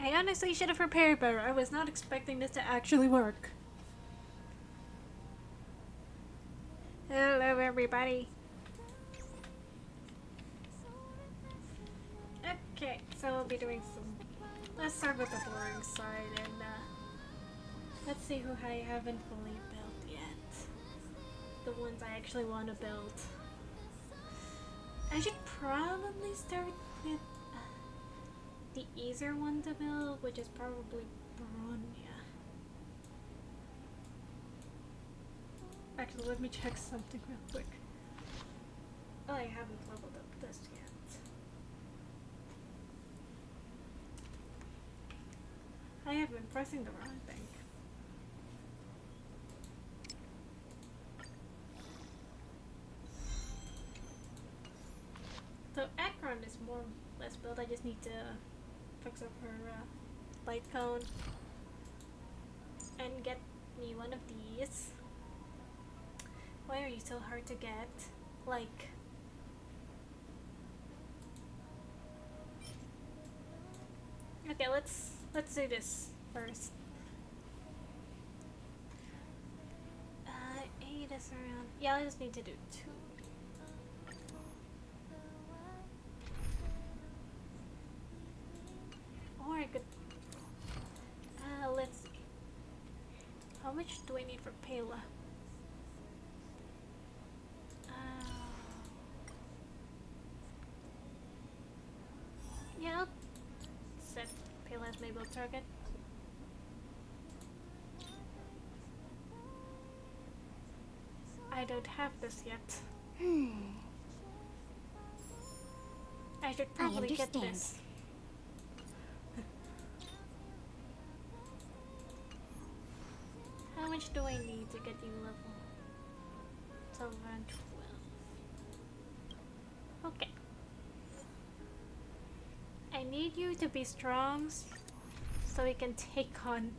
I honestly should have prepared better. I was not expecting this to actually work. Hello, everybody. Okay, so we'll be doing some... Let's start with the boring side, and let's see who I haven't fully built yet. The ones I actually want to build. I should probably start with the easier one to build, which is probably Bronya. Actually, let me check something real quick. Oh, I haven't leveled up this yet. I have been pressing the wrong thing. So Akron is more or less built. I just need to fix up her light cone and get me one of these. Why are you so hard to get? Like, okay, let's do this first. 8 is around. Yeah, I just need to do 2. Or I could. Let's see. How much do I need for Pela? Yeah, I'll set Pela as my build target. I don't have this yet. I should probably get this. How much do I need to get you level? So around 12. Okay. I need you to be strong so we can take on.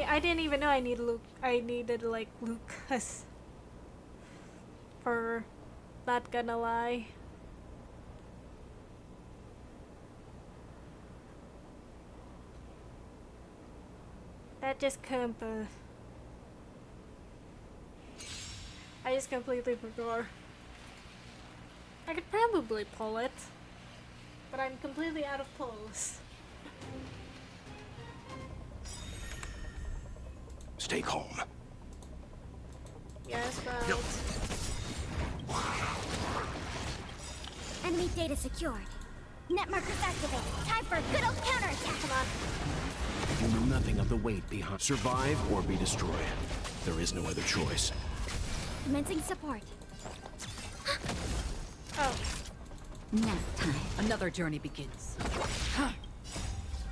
I didn't even know I need Luke. I needed like Lucas. For not gonna lie. That just I just completely forgot. I could probably pull it, but I'm completely out of pulls. Stay calm. Yes, but... Enemy data secured. Net markers activated. Time for a good old counterattack. Come on. You know nothing of the weight behind. Survive or be destroyed. There is no other choice. Commencing support. Oh. Nap time. Another journey begins.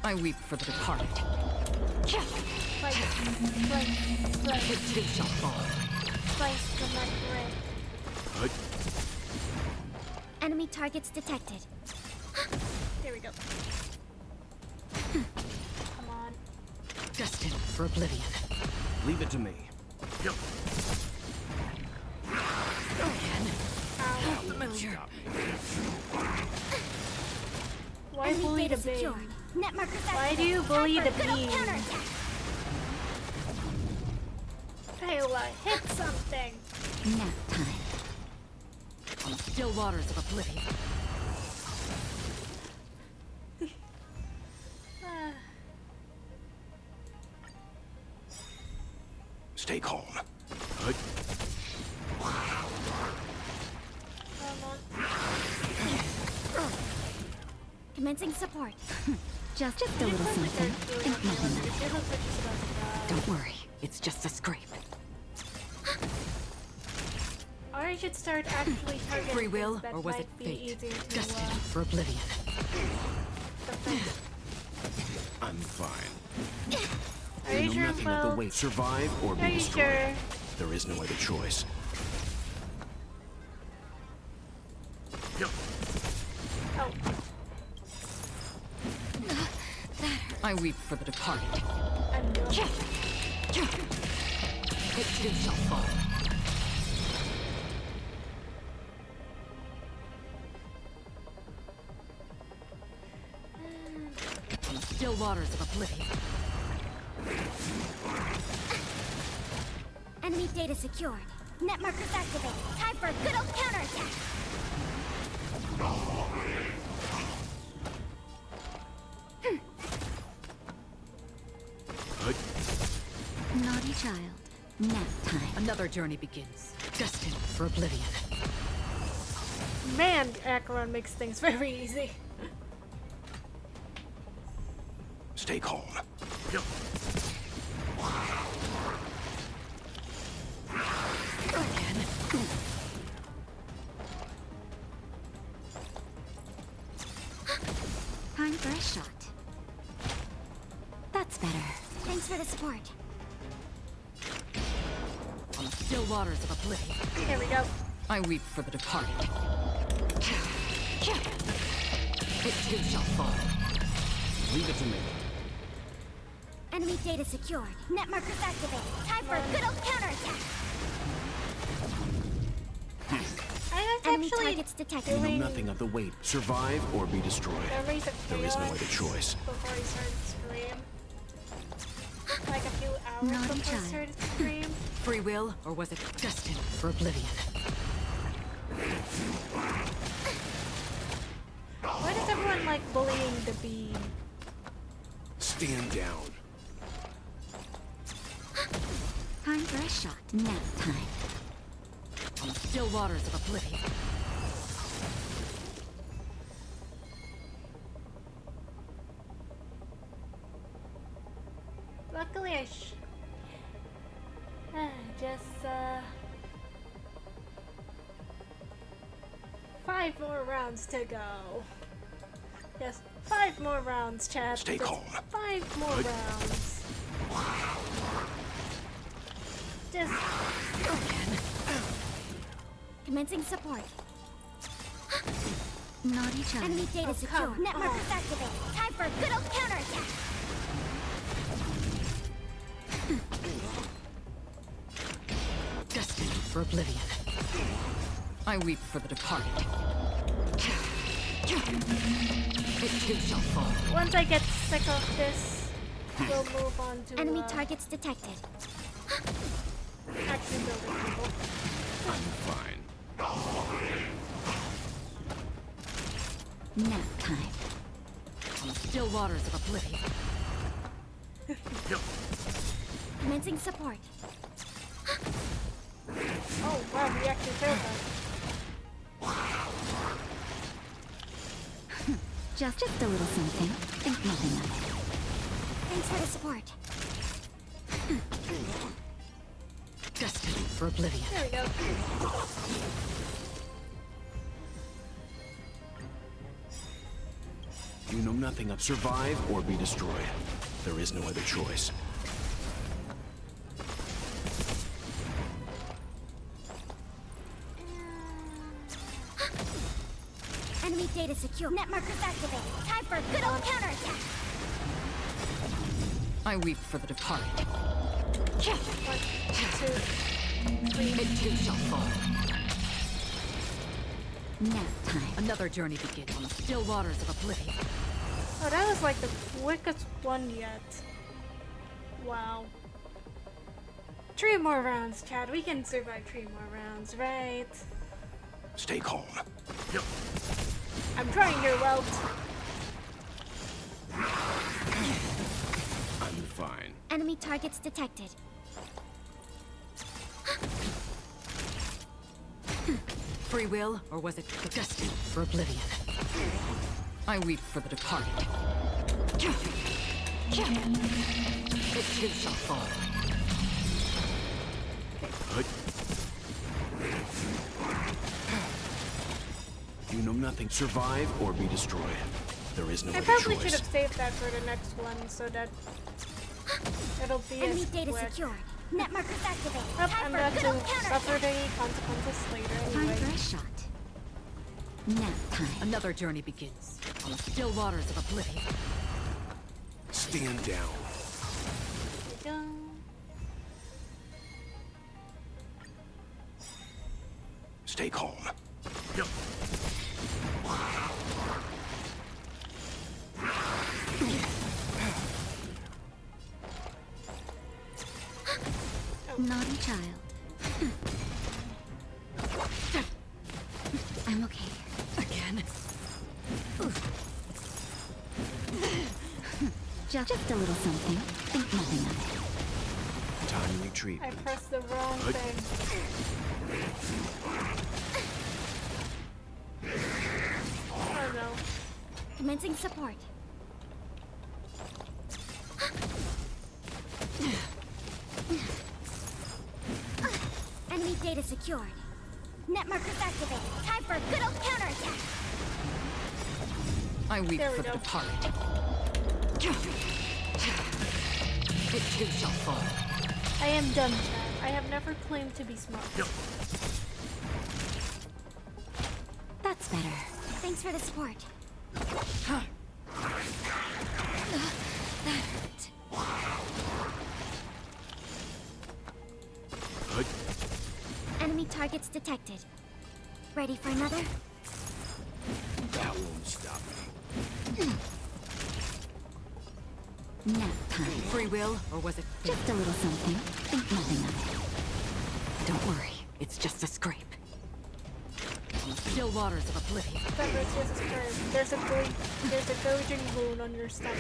I weep for the departed. It too shall fall. Slice the mud bread. Enemy targets detected. There we go. Come on. Destined for oblivion. Leave it to me. Again. Familiar. Why Enemy bully the data bee? secured. Net markers Why do you activated. bully Time the for a good old bee? counterattack. Ayla, hit something! Nap time. On the still waters of oblivion. Stay calm. Commencing support. Just a little something. And nothing. Don't worry, it's just a scrape. Or I should start actually targeting Free will, things that or was it might be fate? easier to Destined for oblivion. defend. I'm fine. Are you You know sure, nothing of the Will? weight. Survive or Are be you destroyed. sure? There is no other choice. Oh. I weep for the departed. I'm good. It too shall fall. still waters of oblivion. Enemy data secured. Net markers activated. Time for a good old counterattack. Naughty child. Nap time. Another journey begins. Destined for oblivion. Man, Acheron makes things very easy. Stay calm. Again. Time for a shot. That's better. Thanks for the support. On the still waters of oblivion. Here we go. I weep for the departed. It too shall fall. Leave it to me. Enemy data secured. Net markers activated. Time for a good old counterattack. I was Enemy actually targets detected. You know doing nothing of the weight. Survive or be destroyed. memories of There is no chaos other choice. before he started to scream. Like a few hours Naughty before he child. started to scream. Free will, or was it destined for oblivion? Why does everyone like bullying the bee? Stand down. Time for a shot. Nap time. On the still waters of oblivion. Luckily, I just 5 more rounds to go. Yes, 5 more rounds, chat. Stay Just calm. 5 more Good. rounds. Just Commencing support. Naughty child. Enemy data Oh, secured. come Net markers on. activated. Time for a good old counterattack. Destined for oblivion. I weep for the departed. It too shall fall. once I get sick of this, we'll move on to Enemy targets detected. actually building people. I'm fine. Nap time. On the still waters of oblivion. Commencing support. Oh wow, we actually failed that. Just a little something. Think nothing of it. Thanks for the support. Destined for oblivion. There we go. You know nothing of survive or be destroyed. There is no other choice. Enemy data secure. Net markers activated. Time for a good old counterattack. I weep for the departed. 1, 2, 3. It too shall fall. Nap time. Another journey begins on the still waters of oblivion. Oh, that was like the quickest one yet. Wow. 3 more rounds, Chad. We can survive 3 more rounds, right? Stay calm. I'm trying your welt. I'm fine. Enemy targets detected. Free will, or was it destined for oblivion? I weep for the departed. It too shall fall. Good. You know nothing. Survive or be destroyed. There is no I other probably should choice. have saved that for the next one so that it'll be Enemy as data quick. secured. Net markers activated. Nope, Time I'm for a about good to old counterattack. suffer the consequences later Time anyway. for a shot. Nap time. Another journey begins on the still waters of oblivion. Stand down. There we go. Stay calm. Just a little something. Think nothing of it. Time to retreat. I pressed the wrong thing. Oh no. Commencing support. Enemy data secured. Net markers activated. Time for a good old counterattack. I weep There we for the go. departed. It too shall fall. I am dumb, Chad. I have never claimed to be smart. That's better. Thanks for the support. That hurt. Enemy targets detected. Ready for another? That won't stop me. Nap time. Free will, or was it fate? Just a little something. Think nothing of it. Don't worry, it's just a scrape. On the still waters of oblivion. There's a gouging wound on your stomach.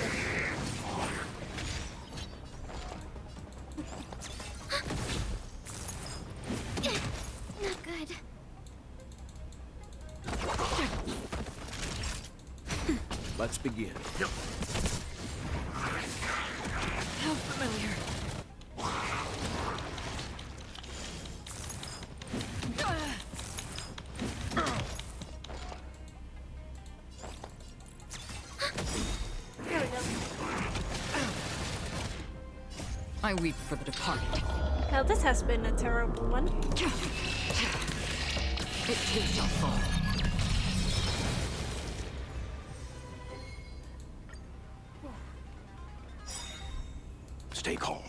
Not good. Let's begin. How familiar. There we go. I weep for the departed. Now this has been a terrible one. It too shall fall. Stay calm.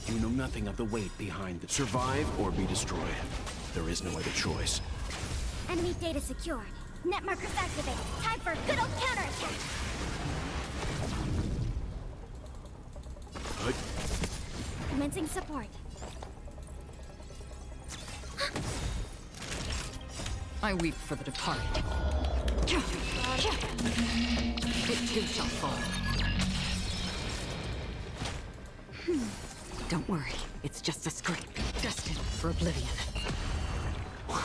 You know nothing of the weight behind the survive or be destroyed. There is no other choice. Enemy data secured. Net markers activated. Time for a good old counterattack. Commencing support. I weep for the departed. It too shall fall. Don't worry, it's just a scrape, destined for oblivion. I'm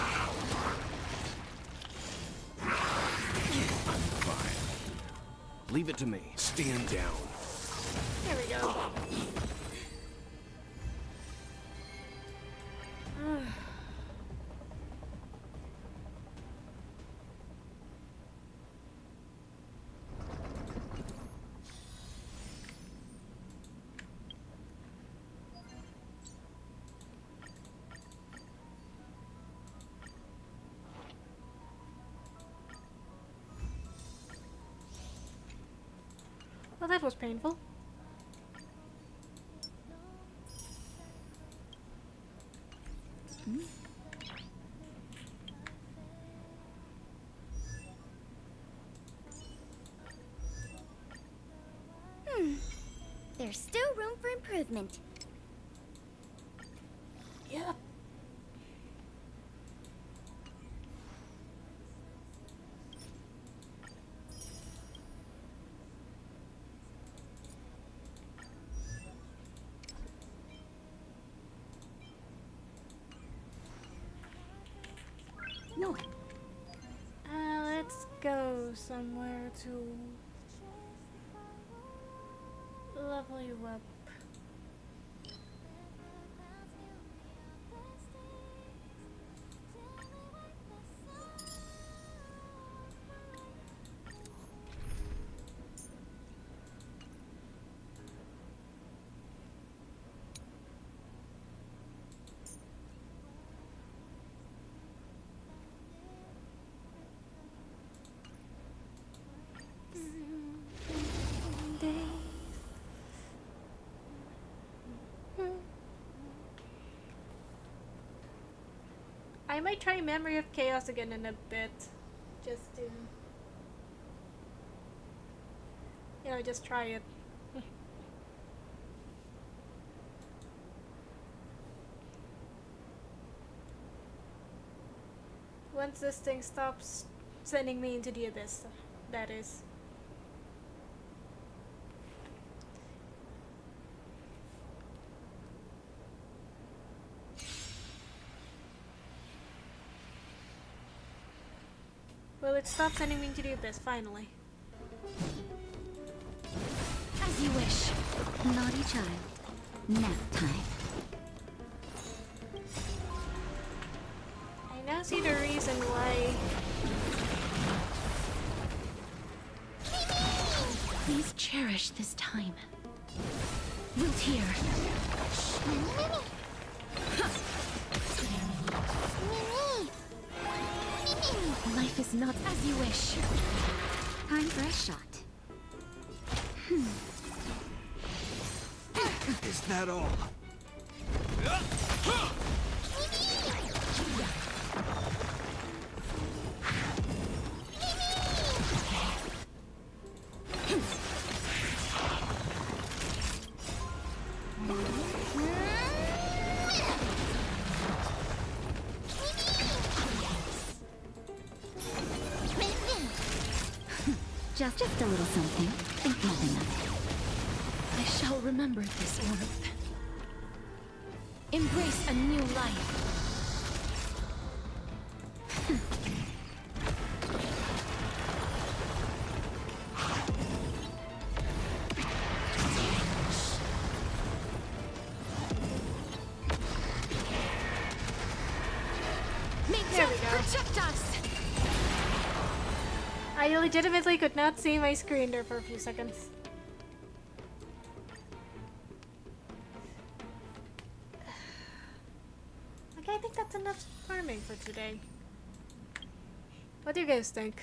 fine. Leave it to me. Stand down. There we go. Well, that was painful. There's still room for improvement. Yep. No. Let's go somewhere to level you up. I might try Memory of Chaos again in a bit, just to, just try it. Once this thing stops sending me into the abyss, that is. Well, it stopped sending me to do this, finally. As you wish. Naughty child. Nap time. I now see the reason why. Please cherish this time. Root here. Life is not as you wish. Time for a shot. Is that all? Just a little something. Think nothing of it. I shall remember this warmth. Embrace a new life. There we go. Protect us! I legitimately could not see my screen there for a few seconds. Okay, I think that's enough farming for today. What do you guys think?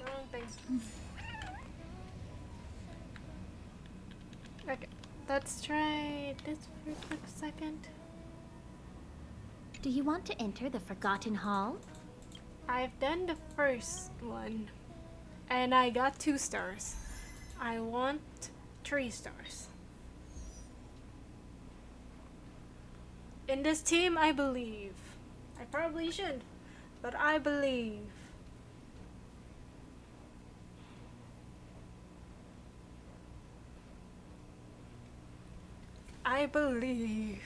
Wrong thing. Okay, let's try this for a quick second. Do you want to enter the Forgotten Hall? I've done the first one, and I got 2 stars. I want 3 stars. In this team, I believe. I probably shouldn't, but I believe. I believe.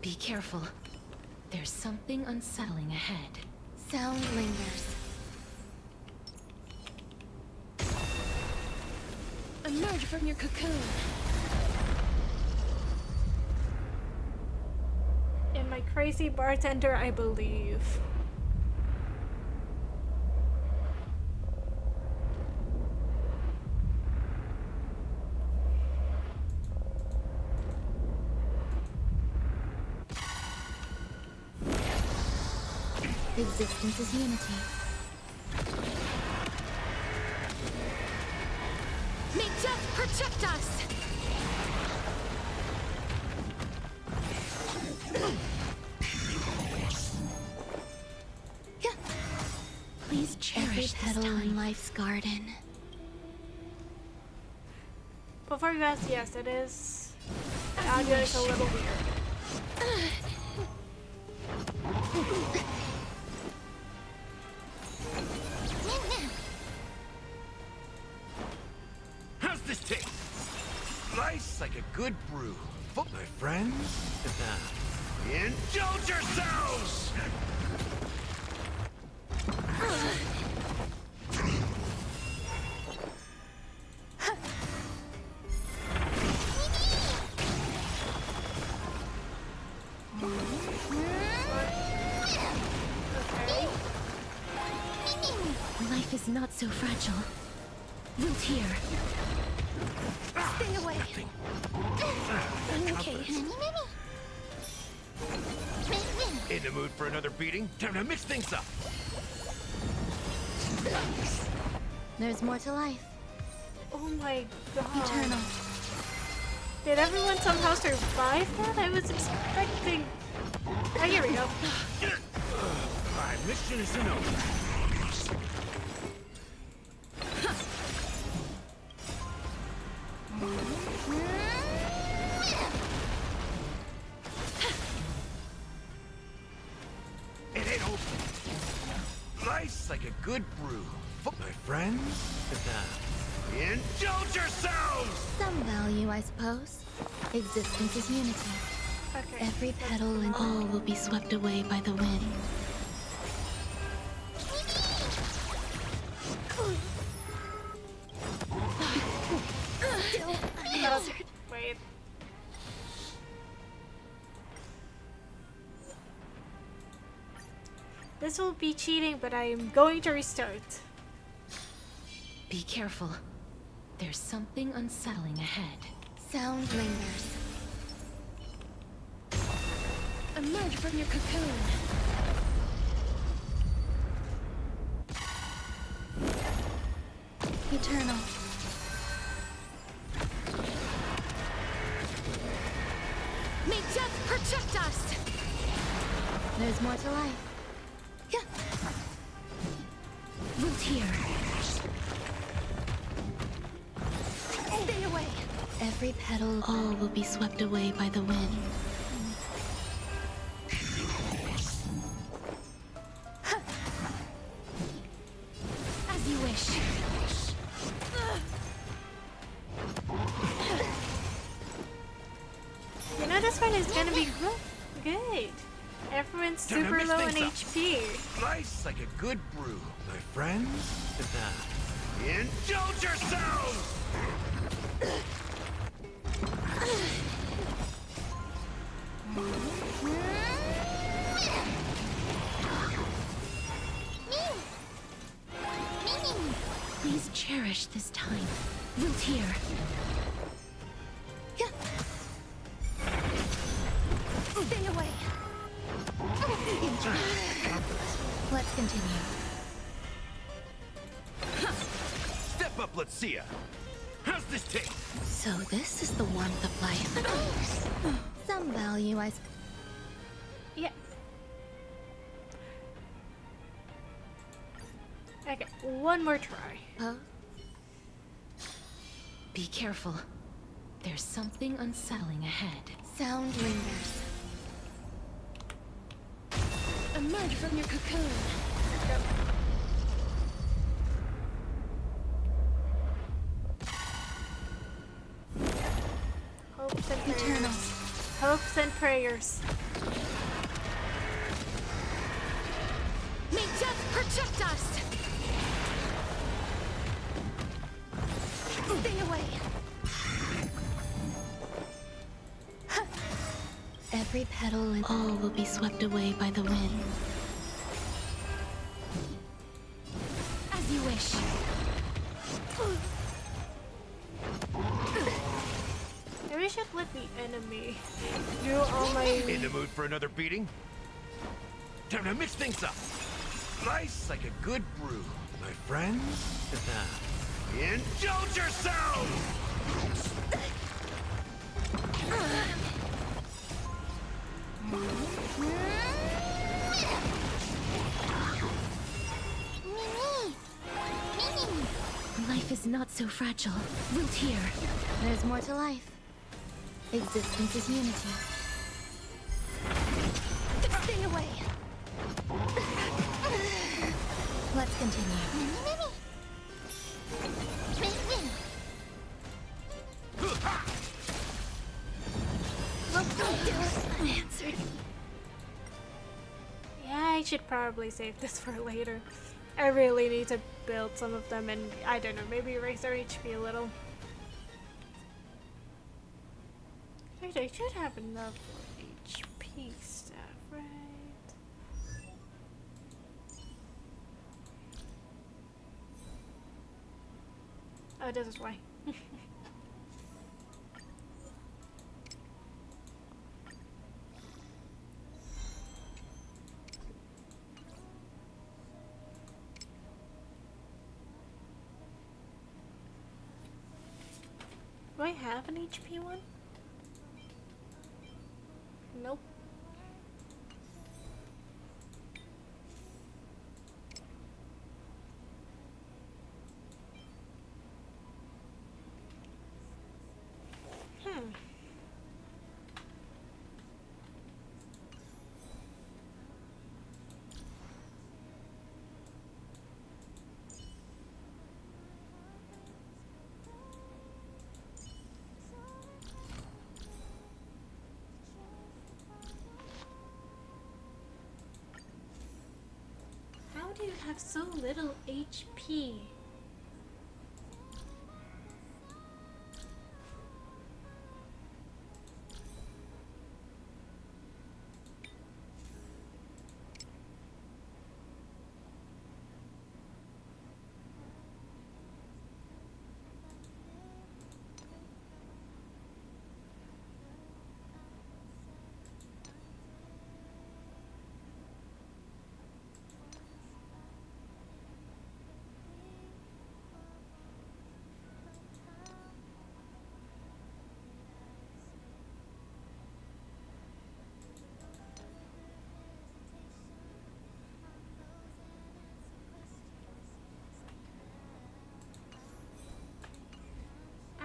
Be careful. There's something unsettling ahead. Sound lingers. Emerge from your cocoon. In my crazy bartender, I believe. Existence is unity. May death protect us! Please cherish this time in life's garden. Before you ask, yes, it is. The audio is a little weird. How's this taste? Nice like a good brew. My friends, indulge yourselves! Life is not so fragile. Root here. Stay away. Okay. In the mood for another beating? Time to mix things up. There's more to life. Oh my god. Eternal. Did everyone somehow survive that? I was expecting... Oh, here we go. My mission is over. It ain't over. Nice like a good brew. My friends, indulge yourselves! Some value, I suppose. Existence is unity. Okay. Every petal and all will be swept away by the wind. Wait. This will be cheating, but I am going to restart. Be careful. There's something unsettling ahead. Sound lingers. Emerge from your cocoon. Eternal. May death protect us! There's more to life. Root here. Stay away. Every petal, all will be swept away by the wind. As you wish. You know this one is gonna be good. Everyone's super low in HP. Nice like a good brew. My friends, indulge yourselves! Please cherish this time. Root here. Stay away. Let's continue. Step up, let's see ya. How's this taste? So this is the warmth of life. Some value, I suppose. Yeah. Okay, one more try. Huh? Be careful. There's something unsettling ahead. Sound lingers. Emerge from your cocoon. Hopes and prayers. Eternal. Hopes and prayers. May death protect us! Stay away. Every petal and all will be swept away by the wind. As you wish. Maybe I should let the enemy do all my... In the mood for another beating? Time to mix things up. Nice like a good brew. My friends, indulge yourselves! Life is not so fragile. Root here. There's more to life. Existence is unity. Stay away. Let's continue. Answered. Yeah, I should probably save this for later. I really need to build some of them and, I don't know, maybe raise their HP a little. Wait, I should have enough for HP stuff, right? Oh, this is why. Do I have an HP one? Nope. Hmm. How do you have so little HP?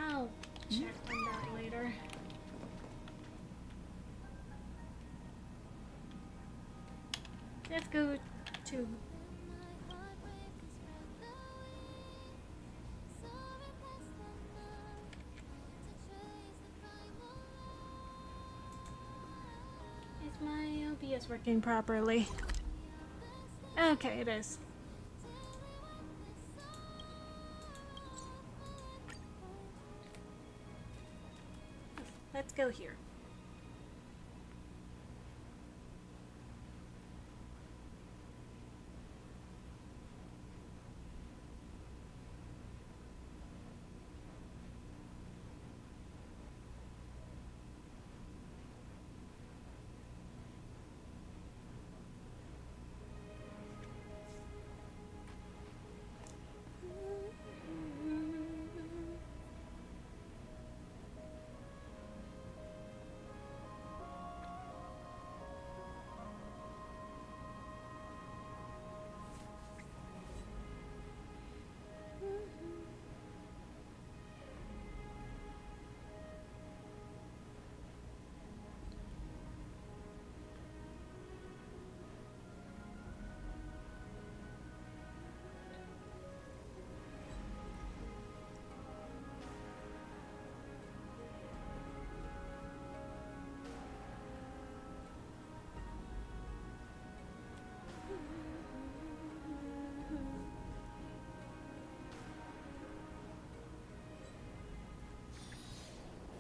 I'll check on that later. Let's go to... Is my OBS working properly? Okay, it is. Let's go here.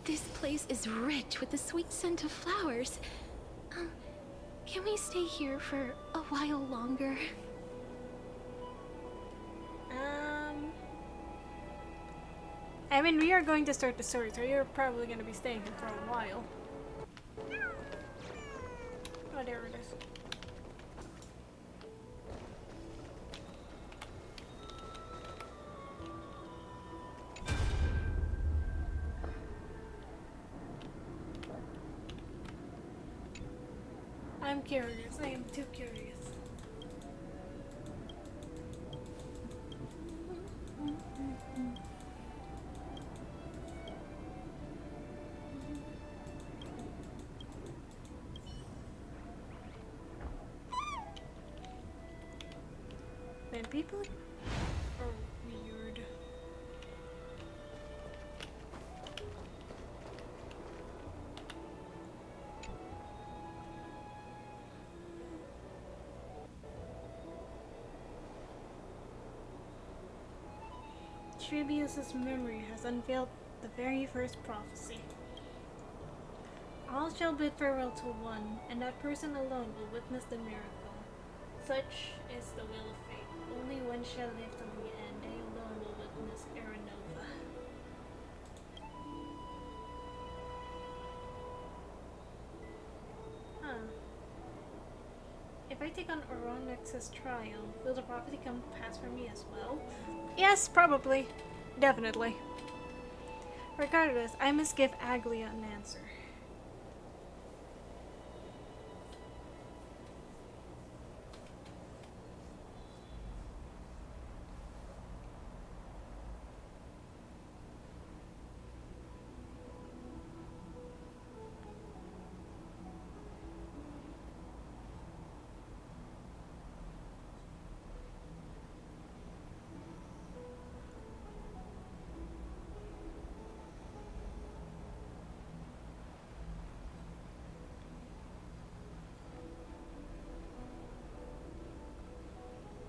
This place is rich with the sweet scent of flowers. Can we stay here for a while longer? I mean, we are going to start the story, so you're probably going to be staying here for a while. Oh, there it is. I'm curious. I am too curious. Man, people are weird. Trebius's memory has unveiled the very first prophecy. All shall bid farewell to one, and that person alone will witness the miracle. Such is the will of fate. Only one shall live till the end. They alone will witness Aranova. Huh. If I take on Oronex's trial, will the prophecy come to pass for me as well? Yes, probably. Definitely. Regardless, I must give Aglia an answer.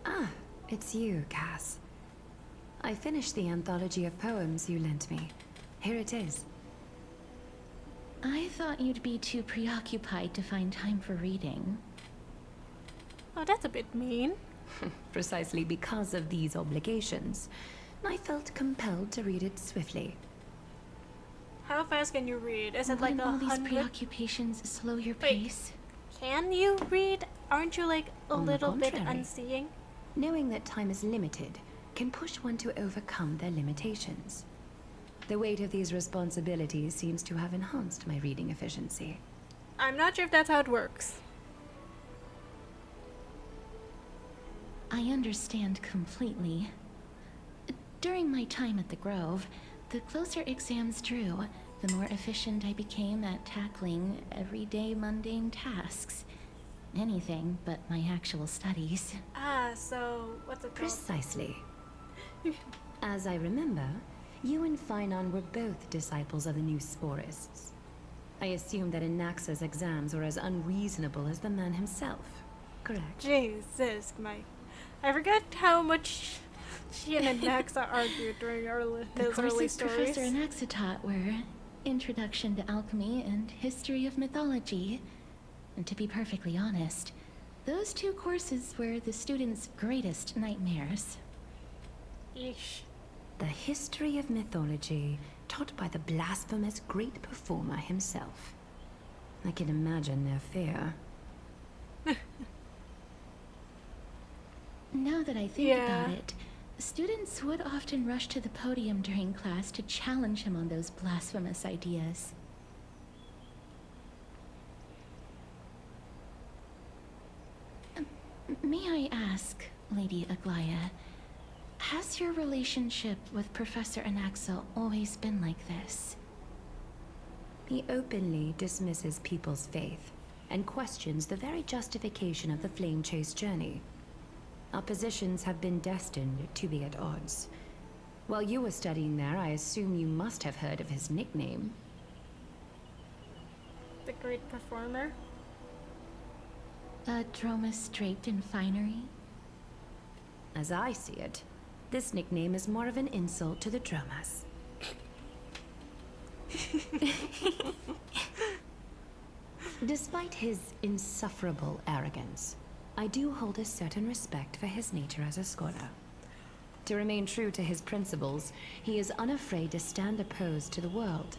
Ah, it's you, Cass. I finished the anthology of poems you lent me. Here it is. I thought you'd be too preoccupied to find time for reading. Oh, that's a bit mean. Precisely because of these obligations, I felt compelled to read it swiftly. How fast can you read? Is it Wouldn't like all these 100? preoccupations slow your Wait. pace? Can you read? Aren't you like a On the little bit contrary. unseeing? Knowing that time is limited can push one to overcome their limitations. The weight of these responsibilities seems to have enhanced my reading efficiency. I'm not sure if that's how it works. I understand completely. During my time at the Grove, the closer exams drew, the more efficient I became at tackling everyday mundane tasks. Anything but my actual studies. Ah, so what's it called? Precisely. As I remember, you and Finon were both disciples of the new Sporists. I assume that Anaxa's exams were as unreasonable as the man himself, correct? Jesus, I forget how much she and Anaxa argued during The those early courses stories. Professor Anaxa taught were Introduction to Alchemy and History of Mythology. And to be perfectly honest, those two courses were the students' greatest nightmares. Eesh. The history of mythology, taught by the blasphemous great performer himself. I can imagine their fear. Now that I think Yeah. about it, students would often rush to the podium during class to challenge him on those blasphemous ideas. May I ask, Lady Aglaya, has your relationship with Professor Anaxa always been like this? He openly dismisses people's faith and questions the very justification of the Flame Chase journey. Our positions have been destined to be at odds. While you were studying there, I assume you must have heard of his nickname. The great performer. A Dromus draped in finery? As I see it, this nickname is more of an insult to the Dromas. Despite his insufferable arrogance, I do hold a certain respect for his nature as a scholar. To remain true to his principles, he is unafraid to stand opposed to the world,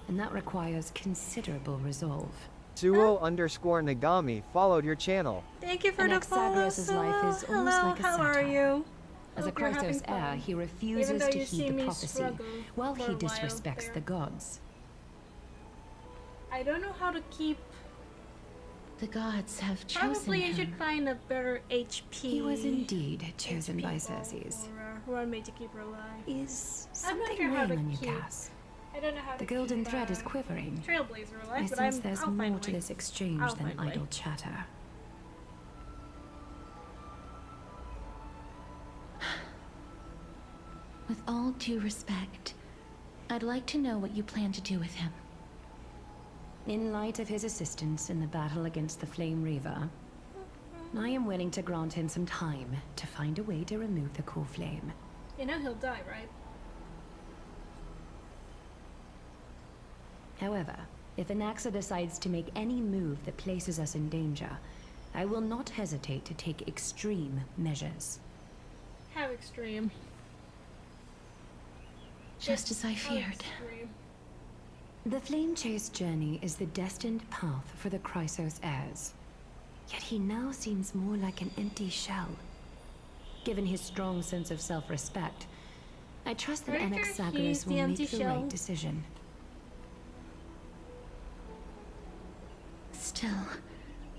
and that requires considerable resolve. Suo_Nagami followed your channel. Thank you for the follow. Anaxagoras' life is almost Hello, like a how are satire. you? As a Hope you're having Chrysos heir, fun. he Even refuses though to you see heed the me prophecy, struggle while for he a while disrespects there. the gods. I don't know how to keep. The gods have chosen Probably I him. should find a better HP. He was indeed chosen by HP Xerxes. Or one made to keep her alive. Is I'm not something sure how weighing to on you, keep- Cass? I don't know how The to golden keep, thread is quivering. Trailblazer I alive, but sense there's I'll more find a to way. this exchange I'll than find a way. idle chatter. With all due respect, I'd like to know what you plan to do with him. In light of his assistance in the battle against the Flame Reaver, I am willing to grant him some time to find a way to remove the core flame. You know he'll die, right? However, if Anaxa decides to make any move that places us in danger, I will not hesitate to take extreme measures. How extreme. Just as I How feared. extreme. The Flame Chase journey is the destined path for the Chrysos heirs. Yet he now seems more like an empty shell. Given his strong sense of self-respect, I trust that Pretty Annex sure Zagreus he's the will empty make the shell. right decision. Still,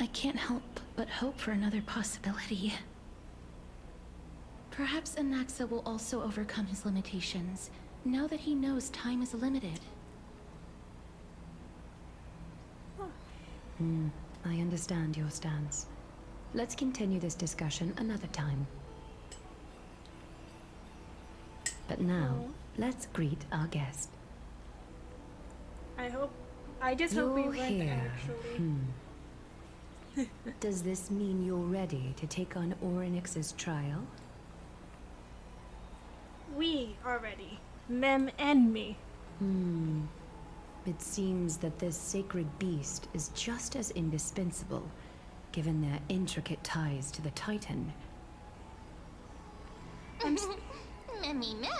I can't help but hope for another possibility. Perhaps Anaxa will also overcome his limitations, now that he knows time is limited. I understand your stance. Let's continue this discussion another time. But now, let's greet our guest. I just hope we You're went here. actually. Does this mean you're ready to take on Orynyx's trial? We are ready. Mem and me. It seems that this sacred beast is just as indispensable, given their intricate ties to the Titan. Memmy mem,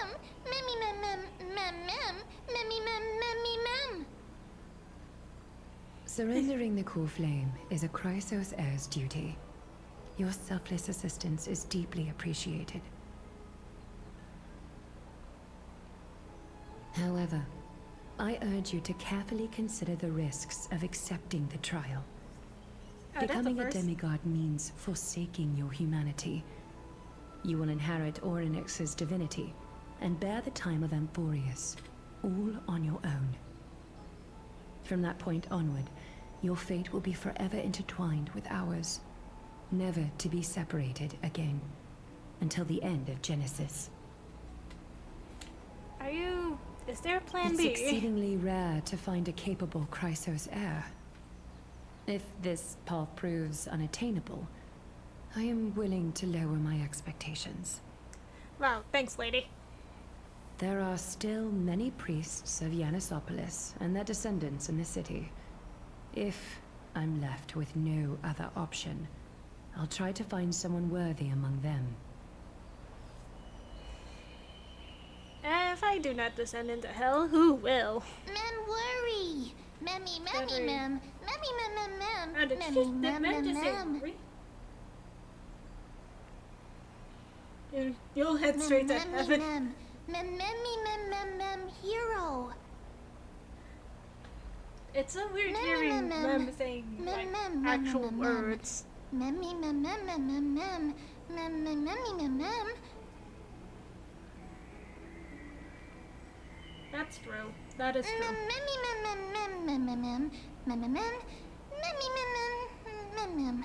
memmy mem mem, mem mem, memmy mem, memmy mem. Surrendering the core flame is a Chrysos heir's duty. Your selfless assistance is deeply appreciated. However, I urge you to carefully consider the risks of accepting the trial. Becoming a demigod means forsaking your humanity. You will inherit Orynyx's divinity and bear the time of Amphorius, all on your own. From that point onward, your fate will be forever intertwined with ours, never to be separated again, until the end of Genesis. Is there a plan It's B? exceedingly rare to find a capable Chrysos heir. If this path proves unattainable, I am willing to lower my expectations. Wow, thanks, lady. There are still many priests of Yanissopolis and their descendants in the city. If I'm left with no other option, I'll try to find someone worthy among them. If I do not descend into hell, who will? Mem worry. Memmy memmy mem, memmy mem mem mem, Oh, did memmy mem Mem mem just say mem. worry? You'll head straight to heaven. Mem memmy mem mem mem hero. It's so weird Mem, hearing mem, them mem. saying Mem, like mem, mem, actual mem, mem. words. Memmy mem mem mem mem mem, mem mem memmy mem mem. That's true. That is true. Memmy mem mem mem mem mem mem, mem mem mem, memmy mem mem mem mem.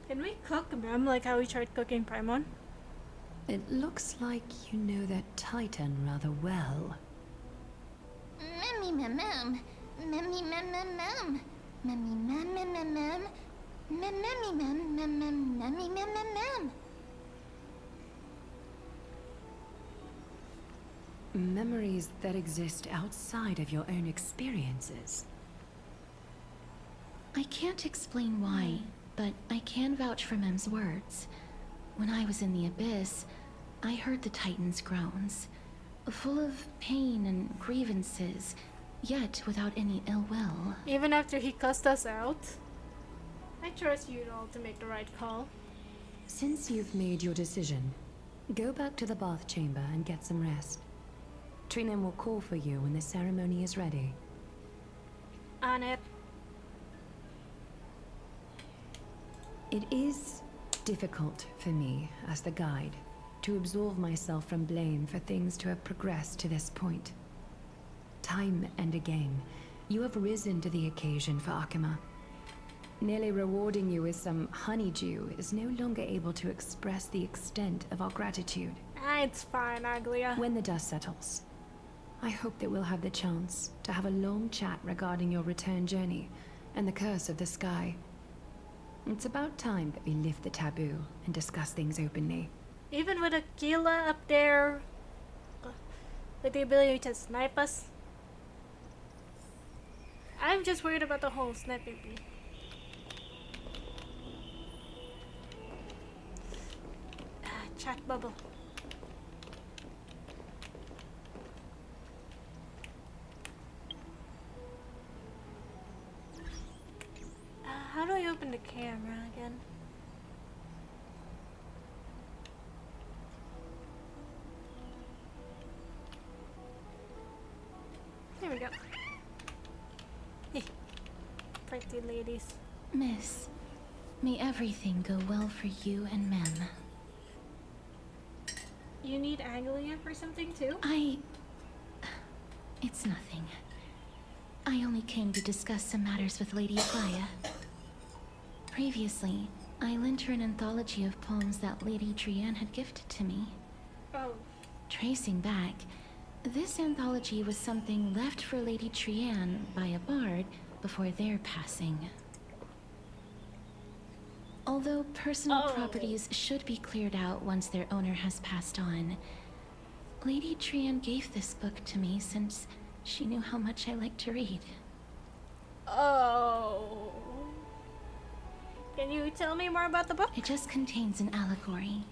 Can we cook Mem like how we tried cooking Paimon? It looks like you know that Titan rather well. Memmy mem mem, memmy mem mem mem, memmy mem mem mem mem, memmy mem mem mem, memmy mem mem mem. Memories that exist outside of your own experiences. I can't explain why, but I can vouch for Mem's words. When I was in the Abyss, I heard the Titan's groans, full of pain and grievances, yet without any ill will. Even after he cussed us out? I trust you all to make the right call. Since you've made your decision, go back to the bath chamber and get some rest. Trinem will call for you when the ceremony is ready. On it. It is difficult for me, as the guide, to absolve myself from blame for things to have progressed to this point. Time and again, you have risen to the occasion for Akima. Nearly rewarding you with some honeydew is no longer able to express the extent of our gratitude. It's fine, Aglia. When the dust settles, I hope that we'll have the chance to have a long chat regarding your return journey and the curse of the sky. It's about time that we lift the taboo and discuss things openly. Even with Aquila up there, with the ability to snipe us, I'm just worried about the whole sniping bee. Chat bubble. How do I open the camera again? nasty ladies. Miss, may everything go well for you and Mem. You need Anglia for something too? It's nothing. I only came to discuss some matters with Lady Aglaia. Previously, I lent her an anthology of poems that Lady Trianne had gifted to me. Oh. Tracing back, this anthology was something left for Lady Trianne by a bard before their passing. Although personal properties should be cleared out once their owner has passed on, Lady Trianne gave this book to me since she knew how much I like to read. Oh. Can you tell me more about the book? It just contains an allegory.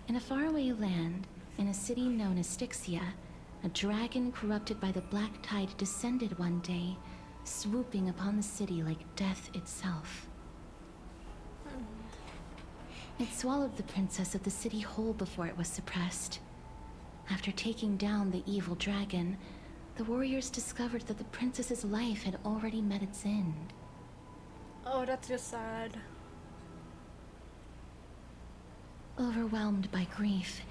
In a faraway land, in a city known as Styxia, a dragon corrupted by the black tide descended one day, swooping upon the city like death itself. It swallowed the princess of the city whole before it was suppressed. After taking down the evil dragon, the warriors discovered that the princess's life had already met its end. Oh, that's just sad. Overwhelmed by grief,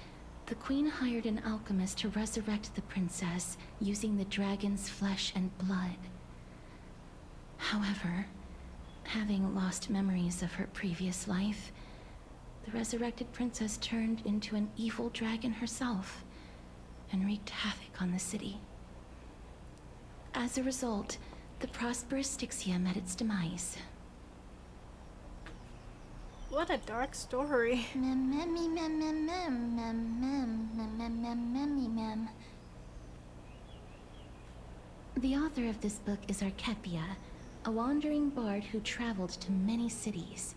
the queen hired an alchemist to resurrect the princess using the dragon's flesh and blood. However, having lost memories of her previous life, the resurrected princess turned into an evil dragon herself and wreaked havoc on the city. As a result, the prosperous Styxia met its demise. What a dark story. The author of this book is Archepia, a wandering bard who traveled to many cities.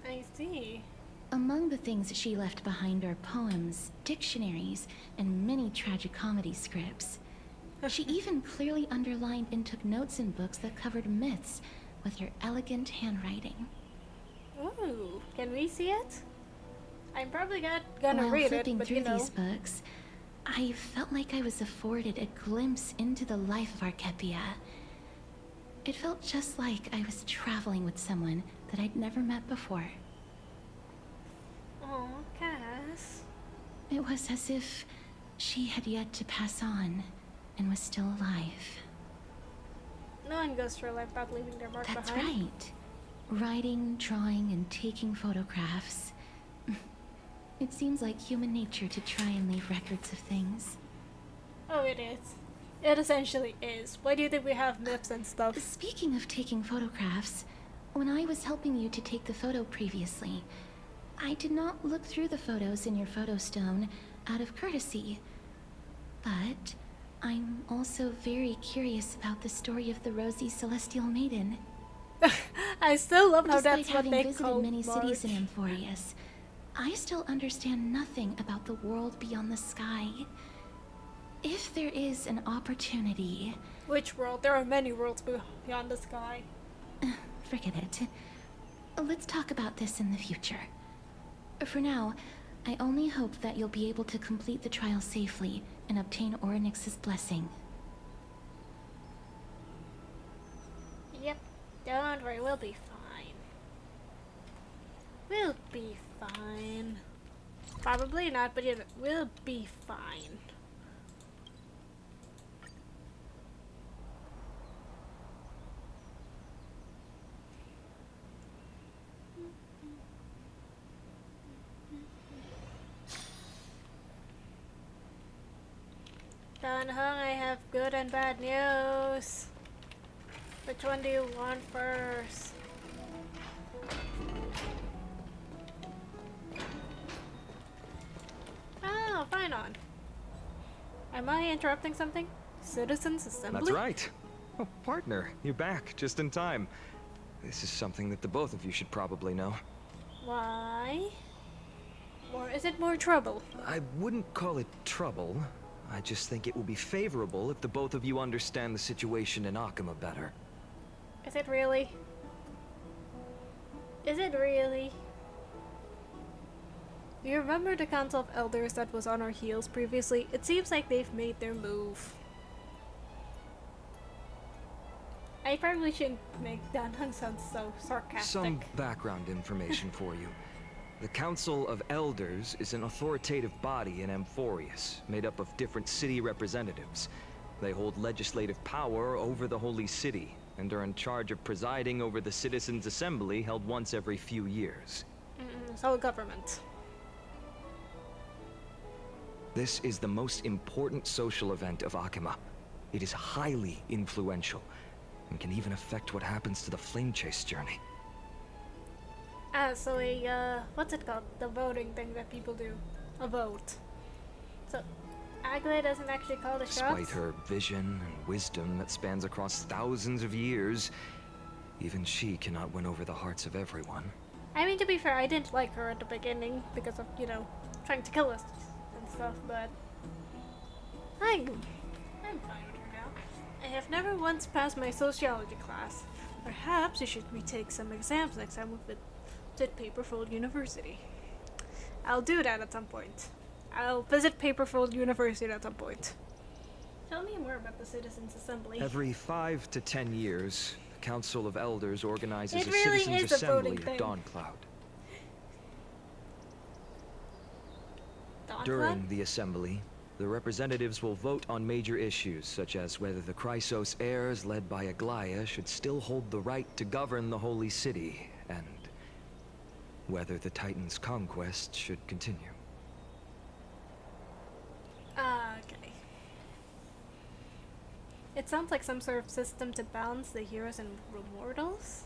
I see. Among the things she left behind are poems, dictionaries, and many tragicomedy scripts. She even clearly underlined and took notes in books that covered myths with her elegant handwriting. Ooh, can we see it? I'm probably not gonna While read flipping it, but through you know. these books, I felt like I was afforded a glimpse into the life of Archepia. It felt just like I was traveling with someone that I'd never met before. Oh, Cass. It was as if she had yet to pass on and was still alive. No one goes through life without leaving their mark That's behind. right. Writing, drawing, and taking photographs. It seems like human nature to try and leave records of things. Oh, it is. It essentially is. Why do you think we have myths and stuff? Speaking of taking photographs, when I was helping you to take the photo previously, I did not look through the photos in your photo stone out of courtesy. But I'm also very curious about the story of the Rosy Celestial Maiden. I still love how Despite that's what having they visited call many cities in March. Amphorius, I still understand nothing about the world beyond the sky. If there is an opportunity... Which world? There are many worlds beyond the sky. Forget it. Let's talk about this in the future. For now, I only hope that you'll be able to complete the trial safely and obtain Orynyx's blessing. Yep. Don't worry, we'll be fine. We'll be fine. Probably not, but you know, we'll be fine. Dan Hung, I have good and bad news. Which one do you want first? Oh, fine on. Am I interrupting something? Citizens Assembly? That's right. Oh, partner, you're back just in time. This is something that the both of you should probably know. Why? Or is it more trouble? I wouldn't call it trouble. I just think it will be favorable if the both of you understand the situation in Akama better. Is it really? Is it really? Do you remember the Council of Elders that was on our heels previously? It seems like they've made their move. I probably shouldn't make Danheng sound so sarcastic. Some background information for you. The Council of Elders is an authoritative body in Amphorius, made up of different city representatives. They hold legislative power over the Holy City, and are in charge of presiding over the Citizens' Assembly held once every few years. So government. This is the most important social event of Akima. It is highly influential, and can even affect what happens to the Flame Chase journey. So what's it called? The voting thing that people do. A vote. So, Agla doesn't actually call the shots? Despite her vision and wisdom that spans across thousands of years, even she cannot win over the hearts of everyone. I mean, to be fair, I didn't like her at the beginning because of, you know, trying to kill us and stuff, but I'm fine with her now. I have never once passed my sociology class. Perhaps you should retake some exams next time with Paperfold University. I'll do that at some point. I'll visit Paperfold University at some point. Tell me more about the Citizens' Assembly. Every 5 to 10 years, the Council of Elders organizes It a really Citizens' is a Assembly voting at thing. Dawncloud. Dawn During Club? the assembly, the representatives will vote on major issues, such as whether the Chrysos heirs led by Aglaya should still hold the right to govern the Holy City, and whether the Titan's conquest should continue. Okay. It sounds like some sort of system to balance the heroes and mortals.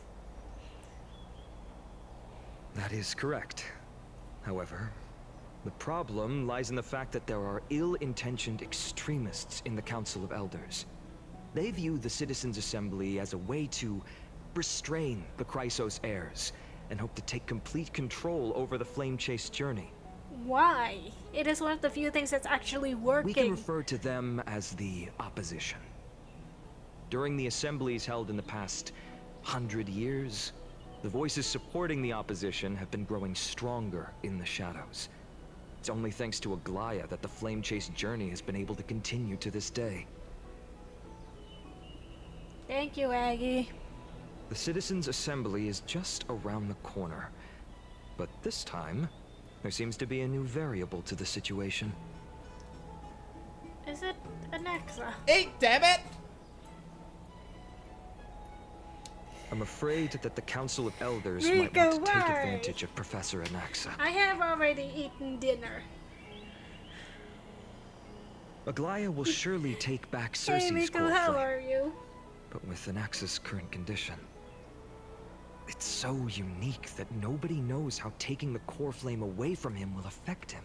That is correct. However, the problem lies in the fact that there are ill-intentioned extremists in the Council of Elders. They view the Citizens' Assembly as a way to restrain the Chrysos heirs, and hope to take complete control over the Flame Chase journey. Why? It is one of the few things that's actually working. We can refer to them as the opposition. During the assemblies held in the past 100 years, the voices supporting the opposition have been growing stronger in the shadows. It's only thanks to Aglaya that the Flame Chase journey has been able to continue to this day. Thank you, Aggie. The Citizens' Assembly is just around the corner. But this time, there seems to be a new variable to the situation. Is it Anaxa? Hey, damn it! I'm afraid that the Council of Elders Rico, might want to take why? advantage of Professor Anaxa. I have already eaten dinner. Aglaya will surely take back Hey, Cersei's Rico, how core are you? but with Anaxa's current condition, it's so unique that nobody knows how taking the core flame away from him will affect him.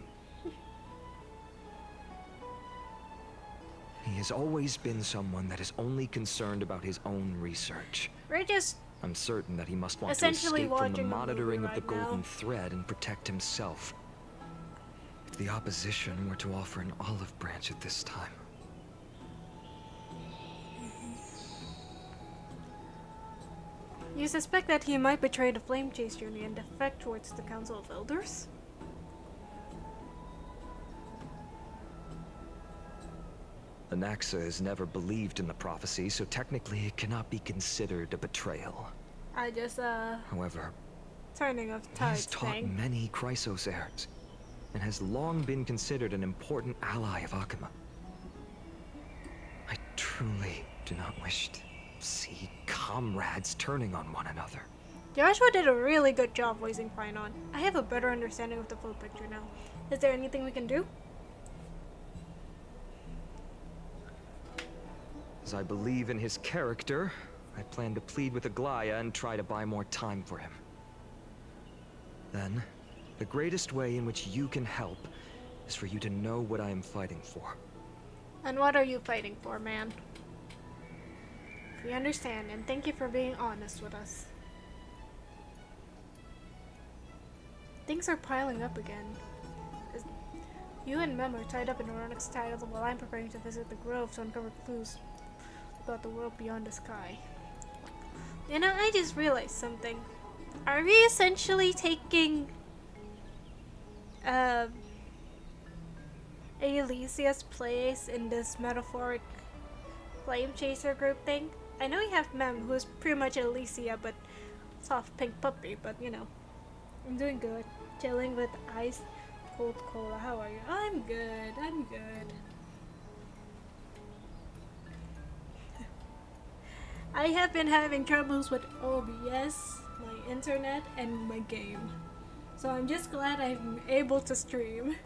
He has always been someone that is only concerned about his own research. We're just I'm certain that he must want to essentially escape from the watching a monitoring movie of the right now. Golden Thread and protect himself. If the opposition were to offer an olive branch at this time. You suspect that he might betray the Flame Chase journey and defect towards the Council of Elders? Anaxa has never believed in the prophecy, so technically it cannot be considered a betrayal. I just, However, turning of he has tides taught thing. many Chrysos heirs, and has long been considered an important ally of Akima. I truly do not wish to see comrades turning on one another. Joshua did a really good job voicing Phainon. I have a better understanding of the full picture now. Is there anything we can do? As I believe in his character, I plan to plead with Aglaya and try to buy more time for him. Then, the greatest way in which you can help is for you to know what I am fighting for. And what are you fighting for, man? We understand, and thank you for being honest with us. Things are piling up again. You and Mem are tied up in Oronic's title while I'm preparing to visit the Grove to uncover clues about the world beyond the sky. You know, I just realized something. Are we essentially taking Alicia's place in this metaphoric flame chaser group thing? I know you have Mem, who's pretty much Alicia, but soft pink puppy. But you know, I'm doing good. Chilling with ice cold cola. How are you? I'm good. I'm good. I have been having troubles with OBS, my internet, and my game. So I'm just glad I'm able to stream.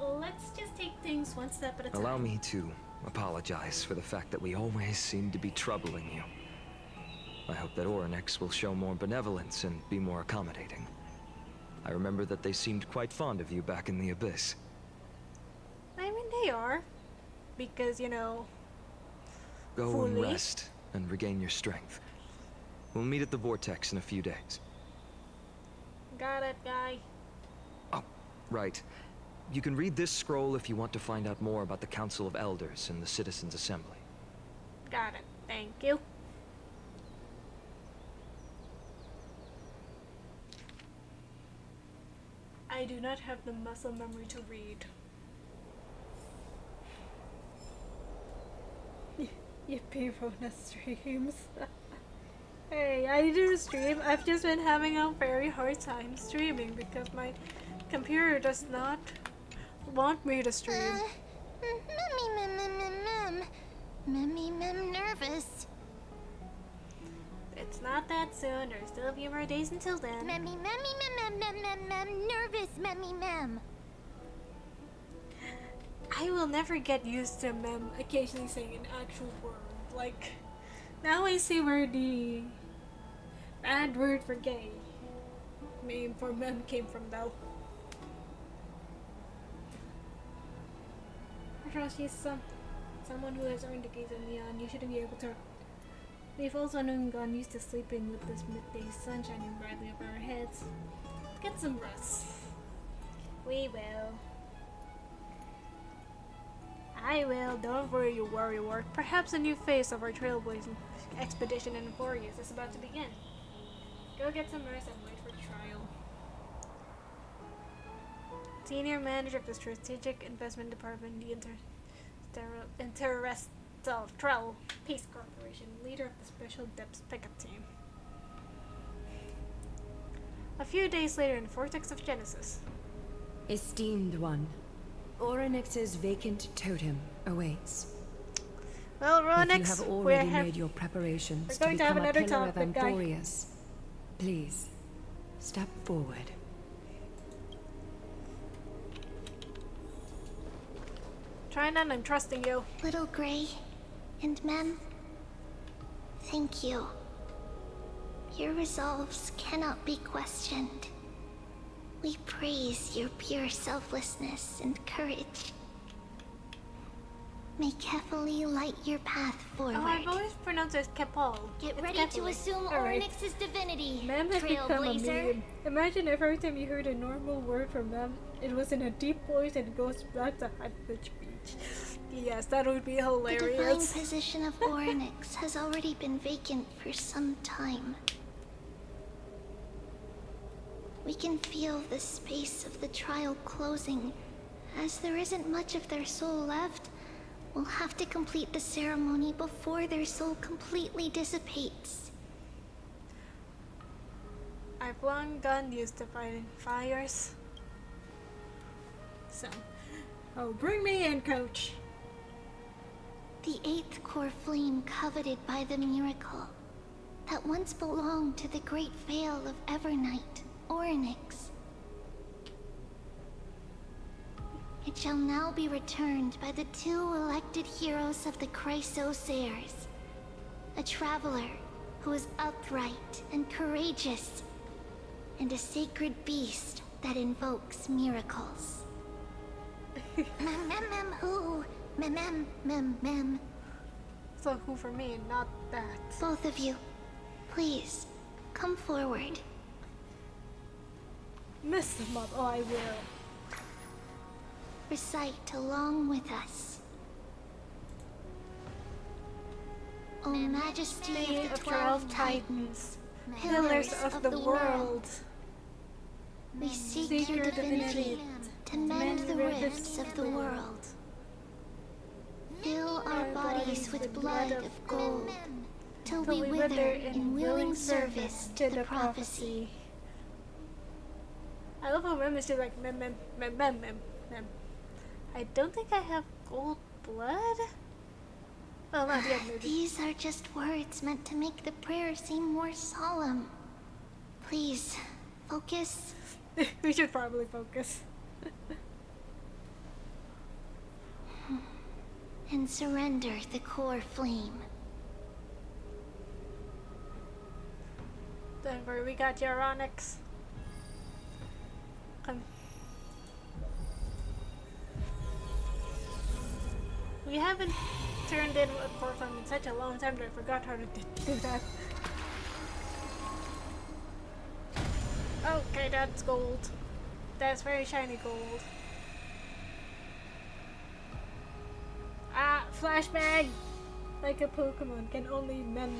Let's just take things one step at a time. Allow me to apologize for the fact that we always seem to be troubling you. I hope that Orynyx will show more benevolence and be more accommodating. I remember that they seemed quite fond of you back in the Abyss. I mean, they are. Because, you know... Go and rest and regain your strength. We'll meet at the Vortex in a few days. Got it, guy. Oh, right. You can read this scroll if you want to find out more about the Council of Elders and the Citizens' Assembly. Got it. Thank you. I do not have the muscle memory to read. Yippee Rona streams. Hey, I do stream. I've just been having a very hard time streaming because my computer does not want me to stream. Mem nervous. It's not that soon. There's still a few more days until then. Mem nervous. Mem. I will never get used to Mem occasionally saying an actual word. Like, now I see where the bad word for gay name for Mem came from, though. After all, she's someone who has earned the gaze of Neon. You shouldn't be able to. We've also known gone used to sleeping with this midday sun shining brightly over our heads. Get some rest. We will. I will. Don't worry, you worry wart. Perhaps a new phase of our trailblazing expedition in Boreas is about to begin. Go get some rest and wait for the trial. Senior manager of the Strategic Investment Department, the Interstellar Peace Corporation, leader of the Special Depths Pickup Team. A few days later in the Vortex of Genesis. Esteemed one, Orynyx's vacant totem awaits. Well, If you Ronix, have we already have made your preparations we're to going to have become a another pillar of topic, guy. Emporius, please step forward. Try none, I'm trusting you. Little Gray and Mem, thank you. Your resolves cannot be questioned. We praise your pure selflessness and courage. May Kefali light your path forward. Oh, I've always pronounced it as Kepal. Get It's ready to Kefali. assume Alright. Orynyx's divinity, Mem has become a Trailblazer. meme. Imagine if every time you heard a normal word from Mem, it was in a deep voice and it goes back to high pitch beach. Yes, that would be The divine hilarious. position of Orynyx has already been vacant for some time. We can feel the space of the trial closing. As there isn't much of their soul left, we'll have to complete the ceremony before their soul completely dissipates. I've long gone used to fighting fires. So, oh, bring me in, coach. The 8th core flame coveted by the miracle that once belonged to the great veil of Evernight, Orynyx. It shall now be returned by the 2 elected heroes of the Chrysosairs. A traveler who is upright and courageous, and a sacred beast that invokes miracles. Who? Mem. So who for me, not that. Both of you, please, come forward. Miss them up. Oh, I will. Recite along with us. O Majesty Maid of of the 12 12 Titans, Titans, pillars of the world, we seek your divinity to mend the rifts of the world. Fill our bodies with blood of gold, till we wither in willing service to the prophecy. I love how Mem is just like mem. I don't think I have gold blood. Well, not yet, maybe. These are just words meant to make the prayer seem more solemn. Please, focus. We should probably focus. And surrender the core flame. Don't worry, we got your Onyx. Come. We haven't turned in a portal in such a long time that I forgot how to do that. Okay, that's gold. That's very shiny gold. Ah, flashbang! Like a Pokemon, can only mem.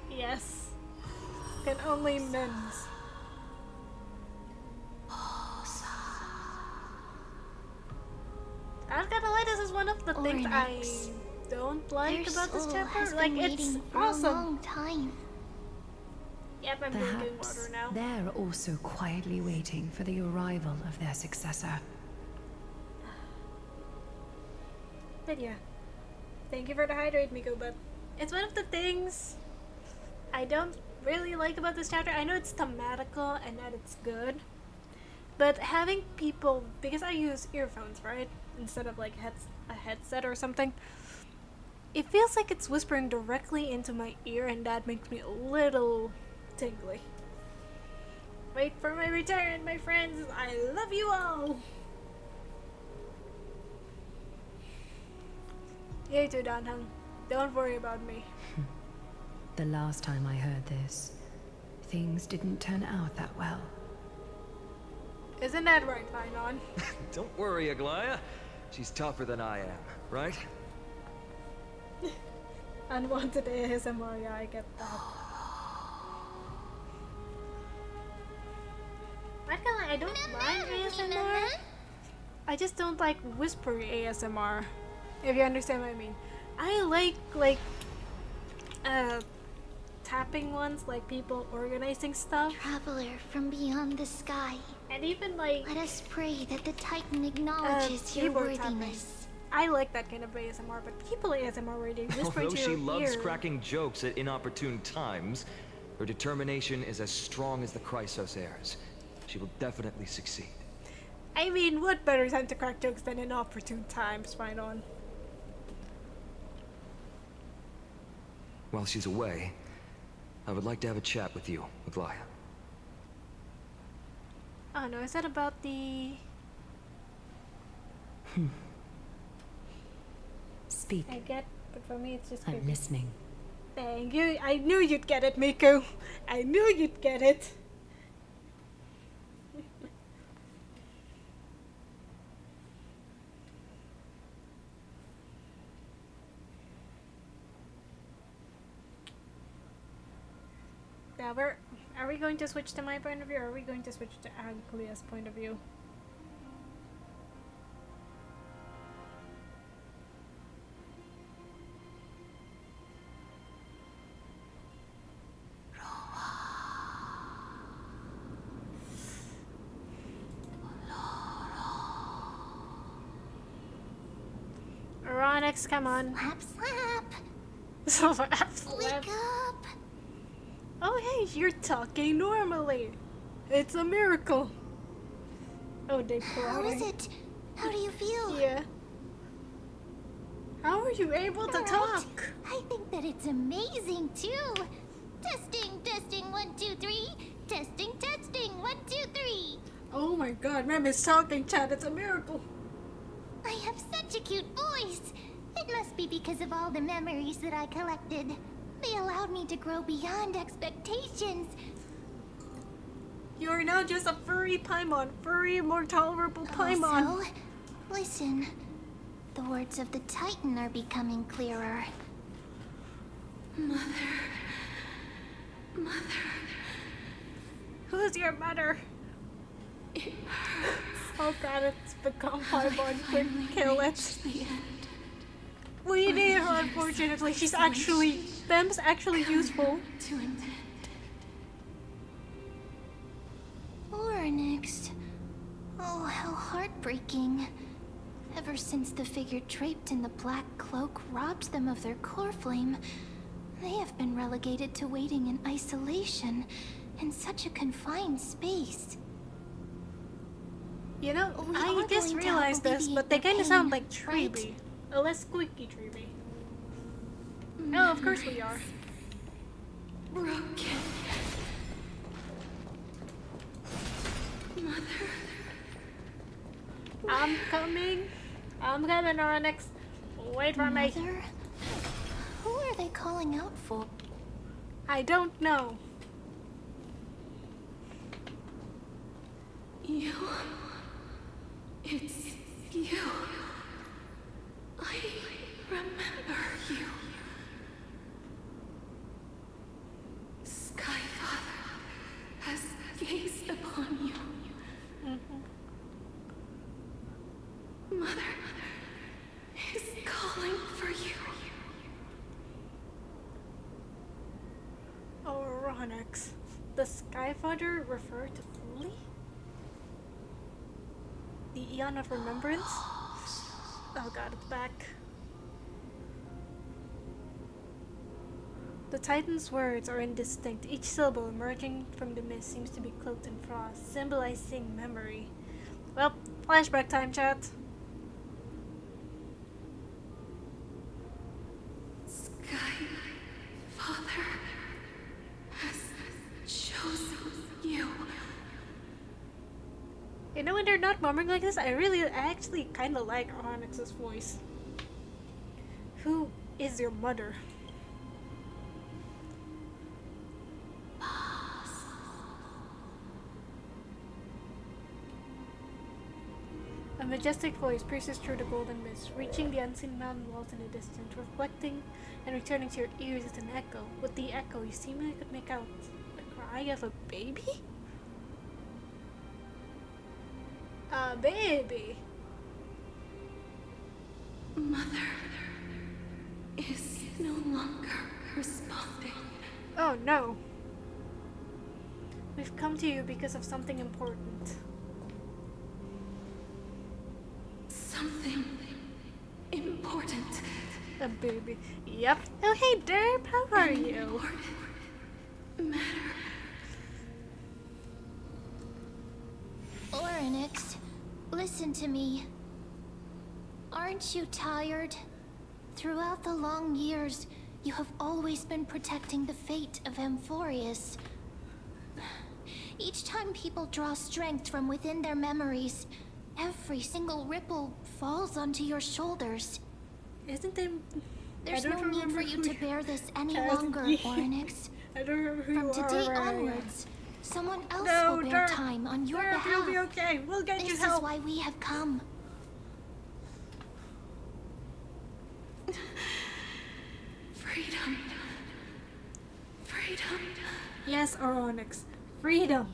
Yes. Can only mens. I'm gonna lie, this is one of the things I don't like about this chapter. Like, it's awesome. A long time. Yep, I'm drinking Perhaps water now. they're also quietly waiting for the arrival of their successor. But yeah, thank you for the hydrate, Miko, but it's one of the things I don't really like about this chapter. I know it's thematical and that it's good, but having people, because I use earphones, right, instead of like a headset or something, it feels like it's whispering directly into my ear, and that makes me a little tingly. Wait for my return, my friends. I love you all. You too, Danheng. Don't worry about me. The last time I heard this, things didn't turn out that well. Isn't that right, Finon? Don't worry, Aglaya. She's tougher than I am, right? Unwanted ASMR, yeah, I get that. I don't mind ASMR. I just don't like whispery ASMR. If you understand what I mean. I like tapping ones, like people organizing stuff. Traveler from beyond the sky. And even like Let us pray that the Titan acknowledges your keyboard tapping. worthiness. I like that kind of ASMR, but people ASMR where they whisper Although to she your loves ear. cracking jokes at inopportune times, her determination is as strong as the Chrysos heirs. She will definitely succeed. I mean, what better time to crack jokes than in opportune times, Finon? While she's away, I would like to have a chat with you, Aglaya. Oh no, is that about the... Speak. I get, but for me it's just I'm creepy. listening. Thank you. I knew you'd get it, Miku. I knew you'd get it. Now, are we going to switch to my point of view, or are we going to switch to Aglia's point of view? Onyx, come on. Slap, slap. Slap. Wake up. Oh hey, you're talking normally. It's a miracle. Oh, they How is it? How do you feel? Yeah. How are you able to Alright. talk? I think that it's amazing too. Testing, testing, 1, 2, 3. Testing, testing, 1, 2, 3. Oh my god, Mem is talking, chat. It's a miracle. I have such a cute voice. It must be because of all the memories that I collected. They allowed me to grow beyond expectations. You're now just a furry Paimon. Furry, more tolerable Paimon. Also, listen. The words of the Titan are becoming clearer. Who's your mother? Oh god, it's become Paimon. Quick, kill it. We need her, unfortunately. She's actually... Them's actually useful. To an end. Oryx. Oh, how heartbreaking. Ever since the figure draped in the black cloak robbed them of their core flame, they have been relegated to waiting in isolation in such a confined space. You know, We I are just going to realized this, alleviate but they their kind of pain, sound like right? Treby. A less squeaky Treby. Oh, of course we are. Broken. Mother. I'm coming, Onyx. Wait for me. Mother? Who are they calling out for? I don't know. You. It's you. I remember you. Skyfather has gazed upon you. Mother is calling for you. Oh, Onyx. The Skyfather refer to Fully? The Eon of Remembrance? Oh god, it's back. The Titan's words are indistinct. Each syllable emerging from the mist seems to be cloaked in frost, symbolizing memory. Well, flashback time, chat. Skyfather has chosen you. You know, when they're not murmuring like this, I actually kind of like Onyx's voice. Who is your mother? A majestic voice pierces through the golden mist, reaching the unseen mountain walls in the distance, reflecting and returning to your ears as an echo. With the echo, you seemingly could make out the cry of a baby? A baby? Mother is no longer responding. Oh no. We've come to you because of something important. Something important. A baby. Yep. Oh hey Derp, how are you? Matter. Oryx, listen to me. Aren't you tired? Throughout the long years, you have always been protecting the fate of Amphorius. Each time people draw strength from within their memories, every single ripple falls onto your shoulders. Isn't there... There's I don't no need remember for you who to bear this any Yes, longer, yeah. Oryx. I don't remember who From you today are. onwards, someone else No, will bear Derp. time on your Derp, you'll behalf. be okay. We'll get you This is help. why we have come. Freedom. Freedom. Yes, Onyx. Freedom.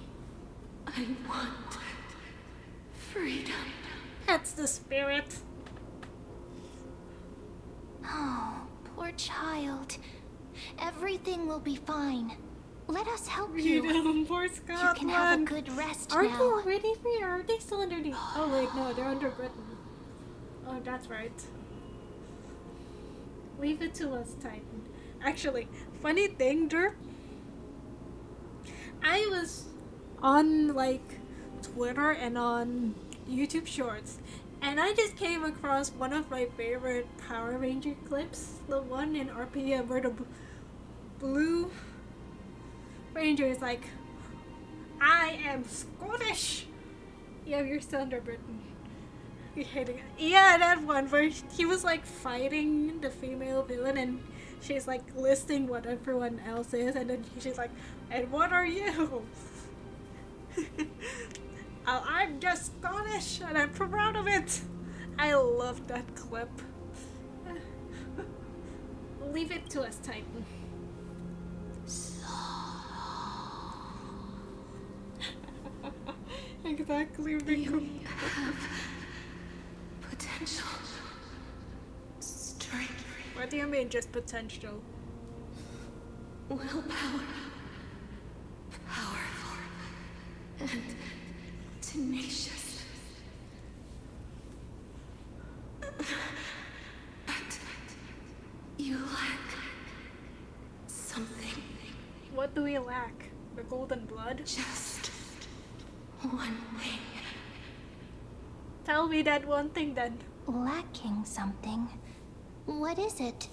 I want freedom. That's the spirit. Oh, poor child. Everything will be fine. Let us help you. Freedom for You Scotland. can have a good rest Aren't now. you already free? Or are they still underneath? Oh wait, no, they're under Britain. Oh, that's right. Leave it to us, Titan. Actually, funny thing, Derp. I was on like Twitter and on YouTube Shorts, and I just came across one of my favorite Power Ranger clips. The one in RPM where the blue Ranger is like, I am Scottish! Yeah, you're still under Britain. You're hating it. Yeah, that one where he was like fighting the female villain and she's like listing what everyone else is, and then she's like, and what are you? I'm just Scottish and I'm proud of it. I love that clip. Leave it to us, Titan. Exactly, Rico. Potential. Strength. What do you mean, just potential? Willpower. Powerful. And tenacious. But you lack something. What do we lack? The golden blood? Just one thing. Tell me that one thing then. Lacking something. What is it?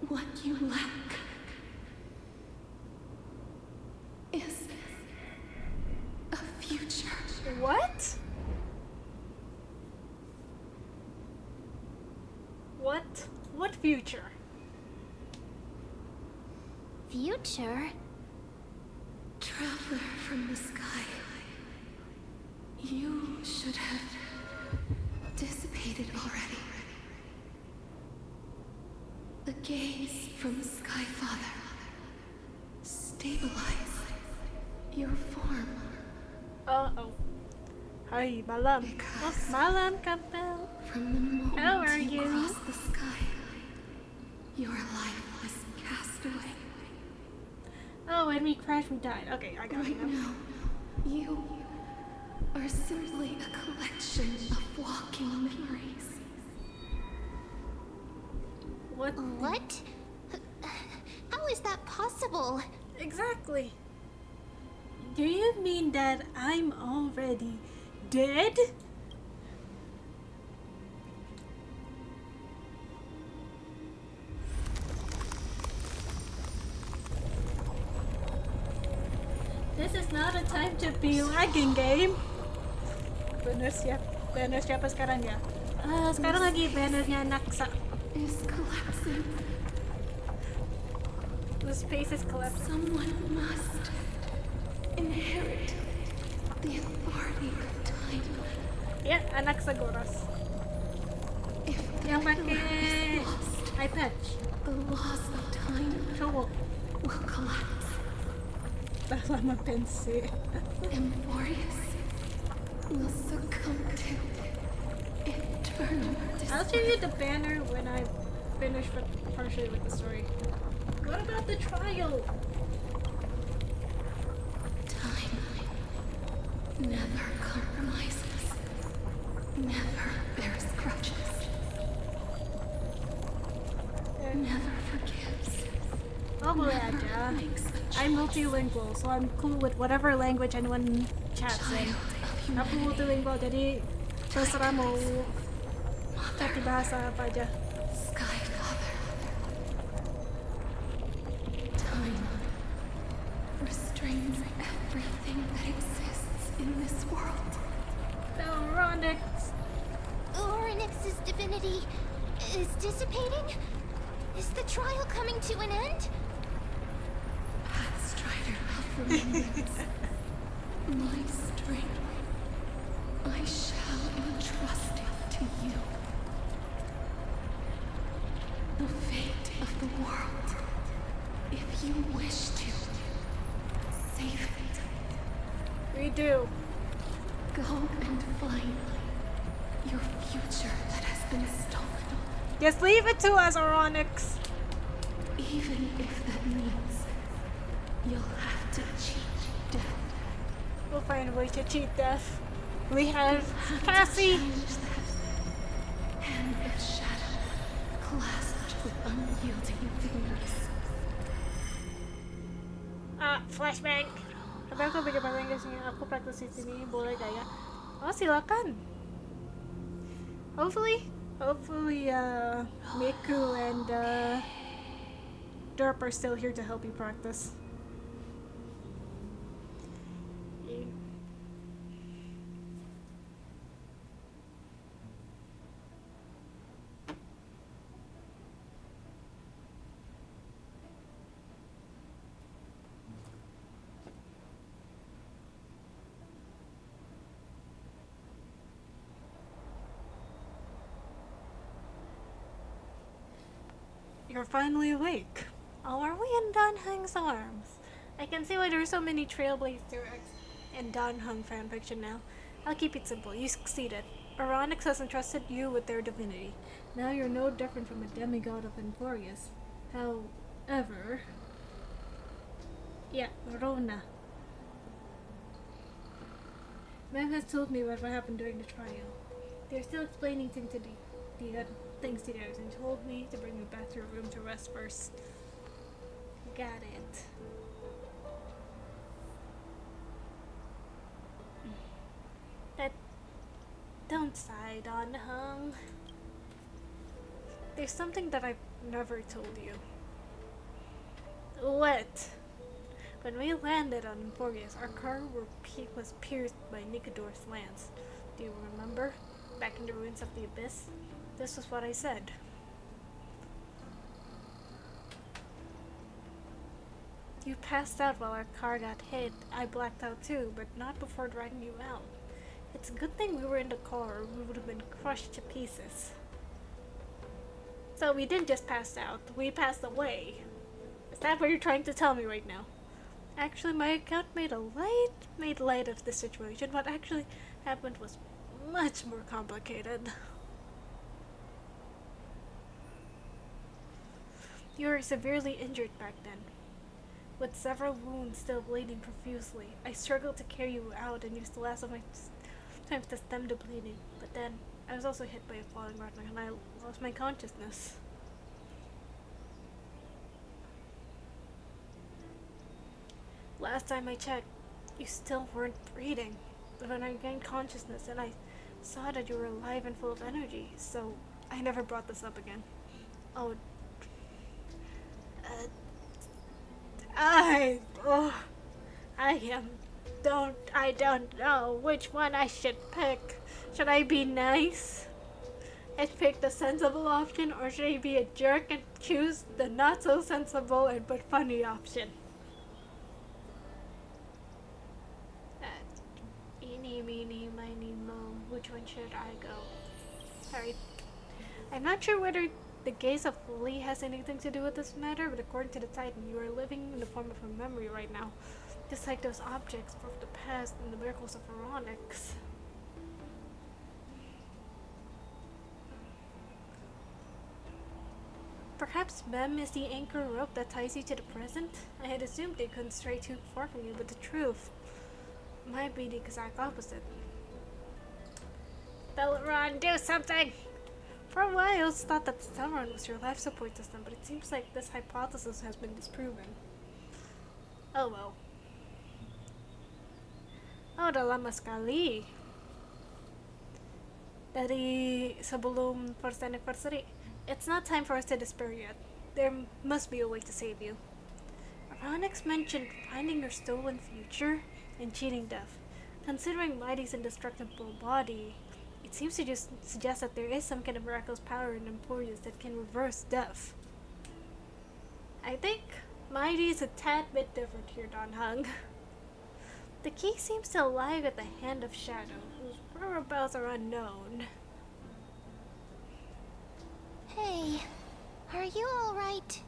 What you lack is a future. What? What? What future? Future? Traveler from the sky. You should have dissipated already. The gaze from Sky Father. Stabilize your form. Uh-oh. Hi, Malam. Oh, Because Malam, Campbell. from the moment How are you you? crossed the sky, your life was cast away. Oh, when we crashed, we died. Okay, I got Right it. now, you are simply a collection of walking memories. What? What? How is that possible? Exactly. Do you mean that I'm already dead? This is not a time to be lagging, game. Banner siapa sekarang ya? Sekarang lagi bannernya Naksa. Is collapsing. The space is collapsing. Someone must inherit the authority of time. Ya, anak Sagoras. If Yang the pakai is lost, eye patch. the laws of time Cowok. will collapse. Lama pense. Emborius will succumb to eternal I'll show you the banner when I finish partially with the story. What about the trial? time. Never compromises. Never bears grudges. Never forgives. Oh, boleh Never aja. makes a I'm multilingual, so I'm cool with whatever language anyone chats in. child of Aku humanity. multilingual, jadi terserah mau chat di bahasa apa aja. Sky Father. Time restrains everything that exists in this world. The Ronix. Orynyx's divinity is dissipating? Is the trial coming to an end? Pathstrider of remembrance. My strength. I shall entrust it to you. The fate of the world. If you wish to save it, We do. go and find your future that has been stolen. Just leave it to us, Ronix. Even if that means you'll have to cheat death. We'll find a way to cheat death. We have Cassie. Challenge that. Hand of shadow, clasped with unyielding fingers. Flashbang. Tapi aku bagi bahasa Inggrisnya, aku praktis di sini, boleh gak ya? Oh, silakan. Hopefully, Miku and Derp are still here to help you practice. You're finally awake. Oh, are we in Dunhang's arms? I can see why there's so many trailblazers in Dan Heng fanfiction now. I'll keep it simple. You succeeded. Oronix has entrusted you with their divinity. Now you're no different from a demigod of Emporius. However... Yeah, Rona. Mem has told me what happened during the trial. They're still explaining things to things to theirs and told me to bring me back to her room to rest first. Got it. But don't sigh, Don Hung. There's something that I've never told you. What? When we landed on Emporius, our car was pierced by Nicodor's lance. Do you remember? Back in the ruins of the Abyss? This was what I said. You passed out while our car got hit. I blacked out too, but not before dragging you out. It's a good thing we were in the car, or we would have been crushed to pieces. So we didn't just pass out, we passed away. Is that what you're trying to tell me right now? Actually, my account made light of the situation. What actually happened was much more complicated. You were severely injured back then, with several wounds still bleeding profusely. I struggled to carry you out and used the last of my time to stem the bleeding, but then I was also hit by a falling rock and I lost my consciousness. Last time I checked, you still weren't breathing. But when I gained consciousness and I saw that you were alive and full of energy, so I never brought this up again. Oh, I don't know which one I should pick. Should I be nice and pick the sensible option, or should I be a jerk and choose the not so sensible and but funny option? Eeny, meeny, miny, moe. Which one should I go? Alright. I'm not sure whether the gaze of Lee has anything to do with this matter, but according to the Titan, you are living in the form of a memory right now. Just like those objects of the past and the miracles of Oronix. Perhaps Mem is the anchor rope that ties you to the present? I had assumed they couldn't stray too far from you, but the truth might be the exact opposite. Belleron, do something! For a while, I was thought that Stelron was your life support system, but it seems like this hypothesis has been disproven. Oh well. Oh, dalam sekali. Dari sebelum first anniversary. It's not time for us to despair yet. There must be a way to save you. Aronix mentioned finding your stolen future and cheating death. Considering Mighty's indestructible body, it seems to just suggest that there is some kind of miraculous power in Emporius that can reverse death. I think Mighty's a tad bit different here, Don Hung. The key seems to lie at the hand of Shadow, whose whereabouts are unknown. Hey, are you alright?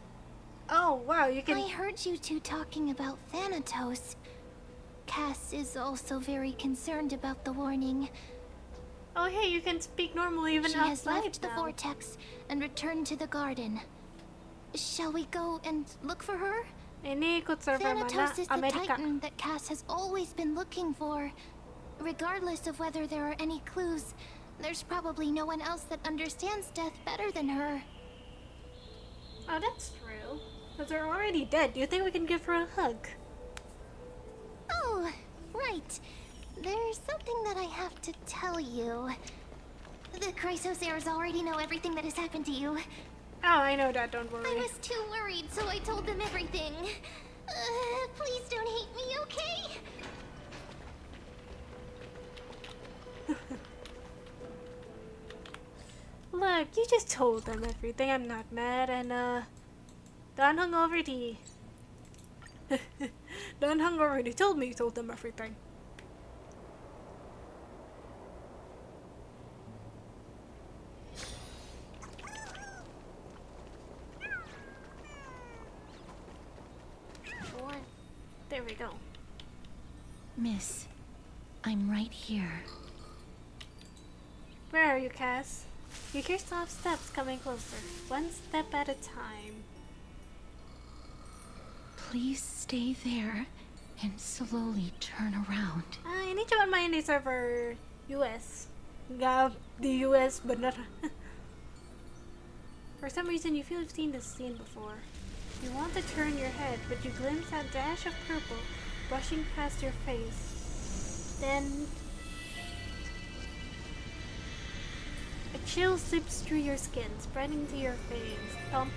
Oh wow, you can... I heard you two talking about Thanatos. Cass is also very concerned about the warning. Oh hey, you can speak normally even she outside has left the now. vortex and returned to the garden. Shall we go and look for her? Ini ikut server Thanatos is mana? the Amerika. Titan that Cass has always been looking for. Regardless of whether there are any clues, there's probably no one else that understands death better than her. Oh, that's true. Because they're already dead. Do you think we can give her a hug? Oh, right. There's something that I have to tell you. The Chrysosairs already know everything that has happened to you. Oh, I know that, don't worry. I was too worried, so I told them everything. Please don't hate me, okay? Look, you just told them everything. I'm not mad, and Don Hung already... Don Hung already told me you told them everything. There we go. Miss, I'm right here. Where are you, Cass? You hear soft steps coming closer, one step at a time. Please stay there and slowly turn around. I need to on my Indie server US. Yeah, the US, but not. For some reason, you feel you've seen this scene before. You want to turn your head, but you glimpse that dash of purple brushing past your face. Then a chill slips through your skin, spreading to your face. Thump,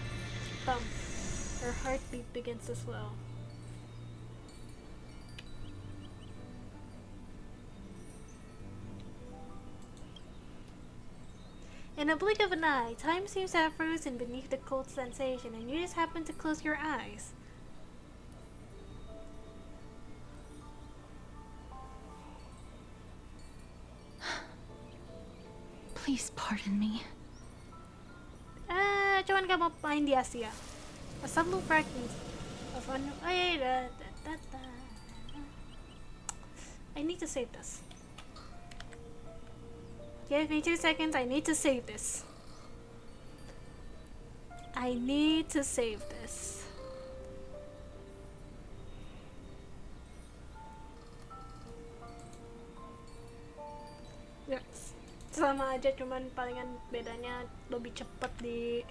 thump. Her heartbeat begins to slow. In a blink of an eye, time seems to have frozen beneath the cold sensation, and you just happen to close your eyes. Please pardon me. Cuman ka maindias ya. A subtle fragment of I need to save this. Give me 2 seconds, I need to save this. I need to save this. Yes. Sama aja, cuman palingan bedanya lebih cepat di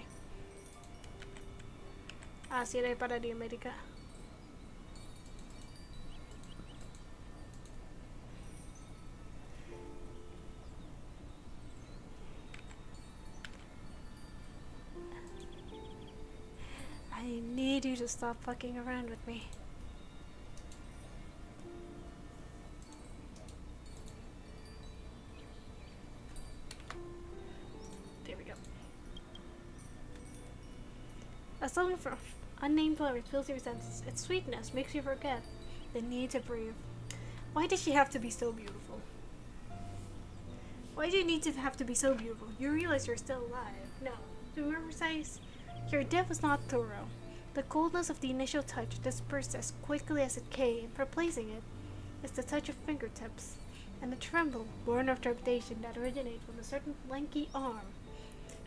Asia daripada di Amerika. I need you to stop fucking around with me. There we go. A sudden unnamed flower fills your senses. Its sweetness makes you forget the need to breathe. Why does she have to be so beautiful? Why do you need to have to be so beautiful? You realize you're still alive. No. To be more precise, your death was not thorough. The coldness of the initial touch dispersed as quickly as it came, replacing it is the touch of fingertips, and the tremble born of trepidation that originates from a certain lanky arm.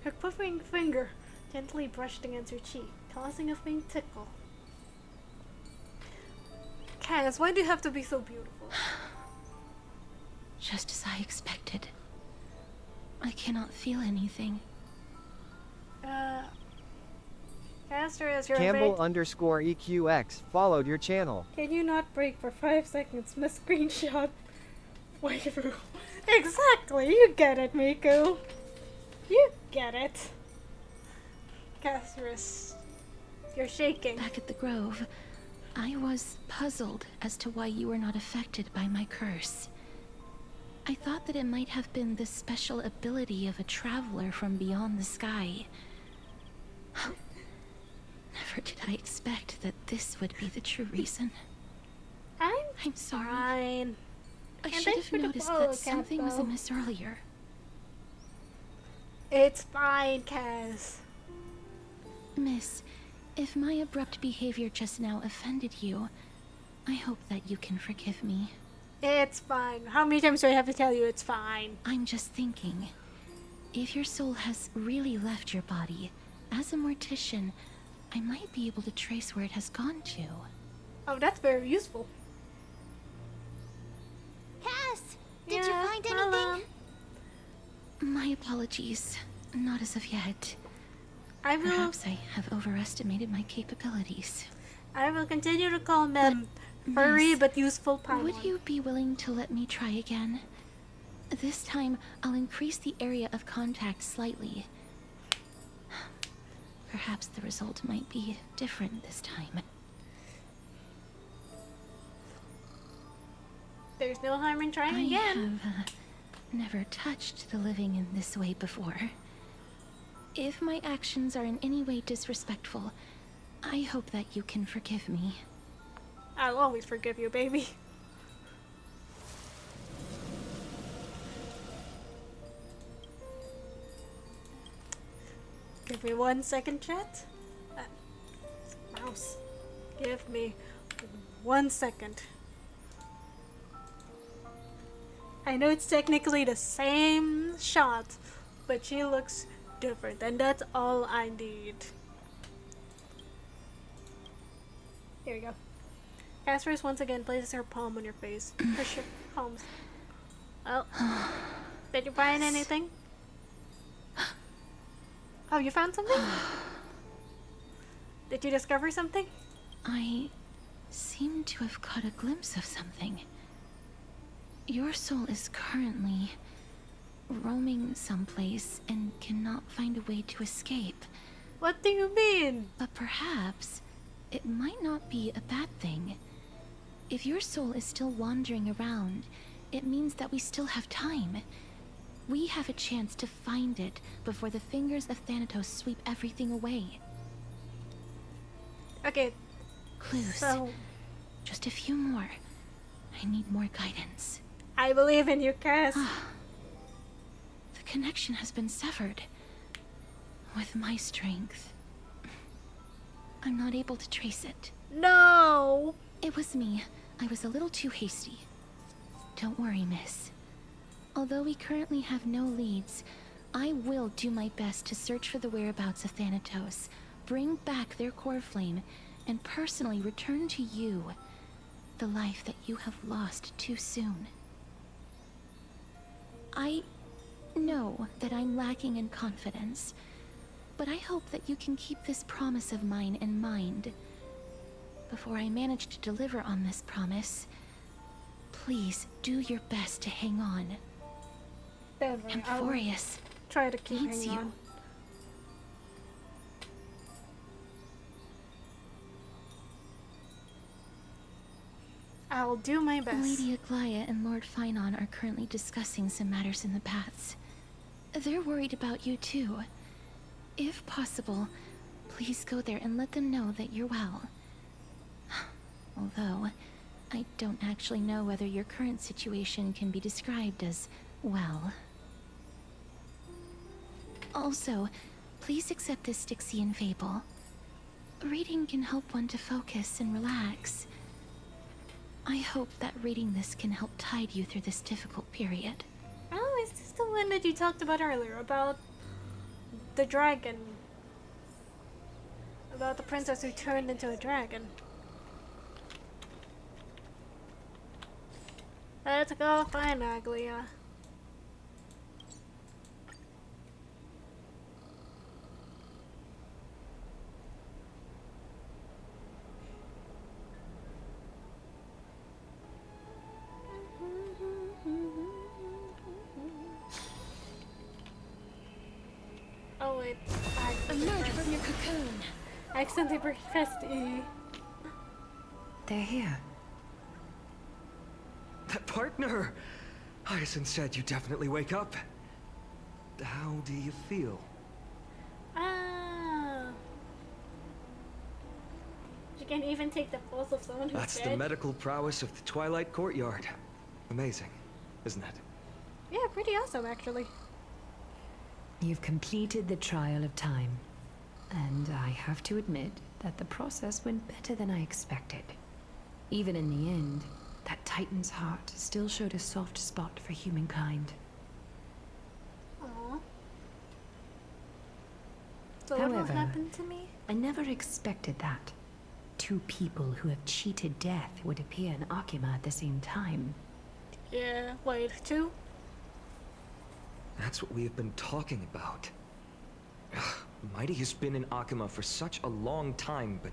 Her quivering finger gently brushed against her cheek, causing a faint tickle. Cass, why do you have to be so beautiful? Just as I expected. I cannot feel anything. Caster, as your Campbell_EQX followed your channel. Can you not break for 5 seconds? My screenshot. Waifu. Exactly, you get it, Miku. You get it. Casterus, you're shaking. Back at the Grove, I was puzzled as to why you were not affected by my curse. I thought that it might have been the special ability of a traveler from beyond the sky. Never did I expect that this would be the true reason. I'm sorry. Fine. I should have noticed that something was amiss earlier. It's fine, Cass. Miss, if my abrupt behavior just now offended you, I hope that you can forgive me. It's fine. How many times do I have to tell you it's fine? I'm just thinking, if your soul has really left your body, as a mortician, I might be able to trace where it has gone to. Oh, that's very useful. Cass, did Yeah, you find hello. anything? My apologies. Not as of yet. I will. Perhaps I have overestimated my capabilities. I will continue to call them furry Miss, but useful Paimon. Would you be willing to let me try again? This time, I'll increase the area of contact slightly. Perhaps the result might be different this time. There's no harm in trying I again. have never touched the living in this way before. If my actions are in any way disrespectful, I hope that you can forgive me. I'll always forgive you, baby. Give me 1 second, chat. Mouse. Give me 1 second. I know it's technically the same shot, but she looks different, and that's all I need. Here we go. Casper's once again places her palm on your face. Her palms. Oh. Did you find anything? Oh, you found something? Did you discover something? I seem to have caught a glimpse of something. Your soul is currently roaming someplace and cannot find a way to escape. What do you mean? But perhaps it might not be a bad thing. If your soul is still wandering around, it means that we still have time. We have a chance to find it before the fingers of Thanatos sweep everything away. Okay. Clues. So, just a few more. I need more guidance. I believe in you, Cass. The connection has been severed. With my strength, I'm not able to trace it. No! It was me. I was a little too hasty. Don't worry, miss. Although we currently have no leads, I will do my best to search for the whereabouts of Thanatos, bring back their core flame, and personally return to you the life that you have lost too soon. I know that I'm lacking in confidence, but I hope that you can keep this promise of mine in mind. Before I manage to deliver on this promise, please do your best to hang on. Don't worry, I'll Amphorius try to keep needs hanging you. on. I'll do my best. Lady Aglaia and Lord Finon are currently discussing some matters in the paths. They're worried about you too. If possible, please go there and let them know that you're well. Although, I don't actually know whether your current situation can be described as well. Also, please accept this Styxian fable. Reading can help one to focus and relax. I hope that reading this can help tide you through this difficult period. Oh, is this the one that you talked about earlier? About the dragon? About the princess who turned into a dragon? Let's go find Aglaia. Oh wait, Emerge from your cocoon! I accidentally pressed E. They're here. That partner! Hyacinth said you definitely wake up. How do you feel? Ah. You can even take the pulse of someone who's That's dead. the medical prowess of the Twilight Courtyard. Amazing, isn't it? Yeah, pretty awesome actually. You've completed the trial of time. And I have to admit that the process went better than I expected. Even in the end, that Titan's heart still showed a soft spot for humankind. Aww. So what will However, happen to me? I never expected that. Two people who have cheated death would appear in Akima at the same time. Yeah, wait, two? That's what we have been talking about. Mighty has been in Akima for such a long time, but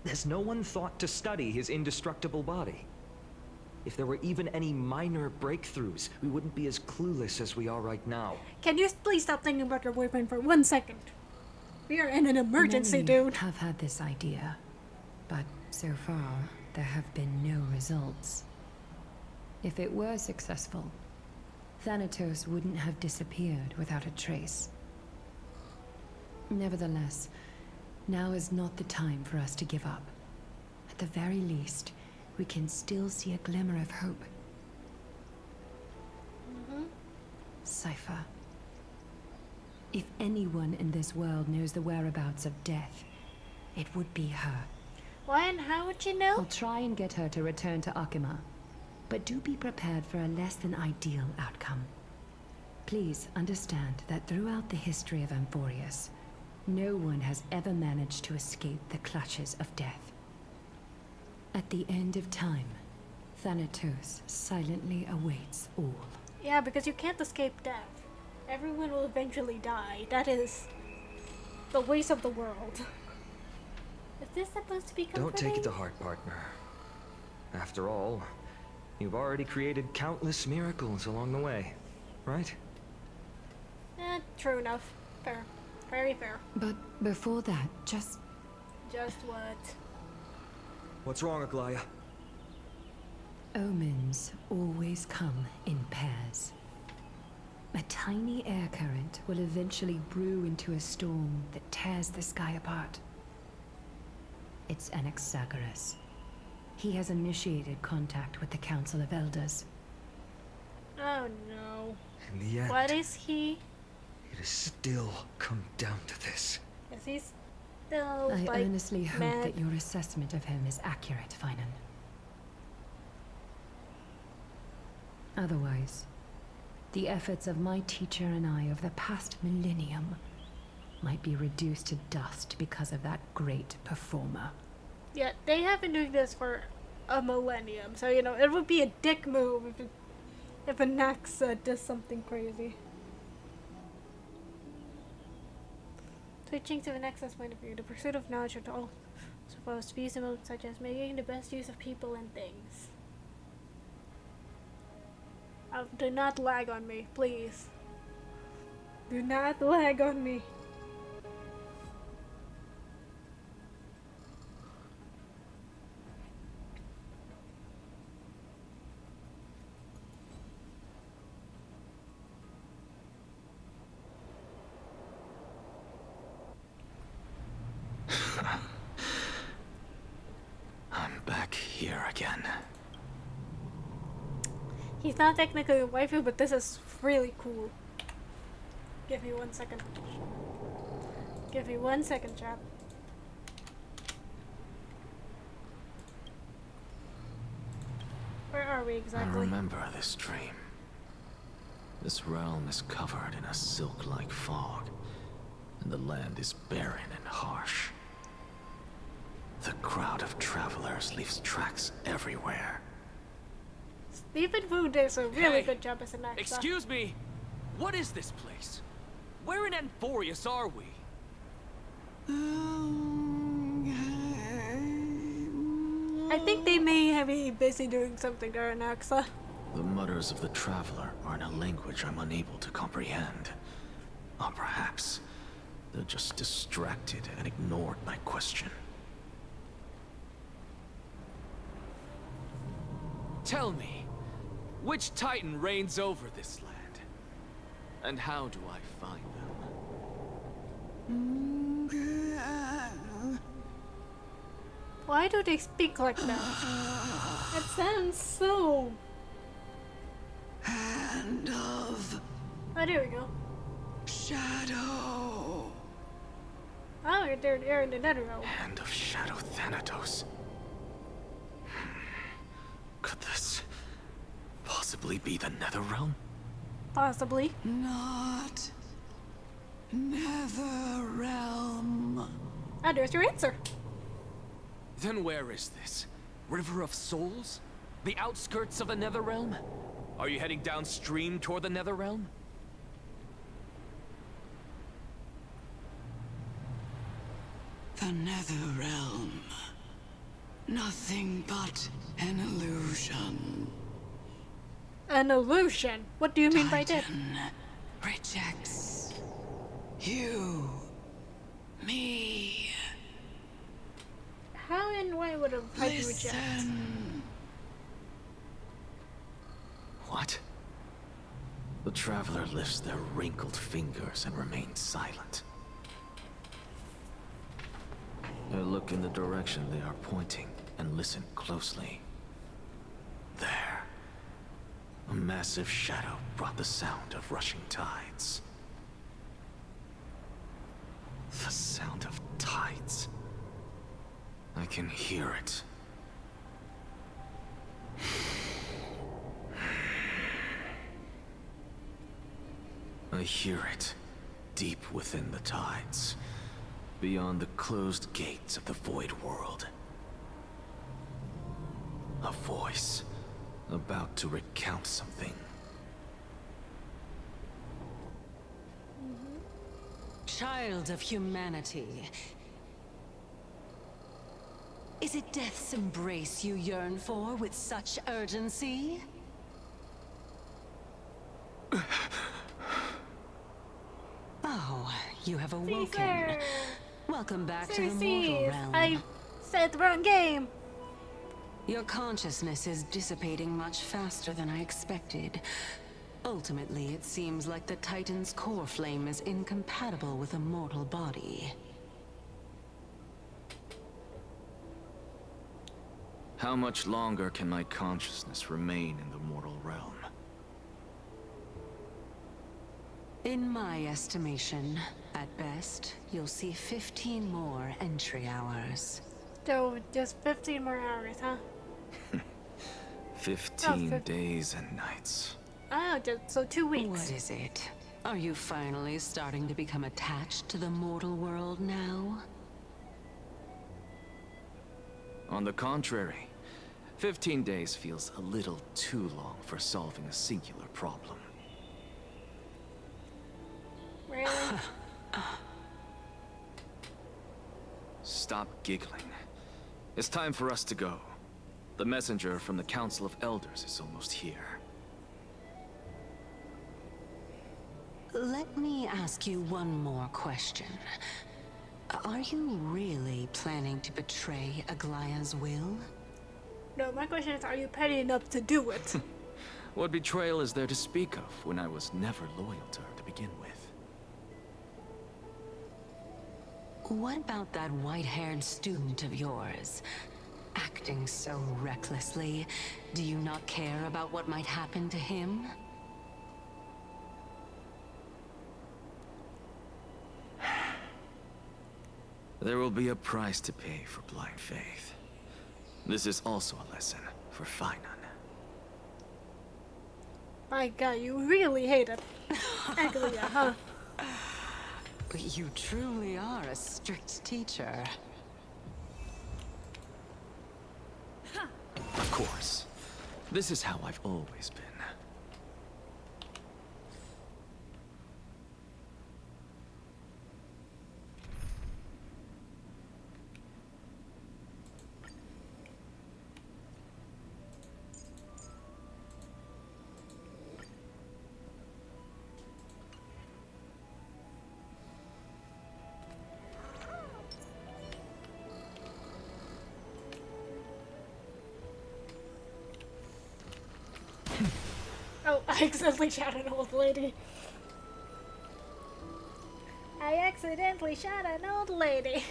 has no one thought to study his indestructible body? If there were even any minor breakthroughs, we wouldn't be as clueless as we are right now. Can you please stop thinking about your boyfriend for 1 second? We are in an emergency, Many dude. have had this idea, but so far, there have been no results. If it were successful, Thanatos wouldn't have disappeared without a trace. Nevertheless, now is not the time for us to give up. At the very least, we can still see a glimmer of hope. Cypher. If anyone in this world knows the whereabouts of death, it would be her. Why and how would you know? We'll try and get her to return to Akima. but do be prepared for a less than ideal outcome. Please understand that throughout the history of Amphorius, no one has ever managed to escape the clutches of death. At the end of time, Thanatos silently awaits all. Yeah, because you can't escape death. Everyone will eventually die. That is the waste of the world. Is this supposed to be comforting? Don't take it to heart, partner. After all, you've already created countless miracles along the way, right? True enough. Fair. Very fair. But before that, just what? What's wrong, Aglaya? omens always come in pairs. A tiny air current will eventually brew into a storm that tears the sky apart. It's Anaxagoras. He has initiated contact with the Council of Elders. Oh no. In the end, What is he? it has still come down to this. Is he still I like earnestly hope mad? that your assessment of him is accurate, Finan. Otherwise, the efforts of my teacher and I over the past millennium might be reduced to dust because of that great performer. Yeah, they have been doing this for a millennium, so you know it would be a dick move if a Naxa does something crazy. Switching to the Naxa's point of view, the pursuit of knowledge are all supposed feasible, such as making the best use of people and things. Do not lag on me, please. Do not lag on me. I'm back here again. He's not technically a waifu, but this is really cool. Give me 1 second. Give me 1 second, chat. Where are we I exactly? remember this dream. This realm is covered in a silk-like fog, and the land is barren and harsh. The crowd of travelers leaves tracks everywhere. Stephen Wu does a really Hey, good job as an actor. Excuse me, what is this place? Where in Amphorius are we? I think they may be busy doing something there in Axa. The mutters of the traveler are in a language I'm unable to comprehend. Or perhaps they're just distracted and ignored my question. Tell me, which Titan reigns over this land? And how do I find them? Why do they speak like that? It sounds so... Hand of Oh, there we go. Shadow. Oh, they're in the Netherrealm. Hand of Shadow Thanatos. Could this possibly be the Netherrealm? Possibly. Not Netherrealm. Ah, there's your answer. Then where is this? River of Souls? The outskirts of the Netherrealm? Are you heading downstream toward the Netherrealm? The Netherrealm. Nothing but an illusion. An illusion? What do you mean by that? Titan rejects you, me. How and why would a Titan reject? Listen. What? The traveler lifts their wrinkled fingers and remains silent. I look in the direction they are pointing and listen closely. There. A massive shadow brought the sound of rushing tides. The sound of tides. I can hear it. I hear it, deep within the tides, beyond the closed gates of the Void World. A voice, about to recount something. Child of humanity. Is it death's embrace you yearn for with such urgency? Oh, you have awoken. Caesar! Welcome back to the mortal Cersei! realm. I said the wrong game! Your consciousness is dissipating much faster than I expected. Ultimately, it seems like the Titan's core flame is incompatible with a mortal body. How much longer can my consciousness remain in the mortal realm? In my estimation, at best, you'll see 15 more entry hours. So, just 15 more hours, huh? 15 days and nights. Oh, so 2 weeks. What is it? Are you finally starting to become attached to the mortal world now? On the contrary, 15 days feels a little too long for solving a singular problem. Really? Stop giggling. It's time for us to go. The messenger from the Council of Elders is almost here. Let me ask you one more question. Are you really planning to betray Aglaya's will? No, my question is, are you petty enough to do it? What betrayal is there to speak of when I was never loyal to her to begin with? What about that white-haired student of yours? Acting so recklessly, do you not care about what might happen to him? There will be a price to pay for blind faith. This is also a lesson for Finan. My god, you really hate it. Aglia, huh? But you truly are a strict teacher. Of course. This is how I've always been. Oh, I accidentally shot an old lady. I accidentally shot an old lady.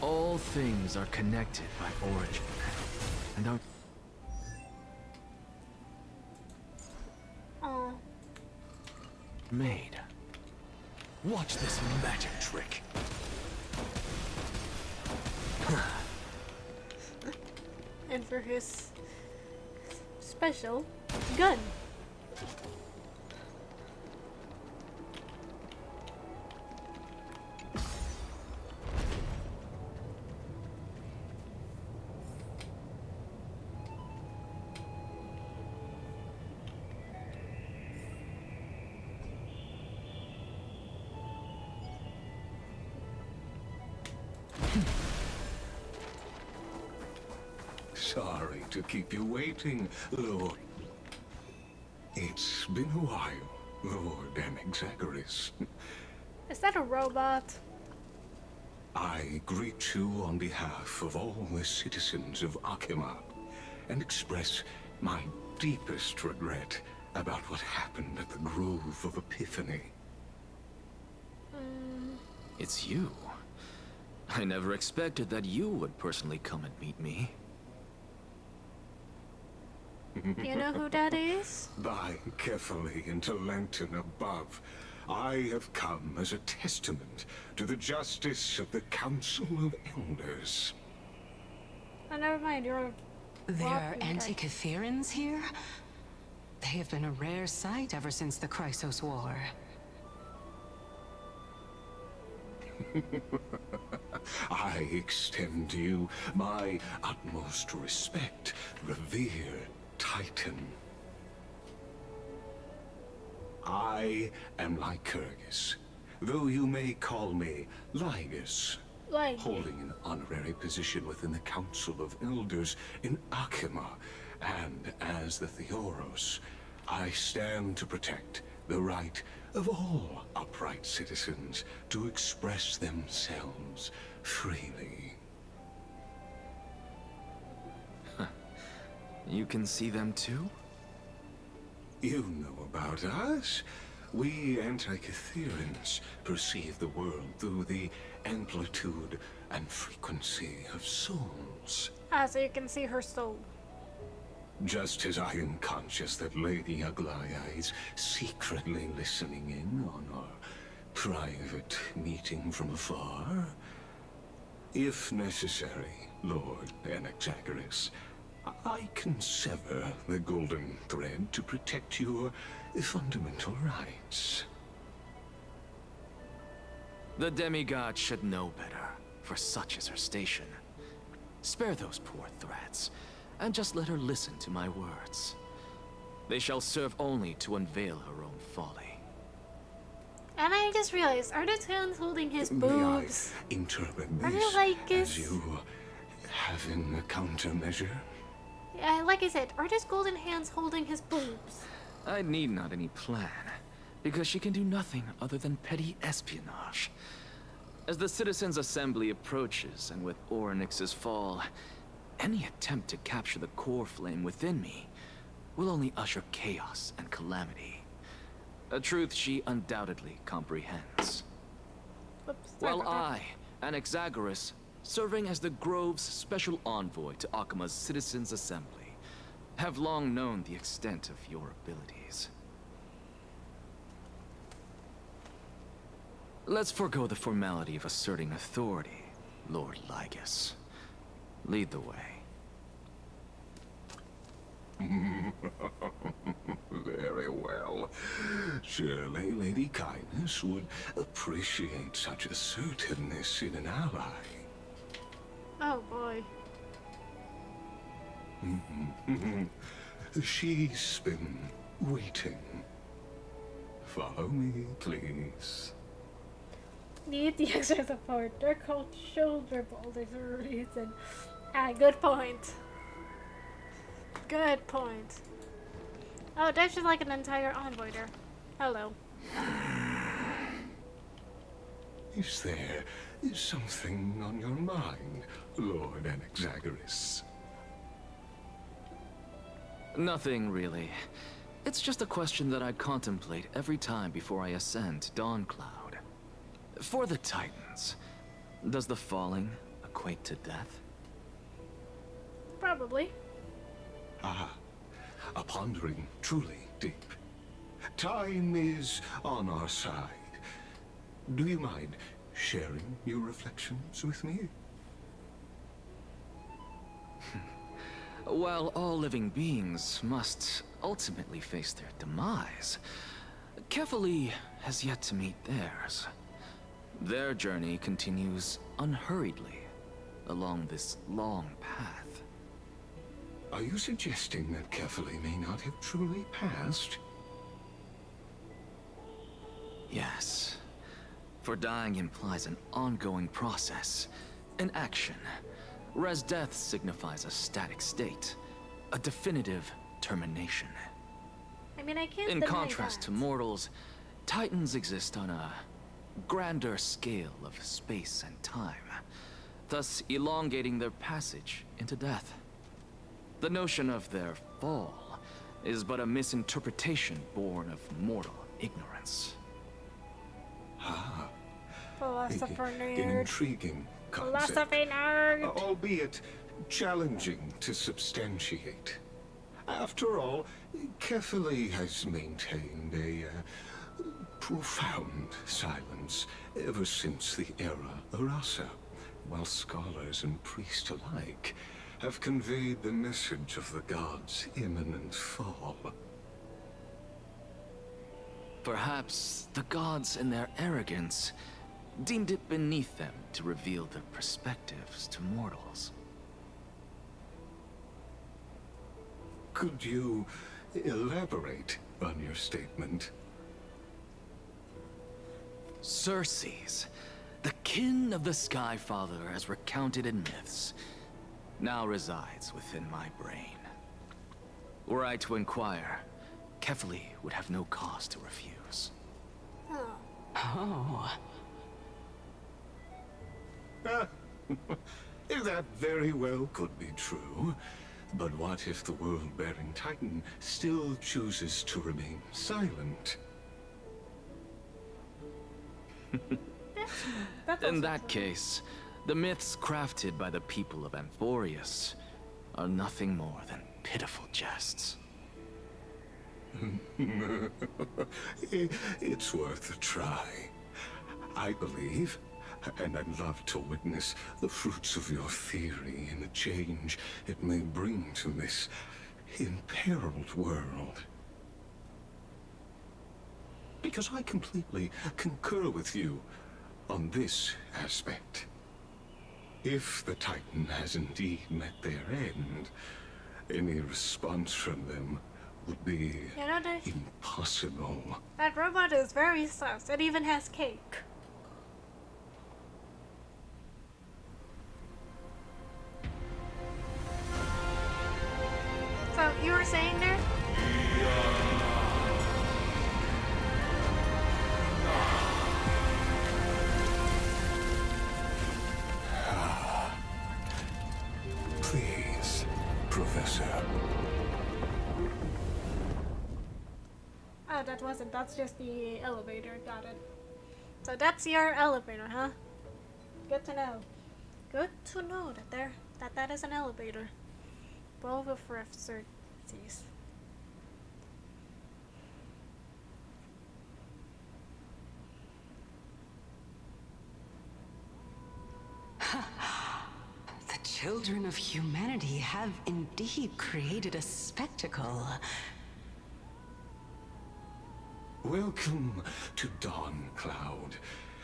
All things are connected by origin, and are made. Watch this magic trick. And for his special gun. Sorry to keep you waiting, Lord. It's been a while, Lord Anexagoras. Is that a robot? I greet you on behalf of all the citizens of Akima and express my deepest regret about what happened at the Grove of Epiphany. It's you. I never expected that you would personally come and meet me. You know who that is? By carefully into Lantern above, I have come as a testament to the justice of the Council of Elders. Oh, never mind, you're There are Okay. Antikytherans here? They have been a rare sight ever since the Chrysos War. I extend to you my utmost respect, revered Titan. I am Lycurgus, though you may call me Lygus, holding an honorary position within the Council of Elders in Akima, and as the Theoros, I stand to protect the right of all upright citizens to express themselves freely. You can see them too? You know about us. We Antikytherans perceive the world through the amplitude and frequency of souls. Ah, so you can see her soul. Just as I am conscious that Lady Aglaya is secretly listening in on our private meeting from afar. If necessary, Lord Anaxagoras, I can sever the golden thread to protect your fundamental rights. The demigod should know better, for such is her station. Spare those poor threats, and just let her listen to my words. They shall serve only to unveil her own folly. And I just realized, are those hands holding his May boobs? I interpret Are they this like as his... you having a countermeasure? Yeah, like I said, are those golden hands holding his boobs? I need not any plan, because she can do nothing other than petty espionage. As the Citizens' Assembly approaches, and with Orynyx's fall, any attempt to capture the core flame within me will only usher chaos and calamity. A truth she undoubtedly comprehends. Oops, While I, Anaxagoras, serving as the Grove's special envoy to Akima's Citizens' Assembly, have long known the extent of your abilities. Let's forego the formality of asserting authority, Lord Lygus. Lead the way. Very well. Surely Lady Kindness would appreciate such assertiveness in an ally. Oh boy. She's been waiting. Follow me, please. Need the extra support. They're called shoulder boulders for a reason. Ah, good point. Good point. Oh, that's just like an entire envoy there. Hello. Is there something on your mind, Lord Anaxagoras? Nothing, really. It's just a question that I contemplate every time before I ascend Dawncloud. For the Titans, does the falling equate to death? Probably. Ah, a pondering truly deep. Time is on our side. Do you mind sharing your reflections with me? While all living beings must ultimately face their demise, Kefali has yet to meet theirs. Their journey continues unhurriedly along this long path. Are you suggesting that Kefali may not have truly passed? Yes. For dying implies an ongoing process, an action. Whereas death signifies a static state, a definitive termination. I mean, I can't In deny contrast that. to mortals, Titans exist on a grander scale of space and time, thus elongating their passage into death. The notion of their fall is but a misinterpretation born of mortal ignorance. Ah, Philosopher an nerd. intriguing concept, Philosophy nerd. albeit challenging to substantiate. After all, Kefali has maintained a profound silence ever since the era Arasa, while scholars and priests alike have conveyed the message of the gods' imminent fall. Perhaps the gods, in their arrogance, deemed it beneath them to reveal their perspectives to mortals. Could you elaborate on your statement? Circes, the kin of the Skyfather as recounted in myths, now resides within my brain. Were I to inquire, Kefali would have no cause to refuse. Oh. Oh. That very well could be true. But what if the world-bearing Titan still chooses to remain silent? In that case, the myths crafted by the people of Amphorius are nothing more than pitiful jests. It's worth a try. I believe, and I'd love to witness the fruits of your theory and the change it may bring to this imperiled world. Because I completely concur with you on this aspect. If the Titan has indeed met their end, any response from them would be impossible. That robot is very sus. It even has cake. So, you were saying there? Please, Professor. Oh, that wasn't. That's just the elevator. Got it. So that's your elevator, huh? Good to know. Good to know that is an elevator. 12 of Circes. The children of humanity have indeed created a spectacle. Welcome to Dawn Cloud.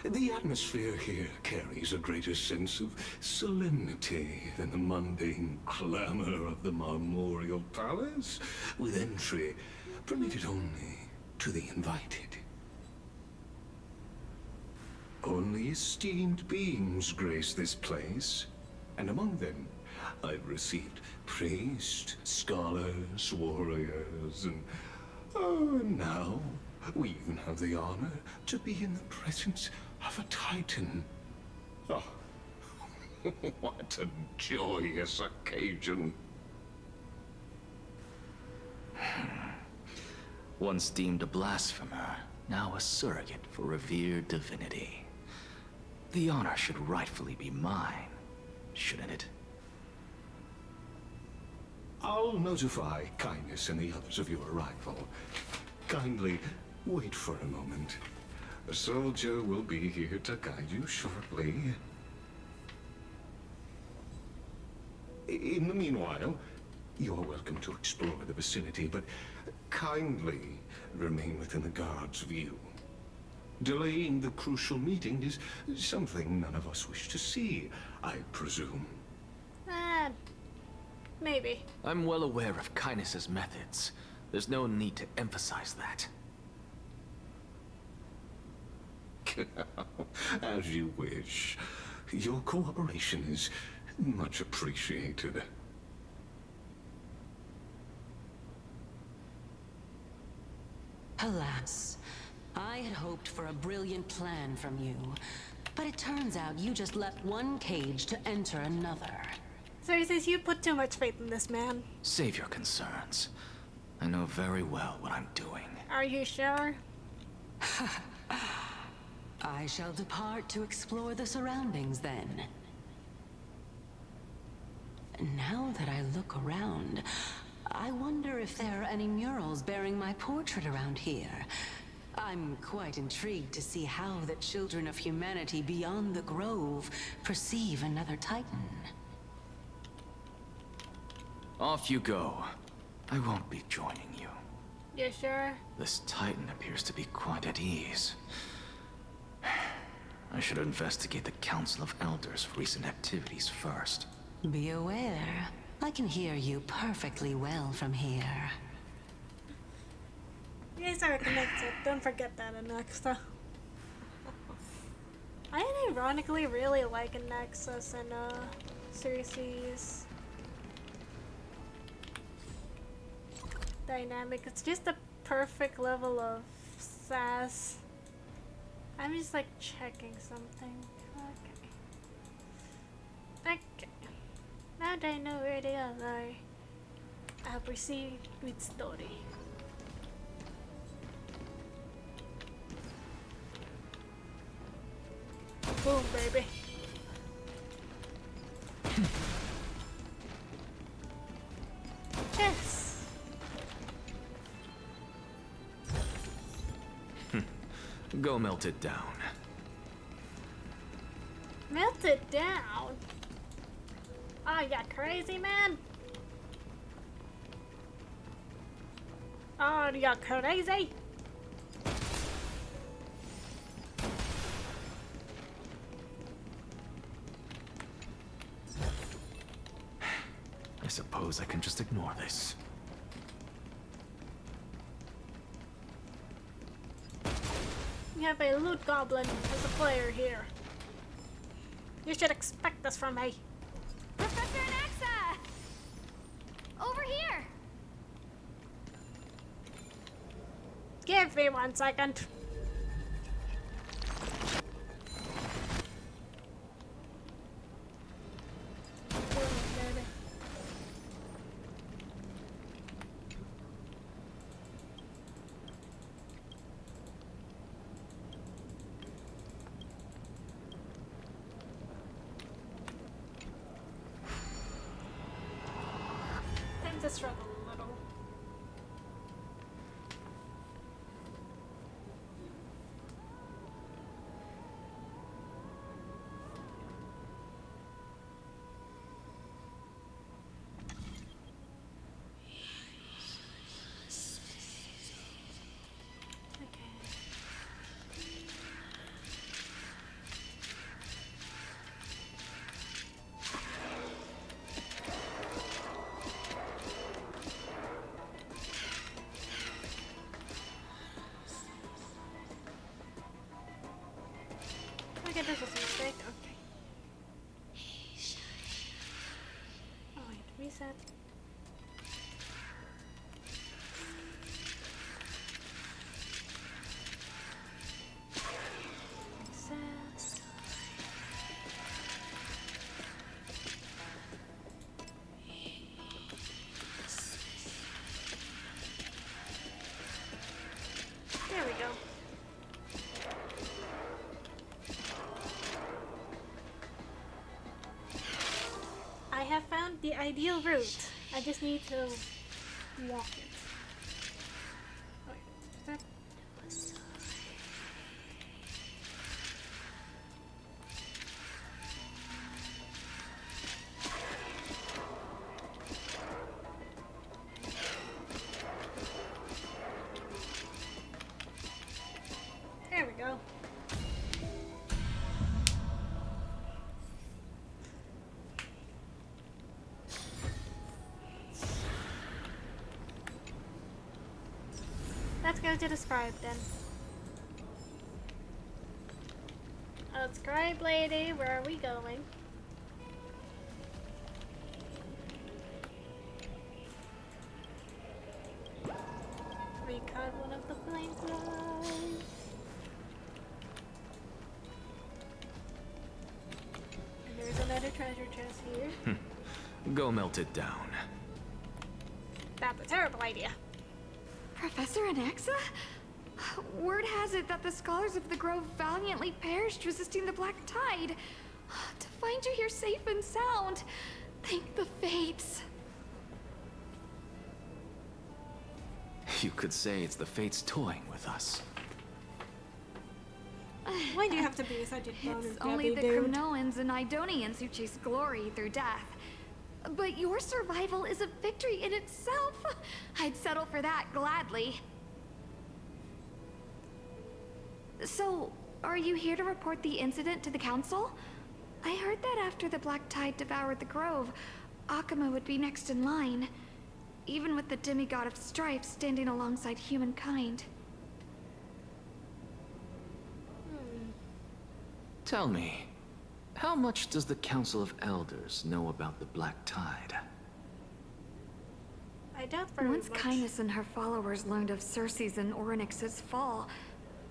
The atmosphere here carries a greater sense of solemnity than the mundane clamor of the Marmorial Palace, with entry permitted only to the invited. Only esteemed beings grace this place, and among them I've received priests, scholars, warriors, and now we even have the honor to be in the presence of a Titan. Oh, what a joyous occasion. Once deemed a blasphemer, now a surrogate for revered divinity. The honor should rightfully be mine, shouldn't it? I'll notify Kindness and the others of your arrival. Kindly wait for a moment. A soldier will be here to guide you shortly. In the meanwhile, you are welcome to explore the vicinity, but kindly remain within the guard's view. Delaying the crucial meeting is something none of us wish to see, I presume. Maybe. I'm well aware of Kindness's methods. There's no need to emphasize that. As you wish. Your cooperation is much appreciated. Alas, I had hoped for a brilliant plan from you, but it turns out you just left one cage to enter another. So he says you put too much faith in this man. Save your concerns. I know very well what I'm doing. Are you sure? I shall depart to explore the surroundings then. Now that I look around, I wonder if there are any murals bearing my portrait around here. I'm quite intrigued to see how the children of humanity beyond the grove perceive another Titan. Off you go. I won't be joining you. You sure? This Titan appears to be quite at ease. I should investigate the Council of Elders' recent activities first. Be aware. I can hear you perfectly well from here. You guys are connected. Don't forget that, Alexa. I ironically really like Nexus and Cersei's dynamic. It's just the perfect level of sass. I'm just like checking something. Okay. Now that I know where they are, I'll proceed with story. Boom, baby. Yes. Go melt it down. Melt it down? Oh, you crazy, man? Oh, you crazy? I suppose I can just ignore this. We have a loot goblin as a player here. You should expect this from me. Professor Anaxa! Over here! Give me 1 second. Time to struggle a little. Okay, this was a mistake. Okay. Oh wait, reset. Reset. There we go. I have found the ideal route. I just need to walk it. Wait, is that? There we go. Let's go to the scribe then. Oh, scribe lady, where are we going? We caught one of the flamethrows. And there's another treasure chest here. Go melt it down. That's a terrible idea. Professor Anaxa? Word has it that the scholars of the Grove valiantly perished resisting the Black Tide. To find you here safe and sound, thank the fates. You could say it's the fates toying with us. Why do you have to be such a It's only the Kremnoans and Idonians who chase glory through death. But your survival is a victory in itself. I'd settle for that gladly. So, are you here to report the incident to the council? I heard that after the Black Tide devoured the grove, Akuma would be next in line, even with the demigod of strife standing alongside humankind. Tell me, how much does the Council of Elders know about the Black Tide? I doubt very Once much. Kindness and her followers learned of Cersei's and Orynyx's fall,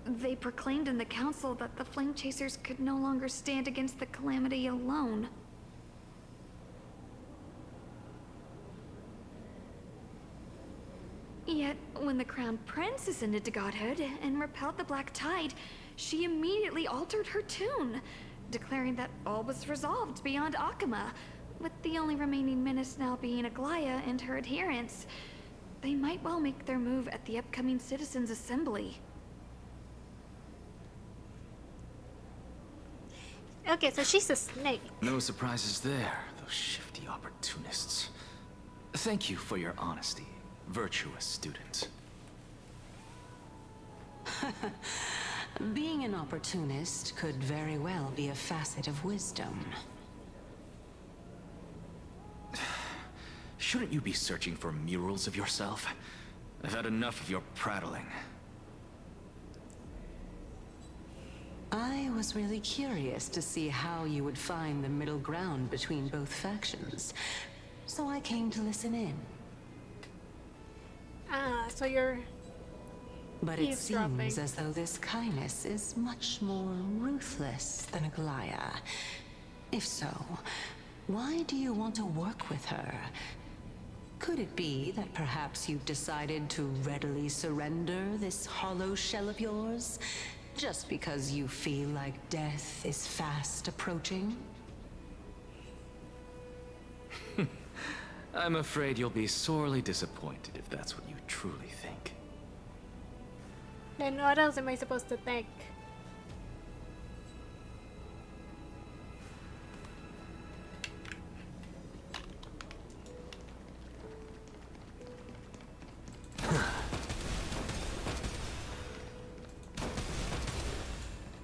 they proclaimed in the council that the Flame Chasers could no longer stand against the calamity alone. Yet, when the Crown Prince ascended to godhood and repelled the Black Tide, she immediately altered her tune, declaring that all was resolved beyond Akuma, with the only remaining menace now being Aglaya and her adherents. They might well make their move at the upcoming Citizens' Assembly. Okay, so she's a snake. No surprises there, those shifty opportunists. Thank you for your honesty, virtuous student. Being an opportunist could very well be a facet of wisdom. Shouldn't you be searching for murals of yourself? I've had enough of your prattling. I was really curious to see how you would find the middle ground between both factions, so I came to listen in. Ah, so you're But it eavesdropping. seems as though this kindness is much more ruthless than Aglaya. If so, why do you want to work with her? Could it be that perhaps you've decided to readily surrender this hollow shell of yours, just because you feel like death is fast approaching? I'm afraid you'll be sorely disappointed if that's what you truly think. Then what else am I supposed to think?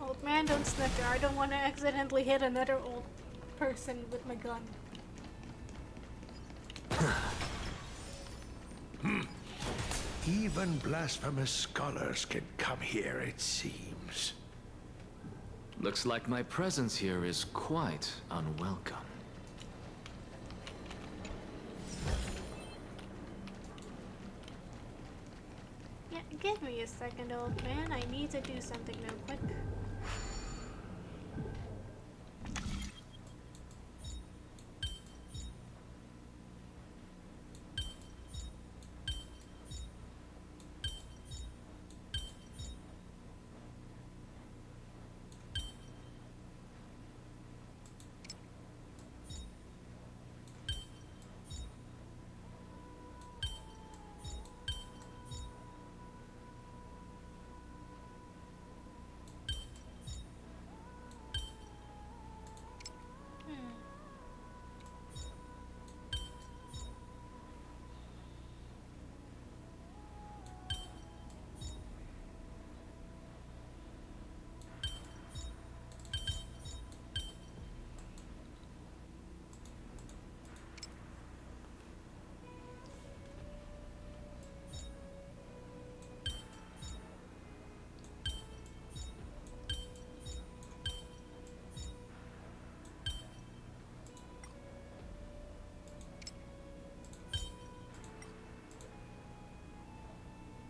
Old man, don't snicker. I don't want to accidentally hit another old person with my gun. Even blasphemous scholars can come here, it seems. Looks like my presence here is quite unwelcome. Yeah, give me a second, old man. I need to do something real quick.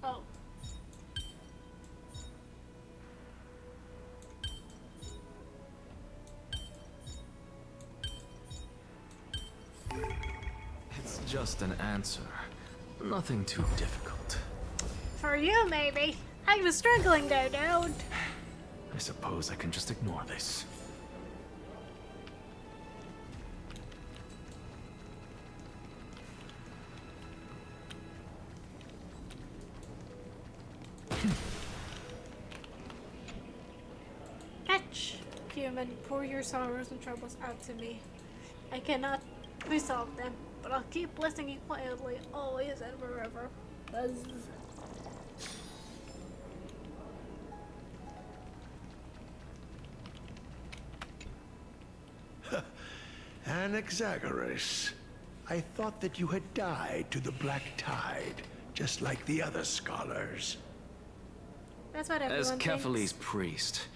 Oh. It's just an answer. Nothing too difficult. For you, maybe. I was struggling there, dude. I suppose I can just ignore this. Catch, human, pour your sorrows and troubles out to me. I cannot We solved them, but I'll keep listening quietly, always and forever. Buzz. Anaxagoras, I thought that you had died to the Black Tide, just like the other scholars. That's what everyone As thinks. Kephale's priest,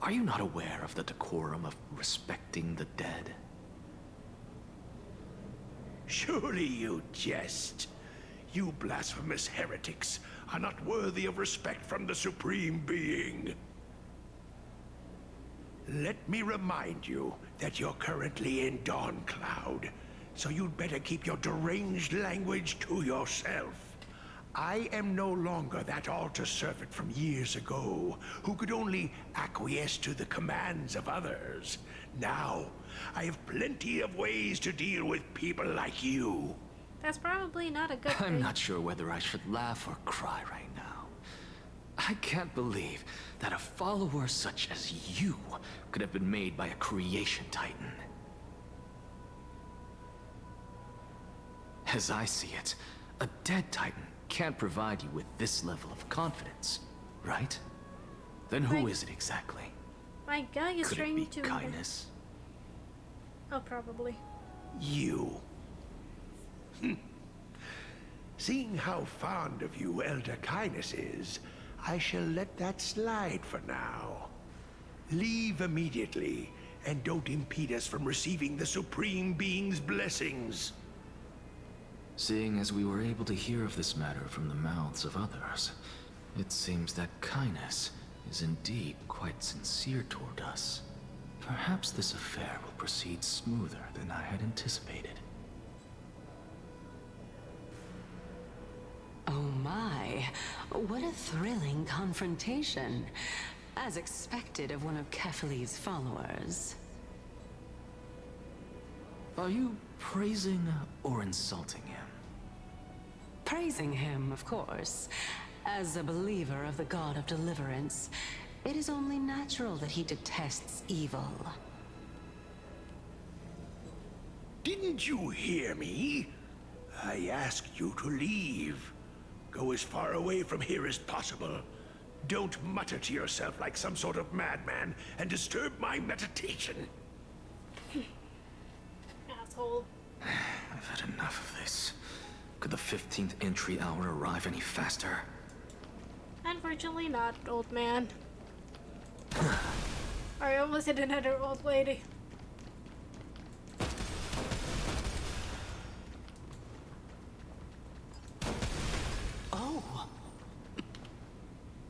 are you not aware of the decorum of respecting the dead? Surely you jest. You blasphemous heretics are not worthy of respect from the Supreme Being. Let me remind you that you're currently in Dawncloud, so you'd better keep your deranged language to yourself. I am no longer that altar servant from years ago, who could only acquiesce to the commands of others. Now, I have plenty of ways to deal with people like you. That's probably not a good I'm thing. not sure whether I should laugh or cry right now. I can't believe that a follower such as you could have been made by a creation titan. As I see it, a dead titan can't provide you with this level of confidence, right? Then who is it exactly? My guy is Could it trying be to. kindness? Oh, probably. You. Seeing how fond of you Elder Kindness is, I shall let that slide for now. Leave immediately, and don't impede us from receiving the Supreme Being's blessings. Seeing as we were able to hear of this matter from the mouths of others, it seems that Kindness is indeed quite sincere toward us. Perhaps this affair will proceed smoother than I had anticipated. Oh my, what a thrilling confrontation. As expected of one of Kephale's followers. Are you praising or insulting him? Praising him, of course. As a believer of the God of Deliverance, it is only natural that he detests evil. Didn't you hear me? I asked you to leave. Go as far away from here as possible. Don't mutter to yourself like some sort of madman and disturb my meditation. Asshole. I've had enough of this. Could the 15th entry hour arrive any faster? Unfortunately not, old man. I almost hit another old lady. Oh!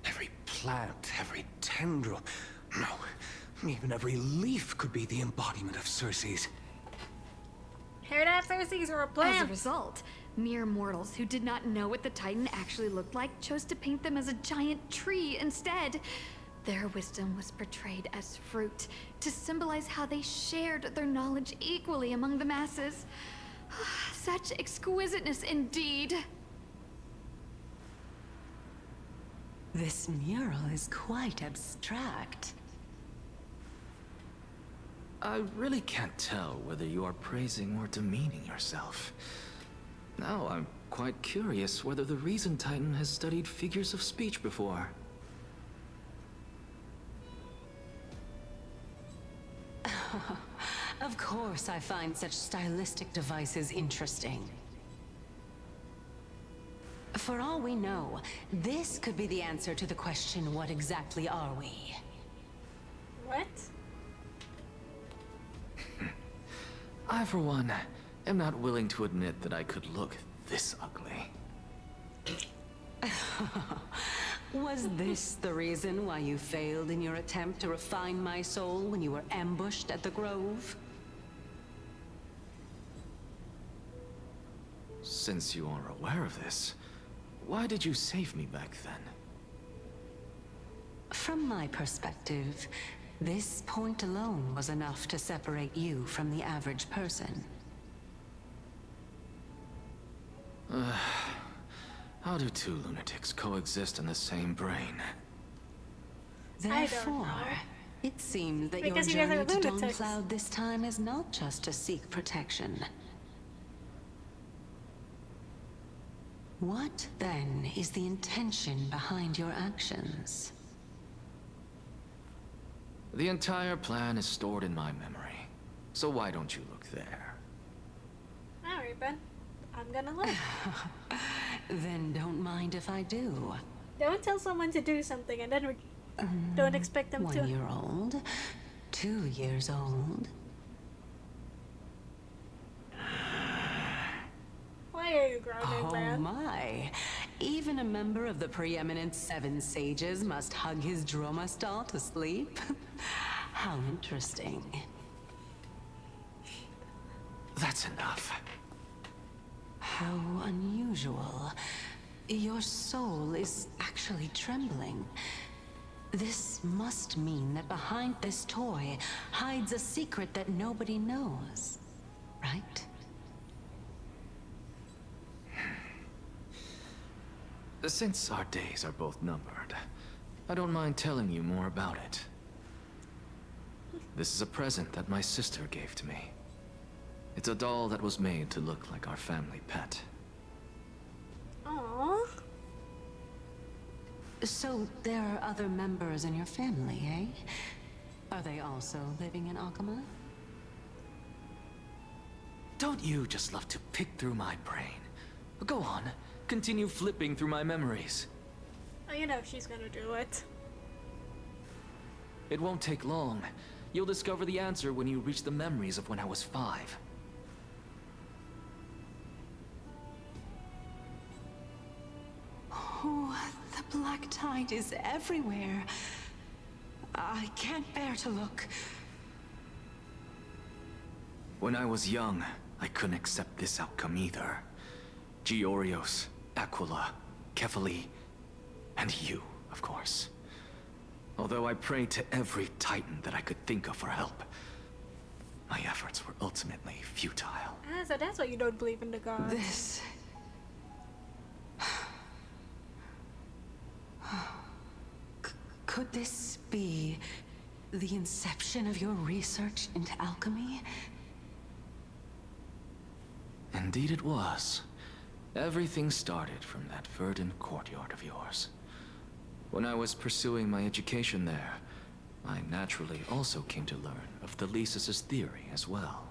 Every plant, every tendril, no, even every leaf could be the embodiment of Circe's. Hear that, Cersei's or a plan? As a result, mere mortals who did not know what the Titan actually looked like chose to paint them as a giant tree instead. Their wisdom was portrayed as fruit, to symbolize how they shared their knowledge equally among the masses. Such exquisiteness indeed. This mural is quite abstract. I really can't tell whether you are praising or demeaning yourself. Now I'm quite curious whether the Reason Titan has studied figures of speech before. Of course I find such stylistic devices interesting. For all we know, this could be the answer to the question, what exactly are we? What? I, for one, am not willing to admit that I could look this ugly. Was this the reason why you failed in your attempt to refine my soul when you were ambushed at the Grove? Since you are aware of this, why did you save me back then? From my perspective, this point alone was enough to separate you from the average person. How do two lunatics coexist in the same brain? Therefore, it seems that Because your you guys are journey to lunatics. Dawncloud this time is not just to seek protection, What, then, is the intention behind your actions? The entire plan is stored in my memory. So why don't you look there? Alright, Ben. I'm gonna look. Then don't mind if I do. Don't tell someone to do something and then don't expect them to. 1 year old? 2 years old? Why are you grounded, Oh man? my. Even a member of the preeminent Seven Sages must hug his Dromastal to sleep? How interesting. That's enough. How unusual. Your soul is actually trembling. This must mean that behind this toy hides a secret that nobody knows, right? Since our days are both numbered, I don't mind telling you more about it. This is a present that my sister gave to me. It's a doll that was made to look like our family pet. Aww. So there are other members in your family, eh? Are they also living in Akama? Don't you just love to pick through my brain? Go on, continue flipping through my memories. Oh, you know she's gonna do it. It won't take long. You'll discover the answer when you reach the memories of when I was 5. Oh, the black tide is everywhere. I can't bear to look. When I was young, I couldn't accept this outcome either. Georios, Aquila, Kefali, and you, of course. Although I prayed to every titan that I could think of for help, my efforts were ultimately futile. Ah, so that's why you don't believe in the gods. This... Could this be the inception of your research into alchemy? Indeed it was. Everything started from that verdant courtyard of yours. When I was pursuing my education there, I naturally also came to learn of Thelesis' theory as well.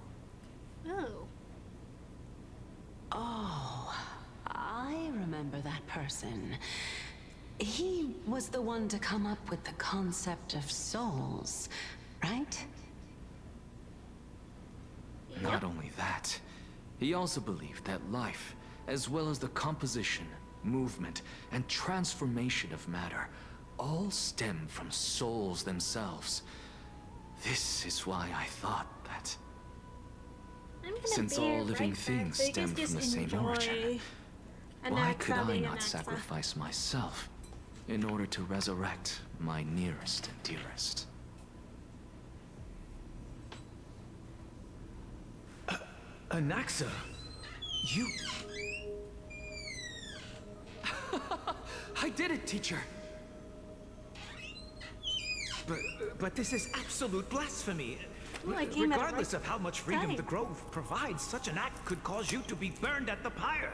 Oh. Oh, I remember that person. He was the one to come up with the concept of souls, right? Not only that, he also believed that life, as well as the composition, movement, and transformation of matter, all stem from souls themselves. This is why I thought that, since all living things stem from the same origin, why could I not sacrifice myself in order to resurrect my nearest and dearest? Anaxa? You... I did it, teacher! But this is absolute blasphemy. Well, I came at it Regardless right of how much freedom time. the Grove provides, such an act could cause you to be burned at the pyre.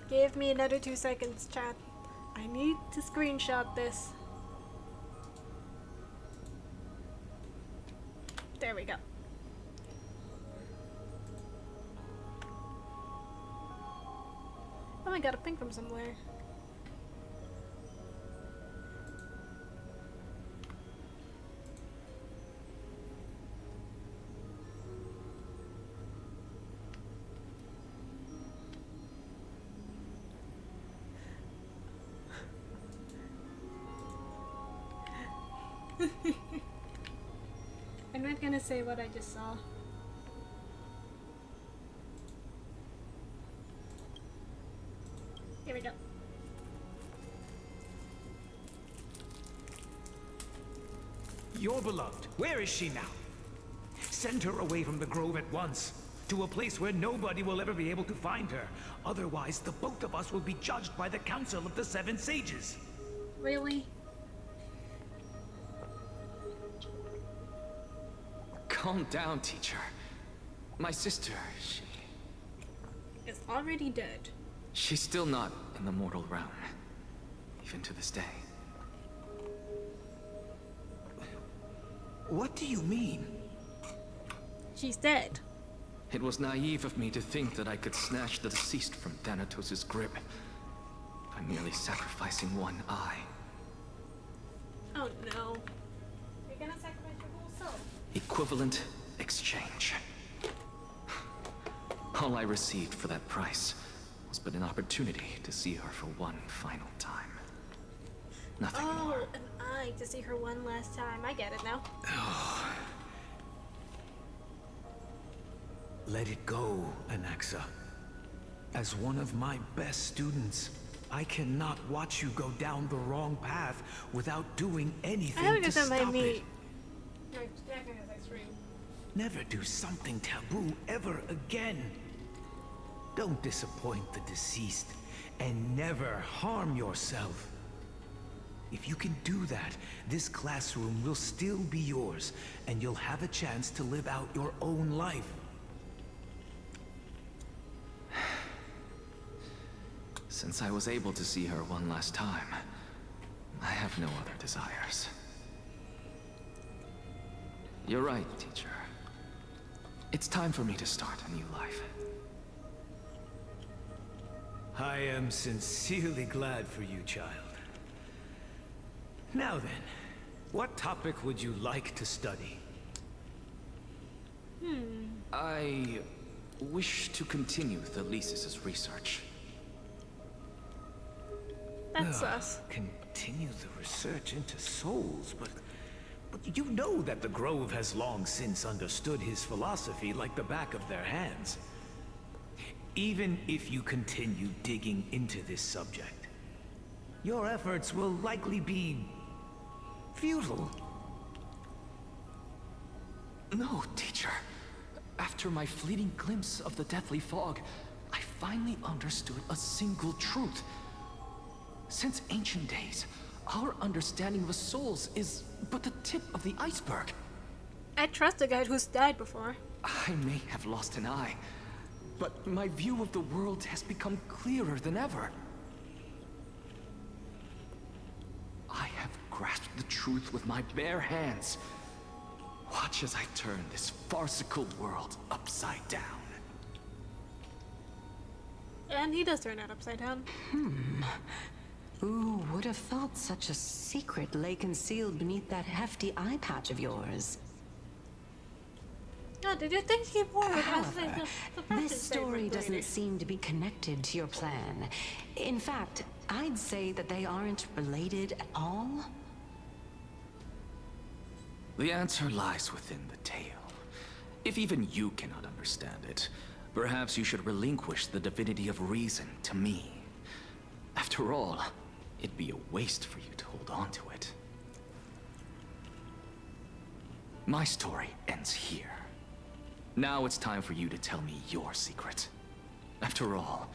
Give me another 2 seconds, chat. I need to screenshot this. There we go. Oh, I got a ping from somewhere. I'm not gonna say what I just saw. Here we go. Your beloved, where is she now? Send her away from the Grove at once, to a place where nobody will ever be able to find her. Otherwise, the both of us will be judged by the Council of the Seven Sages. Really? Calm down, teacher. My sister, is already dead. She's still not in the mortal realm, even to this day. What do you mean? She's dead. It was naive of me to think that I could snatch the deceased from Thanatos' grip by merely sacrificing one eye. Oh no. You're gonna sacrifice your whole self. Equivalent exchange. All I received for that price was but an opportunity to see her for one final time. Nothing more. Oh, an eye to see her one last time. I get it now. Let it go, Anaxa. As one of my best students, I cannot watch you go down the wrong path without doing anything to stop it. Never do something taboo ever again. Don't disappoint the deceased, and never harm yourself. If you can do that, this classroom will still be yours, and you'll have a chance to live out your own life. Since I was able to see her one last time, I have no other desires. You're right, teacher. It's time for me to start a new life. I am sincerely glad for you, child. Now then, what topic would you like to study? I wish to continue the Lysis' research. That's us. Continue the research into souls, but you know that the Grove has long since understood his philosophy like the back of their hands. Even if you continue digging into this subject, your efforts will likely be futile. No, teacher. After my fleeting glimpse of the deathly fog, I finally understood a single truth. Since ancient days, our understanding of the souls is but the tip of the iceberg. I trust a guy who's died before. I may have lost an eye, but my view of the world has become clearer than ever. I have grasped the truth with my bare hands. Watch as I turn this farcical world upside down. And he does turn it upside down. Who would have thought such a secret lay concealed beneath that hefty eye patch of yours? Oh, did you think he wore it? However, this story doesn't seem to be connected to your plan. In fact, I'd say that they aren't related at all. The answer lies within the tale. If even you cannot understand it, perhaps you should relinquish the divinity of reason to me. After all, it'd be a waste for you to hold on to it. My story ends here. Now it's time for you to tell me your secret. After all,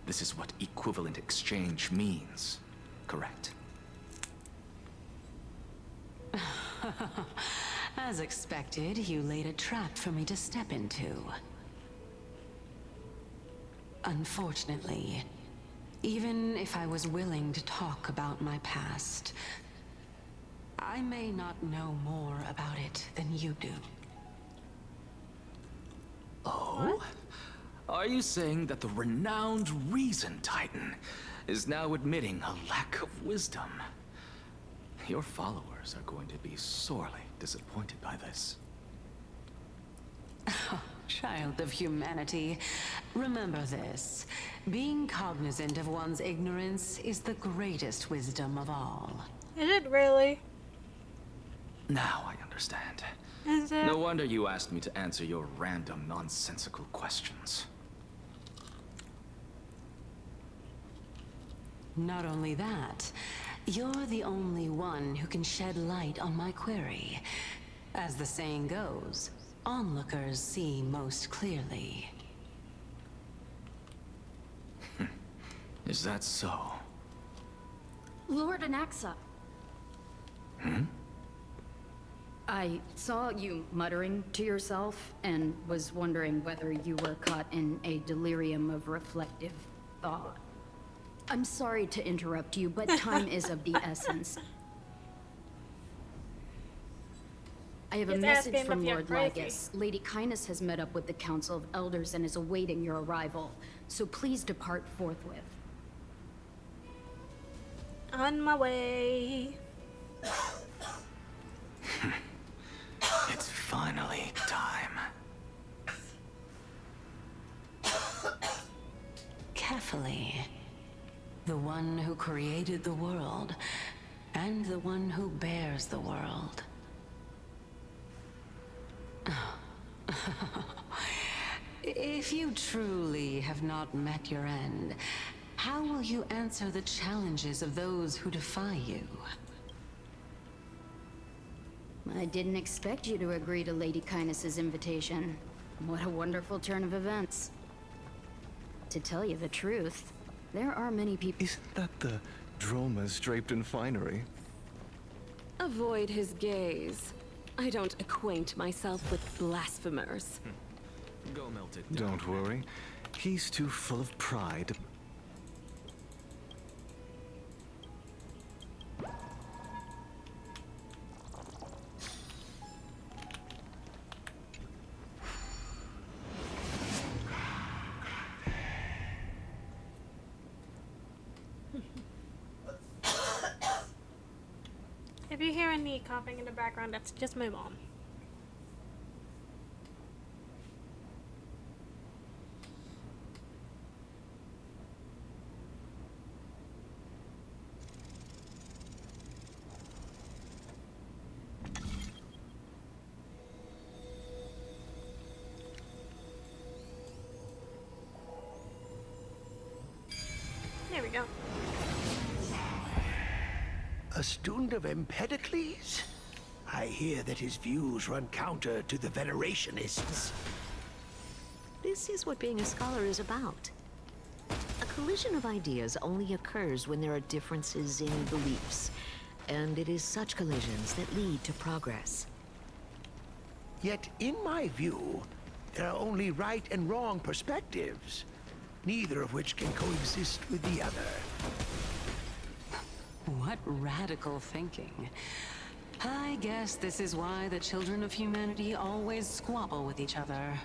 this is what equivalent exchange means, correct? As expected, you laid a trap for me to step into. Unfortunately, even if I was willing to talk about my past, I may not know more about it than you do. Oh? Are you saying that the renowned Reason Titan is now admitting a lack of wisdom? Your followers are going to be sorely disappointed by this. Child of humanity, remember this. Being cognizant of one's ignorance is the greatest wisdom of all. Is it really? Now I understand. Is it? No wonder you asked me to answer your random, nonsensical questions. Not only that, you're the only one who can shed light on my query. As the saying goes, onlookers see most clearly. Is that so? Lord Anaxa. I saw you muttering to yourself and was wondering whether you were caught in a delirium of reflective thought. I'm sorry to interrupt you, but time is of the essence. I have a He's message asking from if you're Lord crazy. Lygus. Lady Kindness has met up with the Council of Elders and is awaiting your arrival, so please depart forthwith. On my way. It's finally time. Carefully. The one who created the world, and the one who bears the world. If you truly have not met your end, how will you answer the challenges of those who defy you? I didn't expect you to agree to Lady Kindness's invitation. What a wonderful turn of events. To tell you the truth, there are many people— Isn't that the dromas draped in finery? Avoid his gaze. I don't acquaint myself with blasphemers. Go melt it down. Don't worry. He's too full of pride. If you hear any coughing in the background, that's just my mom. There we go. A student of Empedocles? I hear that his views run counter to the Venerationists. This is what being a scholar is about. A collision of ideas only occurs when there are differences in beliefs, and it is such collisions that lead to progress. Yet, in my view, there are only right and wrong perspectives, neither of which can coexist with the other. What radical thinking. I guess this is why the children of humanity always squabble with each other.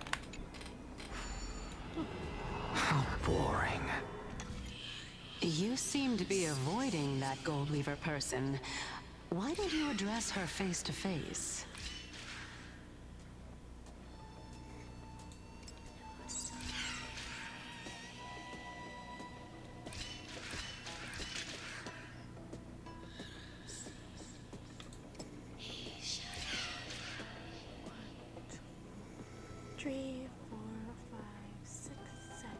How boring. You seem to be avoiding that Goldweaver person. Why don't you address her face to face? Three, 4, 5, 6, 7.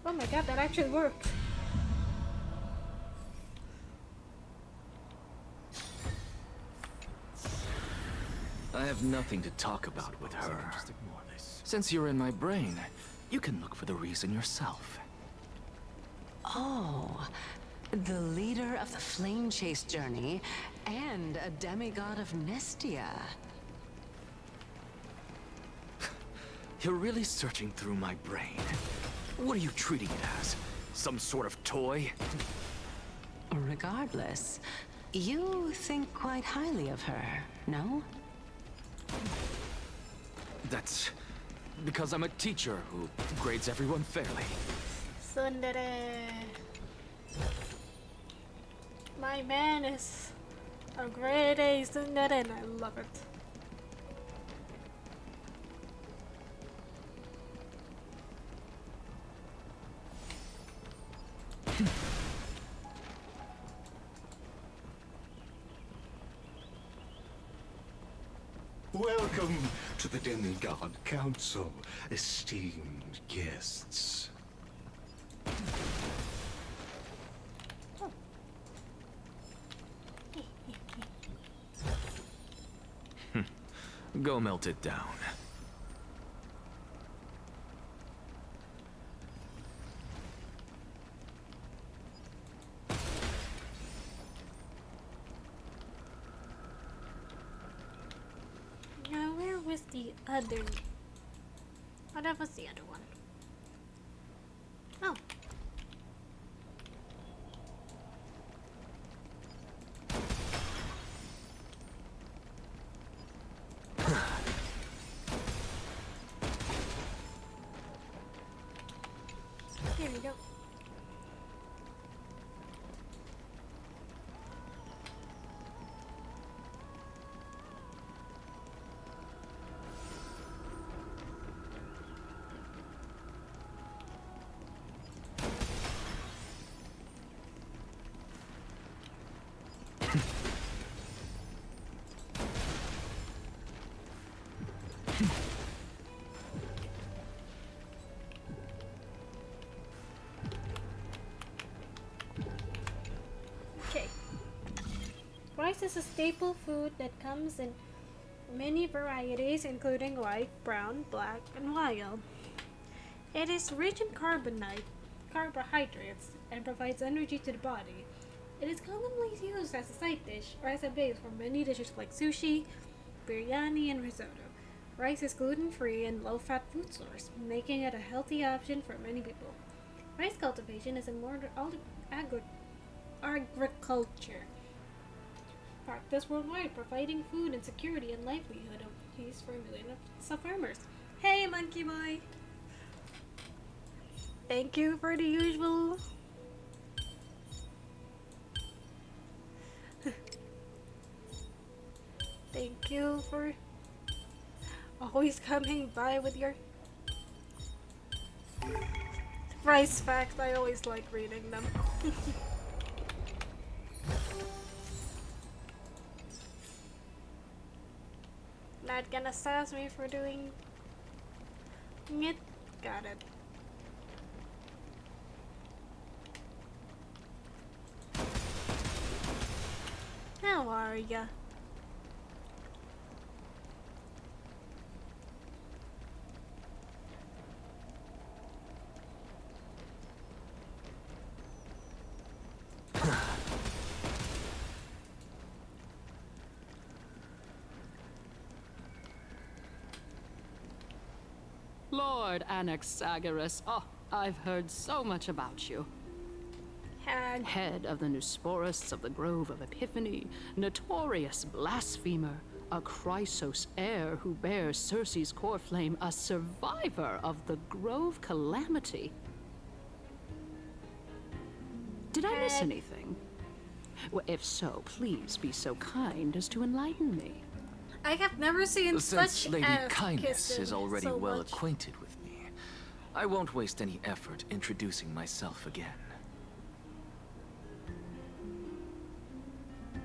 Oh my god, that actually worked. I have nothing to talk about with her. Since you're in my brain, you can look for the reason yourself. Oh, the leader of the Flame Chase journey and a demigod of Nestia. You're really searching through my brain. What are you treating it as? Some sort of toy? Regardless, you think quite highly of her, no? That's because I'm a teacher who grades everyone fairly. Tsundere. My man is a grade A tsundere and I love it. Welcome to the Demigod Council, esteemed guests. Go melt it down. Now, where was the other? What was the other one? Oh. Here we go. Okay. Rice is a staple food that comes in many varieties, including white, brown, black, and wild. It is rich in carbohydrates and provides energy to the body. It is commonly used as a side dish or as a base for many dishes like sushi, biryani, and risotto. Rice is gluten-free and low-fat food source, making it a healthy option for many people. Rice cultivation is a modern agriculture practice worldwide, providing food and security and livelihood of peace for millions of farmers. Hey, monkey boy! Thank you for the usual. Thank you for always coming by with your rice facts. I always like reading them. Not gonna sass me for doing it. Got it. How are ya? Lord Anaxagoras. Oh, I've heard so much about you. Head of the Neusporists of the Grove of Epiphany, notorious blasphemer, a Chrysos heir who bears Circe's core flame, a survivor of the Grove calamity. Did I miss anything? Well, if so, please be so kind as to enlighten me. I have never seen Since such Lady ass Kindness kissing is already so well much. acquainted with me, I won't waste any effort introducing myself again.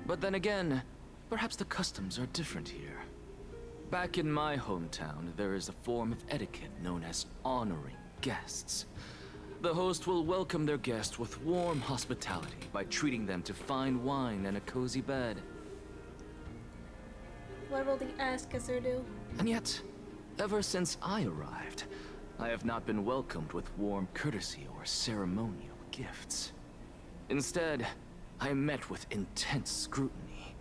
But then again, perhaps the customs are different here. Back in my hometown, there is a form of etiquette known as honoring guests. The host will welcome their guest with warm hospitality by treating them to fine wine and a cozy bed. What will the ass kisser do? And yet, ever since I arrived, I have not been welcomed with warm courtesy or ceremonial gifts. Instead, I am met with intense scrutiny.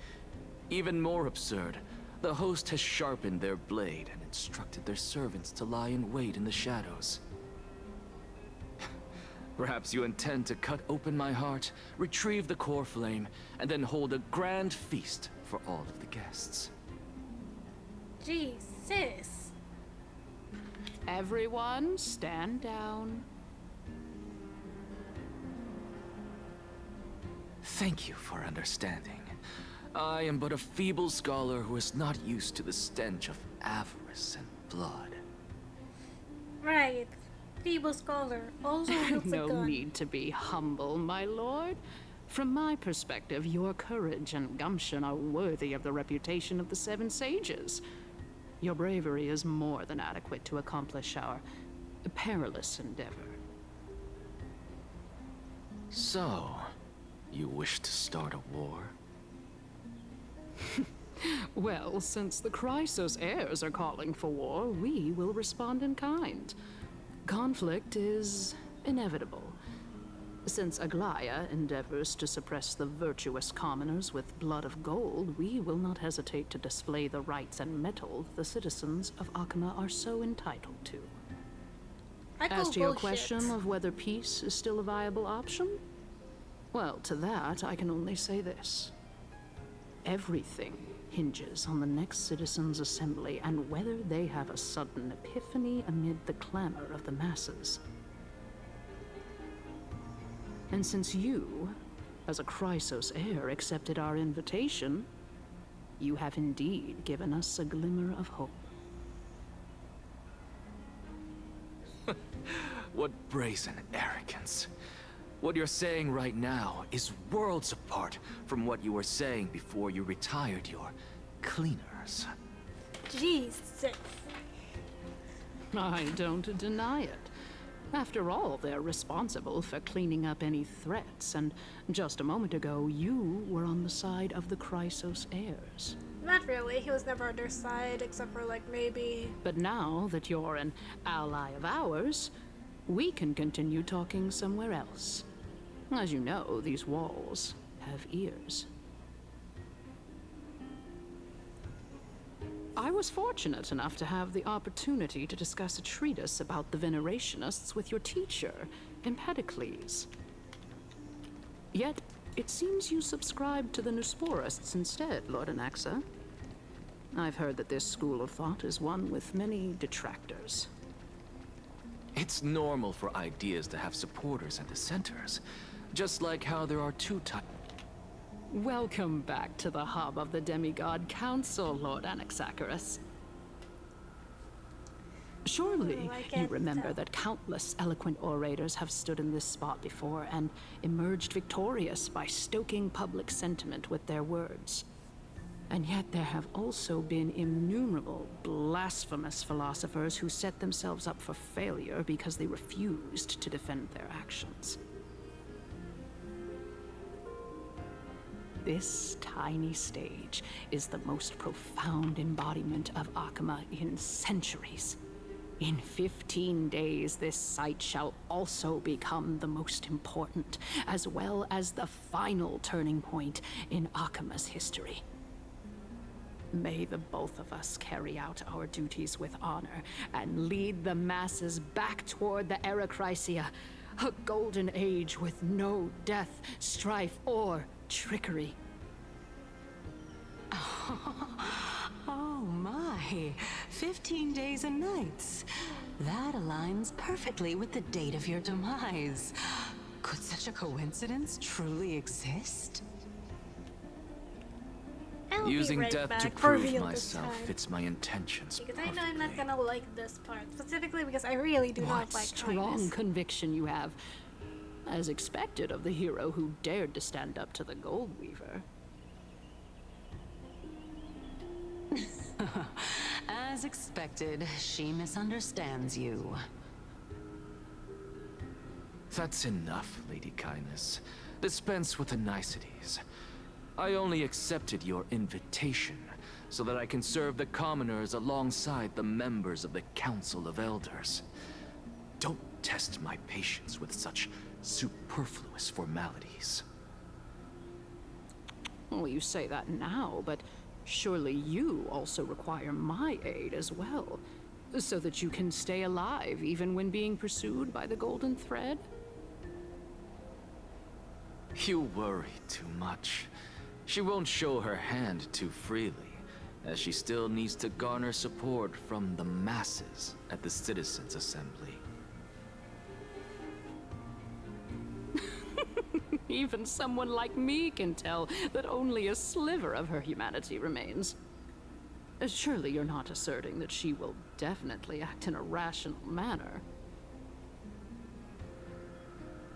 Even more absurd, The host has sharpened their blade and instructed their servants to lie in wait in the shadows. Perhaps you intend to cut open my heart, retrieve the core flame, and then hold a grand feast for all of the guests. Jesus. Everyone, stand down. Thank you for understanding. I am but a feeble scholar who is not used to the stench of avarice and blood. Right. Feeble scholar. Also wields a No gun. need to be humble, my lord. From my perspective, your courage and gumption are worthy of the reputation of the Seven Sages. Your bravery is more than adequate to accomplish our perilous endeavor. So, you wish to start a war? Well, since the Chrysos heirs are calling for war, we will respond in kind. Conflict is inevitable. Since Aglaya endeavors to suppress the virtuous commoners with blood of gold, we will not hesitate to display the rights and mettle the citizens of Akima are so entitled to. As to your question of whether peace is still a viable option, well, to that I can only say this. Everything hinges on the next citizens' assembly and whether they have a sudden epiphany amid the clamor of the masses. And since you, as a Chrysos heir, accepted our invitation, you have indeed given us a glimmer of hope. What brazen arrogance. What you're saying right now is worlds apart from what you were saying before you retired your cleaners. Jesus. I don't deny it. After all, they're responsible for cleaning up any threats, and just a moment ago, you were on the side of the Chrysos heirs. Not really. He was never on their side, except for, like, maybe... But now that you're an ally of ours, we can continue talking somewhere else. As you know, these walls have ears. I was fortunate enough to have the opportunity to discuss a treatise about the Venerationists with your teacher, Empedocles. Yet, it seems you subscribe to the Nusporists instead, Lord Anaxa. I've heard that this school of thought is one with many detractors. It's normal for ideas to have supporters and dissenters, just like how there are two types. Welcome back to the hub of the Demigod Council, Lord Anaxagoras. Surely you remember that countless eloquent orators have stood in this spot before and emerged victorious by stoking public sentiment with their words. And yet there have also been innumerable blasphemous philosophers who set themselves up for failure because they refused to defend their actions. This tiny stage is the most profound embodiment of Akima in centuries. In 15 days, this site shall also become the most important, as well as the final turning point in Akima's history. May the both of us carry out our duties with honor and lead the masses back toward the Era Chrysia, a golden age with no death, strife, or trickery. Oh my, 15 days and nights. That aligns perfectly with the date of your demise. Could such a coincidence truly exist? Using death to prove myself fits my intentions. Because I know I'm not gonna like this part, specifically because I really do not like strong kindness. Conviction you have, as expected of the hero who dared to stand up to the Gold Weaver. As expected, she misunderstands you. That's enough, Lady Kindness. Dispense with the niceties. I only accepted your invitation so that I can serve the commoners alongside the members of the Council of Elders. Don't test my patience with such superfluous formalities. Well, you say that now, but Surely you also require my aid as well, so that you can stay alive even when being pursued by the Golden Thread? You worry too much. She won't show her hand too freely, as she still needs to garner support from the masses at the Citizens' Assembly. Even someone like me can tell that only a sliver of her humanity remains. Surely you're not asserting that she will definitely act in a rational manner.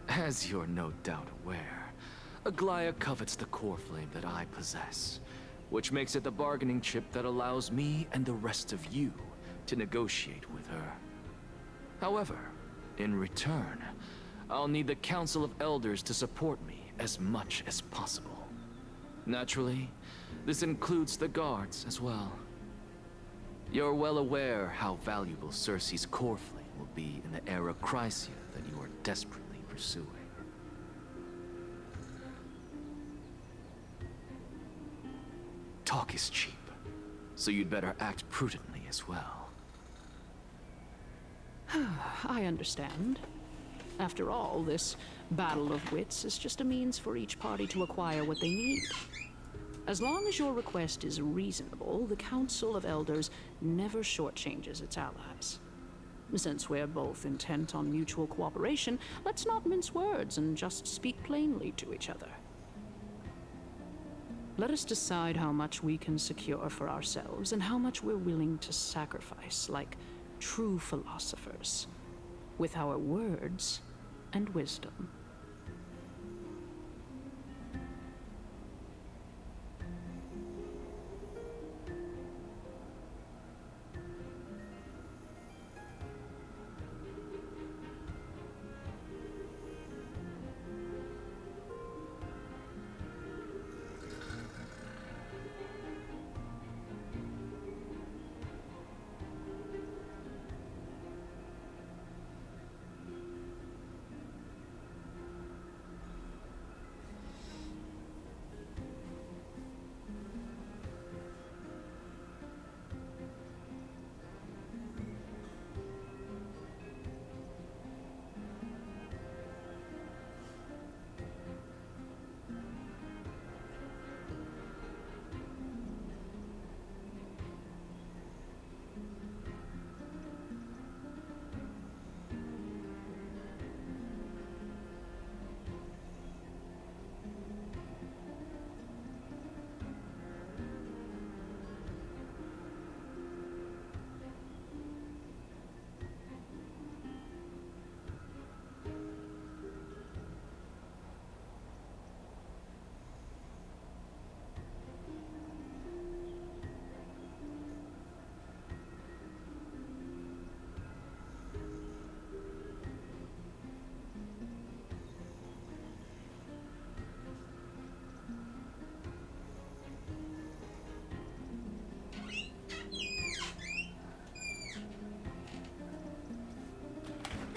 As you're no doubt aware, Aglaya covets the core flame that I possess, which makes it the bargaining chip that allows me and the rest of you to negotiate with her. However, in return, I'll need the Council of Elders to support me as much as possible. Naturally, this includes the guards as well. You're well aware how valuable Cersei's core flame will be in the era Chrysia that you are desperately pursuing. Talk is cheap, so you'd better act prudently as well. I understand. After all, this battle of wits is just a means for each party to acquire what they need. As long as your request is reasonable, the Council of Elders never shortchanges its allies. Since we're both intent on mutual cooperation, let's not mince words and just speak plainly to each other. Let us decide how much we can secure for ourselves and how much we're willing to sacrifice, like true philosophers, with our words and wisdom.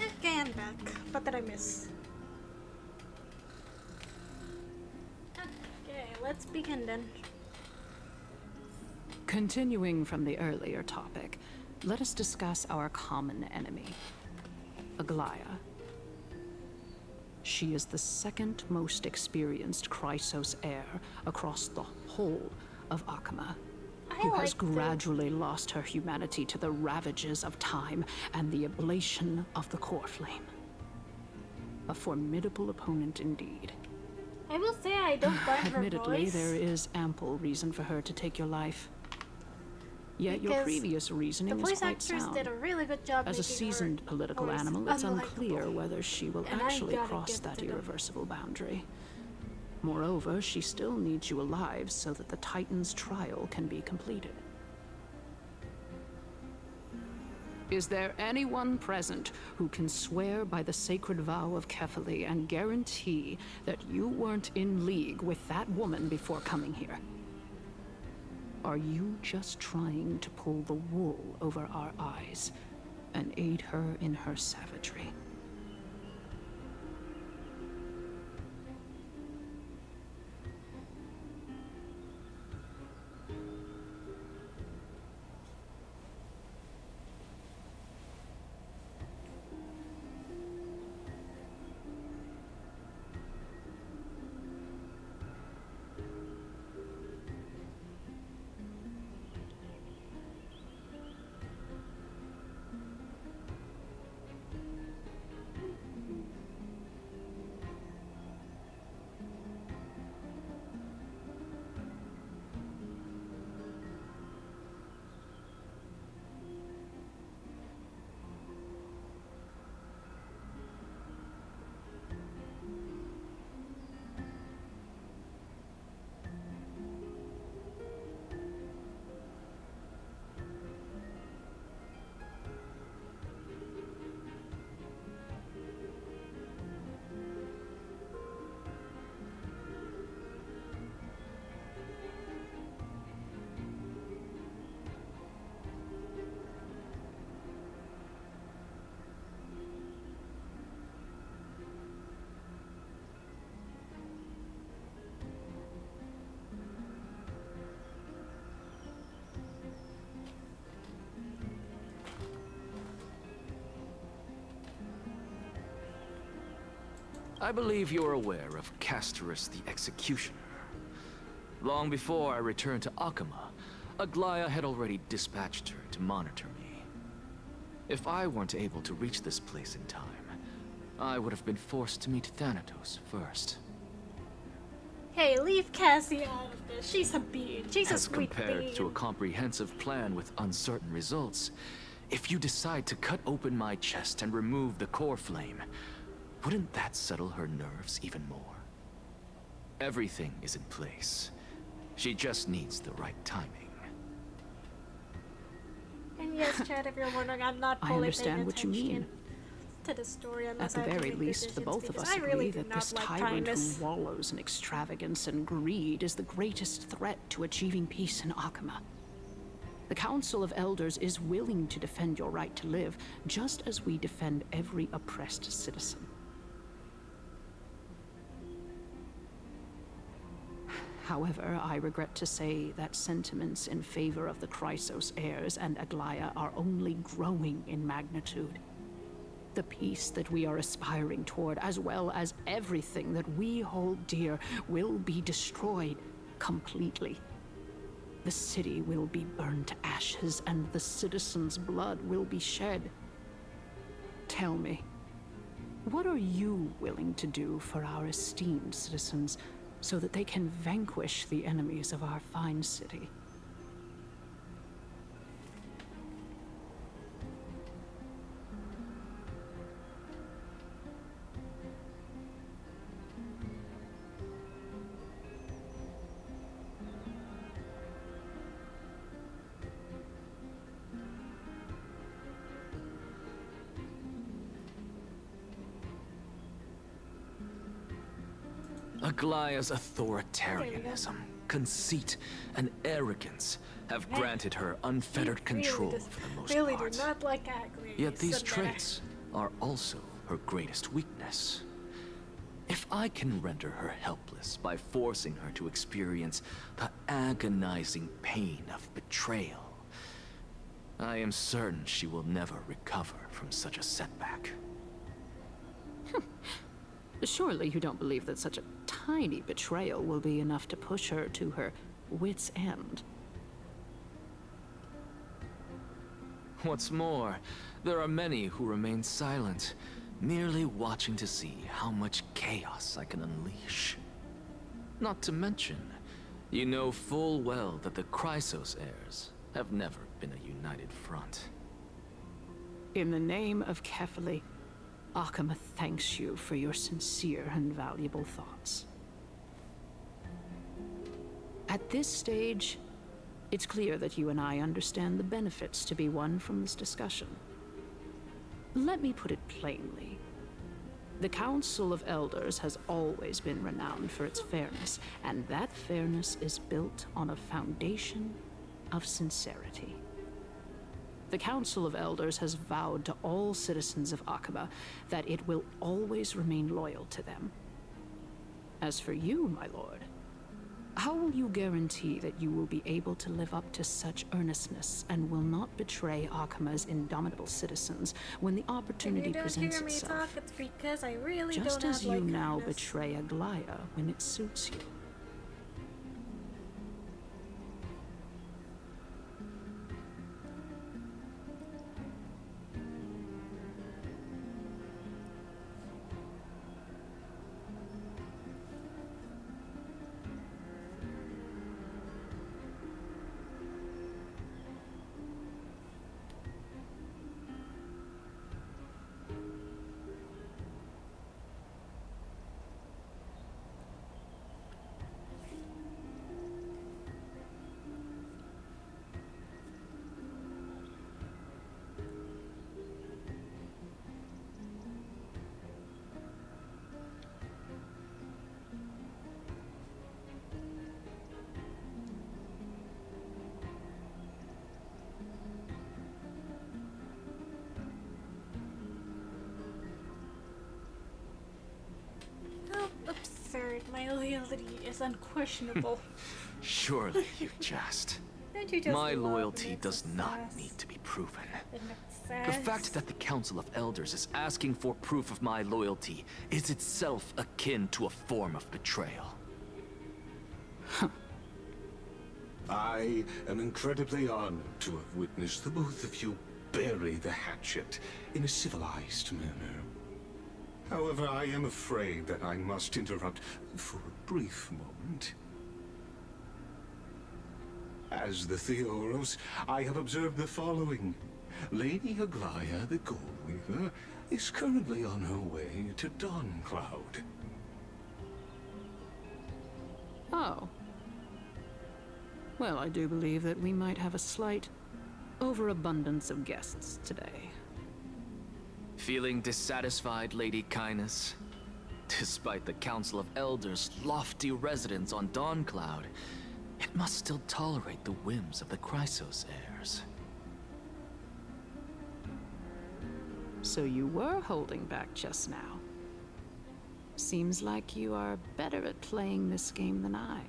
Okay, I'm back. What did I miss? Okay, let's begin then. Continuing from the earlier topic, let us discuss our common enemy, Aglaya. She is the second most experienced Chrysos heir across the whole of Akama, who has gradually lost her humanity to the ravages of time and the ablation of the core flame. A formidable opponent indeed. I will say I don't find her Admittedly, voice. there is ample reason for her to take your life. Yet your Because previous reasoning the is voice quite actress sound. did a really good job As a making seasoned her political voice animal, it's unlikable. unclear whether she will And I actually gotta cross give it that to them. irreversible boundary. Moreover, she still needs you alive so that the Titan's trial can be completed. Is there anyone present who can swear by the sacred vow of Kefali and guarantee that you weren't in league with that woman before coming here? Are you just trying to pull the wool over our eyes and aid her in her savagery? I believe you're aware of Castorus the Executioner. Long before I returned to Akama, Aglaya had already dispatched her to monitor me. If I weren't able to reach this place in time, I would have been forced to meet Thanatos first. Hey, leave Cassie out of this. She's a being. She's a As sweet compared being. to a comprehensive plan with uncertain results, if you decide to cut open my chest and remove the core flame, wouldn't that settle her nerves even more? Everything is in place. She just needs the right timing. And yes, Chad, if you're wondering, I'm not I fully understand paying what you attention mean. to the story At unless the I have to very make least, the decisions, both of because us I really agree do that not this like tyrant kindness. who wallows in extravagance and greed is the greatest threat to achieving peace in Akama. The Council of Elders is willing to defend your right to live, just as we defend every oppressed citizen. However, I regret to say that sentiments in favor of the Chrysos heirs and Aglaya are only growing in magnitude. The peace that we are aspiring toward, as well as everything that we hold dear, will be destroyed completely. The city will be burned to ashes, and the citizens' blood will be shed. Tell me, what are you willing to do for our esteemed citizens so that they can vanquish the enemies of our fine city? Aglaya's authoritarianism, conceit, and arrogance have granted her unfettered control for the most Really part. do not like Agli. Yet these traits are also her greatest weakness. If I can render her helpless by forcing her to experience the agonizing pain of betrayal, I am certain she will never recover from such a setback. Surely you don't believe that such a tiny betrayal will be enough to push her to her wit's end. What's more, there are many who remain silent, merely watching to see how much chaos I can unleash. Not to mention, you know full well that the Chrysos heirs have never been a united front. In the name of Kefali, Akama thanks you for your sincere and valuable thoughts. At this stage, it's clear that you and I understand the benefits to be won from this discussion. Let me put it plainly. The Council of Elders has always been renowned for its fairness, and that fairness is built on a foundation of sincerity. The Council of Elders has vowed to all citizens of Akaba that it will always remain loyal to them. As for you, my lord, how will you guarantee that you will be able to live up to such earnestness and will not betray Akama's indomitable citizens when the opportunity presents If you don't hear me itself? talk, it's because I really Just don't as have you like now kindness. betray Aglaya when it suits you. How absurd. My loyalty is unquestionable. Surely you jest. Don't you just My love loyalty its does not success? need to be proven. It makes The sense. fact that the Council of Elders is asking for proof of my loyalty is itself akin to a form of betrayal. I am incredibly honored to have witnessed the both of you bury the hatchet in a civilized manner. However, I am afraid that I must interrupt for a brief moment. As the Theoros, I have observed the following. Lady Aglaya, the Goldweaver, is currently on her way to Dawncloud. Oh. Well, I do believe that we might have a slight overabundance of guests today. Feeling dissatisfied, Lady Kindness? Despite the Council of Elders' lofty residence on Dawncloud, it must still tolerate the whims of the Chrysos heirs. So you were holding back just now. Seems like you are better at playing this game than I.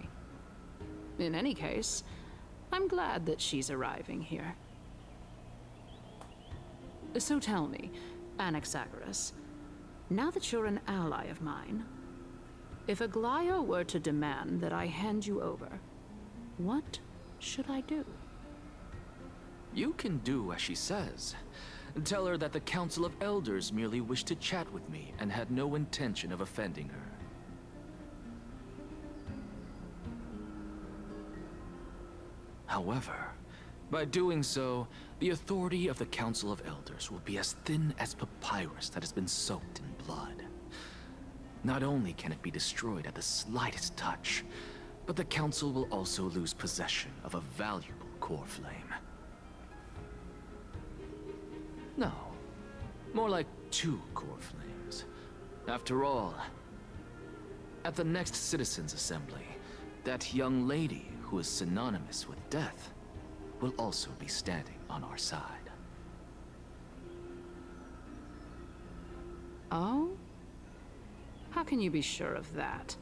In any case, I'm glad that she's arriving here. So tell me, Anaxagoras, now that you're an ally of mine, if Aglaya were to demand that I hand you over, what should I do? You can do as she says. Tell her that the Council of Elders merely wished to chat with me and had no intention of offending her. However, by doing so, the authority of the Council of Elders will be as thin as papyrus that has been soaked in blood. Not only can it be destroyed at the slightest touch, but the Council will also lose possession of a valuable core flame. No, more like 2 core flames. After all, at the next Citizens' Assembly, that young lady who is synonymous with death will also be standing on our side. Oh? How can you be sure of that?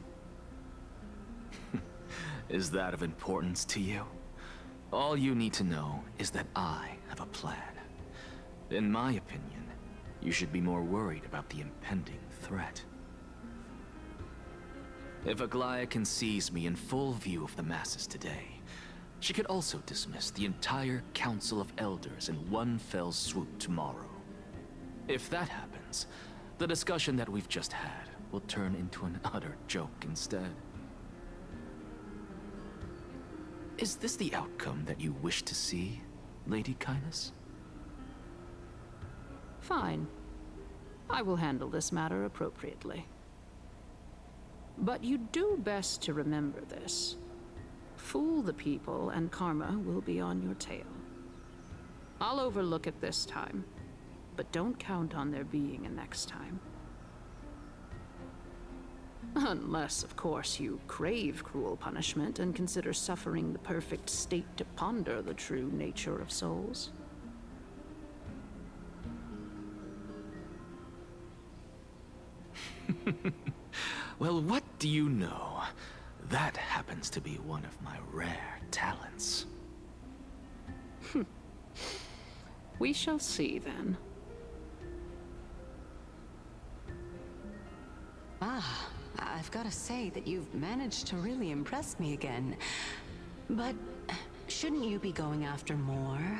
Is that of importance to you? All you need to know is that I have a plan. In my opinion, you should be more worried about the impending threat. If Aglaya can seize me in full view of the masses today, she could also dismiss the entire Council of Elders in one fell swoop tomorrow. If that happens, the discussion that we've just had will turn into an utter joke instead. Is this the outcome that you wish to see, Lady Kindness? Fine. I will handle this matter appropriately. But you do best to remember this. Fool the people and karma will be on your tail. I'll overlook it this time, but don't count on there being a next time. Unless, of course, you crave cruel punishment and consider suffering the perfect state to ponder the true nature of souls. Well, what do you know? That happens to be one of my rare talents. We shall see, then. Ah, I've got to say that you've managed to really impress me again. But shouldn't you be going after more?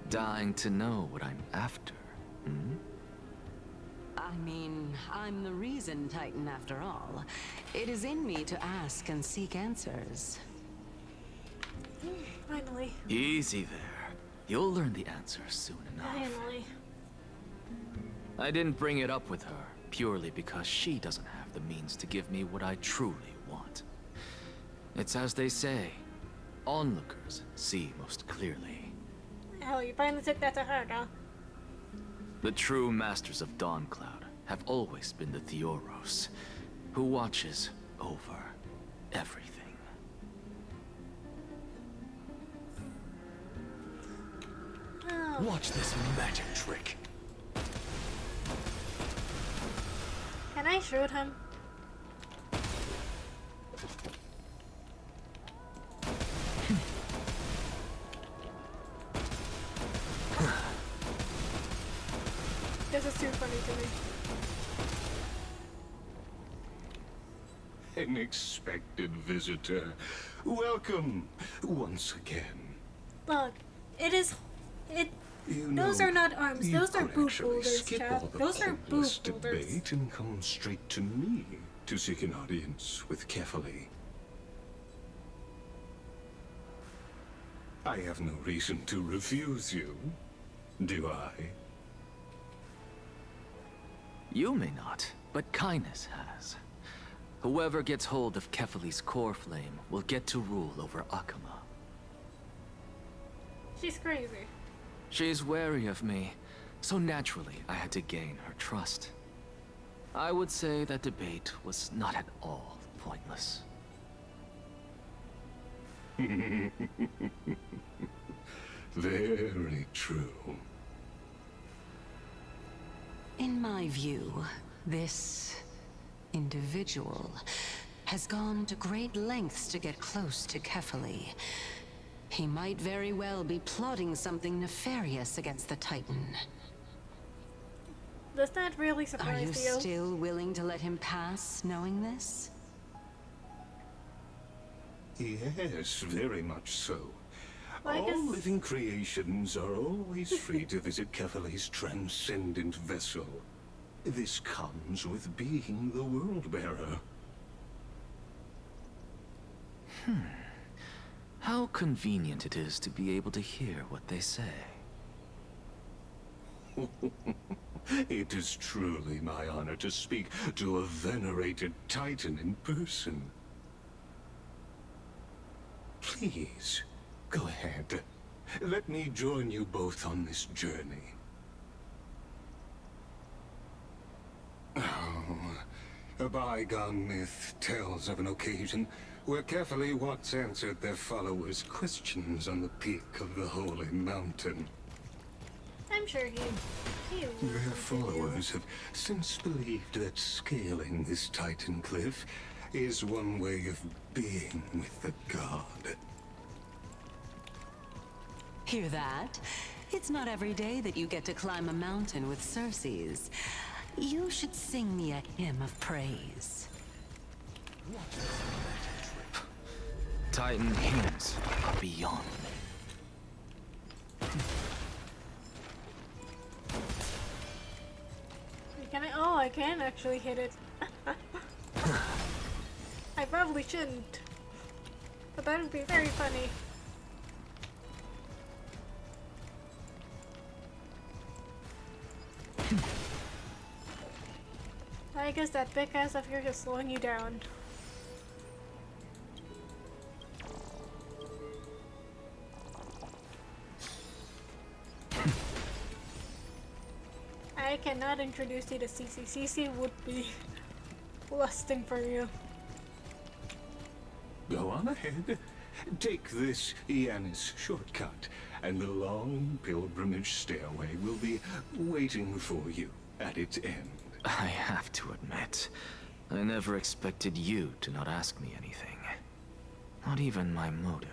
Dying to know what I'm after, hmm? I mean, I'm the reason Titan after all. It is in me to ask and seek answers. Finally. Easy there. You'll learn the answer soon enough. Finally. I didn't bring it up with her purely because she doesn't have the means to give me what I truly want. It's as they say, onlookers see most clearly. Oh, you finally took that to heart, huh? The true masters of Dawncloud have always been the Theoros, who watches over everything. Oh. Watch this magic trick. Can I shoot him? This is too funny to me. An expected visitor. Welcome once again. Look, it. You Those know, are not arms. you Those are could boob actually holders, skip Chad. all the Those are boob pointless holders. debate and come straight to me to seek an audience with Kefali. I have no reason to refuse you, do I? You may not, but kindness has. Whoever gets hold of Kefali's core flame will get to rule over Akama. She's crazy. She's wary of me, so naturally I had to gain her trust. I would say that debate was not at all pointless. Very true. In my view, this individual has gone to great lengths to get close to Kefali. He might very well be plotting something nefarious against the Titan. Does that really surprise Are you you? still willing to let him pass, knowing this? Yes, very much so. Well, All living creations are always free to visit Kefali's transcendent vessel. This comes with being the World-Bearer. How convenient it is to be able to hear what they say. It is truly my honor to speak to a venerated Titan in person. Please, go ahead. Let me join you both on this journey. Oh, a bygone myth tells of an occasion where Kefali once answered their followers' questions on the peak of the holy mountain. I'm sure he Their followers have since believed that scaling this Titan cliff is one way of being with the god. Hear that? It's not every day that you get to climb a mountain with Circes. You should sing me a hymn of praise. Titan hymns are beyond me. Can I? Oh, I can actually hit it. I probably shouldn't, but that would be very funny. I guess that big ass up here is slowing you down. I cannot introduce you to Cece. Cece would be lusting for you. Go on ahead. Take this Yanis shortcut, and the long pilgrimage stairway will be waiting for you at its end. I have to admit, I never expected you to not ask me anything. Not even my motive.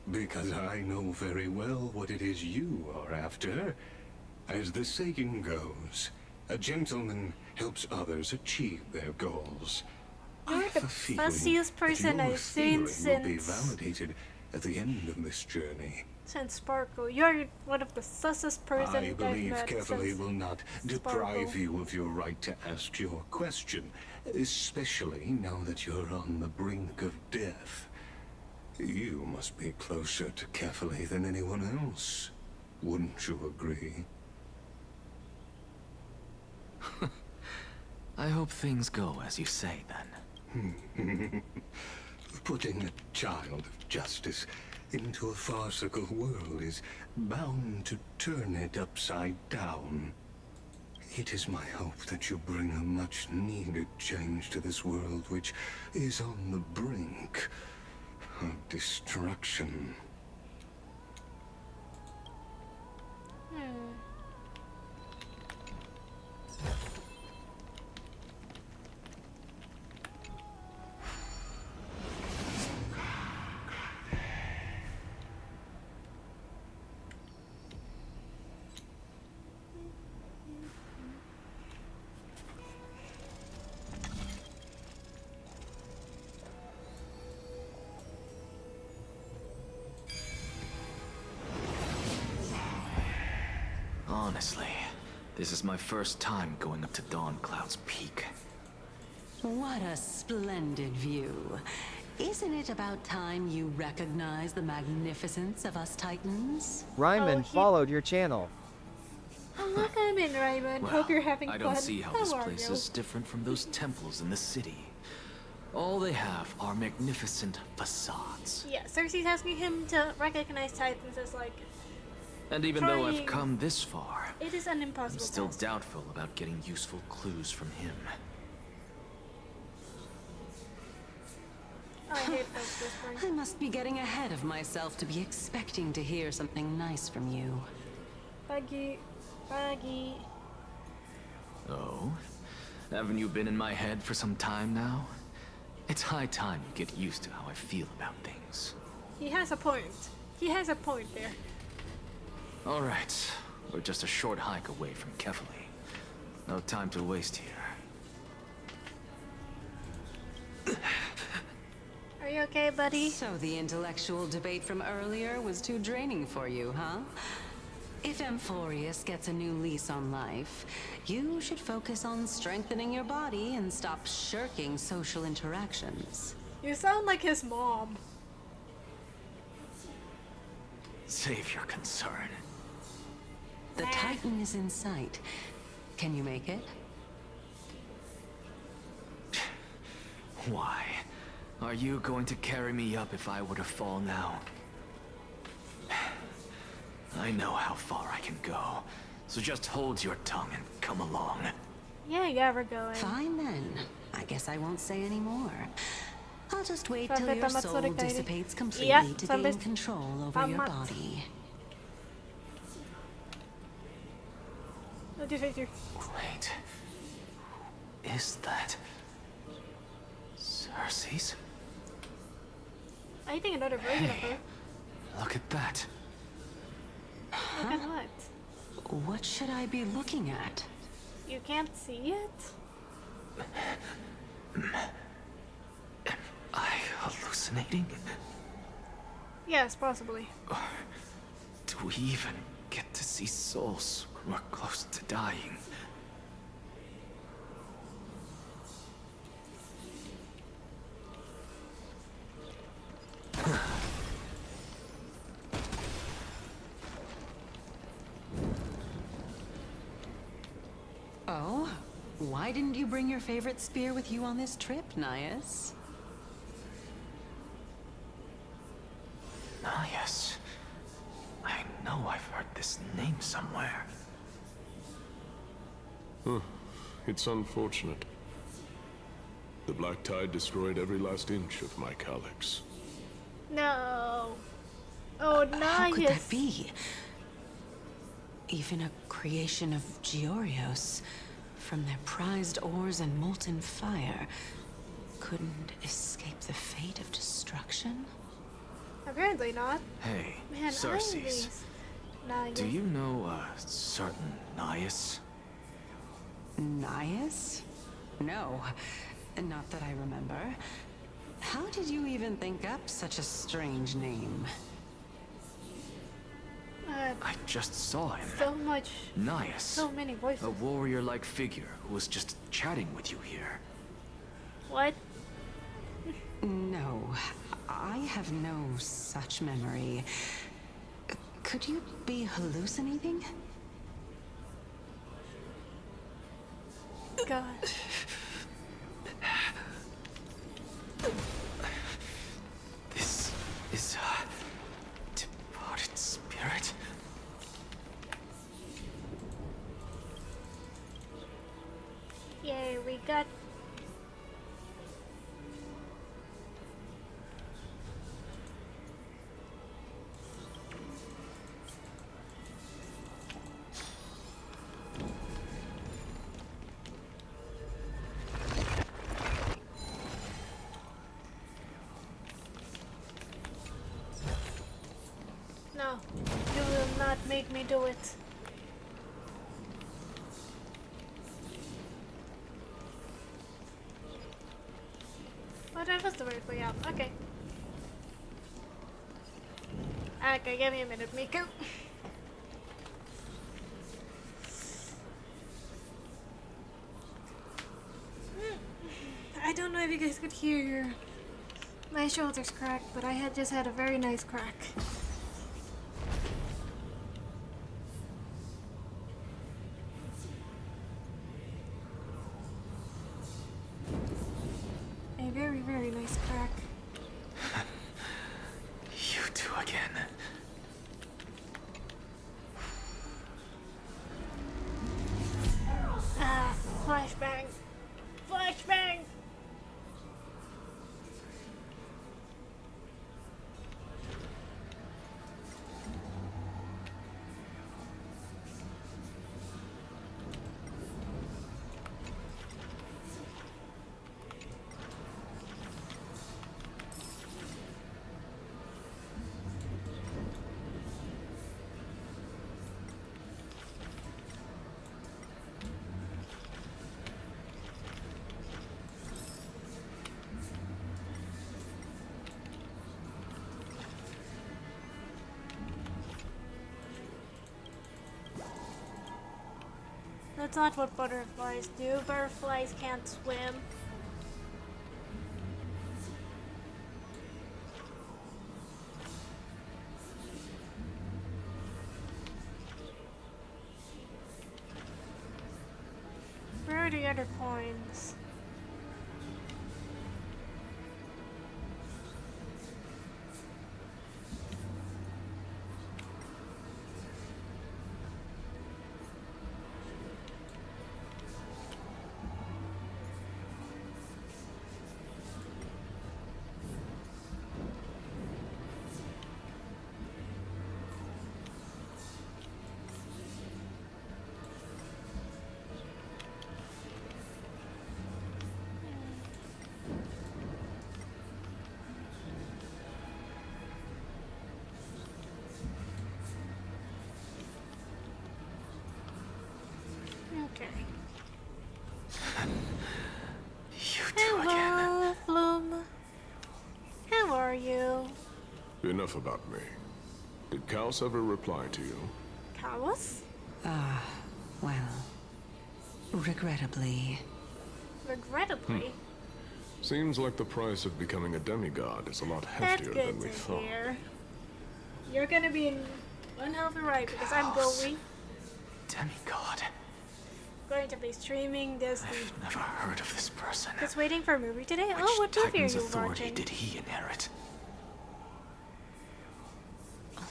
Because I know very well what it is you are after. As the saying goes, a gentleman helps others achieve their goals. I have a feeling fussiest person your I've seen theory will be since- validated at the end of this journey. Since Sparkle, you're one of the sussest person I I've believe met Kefali since will not deprive you of your right to ask your question, especially now that you're on the brink of death. You must be closer to Kefali than anyone else. Wouldn't you agree? I hope things go as you say, then. Putting a child of justice into a farcical world is bound to turn it upside down. It is my hope that you bring a much-needed change to this world, which is on the brink of destruction. Honestly, this is my first time going up to Dawncloud's peak. What a splendid view. Isn't it about time you recognize the magnificence of us Titans? Ryman followed your channel. Oh, welcome in, Raymond. Well, Hope you're having I fun. don't see how this place is different from those temples in the city. All they have are magnificent facades. Yeah, Cersei's asking him to recognize Titans as like. And even though I've come this far, it is an I'm impossible still task. doubtful about getting useful clues from him. I hate folks whispering. I must be getting ahead of myself to be expecting to hear something nice from you. Buggy. Oh? Haven't you been in my head for some time now? It's high time you get used to how I feel about things. He has a point. He has a point there. Alright, we're just a short hike away from Kefali. No time to waste here. Are you okay, buddy? So the intellectual debate from earlier was too draining for you, huh? If Amphorius gets a new lease on life, you should focus on strengthening your body and stop shirking social interactions. You sound like his mom. Save your concern. The Titan is in sight. Can you make it? Why? Are you going to carry me up if I were to fall now? I know how far I can go, so just hold your tongue and come along. Yeah, we're going. Fine then. I guess I won't say any more. I'll just wait till your soul dissipates completely to gain control over your body. Wait. Is that Cersei's? I think another version of her. Look at that. Look at what? What should I be looking at? You can't see it? Am I hallucinating? Yes, possibly. Or do we even get to see souls when we're close to dying? Oh? Why didn't you bring your favorite spear with you on this trip, Nias? Nias. I know I've heard this name somewhere. It's unfortunate. The Black Tide destroyed every last inch of my calyx. No. Oh, nice. How could that be? Even a creation of Georios, from their prized ores and molten fire, couldn't escape the fate of destruction? Apparently not. Hey, Man, Cersei's. Do you know a certain Nias? Nias? No, not that I remember. How did you even think up such a strange name? I just saw him. So much. Nias. So many voices. A warrior-like figure who was just chatting with you here. What? No, I have no such memory. Could you be hallucinating? God. This is a departed spirit? Yay, we got... No, you will not make me do it. Oh, that was the right way out. Okay. Okay, give me a minute, Miku. don't know if you guys could hear my shoulders crack, but I had just had a very nice crack. A very, very nice crack. You two again. Flashbang. Flashbang! That's not what butterflies do. Butterflies can't swim. Where are the other coins? Okay. You two again. Hello, Bloom. How are you? Enough about me. Did Kaos ever reply to you? Kaos? Well, regrettably. Regrettably? Seems like the price of becoming a demigod is a lot That's heftier good than we to thought. hear. You're gonna be in one hell of a ride because I'm Demigod. going to be streaming this week. Never heard of this person. Just waiting for a movie today? Oh, what movie are Titan's you authority watching? did he inherit?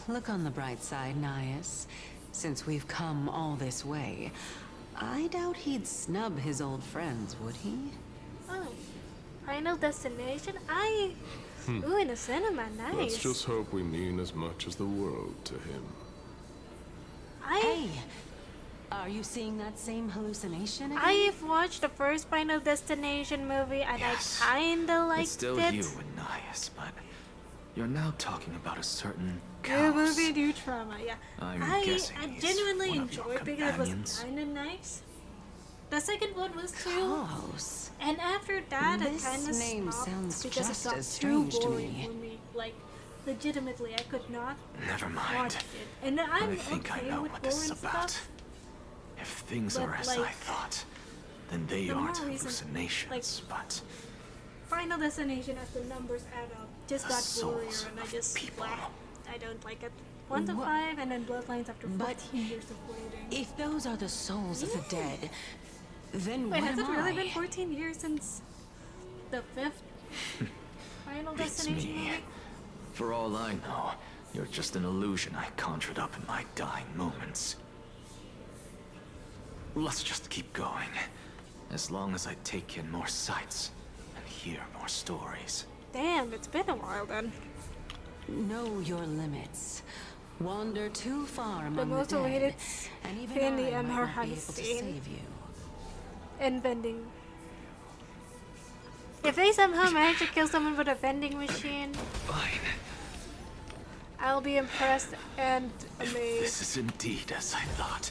Look on the bright side, Nias. Since we've come all this way, I doubt he'd snub his old friends, would he? Oh, Final Destination? Ooh, in the cinema, nice. Let's just hope we mean as much as the world to him. Hey! Are you seeing that same hallucination again? I've watched the first Final Destination movie and Yes. I kinda liked It's still it. you and Nias, but you're now talking about a certain New Kaos. movie, new trauma, yeah. I'm I guessing I he's genuinely one of your enjoyed because it was companions. kinda nice. The second one was too. Kaos. And after that, This I kinda name stopped sounds because just it got as too strange to boring me. for me. Like, legitimately, I could not Never mind. watch it. And I'm I think okay I know with what this is boring about. stuff. If things But, are as I like, thought, then they the aren't more recent- hallucinations, but Final Destination, as the numbers add up, just got souls blurrier, and I just people. I don't like it. 1 to 5, and then Bloodlines after 14 years of waiting. If those are the souls of the dead, then Wait, what has it am really I? been 14 years since the 5th Final beats Destination me. movie? For all I know, you're just an illusion I conjured up in my dying moments. Let's just keep going. As long as I take in more sights and hear more stories. Damn, it's been a while then. Know your limits. Wander too far among The most dead, awaited and even in the I might Emher not be able heist to scene. save you. And vending. If they somehow manage to kill someone with a vending machine, Fine. I'll be impressed and This amazed. is indeed as I thought.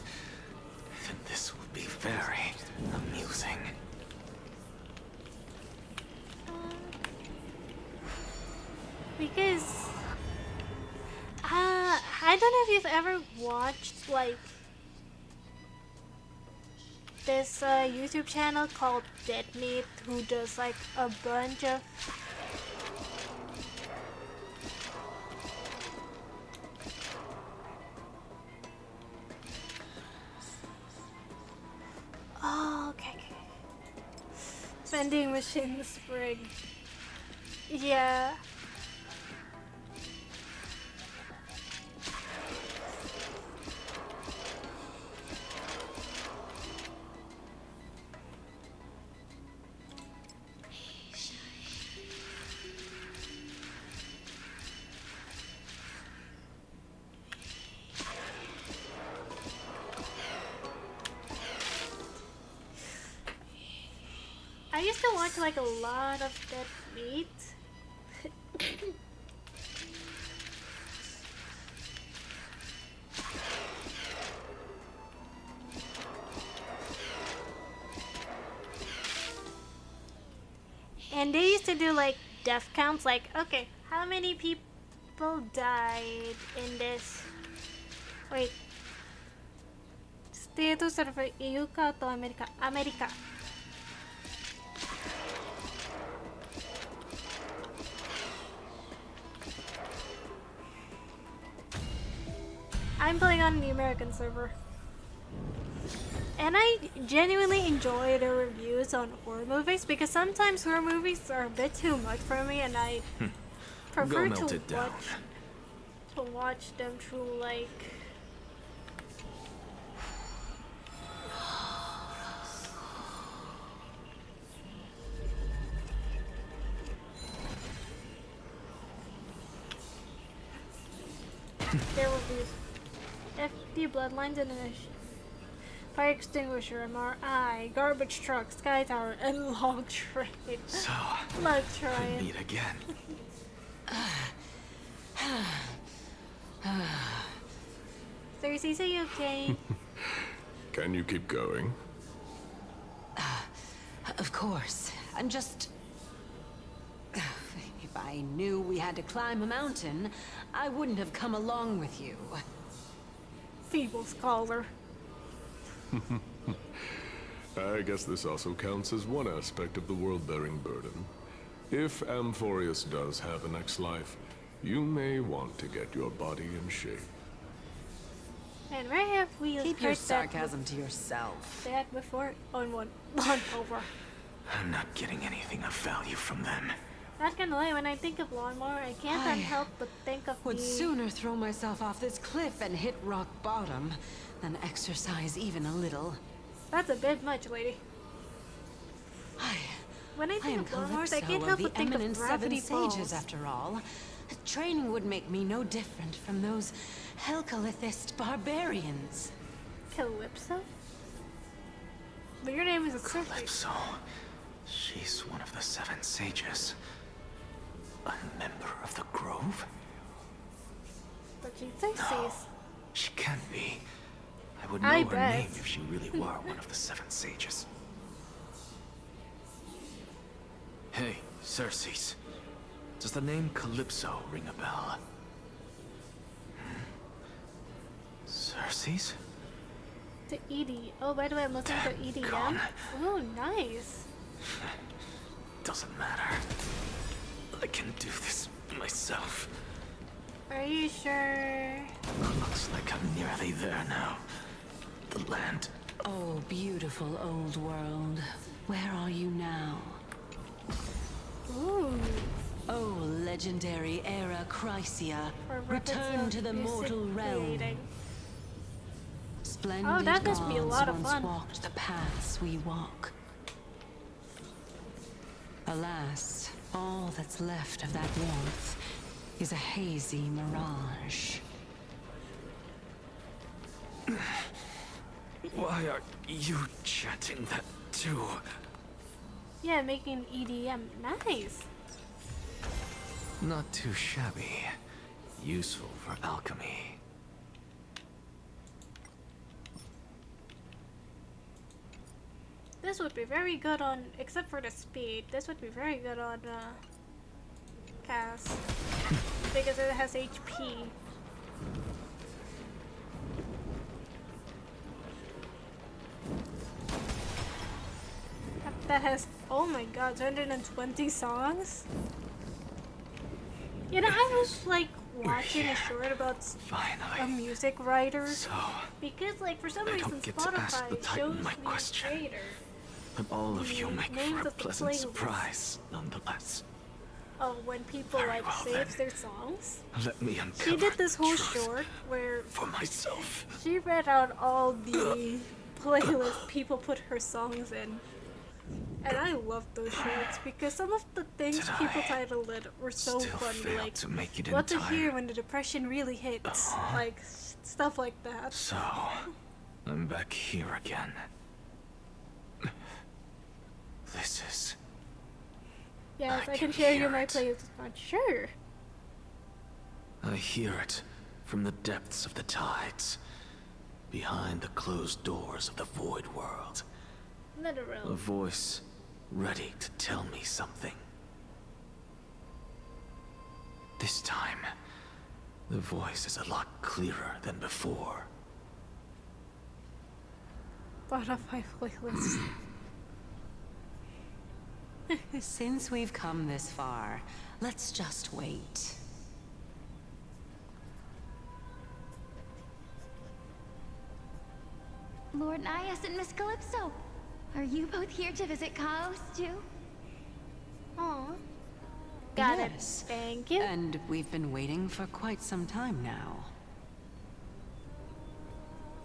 Then this will be very amusing. Because I don't know if you've ever watched like this YouTube channel called Dead Meat who does like a bunch of okay. Vending machine spring. Yeah. I used to watch like a lot of Dead Meat. And they used to do like death counts, like, okay, how many people died in this? Wait. Itu server EU kah atau Amerika? Amerika. I'm playing on the American server. And I genuinely enjoy the reviews on horror movies because sometimes horror movies are a bit too much for me and I prefer to watch them through like their reviews. FD bloodlines and a fire extinguisher, MRI, garbage truck, sky tower, and log train. So, let's try it. Meet again. Cersei, are you okay? Can you keep going? Of course. I'm just... If I knew we had to climb a mountain, I wouldn't have come along with you. Feeble scholar. I guess this also counts as one aspect of the world-bearing burden. If Amphorius does have a next life, you may want to get your body in shape. And where have we Keep your sarcasm to yourself. That before on one over. I'm not getting anything of value from them. Not gonna lie, when I think of lawnmower, I can't help but think of would sooner throw myself off this cliff and hit rock bottom than exercise even a little. That's a bit much, lady. When I think of lawnmowers, I can't help but think of gravity falls. Sages, after all. Training would make me no different from those Helcalithist barbarians. Calypso? But your name is a Calypso. She's one of the 7 sages. A member of the Grove? But she's Cersei's. No, she can't be. I would know her name if she really were one of the 7 sages. Hey, Cersei's. Does the name Calypso ring a bell? Cersei's? The ED. Oh, by the way, I'm looking at the EDM. Gone. Oh, nice. Doesn't matter. I can do this myself. Are you sure? Looks like I'm nearly there now. The land. Oh, beautiful old world. Where are you now? Ooh. Oh, legendary era Chrysia. Return to the mortal realm. Splendid that must be a lot of gods fun. once walked the paths we walk. Alas, all that's left of that warmth is a hazy mirage. Why are you chanting that too? Yeah, making EDM. Nice. Not too shabby. Useful for alchemy. This would be very good on, except for the speed, this would be very good on Cass. Because it has HP. that has, oh my god, 220 songs? You know, I was like watching a short about a music writer. Because like for some reason Spotify shows the creator but all of you make names for a of the pleasant playlists surprise, nonetheless. of when people like save their songs. Let me uncover She did this whole truth short where for myself. she read out all the playlists people put her songs in. And I loved those shorts because some of the things people titled it were so funny, like to make it what in to time. hear when the depression really hits, like stuff like that. So, I'm back here again. This is... Yes, I can share you my playlist. Sure. I hear it from the depths of the tides, behind the closed doors of the void world. Literal. A voice ready to tell me something. This time, the voice is a lot clearer than before. Spotify playlist. Since we've come this far, let's just wait. Lord Nias and Miss Calypso, are you both here to visit Chaos too? Aw. Got Yes. it. Thank you. And we've been waiting for quite some time now.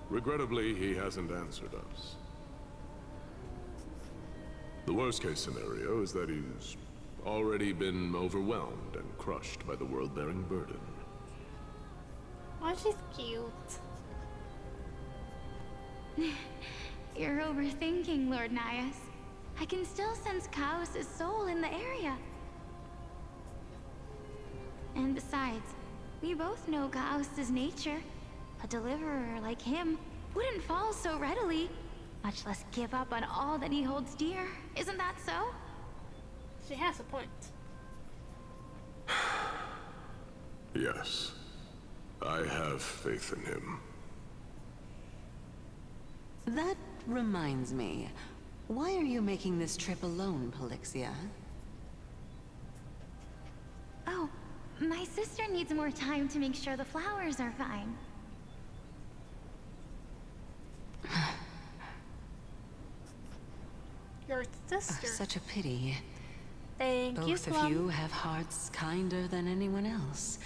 Regrettably, he hasn't answered us. The worst case scenario is that he's already been overwhelmed and crushed by the world-bearing burden. Oh, she's cute. You're overthinking, Lord Nias. I can still sense Chaos' soul in the area. And besides, we both know Chaos' nature. A deliverer like him wouldn't fall so readily, much less give up on all that he holds dear. Isn't that so? She has a point. Yes. I have faith in him. That reminds me. Why are you making this trip alone, Polixia? Oh, my sister needs more time to make sure the flowers are fine. Your sister. Such a pity. Thank you, Both of Plum. you have hearts kinder than anyone else.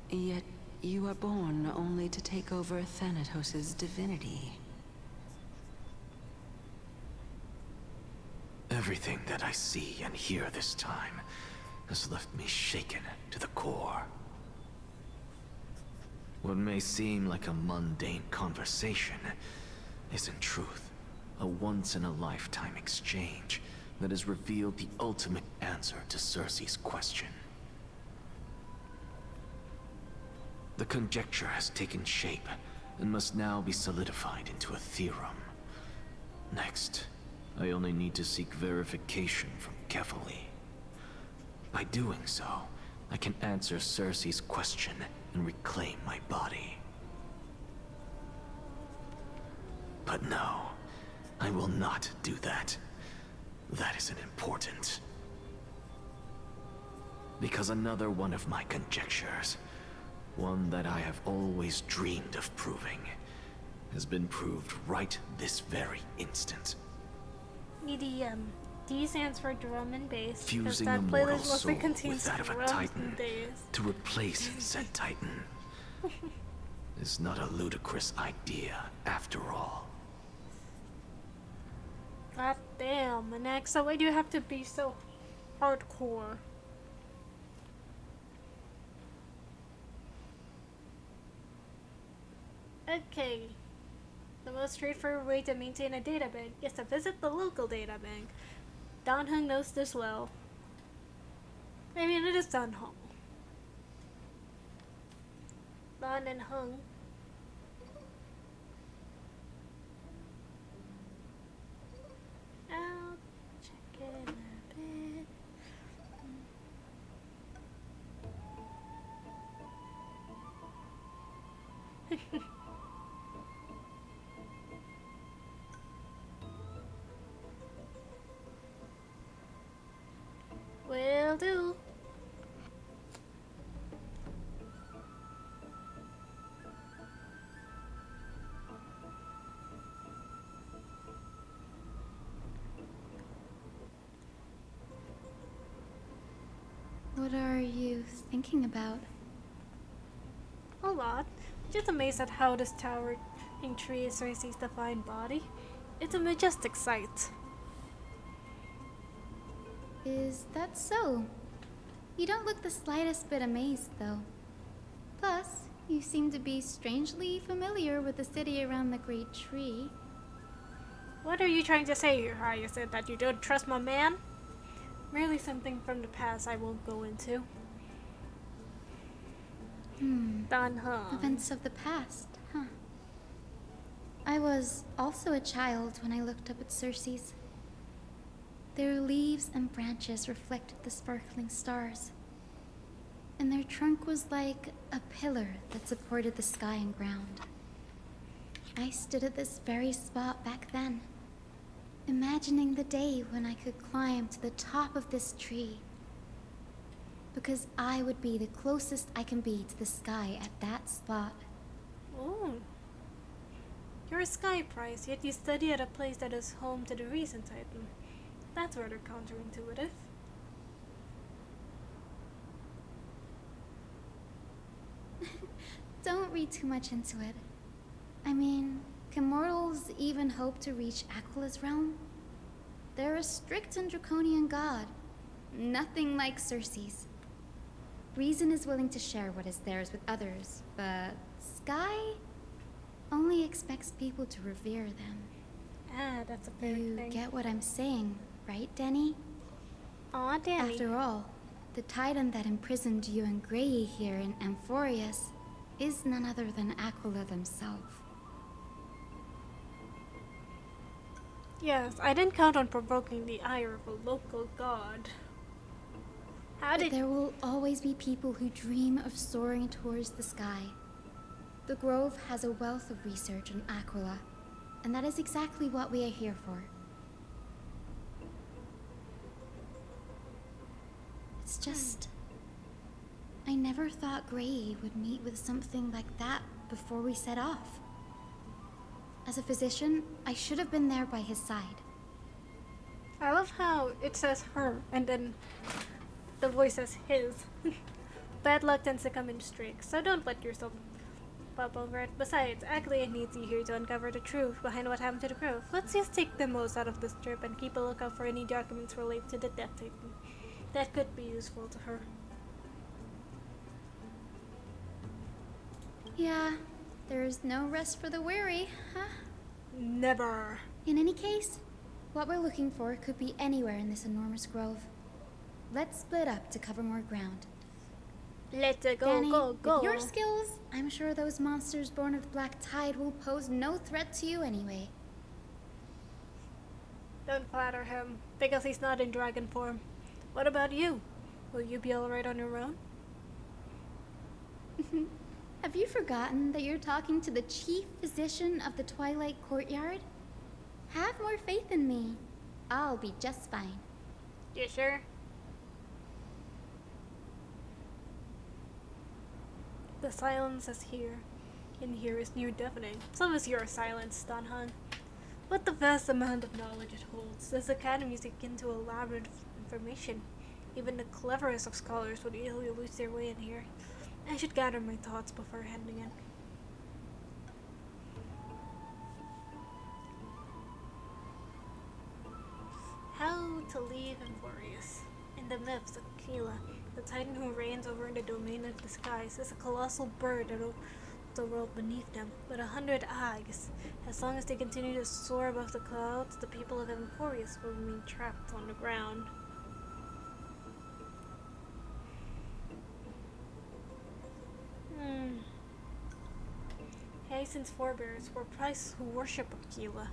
Yet you are born only to take over Thanatos' divinity. Everything that I see and hear this time has left me shaken to the core. What may seem like a mundane conversation is in truth a once-in-a-lifetime exchange that has revealed the ultimate answer to Cersei's question. The conjecture has taken shape and must now be solidified into a theorem. Next, I only need to seek verification from Kefali. By doing so, I can answer Cersei's question and reclaim my body. But no, I will not do that. That isn't important. Because another one of my conjectures, one that I have always dreamed of proving, has been proved right this very instant. EDM. D stands for drum and bass. Fusing that a mortal playlist mostly soul with contains that of a drums titan and bass. to replace said titan is not a ludicrous idea after all. God damn, Anaxa, why do you have to be so hardcore? Okay. The most straightforward way to maintain a databank is to visit the local databank. Dan Heng knows this well. I mean, it is Dan Heng. Dan and Heng. I'll check it in a bit. What are you thinking about? A lot. Just amazed at how this towering tree is Cersei's divine body. It's a majestic sight. Is that so? You don't look the slightest bit amazed, though. Plus, you seem to be strangely familiar with the city around the great tree. What are you trying to say here, Hyacinth? That you don't trust my man? Merely something from the past I won't go into. Events of the past, huh? I was also a child when I looked up at Cersei's. Their leaves and branches reflected the sparkling stars, and their trunk was like a pillar that supported the sky and ground. I stood at this very spot back then, imagining the day when I could climb to the top of this tree, because I would be the closest I can be to the sky at that spot. Oh. You're a sky prize, yet you study at a place that is home to the recent Titan. That's rather counterintuitive. Don't read too much into it. I mean, can mortals even hope to reach Aquila's realm? They're a strict and draconian god. Nothing like Cersei's. Reason is willing to share what is theirs with others, but Sky only expects people to revere them. Ah, that's a fair thing. You get what I'm saying, right, Denny? Aw, Danny. After all, the Titan that imprisoned you and Grey here in Amphorius is none other than Aquila themselves. Yes, I didn't count on provoking the ire of a local god. But there will always be people who dream of soaring towards the sky. The Grove has a wealth of research on Aquila, and that is exactly what we are here for. It's just... I never thought Grey would meet with something like that before we set off. As a physician, I should have been there by his side. I love how it says her, and then the voice says his. Bad luck tends to come in streaks, so don't let yourself pop over it. Besides, Aglia needs you here to uncover the truth behind what happened to the Grove. Let's just take the most out of this trip and keep a lookout for any documents related to the Death Titan. That could be useful to her. Yeah, there's no rest for the weary, huh? Never. In any case, what we're looking for could be anywhere in this enormous grove. Let's split up to cover more ground. Let's go, Danny, go, go. With your skills, I'm sure those monsters born of the Black Tide will pose no threat to you anyway. Don't flatter him, because he's not in dragon form. What about you? Will you be alright on your own? Have you forgotten that you're talking to the chief physician of the Twilight Courtyard? Have more faith in me. I'll be just fine. You sure? The silence is here. In here is near deafening. So is your silence, Danhan. What the vast amount of knowledge it holds. This academy is akin to a labyrinth of information. Even the cleverest of scholars would easily lose their way in here. I should gather my thoughts before heading in. How to leave Amphorius. In the myths, Aquila, the titan who reigns over the domain of the skies, is a colossal bird that rules the world beneath them, with 100 eyes. As long as they continue to soar above the clouds, the people of Amphorius will remain trapped on the ground. Hyacinth's forebears were priests who worship Aquila.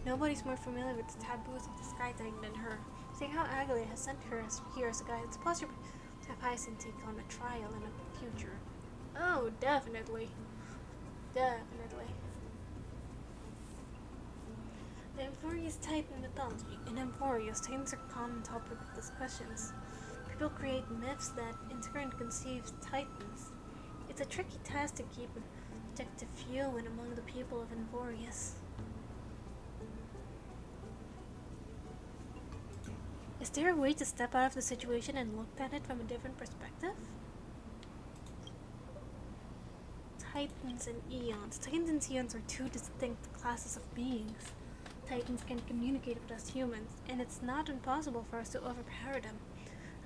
Nobody's more familiar with the taboos of the Sky Titan than her. Seeing how Aglia has sent her here as a guide, it's possible to have Hyacinth take on a trial in the future. Oh, definitely. Definitely. The Amphorius Titan mythology. In Amphorius, Titans are a common topic of discussions. People create myths that in turn conceive Titans. It's a tricky task to keep a protective view and among the people of Amphorius. Is there a way to step out of the situation and look at it from a different perspective? Titans and Eons. Titans and Eons are two distinct classes of beings. Titans can communicate with us humans, and it's not impossible for us to overpower them.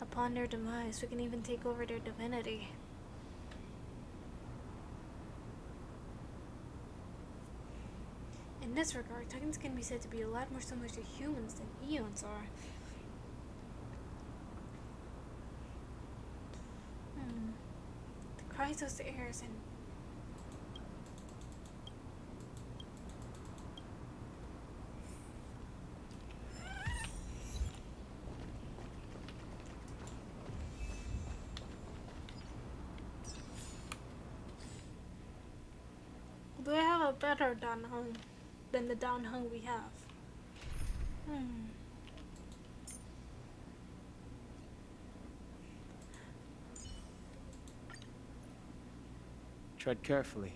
Upon their demise, we can even take over their divinity. In this regard, Titans can be said to be a lot more similar to humans than Eons are. The Chrysosauros and do I have a better downhung than the downhung we have? Tread carefully.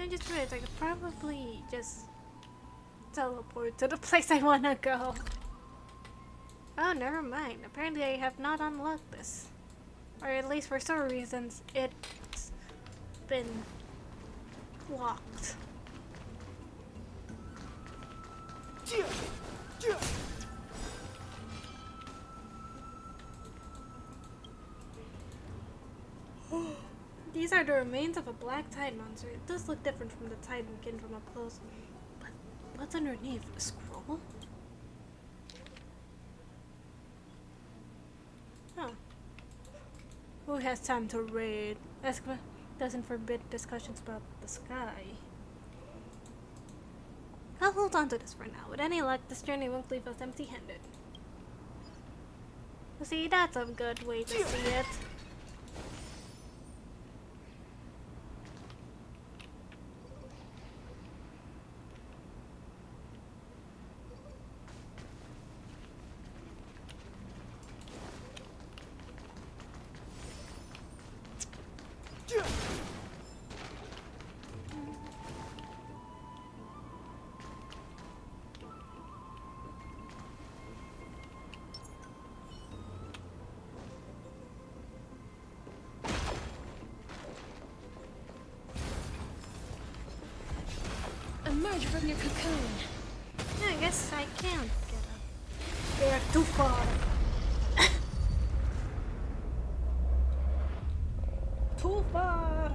I just realized I could probably just teleport to the place I want to go. Oh, never mind. Apparently I have not unlocked this. Or at least for some reasons, it's been locked. These are the remains of a black tide monster. It does look different from the titankin from up close. But what's underneath? A scroll? Huh. Who has time to read? Esca doesn't forbid discussions about the sky. I'll hold on to this for now. With any luck, this journey won't leave us empty-handed. See, that's a good way to see it. Emerge from your cocoon. Yeah, I guess I can't get up. They're too far. Too far.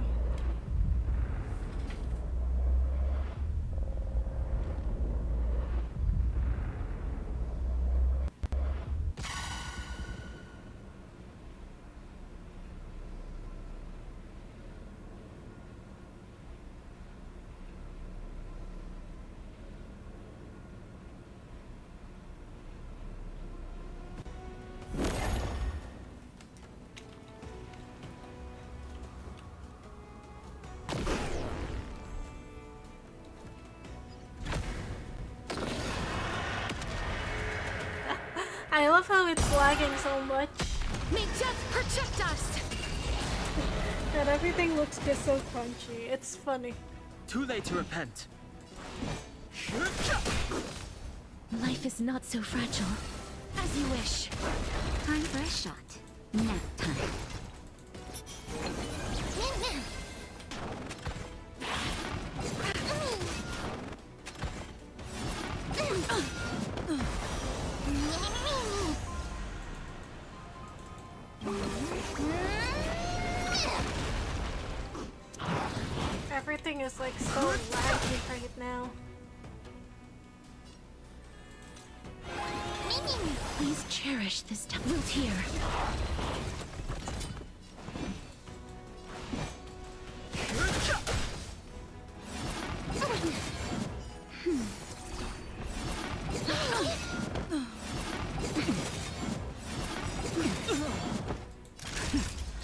I love how it's lagging so much. May death protect us! That everything looks just so crunchy. It's funny. Too late to repent. Life is not so fragile. As you wish. Time for a shot. Nap time. Everything is like so laggy right now. Please cherish this root here.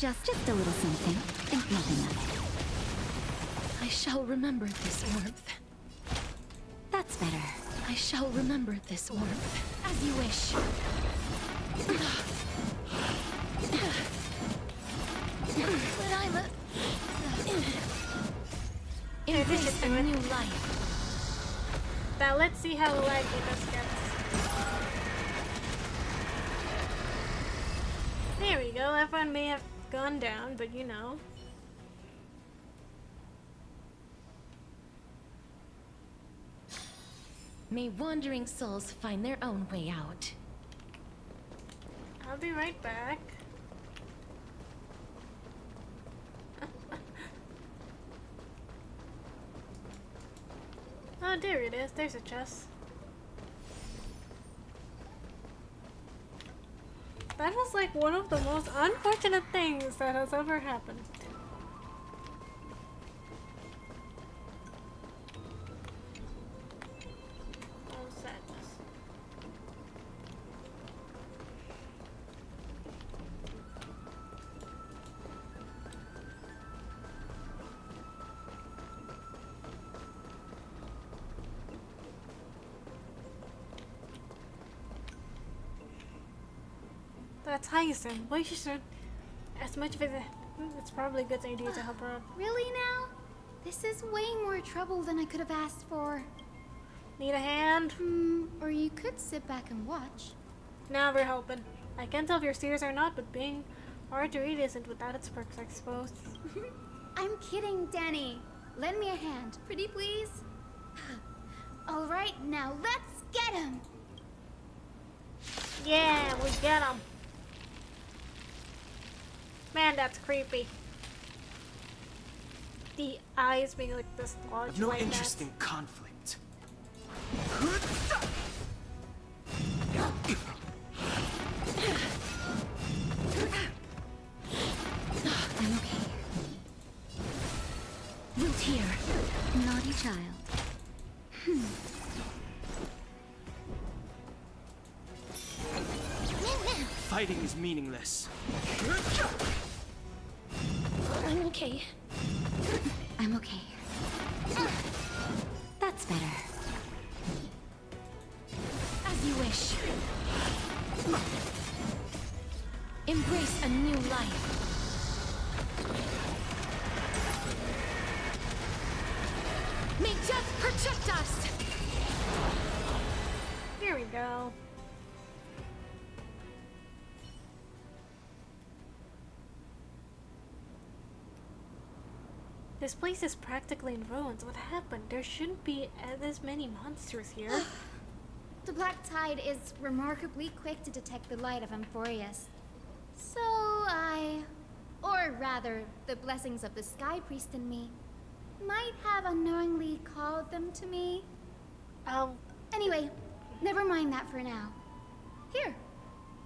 just a little something. Think nothing of it. I shall remember this warmth. That's better. I shall remember this warmth. As you wish. But I'm a... Embrace a new life. Now let's see how laggy this gets. There we go. Everyone may have gone down, but you know. May wandering souls find their own way out. I'll be right back. Oh, there it is. There's a chest. That was like one of the most unfortunate things that has ever happened. Oh, sadness. That's Hyacinth. Why you should, as much as it's probably a good idea to help her out. Really now? This is way more trouble than I could have asked for. Need a hand? Or you could sit back and watch. Now we're helping. I can't tell if you're serious or not, but being hard to read isn't without its perks, I suppose. I'm kidding, Danny. Lend me a hand, pretty please. All right, now let's get him. Yeah, we get him. Man, that's creepy. The eyes being like this large. I've no like interest that. in conflict. I'm okay. Root here. Naughty child. Fighting is meaningless. I'm okay. I'm okay. That's better. As you wish. Embrace a new life. May death protect us! Here we go. This place is practically in ruins. What happened? There shouldn't be this many monsters here. The Black Tide is remarkably quick to detect the light of Amphorius. So or rather, the blessings of the Sky Priest in me, might have unknowingly called them to me. Oh. Anyway, never mind that for now. Here,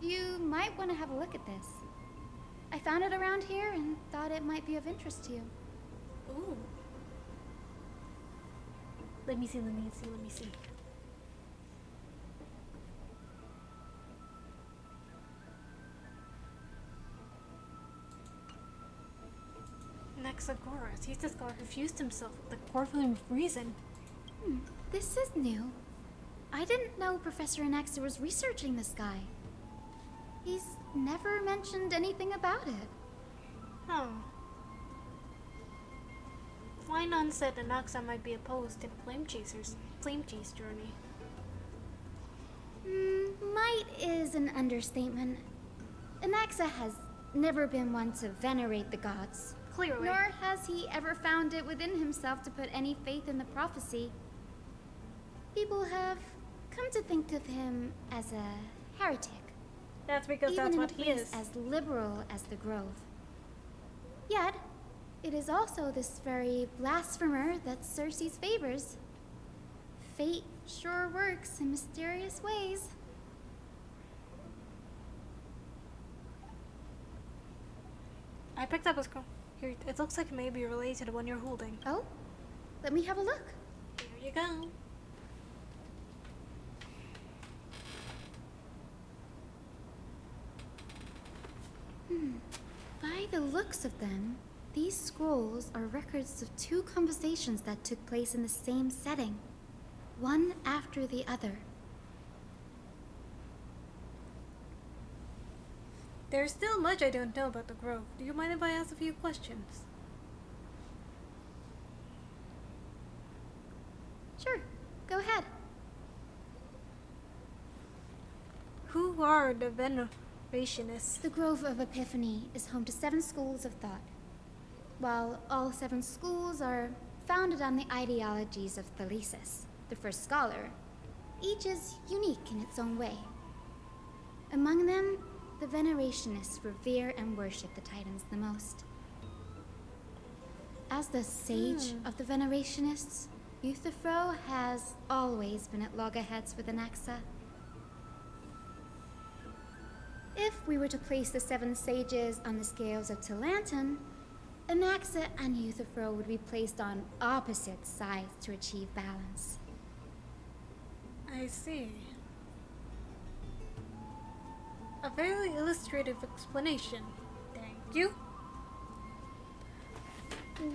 you might want to have a look at this. I found it around here and thought it might be of interest to you. Ooh. Let me see. Anaxagoras. He's the scholar who fused himself with the Corvalium of Reason. This is new. I didn't know Professor Anaxa was researching this guy. He's never mentioned anything about it. Oh. Flynon said Anaxa might be opposed to the Flame Chase journey. Might is an understatement. Anaxa has never been one to venerate the gods. Clearly. Nor has he ever found it within himself to put any faith in the prophecy. People have come to think of him as a heretic. That's because Even that's in what a he place is. as liberal as the Grove. Yet, it is also this very blasphemer that Circe's favors. Fate sure works in mysterious ways. I picked up a scroll. Here, it looks like it may be related to the one you're holding. Oh? Let me have a look. There you go. By the looks of them, these scrolls are records of 2 conversations that took place in the same setting, one after the other. There's still much I don't know about the Grove. Do you mind if I ask a few questions? Sure, go ahead. Who are the Venerationists? The Grove of Epiphany is home to 7 schools of thought. While all 7 schools are founded on the ideologies of Thalesis, the first scholar, each is unique in its own way. Among them, the Venerationists revere and worship the Titans the most. As the sage of the Venerationists, Euthyphro has always been at loggerheads with Anaxa. If we were to place the 7 sages on the scales of Talanton, Anaxa and Euthyphro would be placed on opposite sides to achieve balance. I see. A very illustrative explanation. Thank you.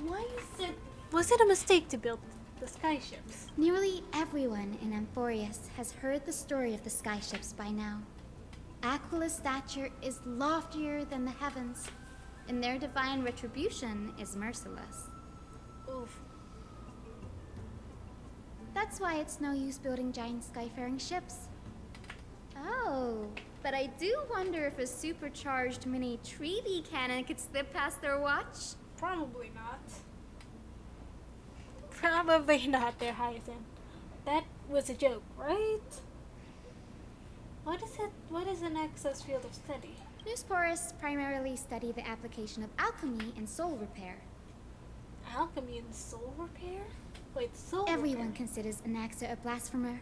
Why is it... Was it a mistake to build the skyships? Nearly everyone in Amphorius has heard the story of the skyships by now. Aquila's stature is loftier than the heavens, and their divine retribution is merciless. Oof. That's why it's no use building giant skyfaring ships. Oh, but I do wonder if a supercharged mini Treaty cannon could slip past their watch. Probably not. Probably not, their Hyacinth. That was a joke, right? What is it? What is an access field of study? Newsporists primarily study the application of alchemy and soul repair. Alchemy and soul repair? Wait, soul Everyone repair? considers Anaxa a blasphemer,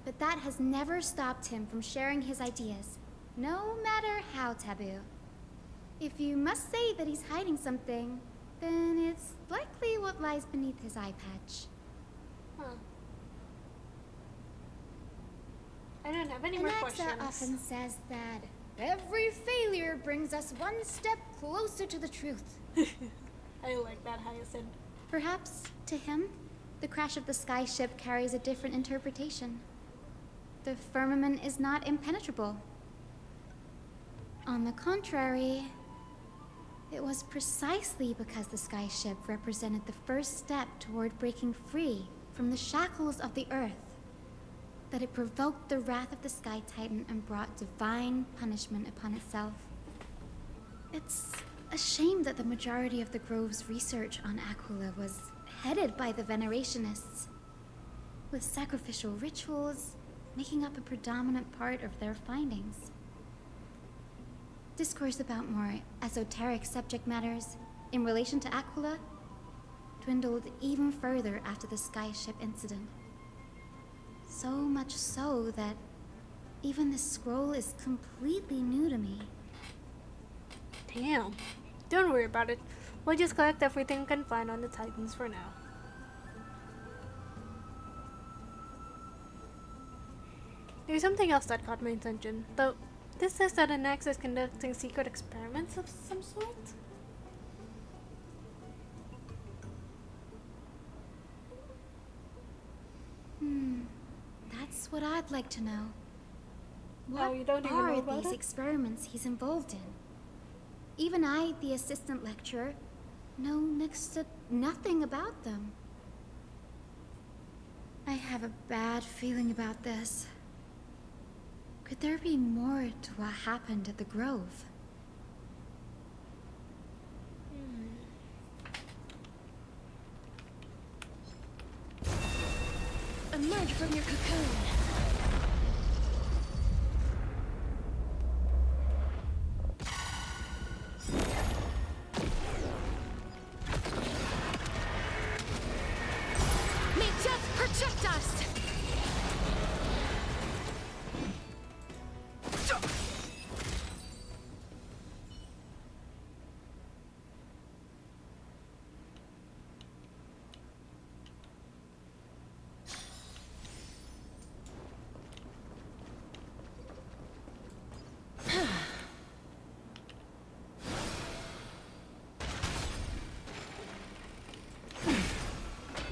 but that has never stopped him from sharing his ideas, no matter how taboo. If you must say that he's hiding something, then it's likely what lies beneath his eye patch. Huh. I don't have any more questions. Anaxa often says that every failure brings us one step closer to the truth. I like that, Hyacinth. Perhaps, to him, the crash of the skyship carries a different interpretation. The firmament is not impenetrable. On the contrary, it was precisely because the skyship represented the first step toward breaking free from the shackles of the earth that it provoked the wrath of the Sky Titan and brought divine punishment upon itself. It's a shame that the majority of the Grove's research on Aquila was headed by the Venerationists, with sacrificial rituals making up a predominant part of their findings. Discourse about more esoteric subject matters in relation to Aquila dwindled even further after the skyship incident. So much so that even this scroll is completely new to me. Damn. Don't worry about it. We'll just collect everything we can find on the Titans for now. There's something else that caught my attention, though. This says that Anaxa is conducting secret experiments of some sort? That's what I'd like to know. Oh, you don't even know What are about these it? experiments he's involved in? Even I, the assistant lecturer, know next to nothing about them. I have a bad feeling about this. Could there be more to what happened at the Grove? Emerge from your cocoon. May death protect us!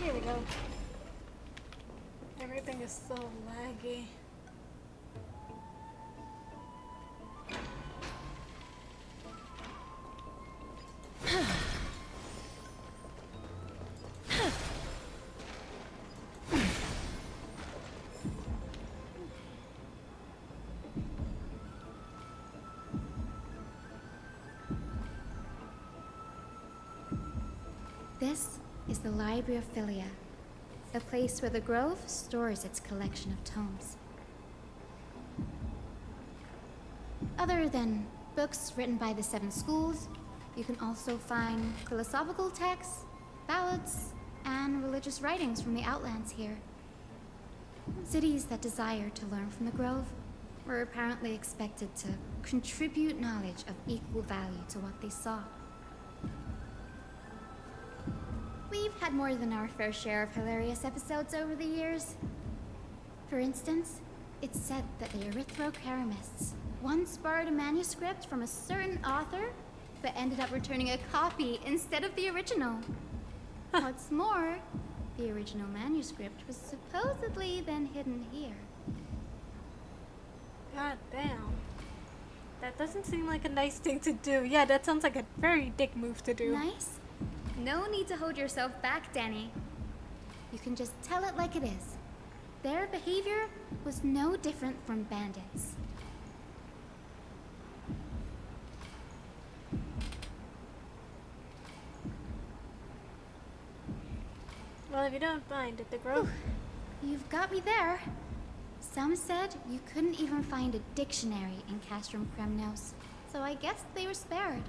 Here we go. Everything is so laggy. This is the Library of Philia, a place where the Grove stores its collection of tomes. Other than books written by the 7 schools, you can also find philosophical texts, ballads, and religious writings from the Outlands here. Cities that desire to learn from the Grove were apparently expected to contribute knowledge of equal value to what they saw. We've had more than our fair share of hilarious episodes over the years. For instance, it's said that the Erythrocheramists once borrowed a manuscript from a certain author, but ended up returning a copy instead of the original. What's more, the original manuscript was supposedly then hidden here. God damn. That doesn't seem like a nice thing to do. Yeah, that sounds like a very dick move to do. Nice? No need to hold yourself back, Danny. You can just tell it like it is. Their behavior was no different from bandits. Well, if you don't mind, at the Grove... You've got me there. Some said you couldn't even find a dictionary in Castrum Kremnos, so I guess they were spared.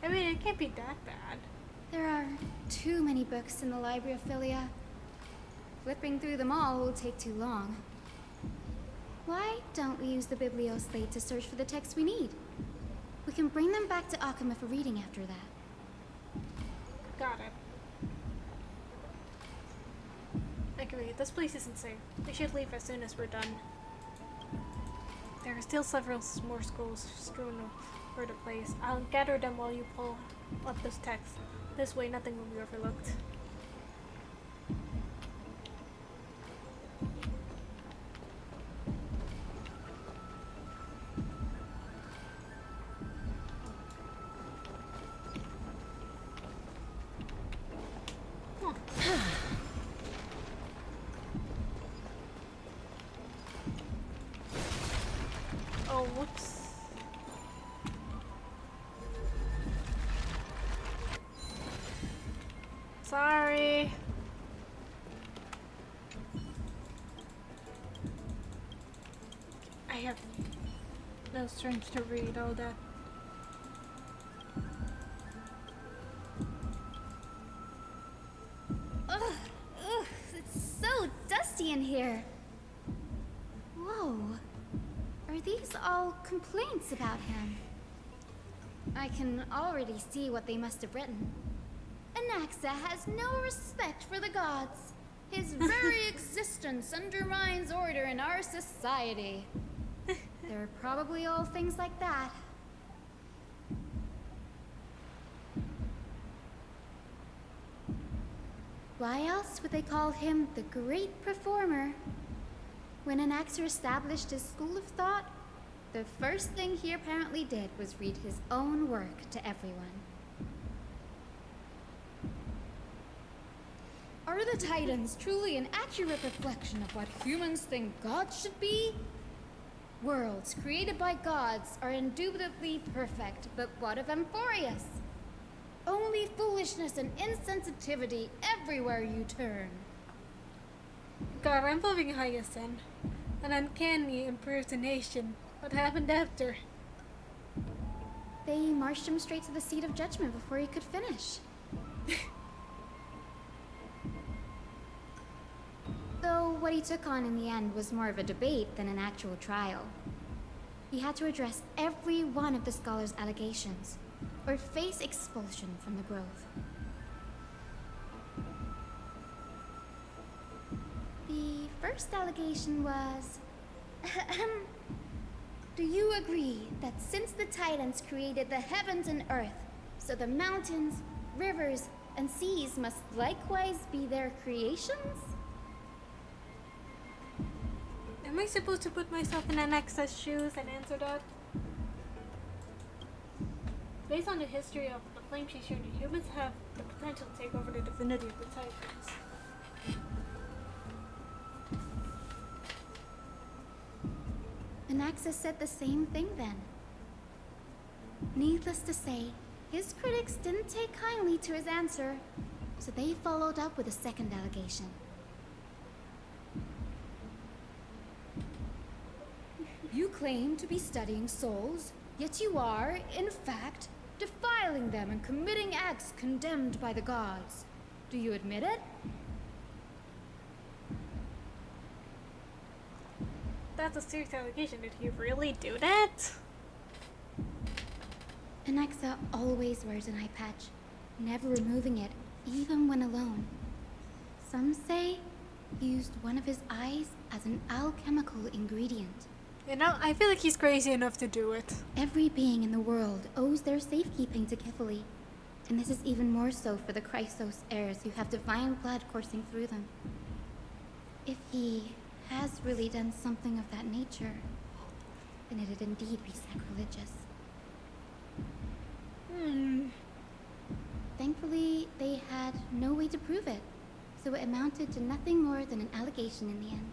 I mean, it can't be that bad. There are too many books in the Library of Philia. Flipping through them all will take too long. Why don't we use the Biblioslate to search for the texts we need? We can bring them back to Akama for reading after that. Got it. Agree, this place isn't safe. We should leave as soon as we're done. There are still several more schools strewn over the place. I'll gather them while you pull up this text. This way, nothing will be overlooked. Oh, whoops. Sorry. I have no strength to read all that. Ugh, it's so dusty in here. Whoa. Are these all complaints about him? I can already see what they must have written. Anaxa has no respect for the gods. His very existence undermines order in our society. They're probably all things like that. Why else would they call him the Great Performer? When Anaxa established his school of thought, the first thing he apparently did was read his own work to everyone. Are the Titans truly an accurate reflection of what humans think gods should be? Worlds created by gods are indubitably perfect, but what of Amphorius? Only foolishness and insensitivity everywhere you turn. God, I'm loving Hyacinth. An uncanny impersonation. What happened after? They marched him straight to the seat of judgment before he could finish. Though what he took on in the end was more of a debate than an actual trial. He had to address every one of the scholar's allegations, or face expulsion from the Grove. The first allegation was... Do you agree that since the Titans created the heavens and earth, so the mountains, rivers, and seas must likewise be their creations? Am I supposed to put myself in Anexa's shoes and answer that? Based on the history of the flame she shared, the humans have the potential to take over the divinity of the Titans. Anaxa said the same thing then. Needless to say, his critics didn't take kindly to his answer, so they followed up with a second allegation. You claim to be studying souls, yet you are, in fact, defiling them and committing acts condemned by the gods. Do you admit it? That's a serious allegation. Did he really do that? Anaxa always wears an eye patch, never removing it, even when alone. Some say he used one of his eyes as an alchemical ingredient. You know, I feel like he's crazy enough to do it. Every being in the world owes their safekeeping to Kifili, and this is even more so for the Chrysos heirs who have divine blood coursing through them. If he has really done something of that nature, then it'd indeed be sacrilegious. Thankfully, they had no way to prove it, so it amounted to nothing more than an allegation in the end.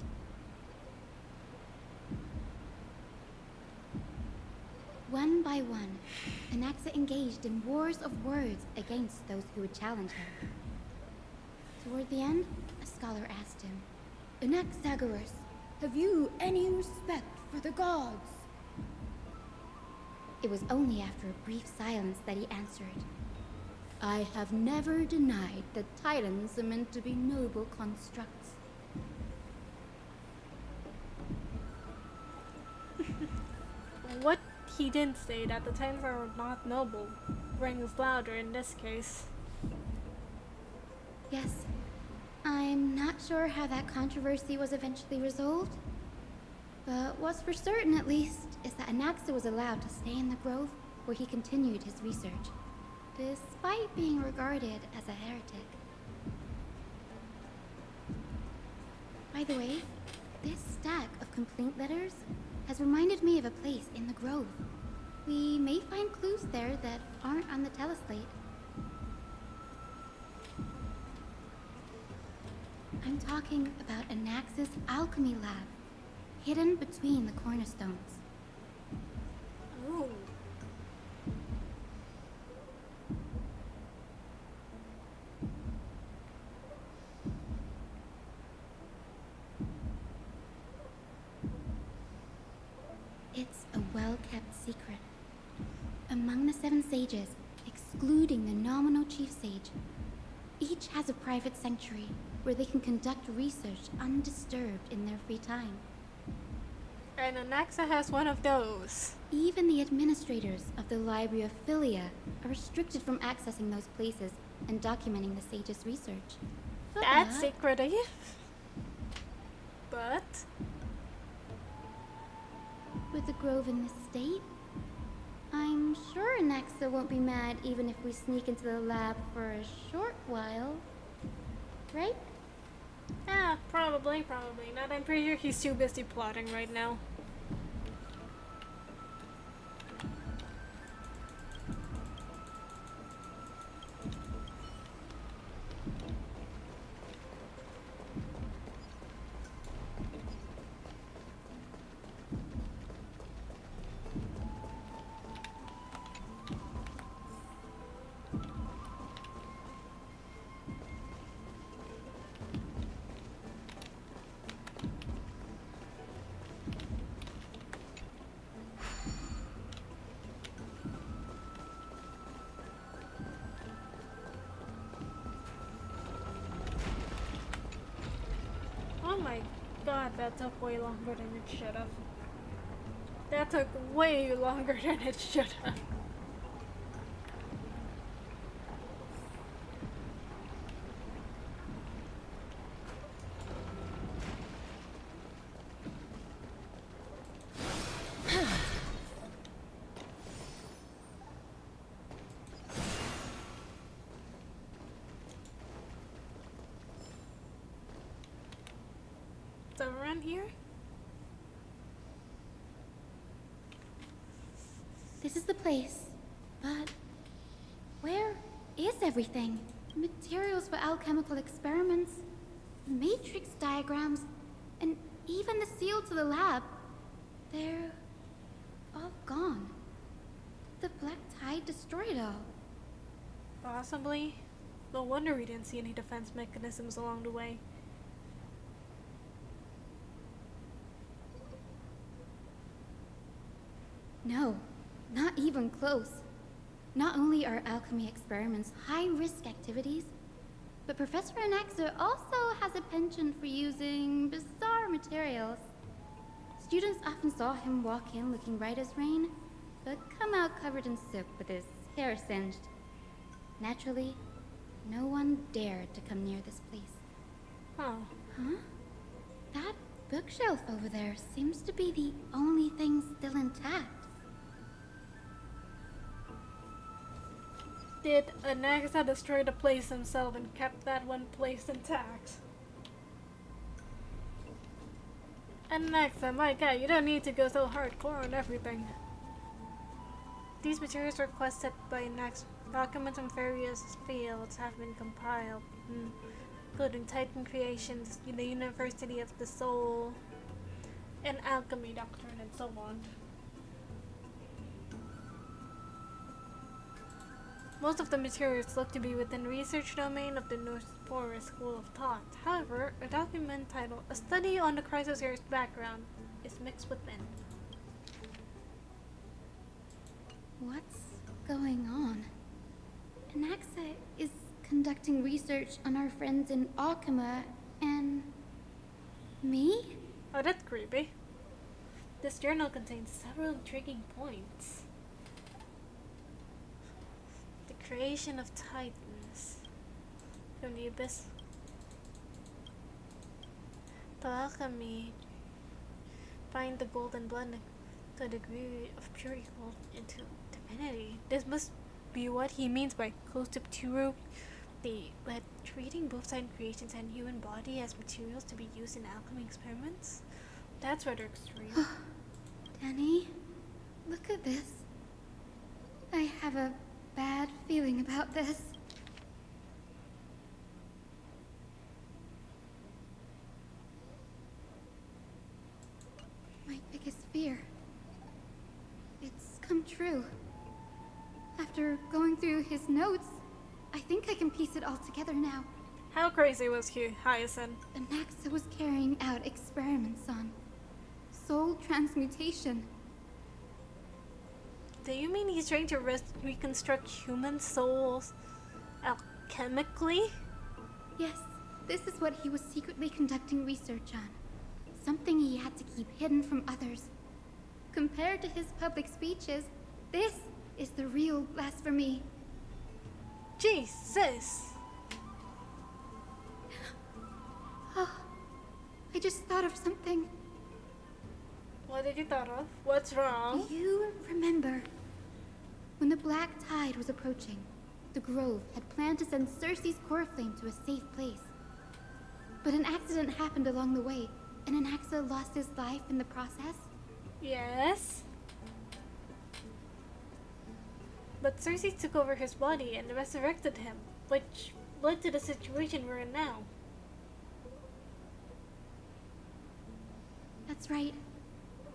One by one, Anaxa engaged in wars of words against those who would challenge him. Toward the end, a scholar asked him, Anaxagoras, have you any respect for the gods? It was only after a brief silence that he answered, I have never denied that titans are meant to be noble constructs. What he didn't say, that the Titans are not noble, rings louder in this case. Yes. I'm not sure how that controversy was eventually resolved. But what's for certain, at least, is that Anaxa was allowed to stay in the grove where he continued his research, despite being regarded as a heretic. By the way, this stack of complaint letters has reminded me of a place in the grove. We may find clues there that aren't on the teleslate. I'm talking about Anaxa's alchemy lab, hidden between the cornerstones. Ooh. It's a well-kept secret. Among the 7 sages, excluding the nominal chief sage, each has a private sanctuary where they can conduct research undisturbed in their free time. And Anaxa has one of those. Even the administrators of the Library of Philia are restricted from accessing those places and documenting the sage's research. That's secretive. But with the grove in this state, I'm sure Anaxa won't be mad even if we sneak into the lab for a short while. Right? Yeah, probably not. I'm pretty sure he's too busy plotting right now. Oh my god, that took way longer than it should have. That took way longer than it should have. around here? This is the place, but where is everything? Materials for alchemical experiments, matrix diagrams, and even the seal to the lab. They're all gone. The black tide destroyed it all. Possibly. No wonder we didn't see any defense mechanisms along the way. No, not even close. Not only are alchemy experiments high-risk activities, but Professor Anaxa also has a penchant for using bizarre materials. Students often saw him walk in looking right as rain, but come out covered in soot with his hair singed. Naturally, no one dared to come near this place. Huh? That bookshelf over there seems to be the only thing still intact. Did Anaxa destroy the place himself and kept that one place intact? Anaxa, my god, you don't need to go so hardcore on everything. These materials requested by Anaxa, documents from various fields have been compiled, including Titan creations, the University of the Soul, and alchemy doctrine, and so on. Most of the materials look to be within research domain of the North School of Thought. However, a document titled A Study on the Chrysosaurus Background is mixed within. What's going on? Anaxa is conducting research on our friends in Alchema and... me? Oh, that's creepy. This journal contains several intriguing points. The creation of Titans from the abyss. The alchemy find the golden blend to a degree of pure equal into divinity. This must be what he means by close to pure, but treating both Titan creations and human body as materials to be used in alchemy experiments? That's rather extreme. Danny, look at this. I have a bad feeling about this. My biggest fear. It's come true. After going through his notes, I think I can piece it all together now. How crazy was Hyacinth? Anaxa was carrying out experiments on soul transmutation. Do you mean he's trying to reconstruct human souls alchemically? Yes, this is what he was secretly conducting research on. Something he had to keep hidden from others. Compared to his public speeches, this is the real blasphemy. Jesus! Oh, I just thought of something. What did you thought of? What's wrong? Do you remember when the black tide was approaching? The Grove had planned to send Cersei's core flame to a safe place. But an accident happened along the way, and Anaxa lost his life in the process? Yes. But Cersei took over his body and resurrected him, which led to the situation we're in now. That's right.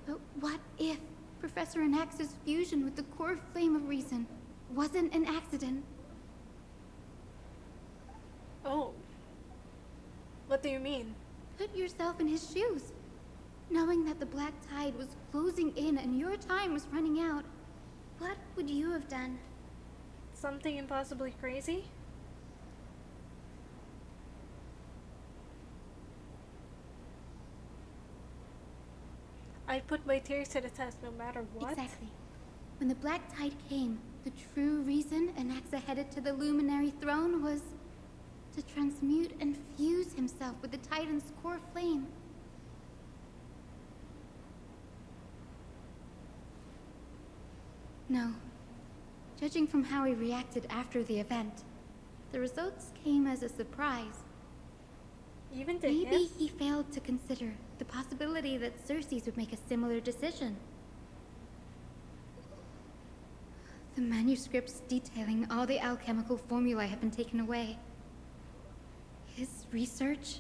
But what if Professor Anaxa's fusion with the core flame of reason wasn't an accident? Oh. What do you mean? Put yourself in his shoes. Knowing that the black tide was closing in and your time was running out, what would you have done? Something impossibly crazy? I'd put my theories to the test no matter what. Exactly. When the black tide came, the true reason Anaxa headed to the luminary throne was to transmute and fuse himself with the Titan's core flame. No. Judging from how he reacted after the event, the results came as a surprise. Even to Maybe him? he failed to consider the possibility that Circes would make a similar decision. The manuscripts detailing all the alchemical formulae have been taken away. His research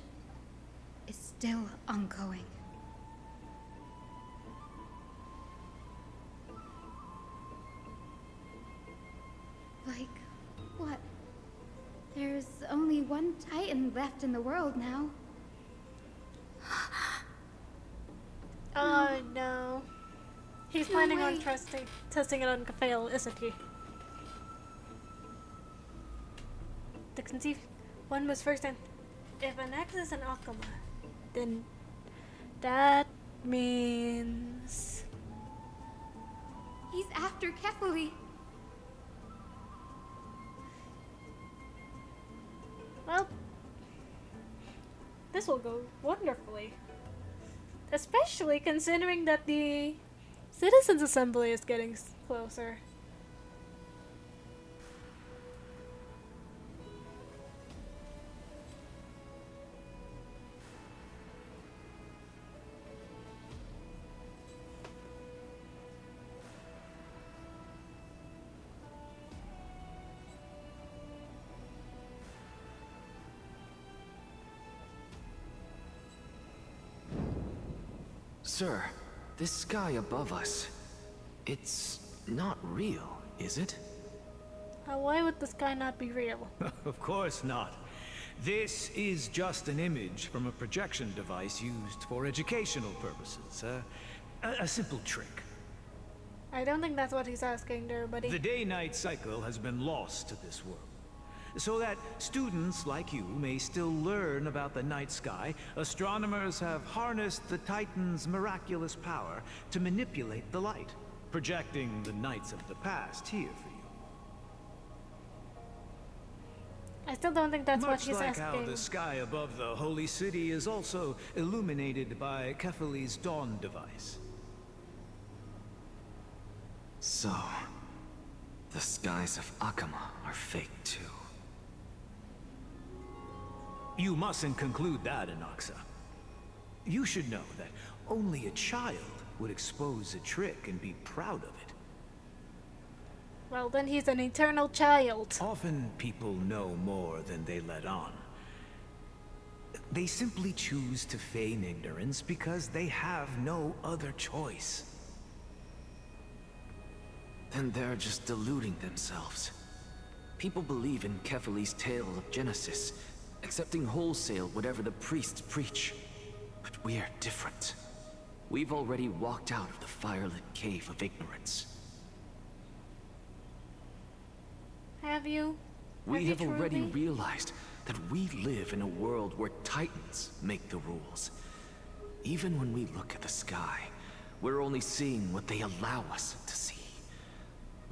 is still ongoing. Like, what? There's only one Titan left in the world now. Oh no. He's No planning way. on testing it on Kafale, isn't he? The conceived one was first, and if an X is an Akama, then that means He's after Kefali. well, this will go wonderfully. Especially considering that the Citizens Assembly is getting closer. Sir, this sky above us, it's not real, is it? Why would the sky not be real? Of course not. This is just an image from a projection device used for educational purposes. A simple trick. I don't think that's what he's asking there, buddy. The day-night cycle has been lost to this world. So that students like you may still learn about the night sky, astronomers have harnessed the Titan's miraculous power to manipulate the light, projecting the nights of the past here for you. I still don't think that's what Much he's like asking. how the sky above the holy city is also illuminated by Kefali's dawn device. So, the skies of Akama are fake too. You mustn't conclude that, Inoxa. You should know that only a child would expose a trick and be proud of it. Well, then he's an eternal child. Often people know more than they let on. They simply choose to feign ignorance because they have no other choice. Then they're just deluding themselves. People believe in Kefali's tale of Genesis, accepting wholesale whatever the priests preach. But we're different. We've already walked out of the firelit cave of ignorance. Have you? We have you already truly? realized that we live in a world where Titans make the rules. Even when we look at the sky, we're only seeing what they allow us to see.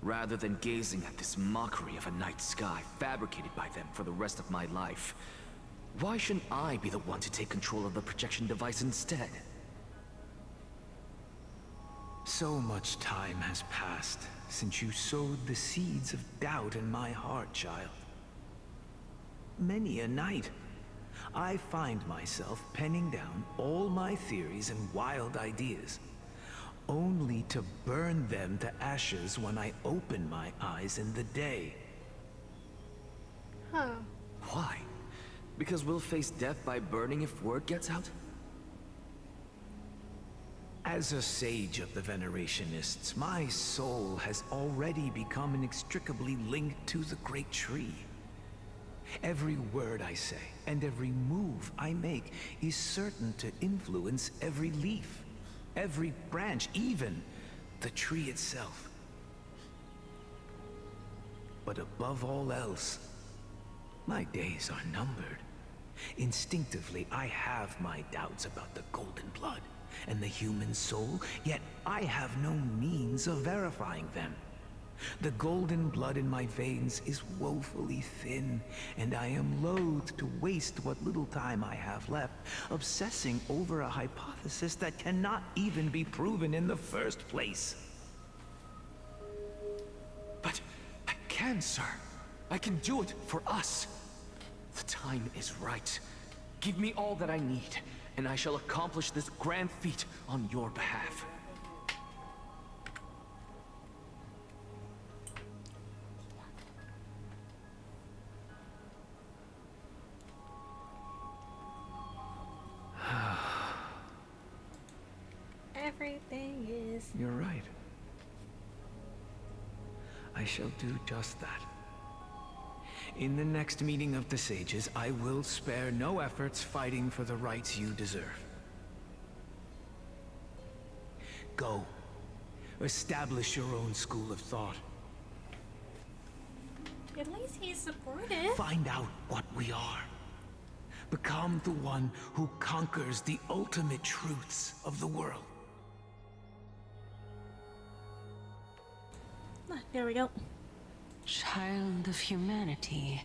Rather than gazing at this mockery of a night sky fabricated by them for the rest of my life, why shouldn't I be the one to take control of the projection device instead? So much time has passed since you sowed the seeds of doubt in my heart, child. Many a night, I find myself penning down all my theories and wild ideas, only to burn them to ashes when I open my eyes in the day. Huh. Why? Because we'll face death by burning if word gets out? As a sage of the Venerationists, my soul has already become inextricably linked to the great tree. Every word I say and every move I make is certain to influence every leaf, every branch, even the tree itself. But above all else, my days are numbered. Instinctively, I have my doubts about the golden blood and the human soul, yet I have no means of verifying them. The golden blood in my veins is woefully thin, and I am loath to waste what little time I have left obsessing over a hypothesis that cannot even be proven in the first place. But I can, sir. I can do it for us. The time is right. Give me all that I need, and I shall accomplish this grand feat on your behalf. Everything is... You're right. I shall do just that. In the next meeting of the sages, I will spare no efforts fighting for the rights you deserve. Go. Establish your own school of thought. At least he's supportive. Find out what we are. Become the one who conquers the ultimate truths of the world. Ah, there we go. Child of humanity.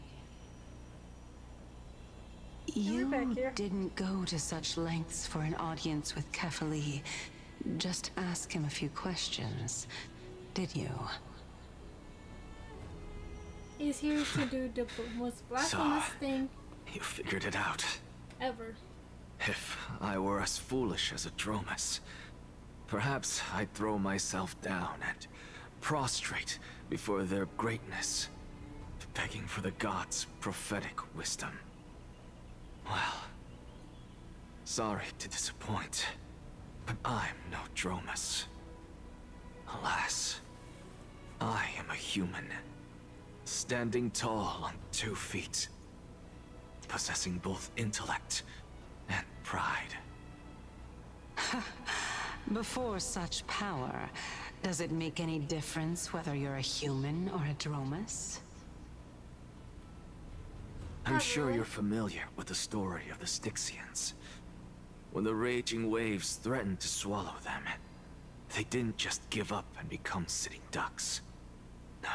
You didn't go to such lengths for an audience with Kefali. Just ask him a few questions, did you? He's here to do the most blasphemous thing You figured it out. ever. If I were as foolish as a Dromus, perhaps I'd throw myself down and prostrate before their greatness, begging for the gods' prophetic wisdom. Well, sorry to disappoint, but I'm no Dromus. Alas, I am a human, standing tall on 2 feet, possessing both intellect and pride. Before such power, does it make any difference whether you're a human or a Dromus? I'm sure you're familiar with the story of the Styxians. When the raging waves threatened to swallow them, they didn't just give up and become sitting ducks. No.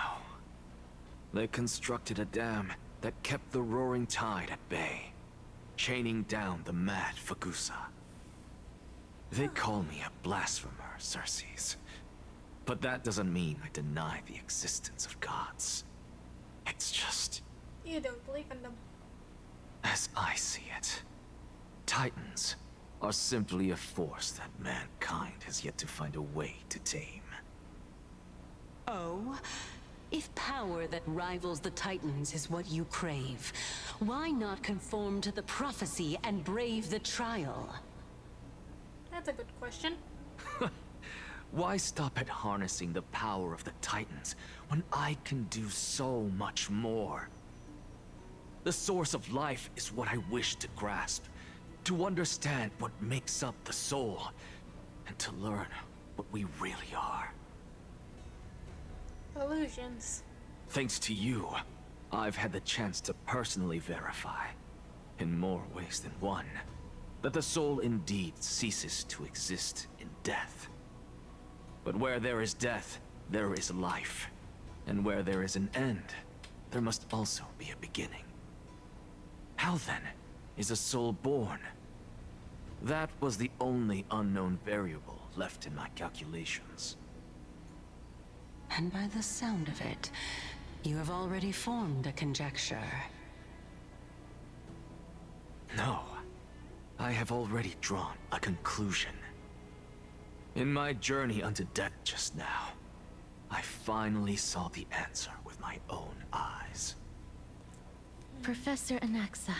They constructed a dam that kept the roaring tide at bay, chaining down the mad Fagusa. They call me a blasphemer, Xerxes. But that doesn't mean I deny the existence of gods. It's just... You don't believe in them. as I see it, Titans are simply a force that mankind has yet to find a way to tame. Oh? If power that rivals the Titans is what you crave, why not conform to the prophecy and brave the trial? That's a good question. Why stop at harnessing the power of the Titans when I can do so much more? The source of life is what I wish to grasp, to understand what makes up the soul, and to learn what we really are. Illusions. Thanks to you, I've had the chance to personally verify, in more ways than one, that the soul indeed ceases to exist in death. But where there is death, there is life. And where there is an end, there must also be a beginning. How then is a soul born? That was the only unknown variable left in my calculations. And by the sound of it, you have already formed a conjecture. No, I have already drawn a conclusion. In my journey unto death just now, I finally saw the answer with my own eyes. Professor Anaxa.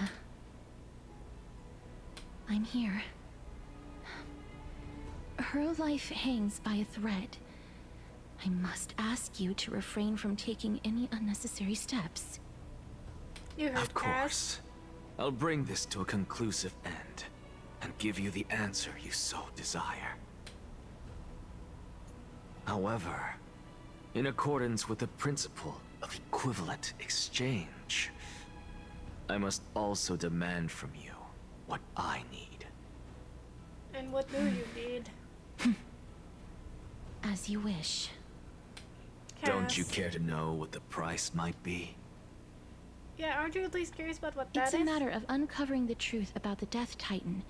I'm here. Her life hangs by a thread. I must ask you to refrain from taking any unnecessary steps. You heard Of course. I'll bring this to a conclusive end, and give you the answer you so desire. However, in accordance with the principle of equivalent exchange, I must also demand from you what I need. And what do you need? As you wish. Don't you care to know what the price might be? Yeah, aren't you at least curious about what that It's is? a matter of uncovering the truth about the Death Titan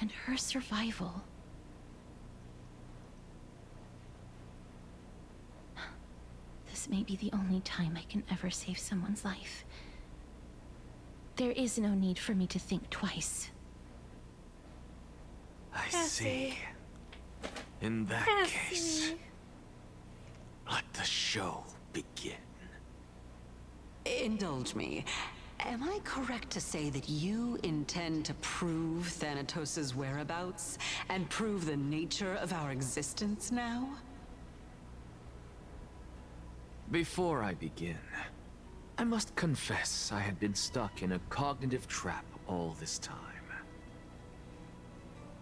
and her survival. This may be the only time I can ever save someone's life. There is no need for me to think twice. I see. In that case, let the show begin. Indulge me. Am I correct to say that you intend to prove Thanatos' whereabouts and prove the nature of our existence now? Before I begin, I must confess I had been stuck in a cognitive trap all this time.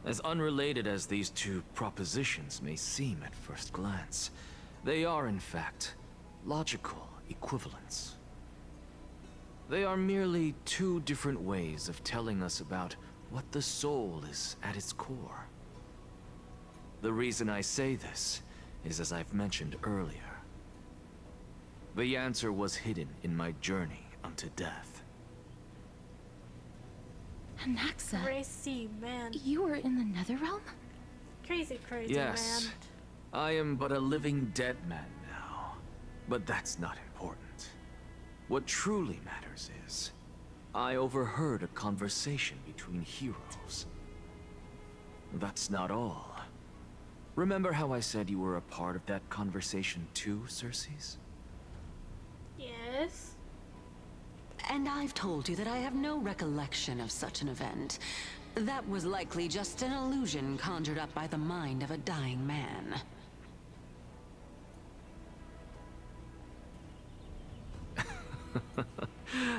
As unrelated as these two propositions may seem at first glance, they are in fact logical equivalents. They are merely two different ways of telling us about what the soul is at its core. The reason I say this is, as I've mentioned earlier, the answer was hidden in my journey unto death. Anaxa, Crazy man. You were in the Netherrealm? Crazy Yes, man. I am but a living dead man now, but that's not important. What truly matters is, I overheard a conversation between heroes. That's not all. Remember how I said you were a part of that conversation too, Circes? Yes. And I've told you that I have no recollection of such an event. That was likely just an illusion conjured up by the mind of a dying man.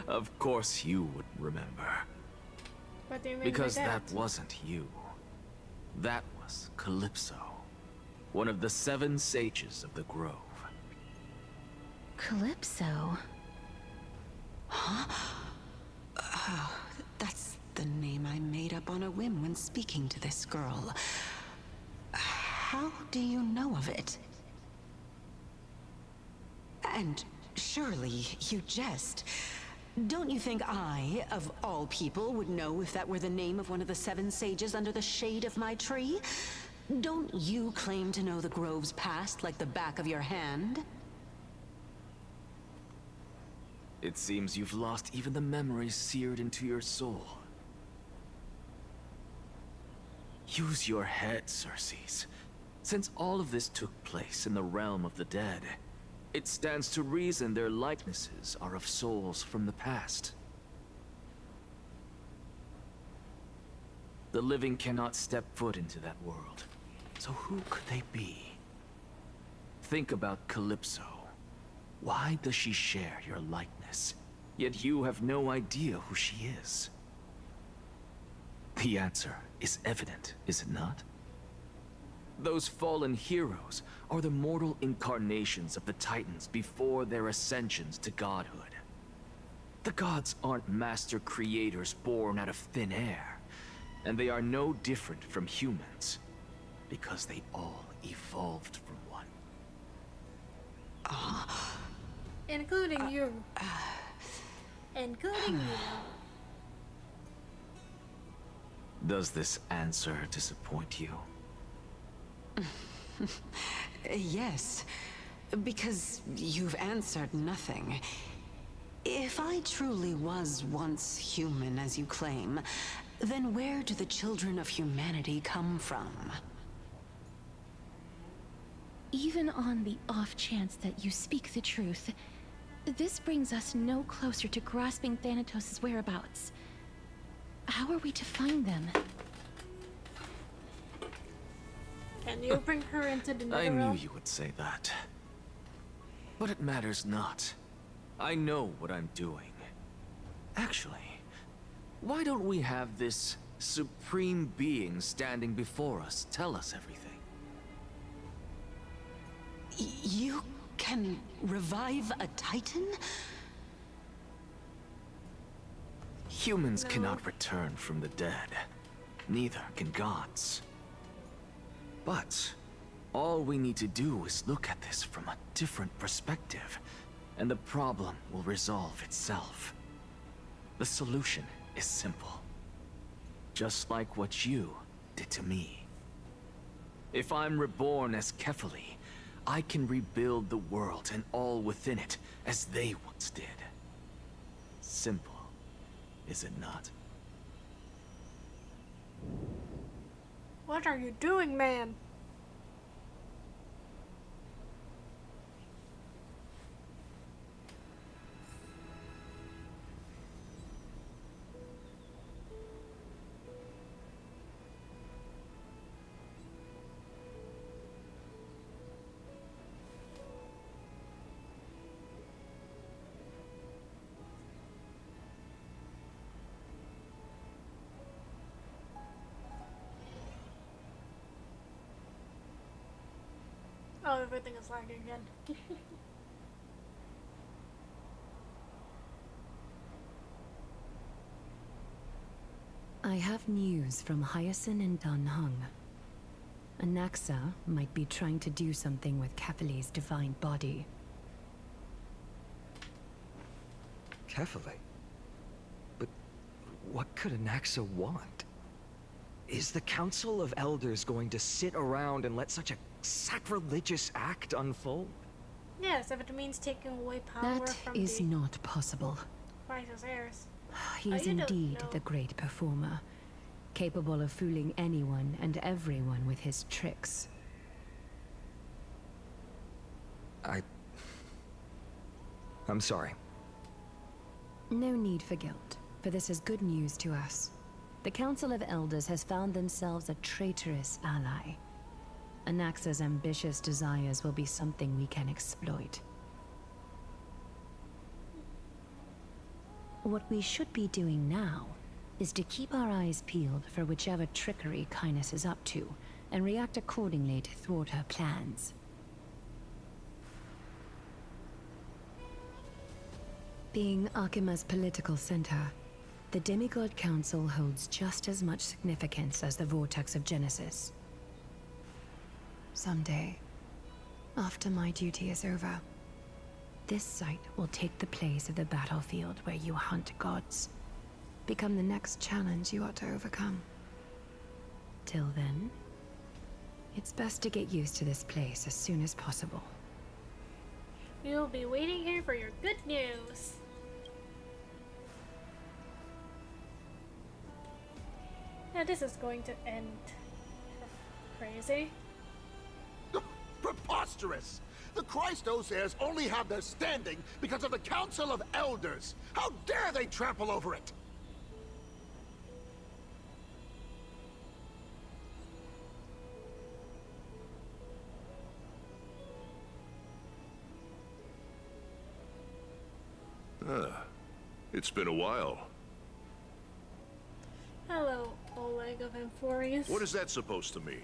Of course you wouldn't remember. What do you mean Because by that wasn't you. That was Calypso, one of the 7 sages of the Grove. Calypso? Huh? Oh, that's the name I made up on a whim when speaking to this girl. How do you know of it? And surely you jest. Don't you think I, of all people, would know if that were the name of one of the 7 sages under the shade of my tree? Don't you claim to know the Grove's past like the back of your hand? It seems you've lost even the memories seared into your soul. Use your head, Circes. Since all of this took place in the realm of the dead, it stands to reason their likenesses are of souls from the past. The living cannot step foot into that world, so who could they be? Think about Calypso. Why does she share your likeness, yet you have no idea who she is? The answer is evident, is it not? Those fallen heroes are the mortal incarnations of the Titans before their ascensions to godhood. The gods aren't master creators born out of thin air, and they are no different from humans, because they all evolved from one. Including you. Including you. Does this answer disappoint you? Yes, because you've answered nothing. If I truly was once human, as you claim, then where do the children of humanity come from? Even on the off chance that you speak the truth, this brings us no closer to grasping Thanatos' whereabouts. How are we to find them? Can you bring her into the Netherrealm? I knew you would say that. But it matters not. I know what I'm doing. Actually, why don't we have this supreme being standing before us tell us everything? You can revive a Titan? Humans cannot return from the dead. Neither can gods. But all we need to do is look at this from a different perspective, and the problem will resolve itself. The solution is simple. Just like what you did to me. If I'm reborn as Kefali, I can rebuild the world and all within it as they once did. Simple, is it not? What are you doing, man? Oh, everything is lagging again. I have news from Hyacinth and Dan Hung. Anaxa might be trying to do something with Kefali's divine body. Kefali? But what could Anaxa want? Is the Council of Elders going to sit around and let such a sacrilegious act unfold? Yes, if it means taking away power That from is the not possible. Chrysos heirs. He is You don't indeed know. the great performer, capable of fooling anyone and everyone with his tricks. I'm sorry. No need for guilt, for this is good news to us. The Council of Elders has found themselves a traitorous ally. Anaxa's ambitious desires will be something we can exploit. What we should be doing now is to keep our eyes peeled for whichever trickery Kynus is up to, and react accordingly to thwart her plans. Being Akima's political center, the Demigod Council holds just as much significance as the Vortex of Genesis. Someday, after my duty is over, this site will take the place of the battlefield where you hunt gods. Become the next challenge you ought to overcome. Till then, it's best to get used to this place as soon as possible. We will be waiting here for your good news. Now this is going to end crazy. Preposterous! The Chrysos heirs only have their standing because of the Council of Elders. How dare they trample over it? It's been a while. Hello, Oleg of Amphorius. What is that supposed to mean?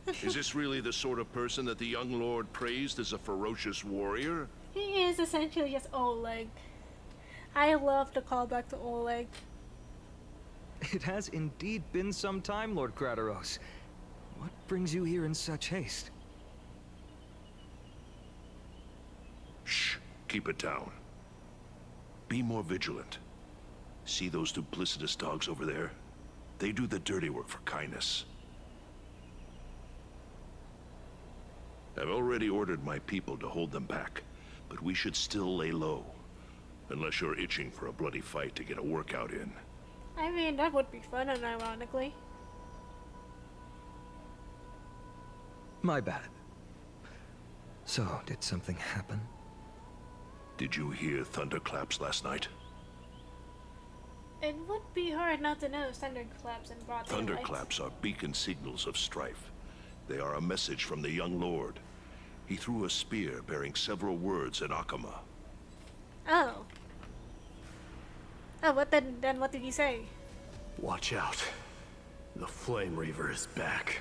Is this really the sort of person that the young lord praised as a ferocious warrior? He is essentially just Oleg. I love the callback to Oleg. It has indeed been some time, Lord Krateros. What brings you here in such haste? Shh, keep it down. Be more vigilant. See those duplicitous dogs over there? They do the dirty work for Kynus. I've already ordered my people to hold them back, but we should still lay low. Unless you're itching for a bloody fight to get a workout in. I mean, that would be fun, unironically. My bad. So, did something happen? Did you hear thunderclaps last night? It would be hard not to know thunderclaps in broad daylight. Thunderclaps are beacon signals of strife. They are a message from the young lord. He threw a spear bearing several words in Akama. Oh. Oh, what then what did he say? Watch out. The Flame Reaver is back.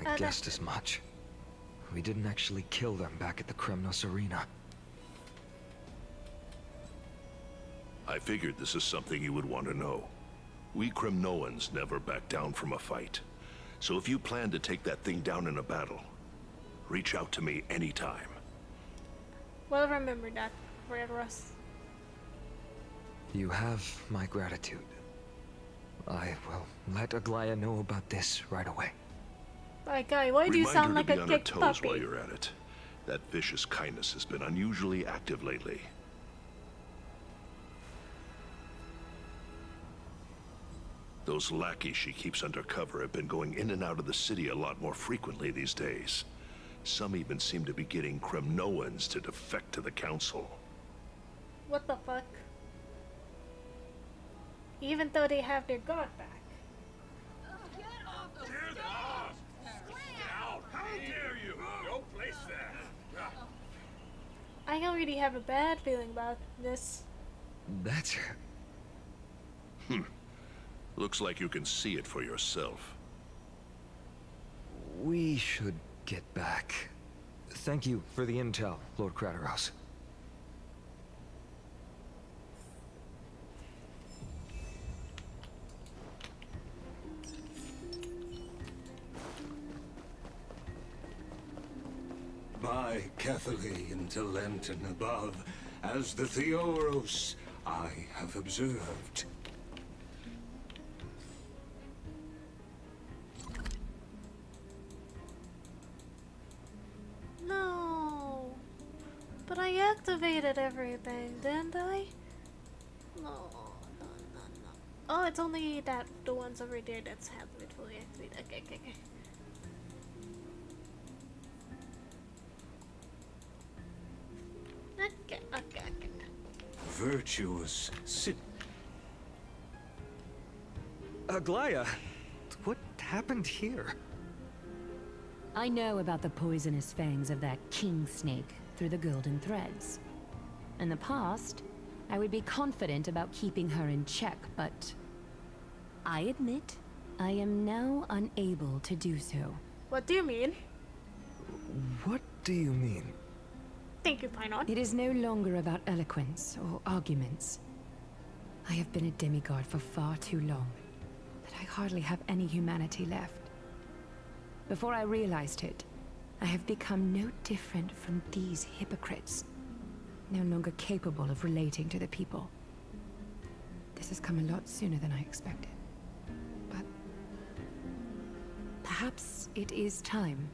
I guessed as much. We didn't actually kill them back at the Kremnos Arena. I figured this is something you would want to know. We Kremnoans never back down from a fight. So if you plan to take that thing down in a battle, reach out to me anytime. Well, remember that, Krateros. You have my gratitude. I will let Aglaya know about this right away. By guy, why do you sound like a kicked toes while puppy? you're at it. That vicious Kynus has been unusually active lately. Those lackeys she keeps undercover have been going in and out of the city a lot more frequently these days. Some even seem to be getting Kremnoans to defect to the council. What the fuck? Even though they have their god back. How dare you! Don't place that! I already have a bad feeling about this. That's... Looks like you can see it for yourself. We should get back. Thank you for the intel, Lord Crateros. By Catholic into Lenten above, as the Theoros I have observed. No. But I activated everything, didn't I? No. Oh, it's only the ones over there that's hasn't been fully activated. Okay. Okay. Virtuous sit. Aglaya, what happened here? I know about the poisonous fangs of that king snake through the golden threads. In the past, I would be confident about keeping her in check, but I admit I am now unable to do so. What do you mean? What do you mean? Thank you, Pinon. It is no longer about eloquence or arguments. I have been a demigod for far too long that I hardly have any humanity left. Before I realized it, I have become no different from these hypocrites, no longer capable of relating to the people. This has come a lot sooner than I expected. But perhaps it is time.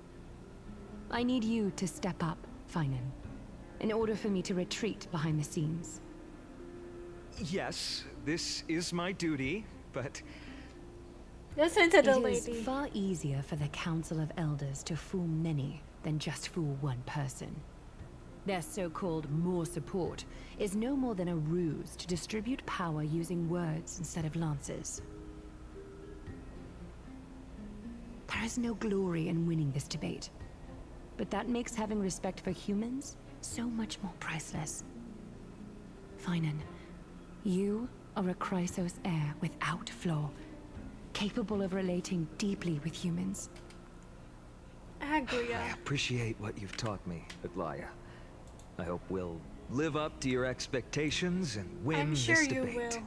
I need you to step up, Finan, in order for me to retreat behind the scenes. Yes, this is my duty, but... Listen to the It lady. is far easier for the Council of Elders to fool many than just fool one person. Their so-called more support is no more than a ruse to distribute power using words instead of lances. There is no glory in winning this debate, but that makes having respect for humans so much more priceless. Finan, you are a Chrysos heir without flaw, capable of relating deeply with humans. Agria. I appreciate what you've taught me, Aglaya. I hope we'll live up to your expectations and win I'm sure this you debate. will.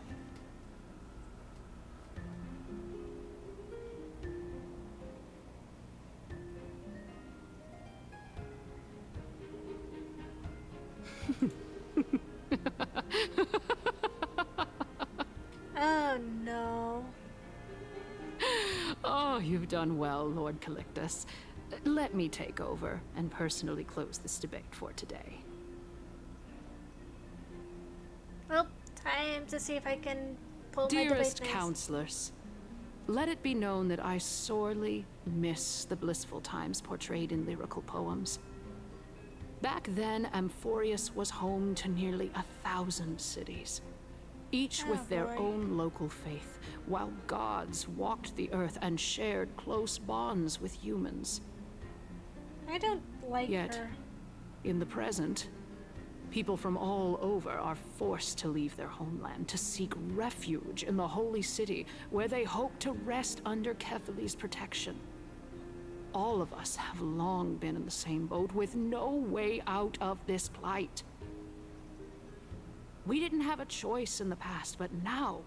Oh no. Oh, you've done well, Lord Calictus. Let me take over and personally close this debate for today. Well, time to see if I can pull my debate Dearest face. counselors, let it be known that I sorely miss the blissful times portrayed in lyrical poems. Back then, Amphorius was home to nearly 1,000 cities, each with their own local faith, while gods walked the earth and shared close bonds with humans. I don't like Yet, her. in the present, people from all over are forced to leave their homeland to seek refuge in the holy city, where they hope to rest under Kethali's protection. All of us have long been in the same boat, with no way out of this plight. We didn't have a choice in the past, but now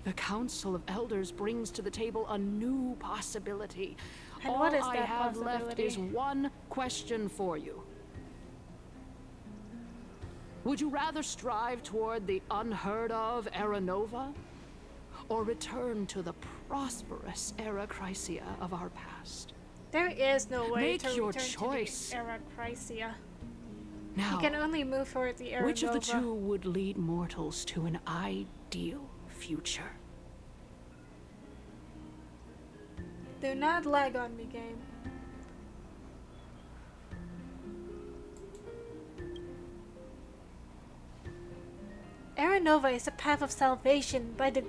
the Council of Elders brings to the table a new possibility. And All what is I that have left possibility? is one question for you. Would you rather strive toward the unheard of Era Nova, or return to the prosperous Era Chrysia of our past? There is no way Make to your return choice. to the Era Chrysia. Now, You can only move toward the Era which of the Nova. two would lead mortals to an ideal future? Do not lag on me, game. Aranova is a path of salvation by the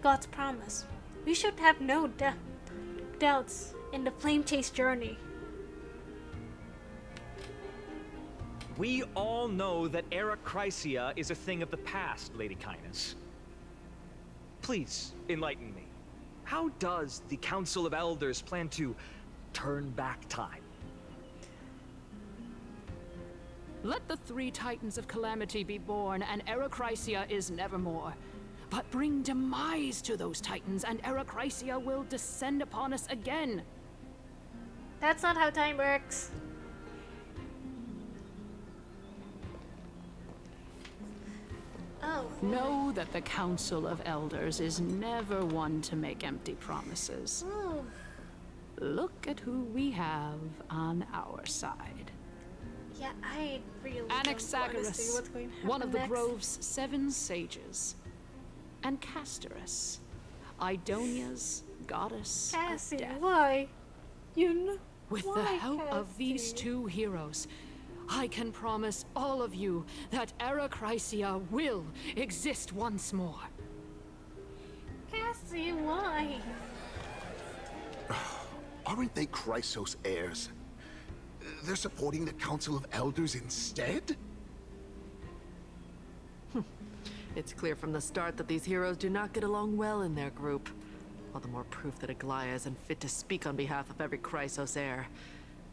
God's promise. We should have no doubts in the flame chase journey. We all know that Era Chrysia is a thing of the past, Lady Kindness. Please, enlighten me. How does the Council of Elders plan to turn back time? Let the 3 Titans of Calamity be born, and Era Chrysia is nevermore. But bring demise to those Titans, and Era Chrysia will descend upon us again. That's not how time works. Oh. Know that the Council of Elders is never one to make empty promises. Oh. Look at who we have on our side. Yeah, I really don't want to see what's going to happen one of the next. Grove's 7 sages. And Castorus, Idonia's goddess Cassie, of death. why? You know, With why, the help of Cassie? these 2 heroes, I can promise all of you that Era Chrysia will exist once more. Cassie, why? Aren't they Chrysos heirs? They're supporting the Council of Elders instead? It's clear from the start that these heroes do not get along well in their group. All the more proof that Aglaya isn't fit to speak on behalf of every Chrysos heir.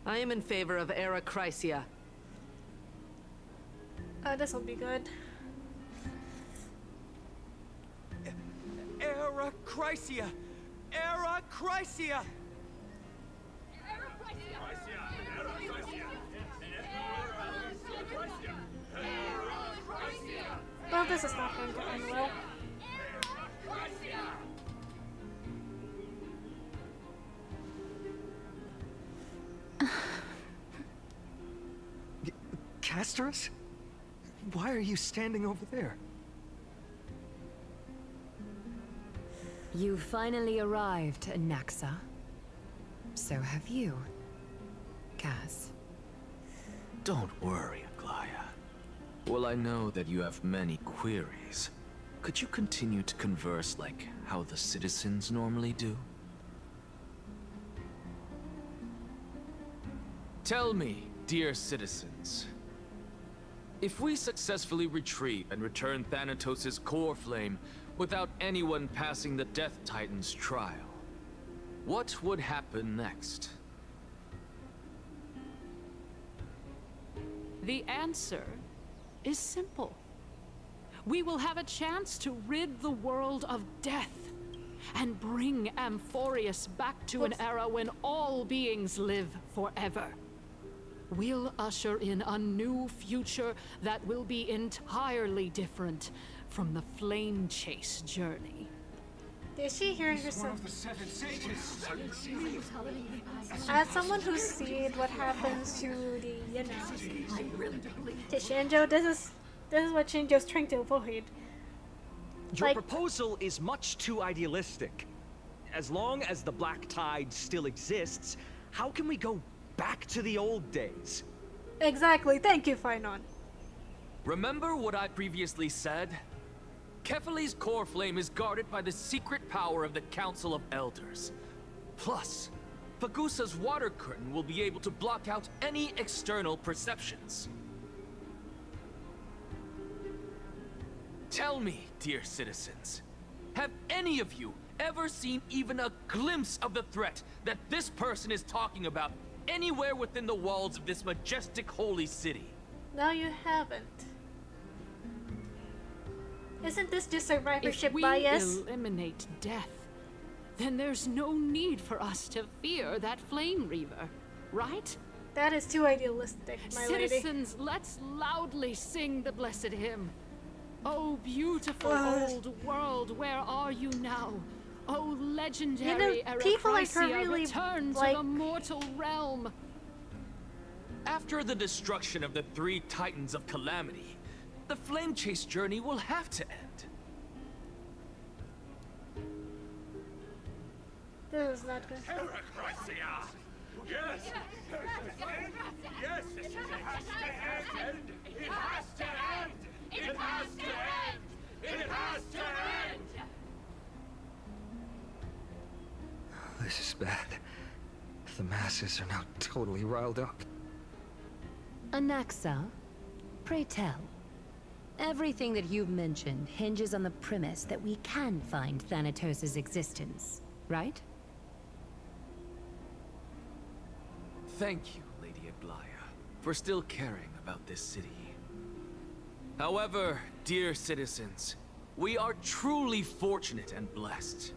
I am in favor of Era Chrysia. This'll be good. Era Chrysia! Era Chrysia! Well, this is not going to end well. Castorus? Why are you standing over there? You finally arrived, Naxa. So have you, Cass. Don't worry, Aglaya. Well, I know that you have many queries. Could you continue to converse like how the citizens normally do? Tell me, dear citizens, if we successfully retrieve and return Thanatos' core flame without anyone passing the Death Titan's trial, what would happen next? The answer is simple. We will have a chance to rid the world of death and bring Amphorius back to an era when all beings live forever. We'll usher in a new future that will be entirely different from the flame chase journey. Is she hearing herself? As As someone who's seen what happens to the, you know, to Shinjo, this is what Shinjo's trying to avoid. Your proposal is much too idealistic. As long as the Black Tide still exists, how can we go back to the old days? Exactly. Thank you, Finon. Remember what I previously said? Kefali's core flame is guarded by the secret power of the Council of Elders. Plus, Pagusa's water curtain will be able to block out any external perceptions. Tell me, dear citizens, have any of you ever seen even a glimpse of the threat that this person is talking about anywhere within the walls of this majestic holy city? No, you haven't. Isn't this just survivorship if we bias? eliminate death, then there's no need for us to fear that Flame Reaver, right? That is too idealistic, my lady. Citizens, let's loudly sing the blessed hymn. Oh, beautiful old world, where are you now? Oh, legendary people like her Erychrysia, really, return like- to the mortal realm. After the destruction of the 3 Titans of Calamity, the Flame Chase journey will have to end. This is not good. Yes! Yes! It has to end! It has to end! It has to end! It has to end! This is bad. The masses are now totally riled up. Anaxa, pray tell. Everything that you've mentioned hinges on the premise that we can find Thanatos' existence, right? Thank you, Lady Aglaya, for still caring about this city. However, dear citizens, we are truly fortunate and blessed.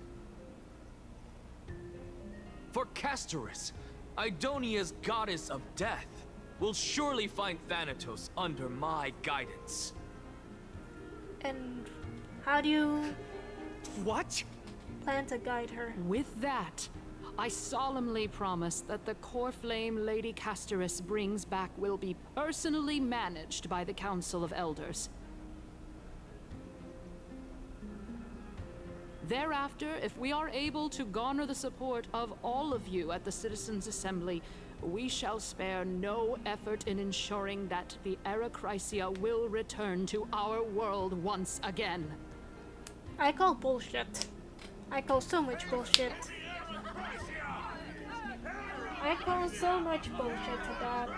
For Castorus, Idonia's goddess of death, will surely find Thanatos under my guidance. And how do you... What? Plan to guide her? With that, I solemnly promise that the core flame Lady Castorus brings back will be personally managed by the Council of Elders. Thereafter, if we are able to garner the support of all of you at the Citizens' Assembly, we shall spare no effort in ensuring that the Era Chrysia will return to our world once again. I call bullshit. I call so much bullshit. I call so much bullshit to that.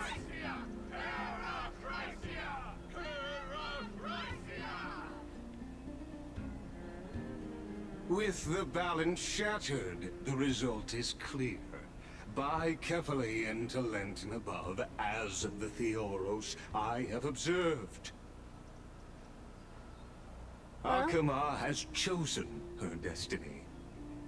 With the balance shattered, the result is clear. Buy carefully into Lenten above, as the Theoros I have observed. Akama has chosen her destiny.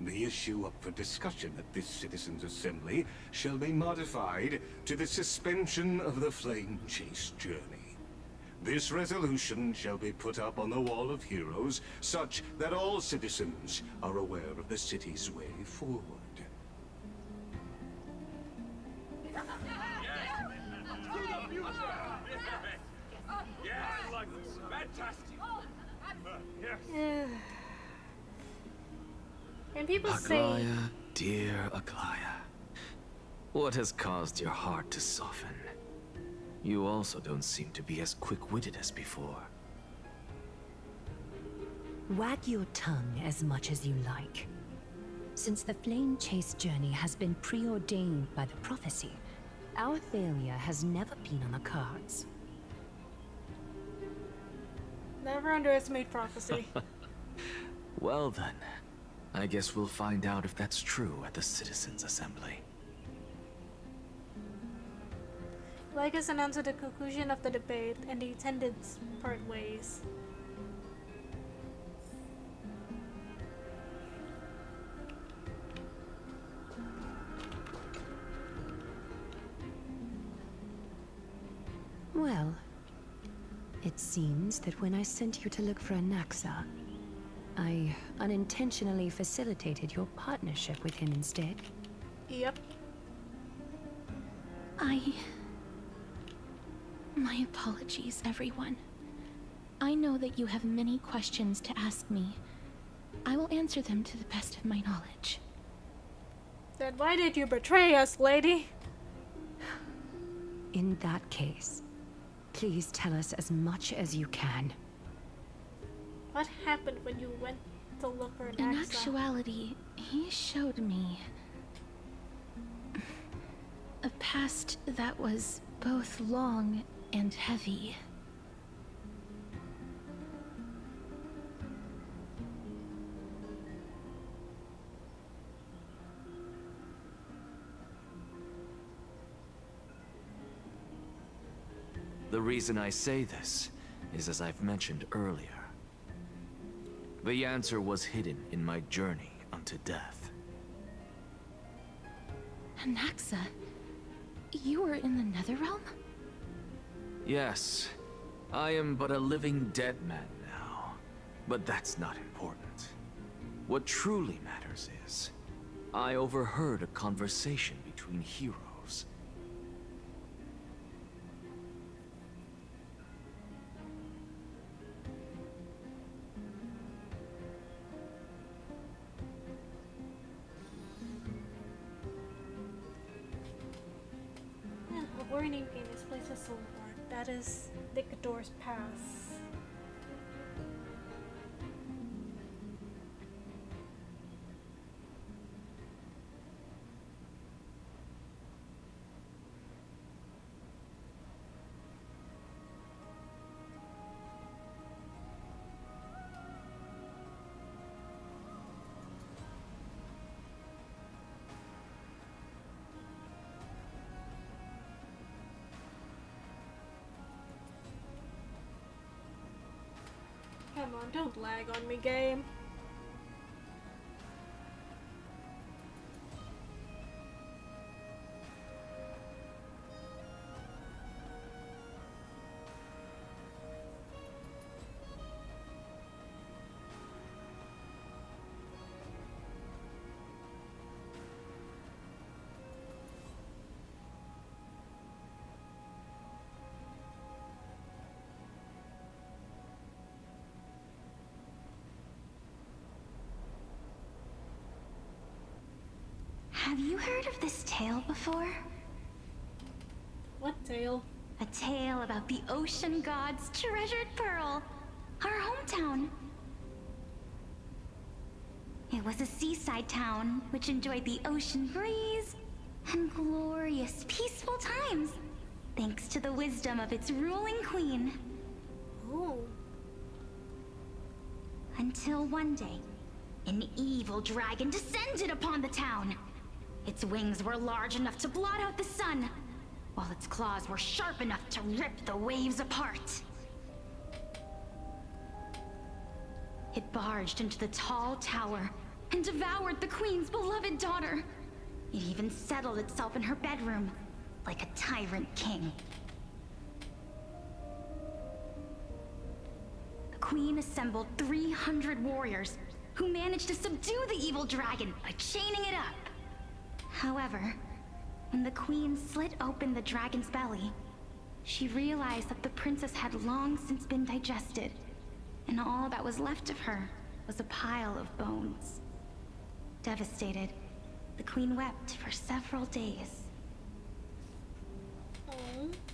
The issue up for discussion at this Citizens' Assembly shall be modified to the suspension of the Flame Chase journey. This resolution shall be put up on the Wall of Heroes, such that all citizens are aware of the city's way forward. And people Aglaya, say... dear Aglaya, what has caused your heart to soften? You also don't seem to be as quick-witted as before. Wag your tongue as much as you like. Since the Flame Chase journey has been preordained by the prophecy, our failure has never been on the cards. Never underestimate prophecy. Well then, I guess we'll find out if that's true at the Citizens' Assembly. Lycus announced the conclusion of the debate, and the attendants part ways. Well, it seems that when I sent you to look for Anaxa, I unintentionally facilitated your partnership with him instead. Yep. My apologies, everyone. I know that you have many questions to ask me. I will answer them to the best of my knowledge. Then why did you betray us, lady? In that case, please tell us as much as you can. What happened when you went to look for an In Anaxa? actuality, he showed me a past that was both long and heavy. The reason I say this is as I've mentioned earlier. The answer was hidden in my journey unto death. Anaxa, you were in the Netherrealm? Yes, I am but a living dead man now, but that's not important. What truly matters is, I overheard a conversation between heroes. training gain is placed a soul ward. That is Dictator's Pass. Come on, don't lag on me, game. Have you heard of this tale before? What tale? A tale about the ocean god's treasured pearl, our hometown. It was a seaside town which enjoyed the ocean breeze and glorious, peaceful times, thanks to the wisdom of its ruling queen. Oh. Until one day, an evil dragon descended upon the town. Its wings were large enough to blot out the sun, while its claws were sharp enough to rip the waves apart. It barged into the tall tower and devoured the queen's beloved daughter. It even settled itself in her bedroom, like a tyrant king. The queen assembled 300 warriors who managed to subdue the evil dragon by chaining it up. However, when the queen slit open the dragon's belly, she realized that the princess had long since been digested, and all that was left of her was a pile of bones. Devastated, the queen wept for several days.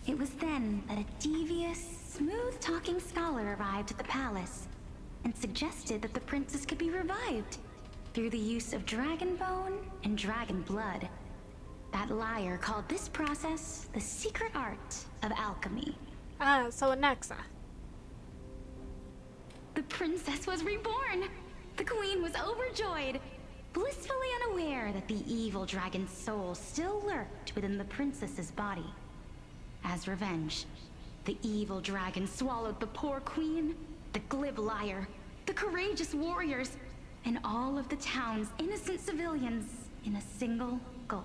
It was then that a devious, smooth-talking scholar arrived at the palace and suggested that the princess could be revived through the use of dragon bone and dragon blood. That liar called this process the secret art of alchemy. Ah, so Anaxa. The princess was reborn! The queen was overjoyed, blissfully unaware that the evil dragon's soul still lurked within the princess's body. As revenge, the evil dragon swallowed the poor queen, the glib liar, the courageous warriors, and all of the town's innocent civilians in a single gulp.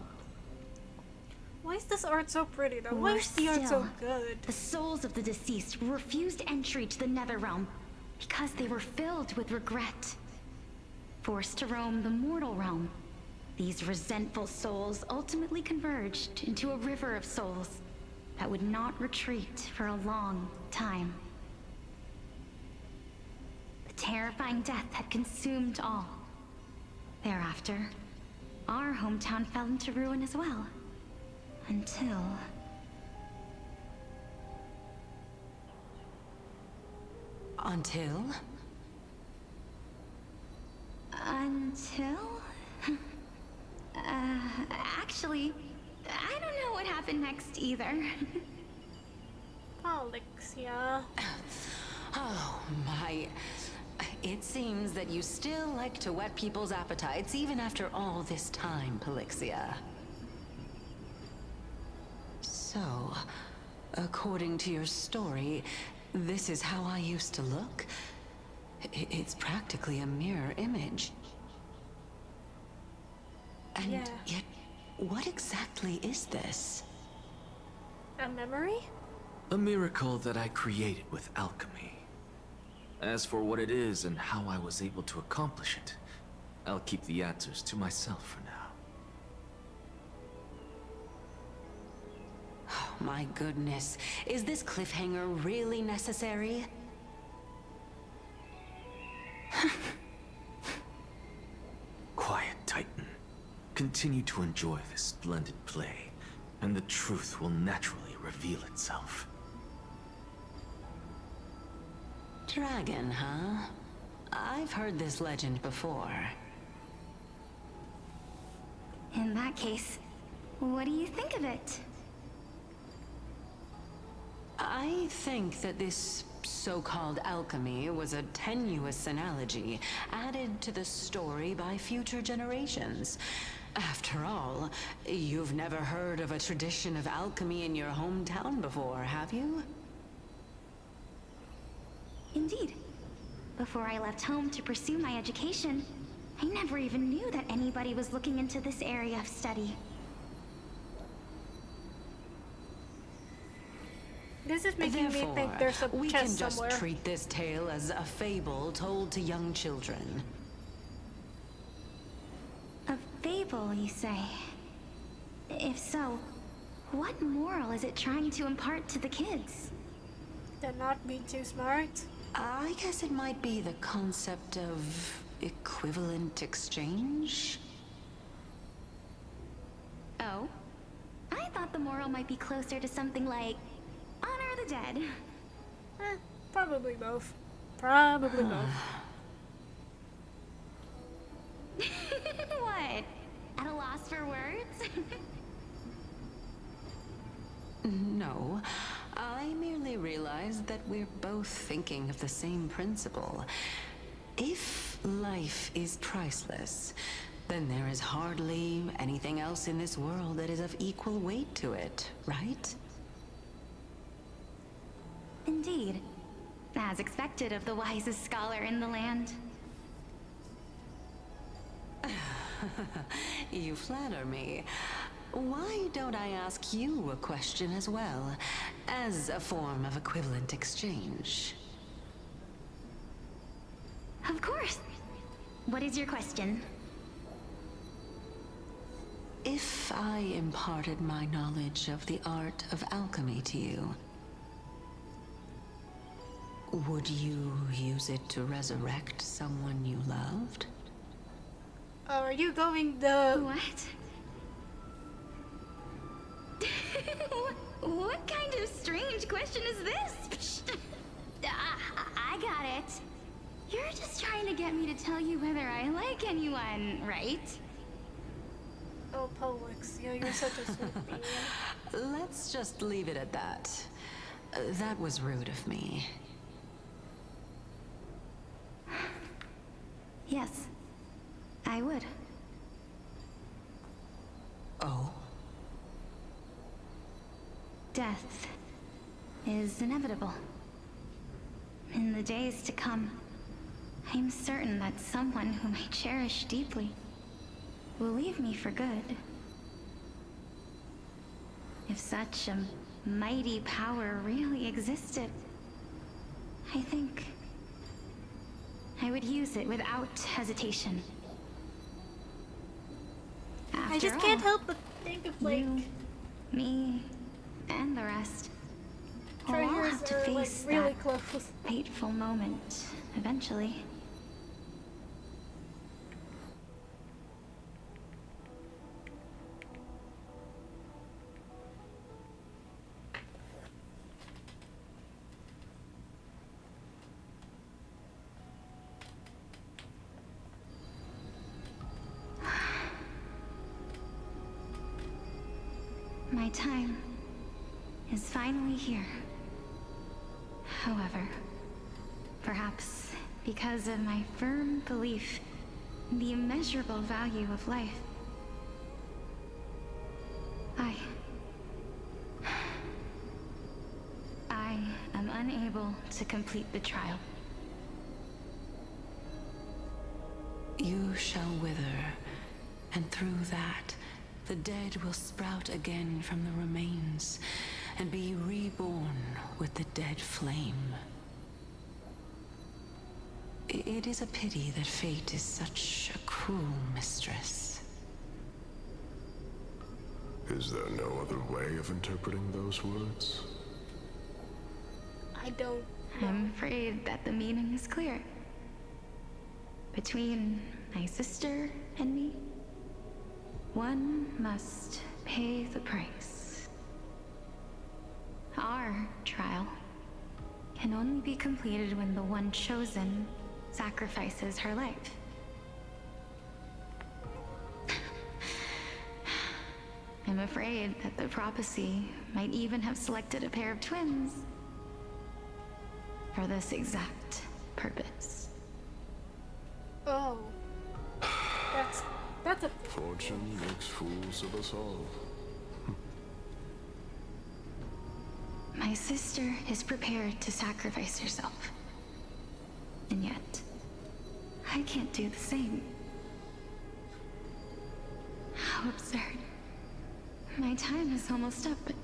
Why is this art so pretty though? Why is the art so good? The souls of the deceased refused entry to the Netherrealm because they were filled with regret. Forced to roam the mortal realm, these resentful souls ultimately converged into a river of souls that would not retreat for a long time. Terrifying death had consumed all. Thereafter, our hometown fell into ruin as well. Until... Until? Actually, I don't know what happened next either. Alexia. Oh my... It seems that you still like to whet people's appetites even after all this time, Pelixia. So, according to your story, this is how I used to look? It's practically a mirror image. And yet, what exactly is this? A memory? A miracle that I created with alchemy. As for what it is and how I was able to accomplish it, I'll keep the answers to myself for now. Oh, my goodness. Is this cliffhanger really necessary? Quiet, Titan. Continue to enjoy this splendid play, and the truth will naturally reveal itself. Dragon, huh? I've heard this legend before. In that case, what do you think of it? I think that this so-called alchemy was a tenuous analogy added to the story by future generations. After all, you've never heard of a tradition of alchemy in your hometown before, have you? Indeed. Before I left home to pursue my education, I never even knew that anybody was looking into this area of study. This is making me think there's a we chest can just somewhere. treat this tale as a fable told to young children. A fable, you say? If so, what moral is it trying to impart to the kids? To not be too smart? I guess it might be the concept of equivalent exchange? Oh? I thought the moral might be closer to something like honor the dead. Probably both. Probably both. What? At a loss for words? No. I merely realized that we're both thinking of the same principle. If life is priceless, then there is hardly anything else in this world that is of equal weight to it, right? Indeed. As expected of the wisest scholar in the land. You flatter me. Why don't I ask you a question as well, as a form of equivalent exchange? Of course. What is your question? If I imparted my knowledge of the art of alchemy to you, would you use it to resurrect someone you loved? Are you going the... What? What kind of strange question is this? I got it. You're just trying to get me to tell you whether I like anyone, right? Oh, Pollux, you're such a sweet being. Let's just leave it at that. That was rude of me. Yes, I would. Oh? Death is inevitable. In the days to come, I'm certain that someone whom I cherish deeply will leave me for good. If such a mighty power really existed, I think I would use it without hesitation. I just can't help but think of, like... You, me, and the rest will all Treasures have to are, like, face really that close. fateful moment eventually. My time is finally here. However, perhaps because of my firm belief in the immeasurable value of life, I am unable to complete the trial. You shall wither, and through that, the dead will sprout again from the remains, and be reborn with the dead flame. It is a pity that fate is such a cruel mistress. Is there no other way of interpreting those words? I don't... I'm afraid that the meaning is clear. Between my sister and me, one must pay the price. Our trial can only be completed when the one chosen sacrifices her life. I'm afraid that the prophecy might even have selected a pair of twins for this exact purpose. Oh. That's a... Fortune makes fools of us all. My sister is prepared to sacrifice herself. And yet, I can't do the same. How absurd. My time is almost up, but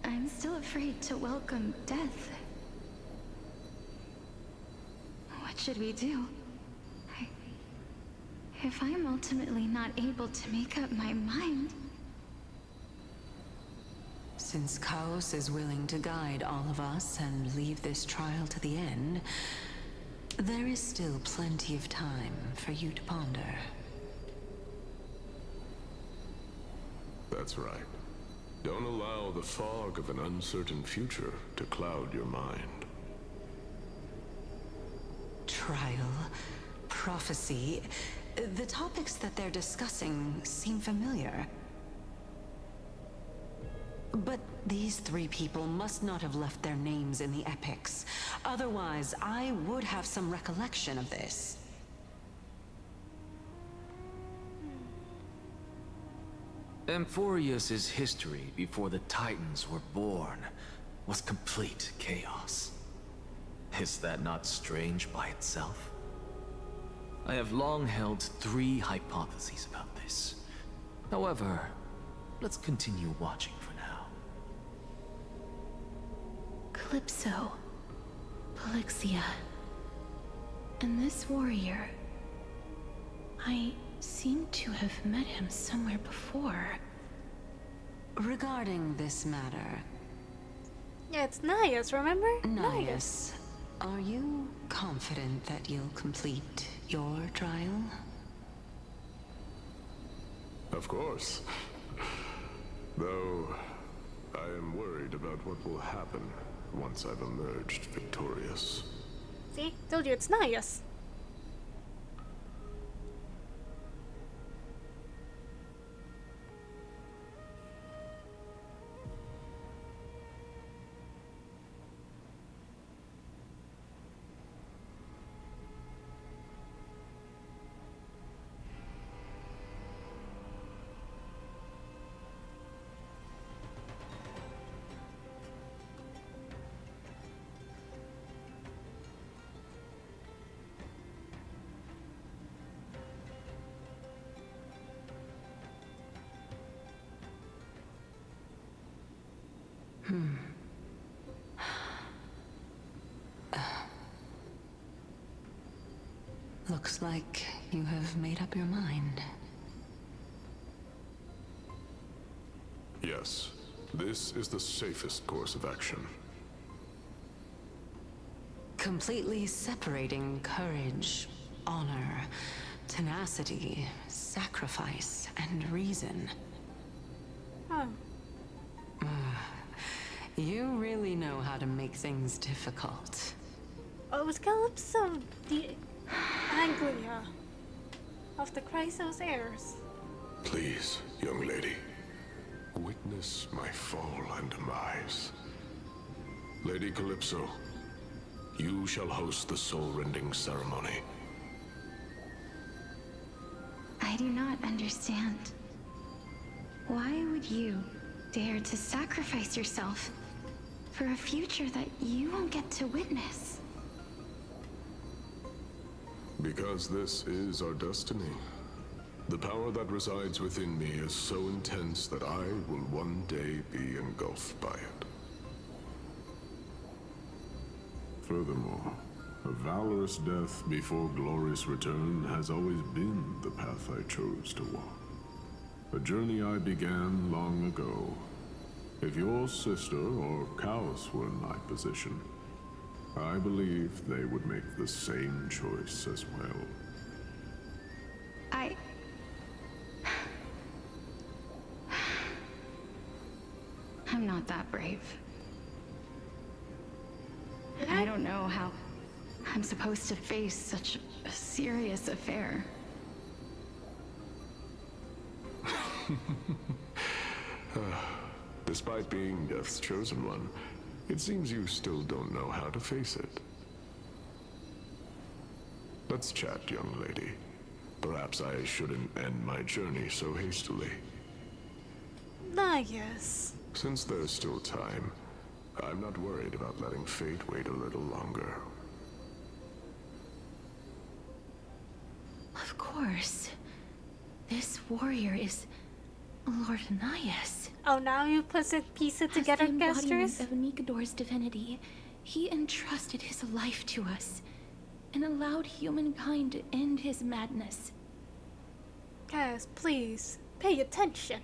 I'm still afraid to welcome death. What should we do? If I'm ultimately not able to make up my mind... Since Chaos is willing to guide all of us and leave this trial to the end, there is still plenty of time for you to ponder. That's right. Don't allow the fog of an uncertain future to cloud your mind. Trial, prophecy, the topics that they're discussing seem familiar. But these three people must not have left their names in the epics. Otherwise, I would have some recollection of this. Amphorius's history before the Titans were born was complete chaos. Is that not strange by itself? I have long held 3 hypotheses about this. However, let's continue watching for now. Calypso, Polixia, and this warrior. I seem to have met him somewhere before. Regarding this matter... Yeah, it's Nias, remember? Nias, are you confident that you'll complete your trial? Of course. Though, I am worried about what will happen once I've emerged victorious. See? Told you it's Nias. Looks like you have made up your mind. Yes, this is the safest course of action. Completely separating courage, honor, tenacity, sacrifice, and reason. Oh. You really know how to make things difficult. Oh, was Calypso the Anglia of the Chrysos heirs? Please, young lady, witness my fall and demise. Lady Calypso, you shall host the soul-rending ceremony. I do not understand. Why would you dare to sacrifice yourself for a future that you won't get to witness? Because this is our destiny. The power that resides within me is so intense that I will one day be engulfed by it. Furthermore, a valorous death before glorious return has always been the path I chose to walk. A journey I began long ago. If your sister or Chaos were in my position, I believe they would make the same choice as well. I'm not that brave. I don't know how I'm supposed to face such a serious affair. Despite being Death's chosen one, it seems you still don't know how to face it. Let's chat, young lady. Perhaps I shouldn't end my journey so hastily. Yes. Since there's still time, I'm not worried about letting fate wait a little longer. Of course. This warrior is Lord Anaias. Oh, now you piece it together, casters? Of Nikador's divinity, he entrusted his life to us and allowed humankind to end his madness. Guys, please, pay attention.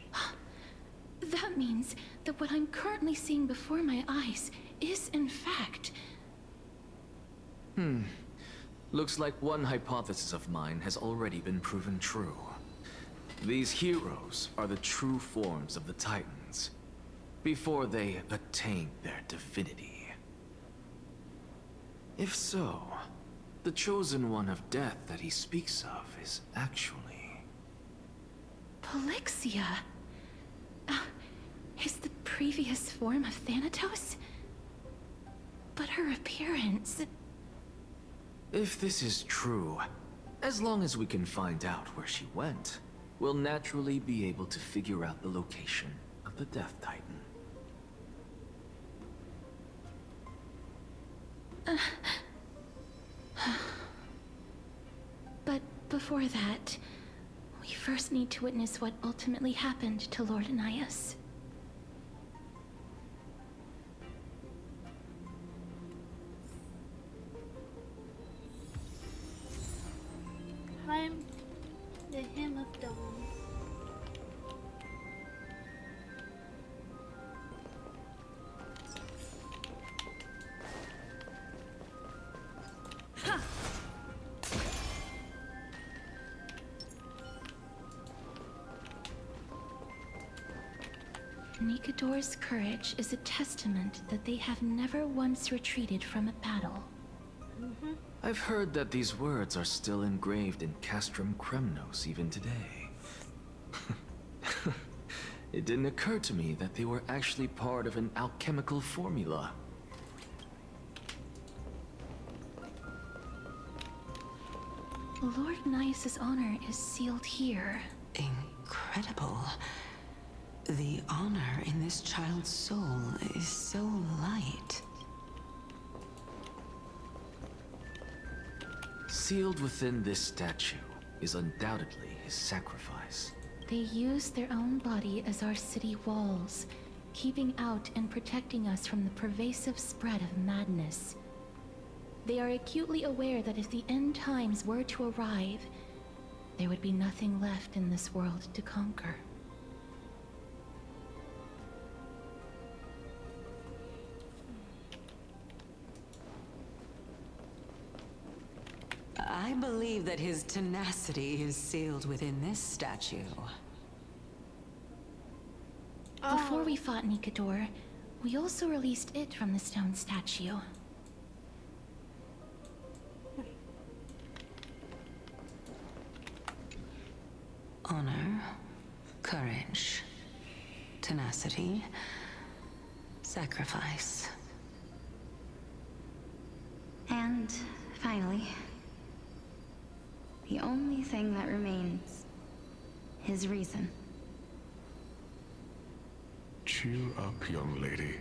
That means that what I'm currently seeing before my eyes is, in fact... Looks like one hypothesis of mine has already been proven true. These heroes are the true forms of the Titans, before they attained their divinity. If so, the chosen one of death that he speaks of is actually... Polixia? Is the previous form of Thanatos? But her appearance... If this is true, as long as we can find out where she went, we'll naturally be able to figure out the location of the Death Titan. But before that, we first need to witness what ultimately happened to Lord Anaias. I'm the Hymn of Dawn. Nikador's courage is a testament that they have never once retreated from a battle. I've heard that these words are still engraved in Castrum Kremnos even today. It didn't occur to me that they were actually part of an alchemical formula. Lord Anaias' honor is sealed here. Incredible. The honor in this child's soul is so light. Sealed within this statue is undoubtedly his sacrifice. They use their own body as our city walls, keeping out and protecting us from the pervasive spread of madness. They are acutely aware that if the end times were to arrive, there would be nothing left in this world to conquer. I believe that his tenacity is sealed within this statue. Before we fought Nikador, we also released it from the stone statue. Honor, courage, tenacity, sacrifice. And finally, the only thing that remains is reason. Cheer up, young lady.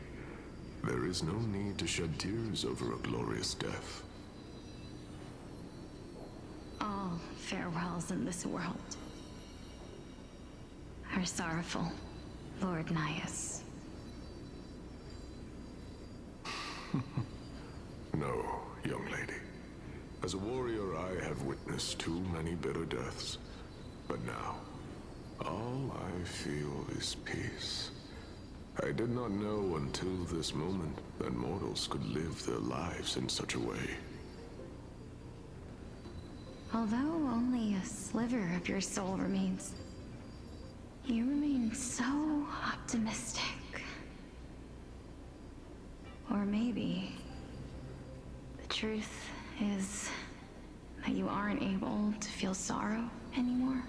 There is no need to shed tears over a glorious death. All farewells in this world are sorrowful, Lord Anaias. No, young lady. As a warrior, I have witnessed too many bitter deaths. But now, all I feel is peace. I did not know until this moment that mortals could live their lives in such a way. Although only a sliver of your soul remains, you remain so optimistic. Or maybe truth is that you aren't able to feel sorrow anymore?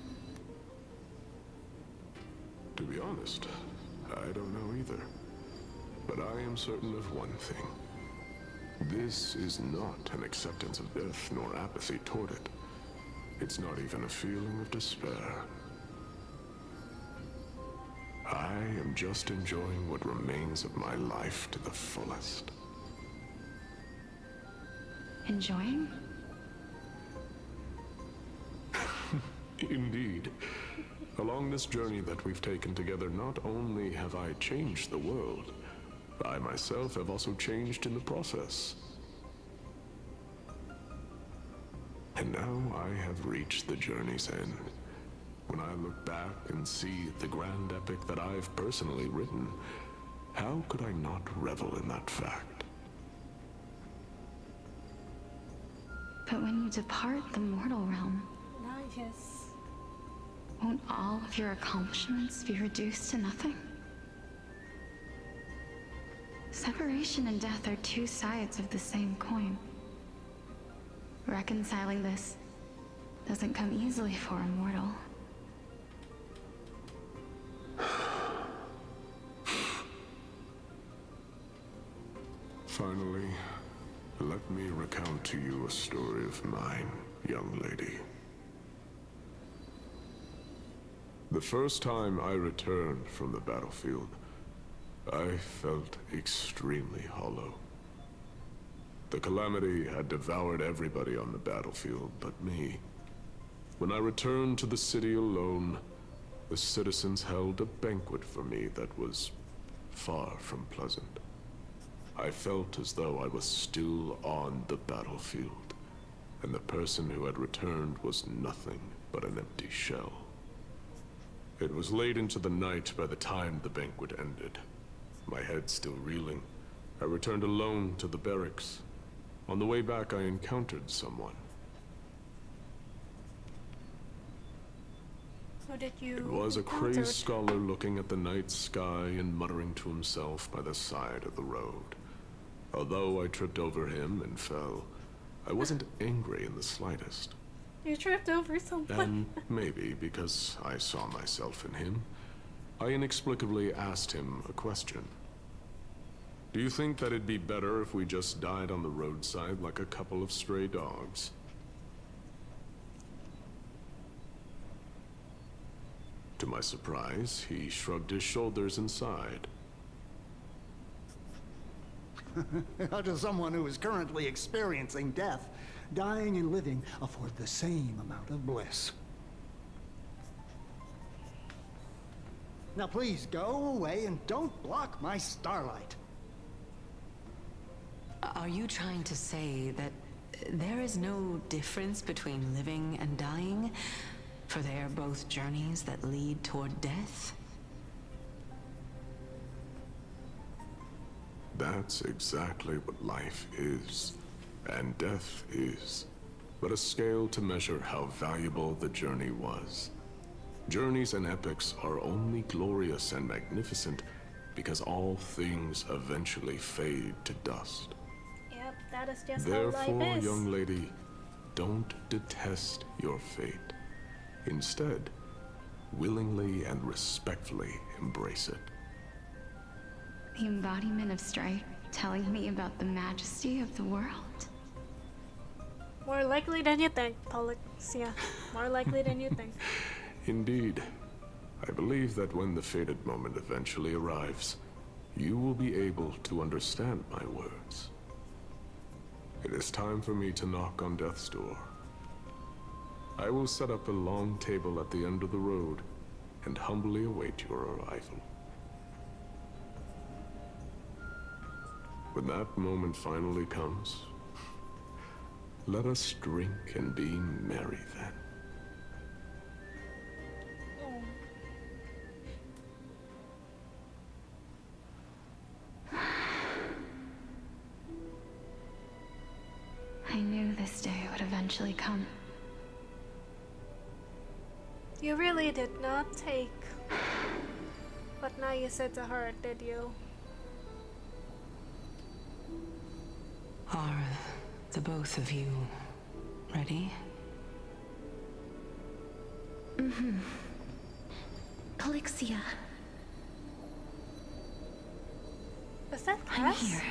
To be honest, I don't know either. But I am certain of one thing. This is not an acceptance of death nor apathy toward it. It's not even a feeling of despair. I am just enjoying what remains of my life to the fullest. Enjoying? Indeed. Along this journey that we've taken together, not only have I changed the world, I myself have also changed in the process. And now I have reached the journey's end. When I look back and see the grand epic that I've personally written, how could I not revel in that fact? But when you depart the mortal realm, Nice. won't all of your accomplishments be reduced to nothing? Separation and death are two sides of the same coin. Reconciling this doesn't come easily for a mortal. Finally, let me recount to you a story of mine, young lady. The first time I returned from the battlefield, I felt extremely hollow. The calamity had devoured everybody on the battlefield but me. When I returned to the city alone, the citizens held a banquet for me that was far from pleasant. I felt as though I was still on the battlefield, and the person who had returned was nothing but an empty shell. It was late into the night by the time the banquet ended. My head still reeling, I returned alone to the barracks. On the way back, I encountered someone. Who did you It was a encounter? crazed scholar looking at the night sky and muttering to himself by the side of the road. Although I tripped over him and fell, I wasn't angry in the slightest. You tripped over someone. And maybe because I saw myself in him, I inexplicably asked him a question. Do you think that it'd be better if we just died on the roadside like a couple of stray dogs? To my surprise, he shrugged his shoulders and sighed. How does someone who is currently experiencing death, dying and living, afford the same amount of bliss? Now please go away and don't block my starlight. Are you trying to say that there is no difference between living and dying? For they are both journeys that lead toward death? That's exactly what life is, and death is, but a scale to measure how valuable the journey was. Journeys and epics are only glorious and magnificent because all things eventually fade to dust. Yep, that is just Therefore, how life is. young lady, don't detest your fate. Instead, willingly and respectfully embrace it. The embodiment of strife telling me about the majesty of the world. More likely than you think, Polixia. More likely than you think. Indeed. I believe that when the fated moment eventually arrives, you will be able to understand my words. It is time for me to knock on death's door. I will set up a long table at the end of the road and humbly await your arrival. When that moment finally comes, let us drink and be merry then. I knew this day would eventually come. You really did not take what now you said to heart, did you? Our The both of you ready? Mm-hmm. Polixia. Is that I'm Cass? here.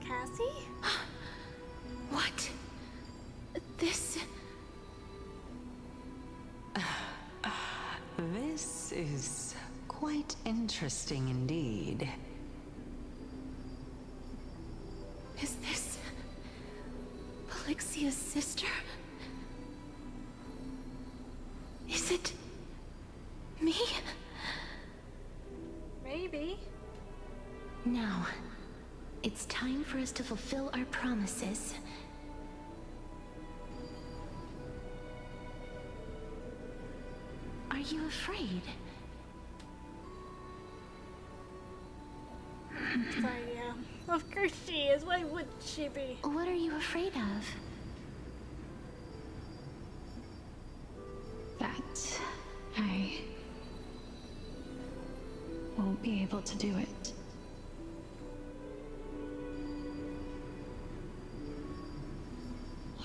Cassie? What? This... This is quite interesting indeed. Is this... Polixia's sister? Is it... me? Maybe. Now, it's time for us to fulfill our promises. Are you afraid? So yeah, of course she is. Why would she be? What are you afraid of? That I won't be able to do it.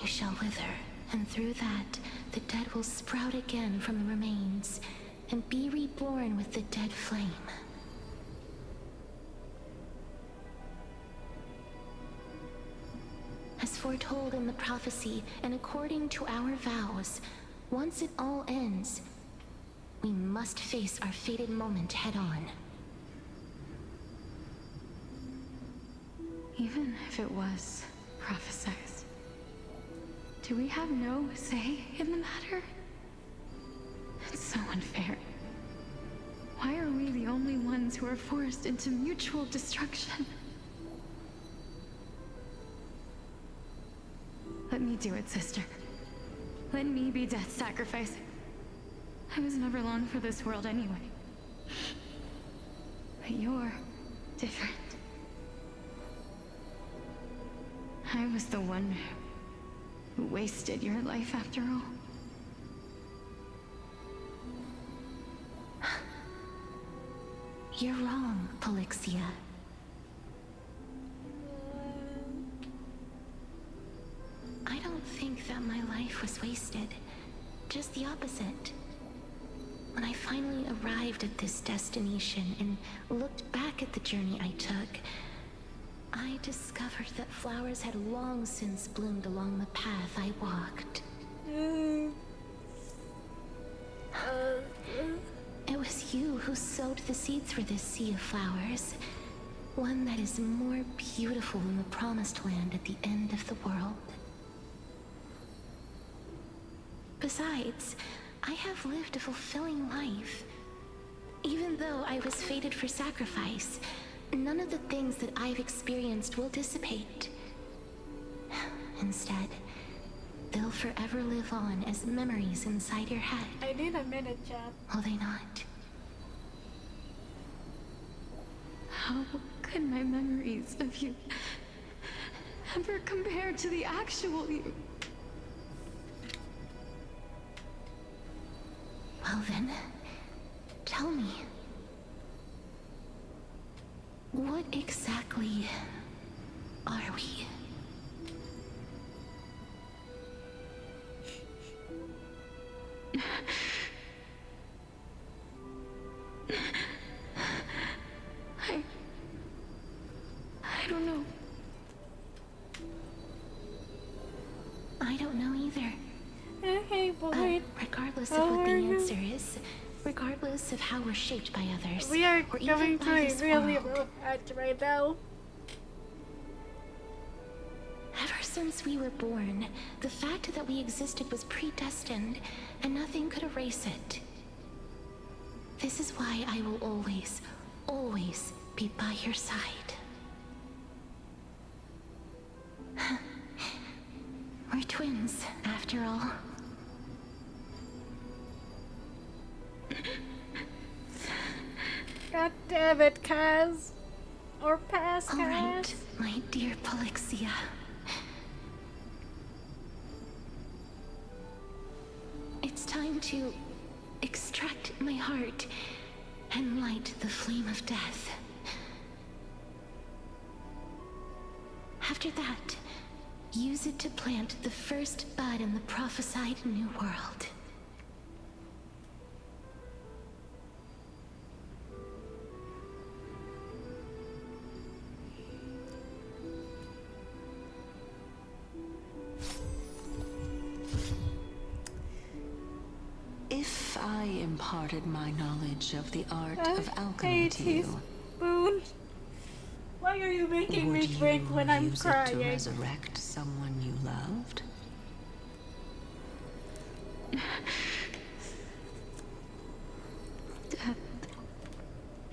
You shall wither, and through that, the dead will sprout again from the remains, and be reborn with the dead flame. As foretold in the prophecy, and according to our vows, once it all ends, we must face our fated moment head-on. Even if it was prophesized, do we have no say in the matter? It's so unfair. Why are we the only ones who are forced into mutual destruction? Let me do it, sister. Let me be death's sacrifice. I was never long for this world anyway. But you're different. I was the one who wasted your life after all. You're wrong, Polixia. I don't think that my life was wasted. Just the opposite. When I finally arrived at this destination and looked back at the journey I took, I discovered that flowers had long since bloomed along the path I walked. It was you who sowed the seeds for this sea of flowers. One that is more beautiful than the promised land at the end of the world. Besides, I have lived a fulfilling life. Even though I was fated for sacrifice, none of the things that I've experienced will dissipate. Instead, they'll forever live on as memories inside your head. I need a minute, chat. Will they not? How could my memories of you ever compare to the actual you? Well then, tell me. What exactly are we? I don't know. I don't know either. Okay, but wait. Regardless of what the answer is, regardless of how we're shaped by others, We are or going even through by a this really world, rough patch right now. ever since we were born, the fact that we existed was predestined, and nothing could erase it. This is why I will always, always be by your side. We're twins, after all. God damn it, Kaz. Or pass, All Kaz. right, my dear Polixia. It's time to extract my heart and light the flame of death. After that, use it to plant the first bud in the prophesied new world. If I imparted my knowledge of the art of alchemy to you, Spoon. Why are you making me drink when I'm use crying? it to resurrect someone you loved? Death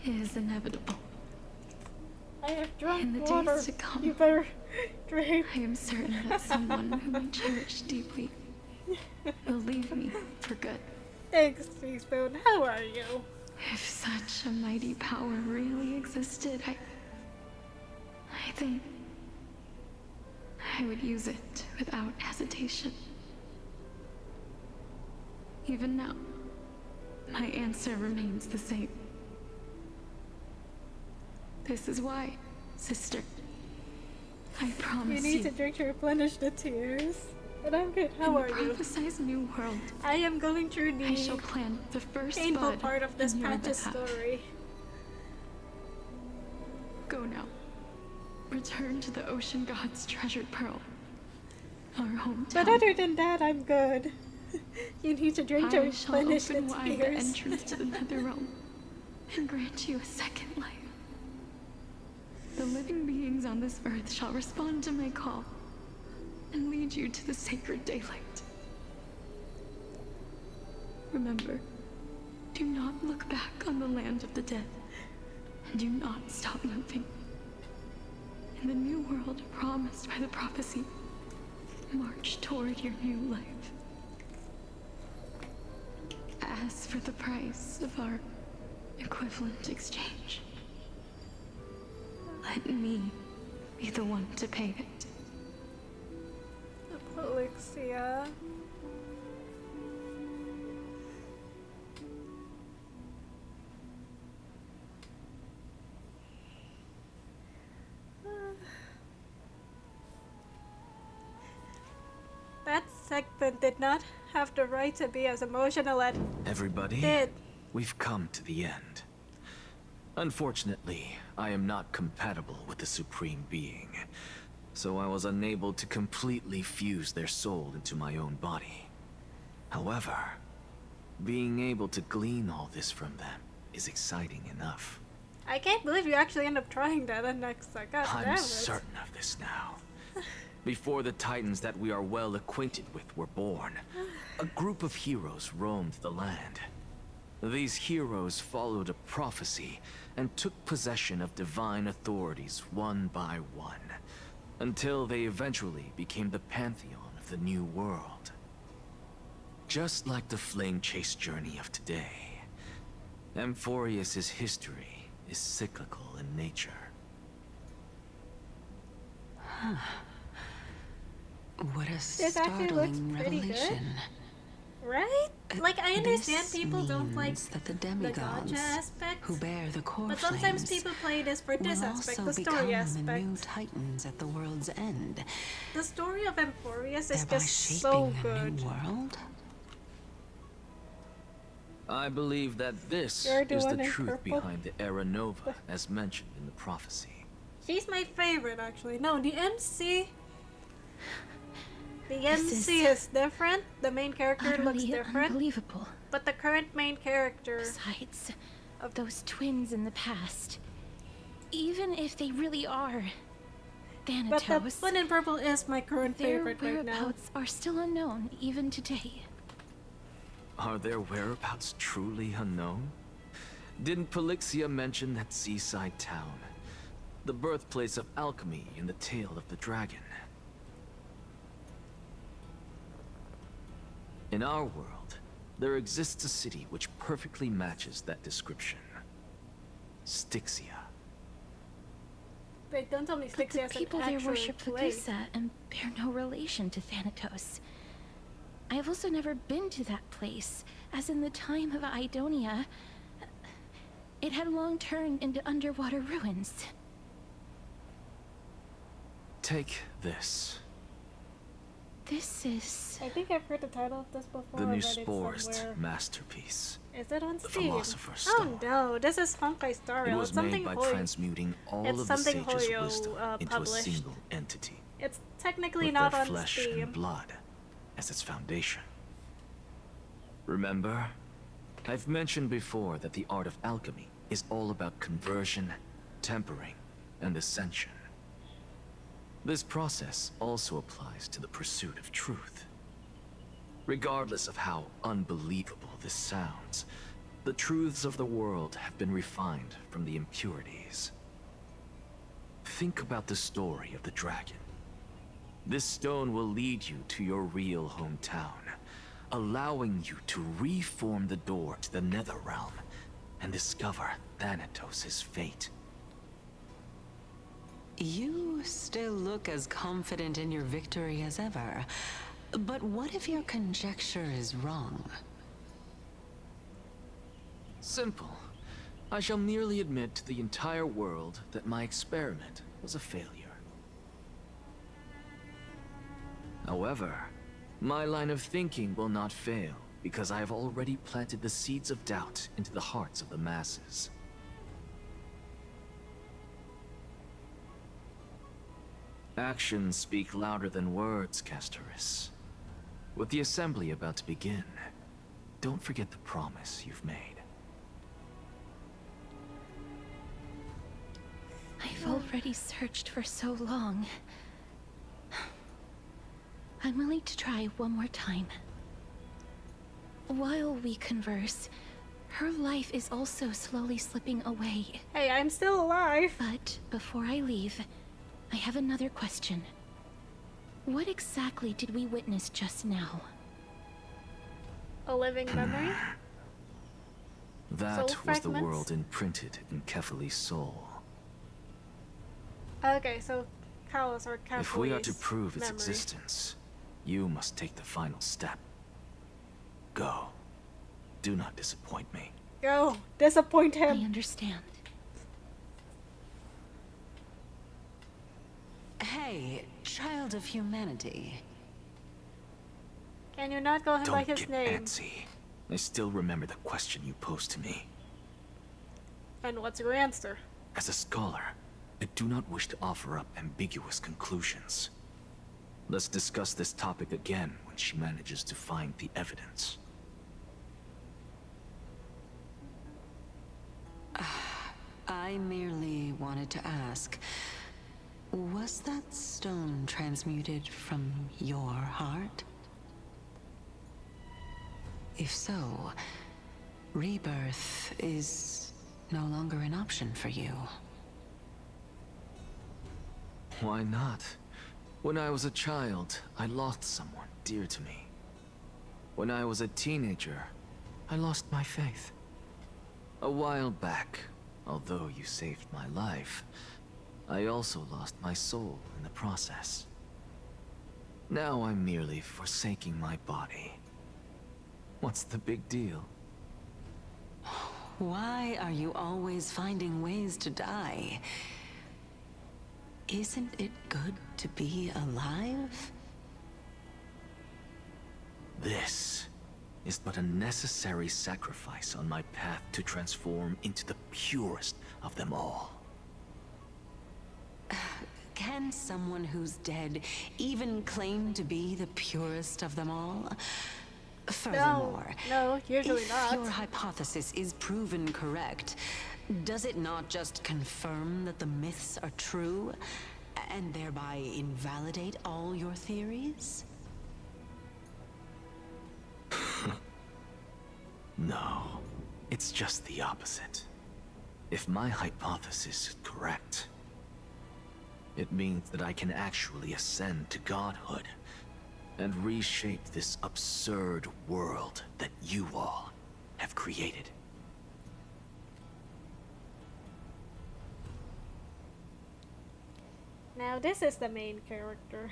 is inevitable. I have drunk In the water. days to come, You better drink. I am certain that someone whom I cherish deeply will leave me for good. Thanks, Teaspoon. How are you? If such a mighty power really existed, I think I would use it without hesitation. Even now, my answer remains the same. This is why, sister, I promise You need to drink to replenish the tears. And I'm good. How are you? Prophesized new world. I am going through the I shall plant the first painful bud part of this in your Patch's behalf. story. Go now. Return to the ocean god's treasured pearl. Our hometown. But other than that, I'm good. You need to drink to I shall replenish the open wide the tears. entrance to the nether realm and grant you a second life. The living beings on this earth shall respond to my call and lead you to the sacred daylight. Remember, do not look back on the land of the dead, and do not stop moving. In the new world promised by the prophecy, march toward your new life. As for the price of our equivalent exchange, let me be the one to pay it. Elixia. That segment did not have the right to be as emotional as Everybody, did. we've come to the end. Unfortunately, I am not compatible with the Supreme Being, so I was unable to completely fuse their soul into my own body. However, being able to glean all this from them is exciting enough. I can't believe you actually end up trying that, and next, God damn I'm it. certain of this now. Before the Titans that we are well acquainted with were born, a group of heroes roamed the land. These heroes followed a prophecy and took possession of divine authorities one by one, until they eventually became the pantheon of the new world. Just like the flame chase journey of today, Amphorius's history is cyclical in nature. What a This actually looks startling pretty revelation. good. Right? Like, I understand This people don't like means that the the demigods gacha aspect, who bear the core but sometimes flames people play this for this will aspect, also the story become aspect. the new titans at the world's end, The story of Amphorius is thereby just shaping so a good. new world. I believe that this You're the is the one in truth purple. behind the Era Nova, as mentioned in the prophecy. She's my favorite, actually. No, the MC. The This MC is different. The main character looks Utterly different. unbelievable. But the current main character. Besides, of those twins in the past, even if they really are But the Thanatos, one in purple is my current their favorite right now. whereabouts are still unknown even today. Are their whereabouts truly unknown? Didn't Polixia mention that seaside town? The birthplace of alchemy in the tale of the dragon. In our world, there exists a city which perfectly matches that description. Styxia. Wait, don't tell me But the Styxia is an people there actual worship place. Medusa and bear no relation to Thanatos. I have also never been to that place, as in the time of Idonia, it had long turned into underwater ruins. Take this. This is... I think I've heard the title of this before. The but new it's Sporist somewhere. masterpiece. Is it on The Steam? Philosopher's Oh Stone. no, this is Honkai Star It Rail. was It's something made by Hoyo. transmuting all It's of the something sage's Hoyo, wisdom into published. a single entity. It's technically with not their on flesh Steam. and blood as its foundation. Remember? I've mentioned before that the art of alchemy is all about conversion, tempering, and ascension. This process also applies to the pursuit of truth. Regardless of how unbelievable this sounds, the truths of the world have been refined from the impurities. Think about the story of the dragon. This stone will lead you to your real hometown, allowing you to reform the door to the Netherrealm and discover Thanatos' fate. You still look as confident in your victory as ever. But what if your conjecture is wrong? Simple. I shall merely admit to the entire world that my experiment was a failure. However, my line of thinking will not fail because I have already planted the seeds of doubt into the hearts of the masses. Actions speak louder than words, Castoris. With the assembly about to begin, don't forget the promise you've made. I've already searched for so long. I'm willing to try one more time. While we converse, her life is also slowly slipping away. Hey, I'm still alive. But before I leave, I have another question. What exactly did we witness just now? A living memory? That Soul was fragments? the world imprinted in Kefali's soul. Okay, so Kalos or Kefali's If we are to prove its memory. existence, you must take the final step. Go. Do not disappoint me. Go, disappoint him. I understand. Hey, child of humanity. Can you not call him by Don't his get name? antsy. I still remember the question you posed to me. And what's your answer? As a scholar, I do not wish to offer up ambiguous conclusions. Let's discuss this topic again when she manages to find the evidence. I merely wanted to ask, was that stone transmuted from your heart? If so, rebirth is no longer an option for you. Why not? When I was a child, I lost someone dear to me. When I was a teenager, I lost my faith. A while back, although you saved my life, I also lost my soul in the process. Now I'm merely forsaking my body. What's the big deal? Why are you always finding ways to die? Isn't it good to be alive? This is but a necessary sacrifice on my path to transform into the purest of them all. Can someone who's dead even claim to be the purest of them all? Furthermore, no, usually if not. your hypothesis is proven correct, does it not just confirm that the myths are true, and thereby invalidate all your theories? No, it's just the opposite. If my hypothesis is correct, it means that I can actually ascend to godhood and reshape this absurd world that you all have created. Now this is the main character.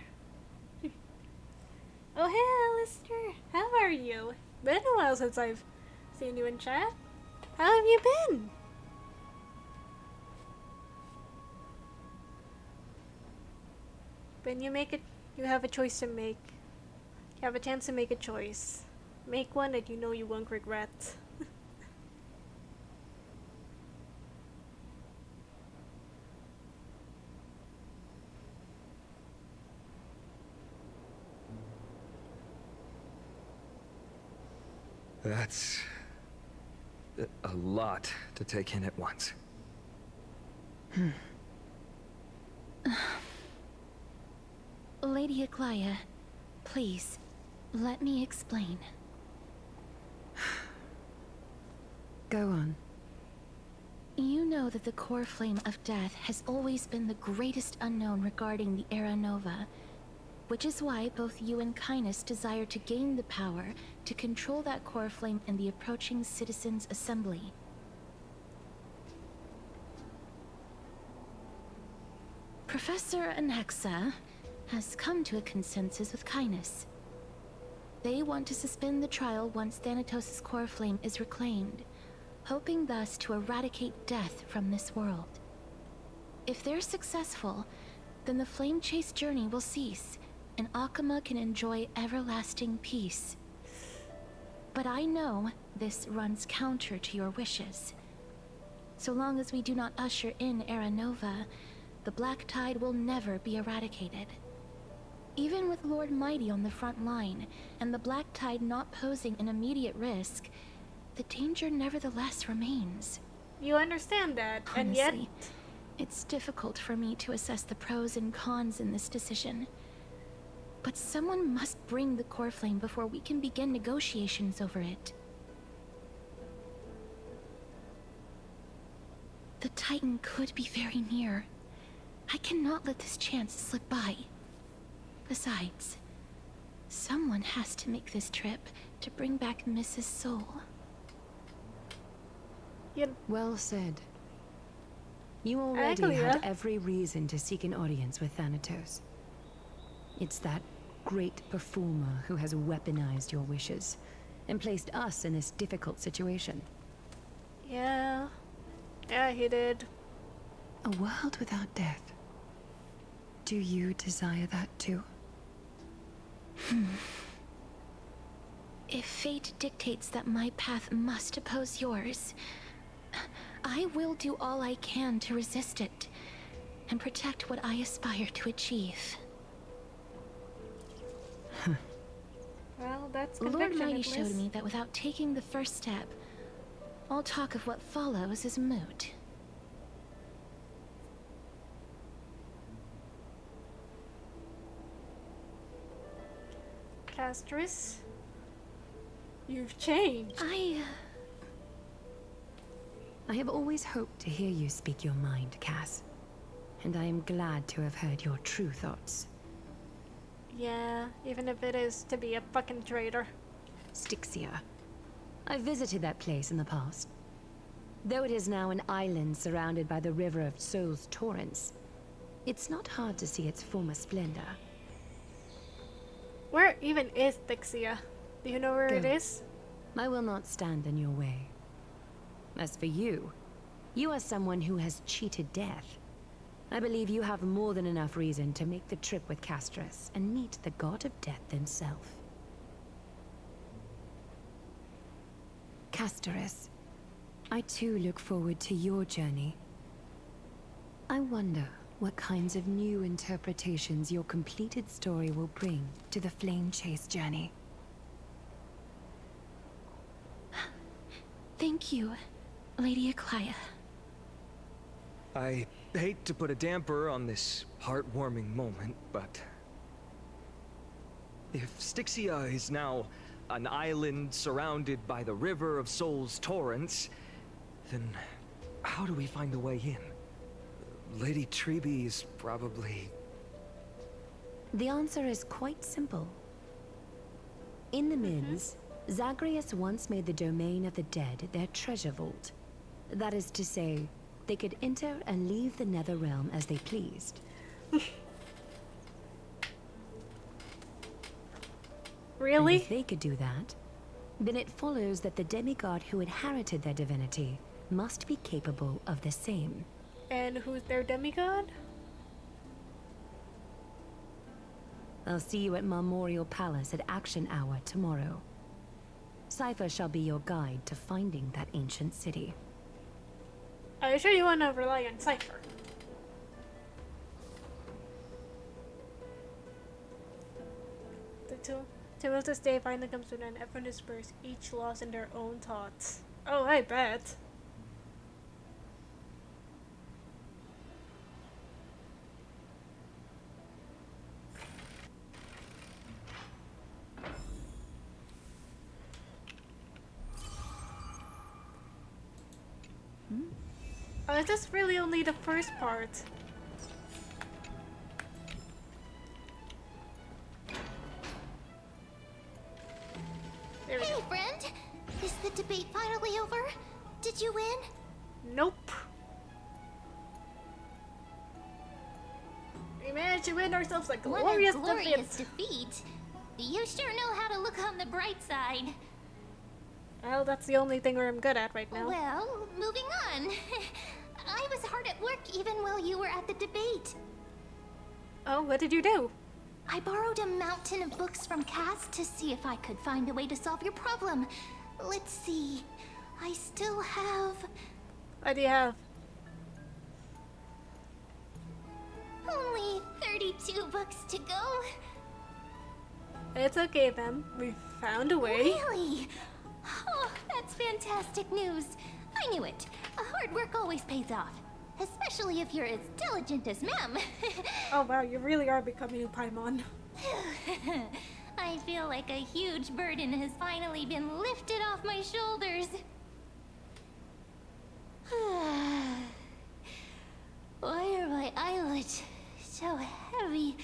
Oh hey Alistair, how are you? Been a while since I've seen you in chat. How have you been? When you make it, you have a choice to make. You have a chance to make a choice. Make one that you know you won't regret. That's a lot to take in at once. Lady Aglaya, please, let me explain. Go on. You know that the core flame of death has always been the greatest unknown regarding the Era Nova, which is why both you and Kindness desire to gain the power to control that core flame in the approaching Citizens' Assembly. Professor Anaxa has come to a consensus with Kindness. They want to suspend the trial once Thanatos' core flame is reclaimed, hoping thus to eradicate death from this world. If they're successful, then the flame chase journey will cease, and Akama can enjoy everlasting peace. But I know this runs counter to your wishes. So long as we do not usher in Era Nova, the Black Tide will never be eradicated. Even with Lord Mighty on the front line, and the Black Tide not posing an immediate risk, the danger nevertheless remains. You understand that, Honestly, and yet... it's difficult for me to assess the pros and cons in this decision. But someone must bring the core flame before we can begin negotiations over it. The Titan could be very near. I cannot let this chance slip by. Besides, someone has to make this trip to bring back Mrs. Soul. Well said. You already had every reason to seek an audience with Thanatos. It's that great performer who has weaponized your wishes and placed us in this difficult situation. Yeah. Yeah, he did. A world without death. Do you desire that too? If fate dictates that my path must oppose yours, I will do all I can to resist it and protect what I aspire to achieve. Well, that's Lord conviction, Mighty at showed least. me that without taking the first step, all talk of what follows is moot. Castris, you've changed. I have always hoped to hear you speak your mind, Cass. And I am glad to have heard your true thoughts. Yeah, even if it is to be a fucking traitor. Styxia. I visited that place in the past. Though it is now an island surrounded by the river of Soul's torrents, it's not hard to see its former splendor. Where even is Styxia? Do you know where it Go. is? I will not stand in your way. As for you, you are someone who has cheated death. I believe you have more than enough reason to make the trip with Castris and meet the god of death himself. Castris, I too look forward to your journey. I wonder what kinds of new interpretations your completed story will bring to the Flame Chase journey. Thank you, Lady Aglaya. I hate to put a damper on this heartwarming moment, but if Styxia is now an island surrounded by the river of Soul's torrents, then how do we find a way in? Lady Treby is probably... The answer is quite simple. In the Mids, Zagreus once made the domain of the dead their treasure vault. That is to say, they could enter and leave the Netherrealm as they pleased. Really? And if they could do that, then it follows that the demigod who inherited their divinity must be capable of the same. And who's their demigod? I'll see you at Memorial Palace at Action Hour tomorrow. Cypher shall be your guide to finding that ancient city. Are you sure you want to rely on Cypher? The tomb of this day finally comes to an end. Everyone dispersed, each lost in their own thoughts. Oh, I bet. Oh, is this really only the first part? There we Hey, go. friend! Is the debate finally over? Did you win? Nope. We managed to win ourselves a glorious, What a glorious defeat. You sure know how to look on the bright side. Well, that's the only thing I'm good at right now. Well, moving on. I was hard at work even while you were at the debate. Oh, what did you do? I borrowed a mountain of books from Cass to see if I could find a way to solve your problem. Let's see. I still have... What do you have? only 32 books to go. It's okay, Mem. We found a way. Really? Oh, that's fantastic news. I knew it. Hard work always pays off. Especially if you're as diligent as Mem. Oh wow, you really are becoming a Paimon. I feel like a huge burden has finally been lifted off my shoulders. Why are my eyelids so heavy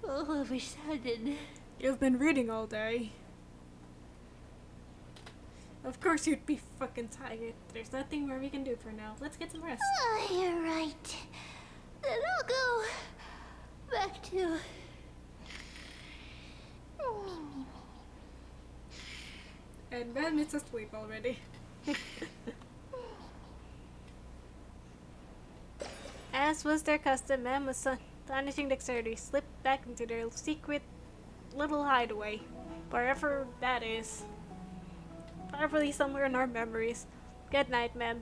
all of a sudden? You've been reading all day. Of course you'd be fucking tired. There's nothing more we can do for now. Let's get some rest. Oh, you're right. Then I'll go back to... And Mem is asleep already. As was their custom, Mem with astonishing dexterity slipped back into their secret little hideaway, wherever that is. Probably somewhere in our memories. Good night, Mem.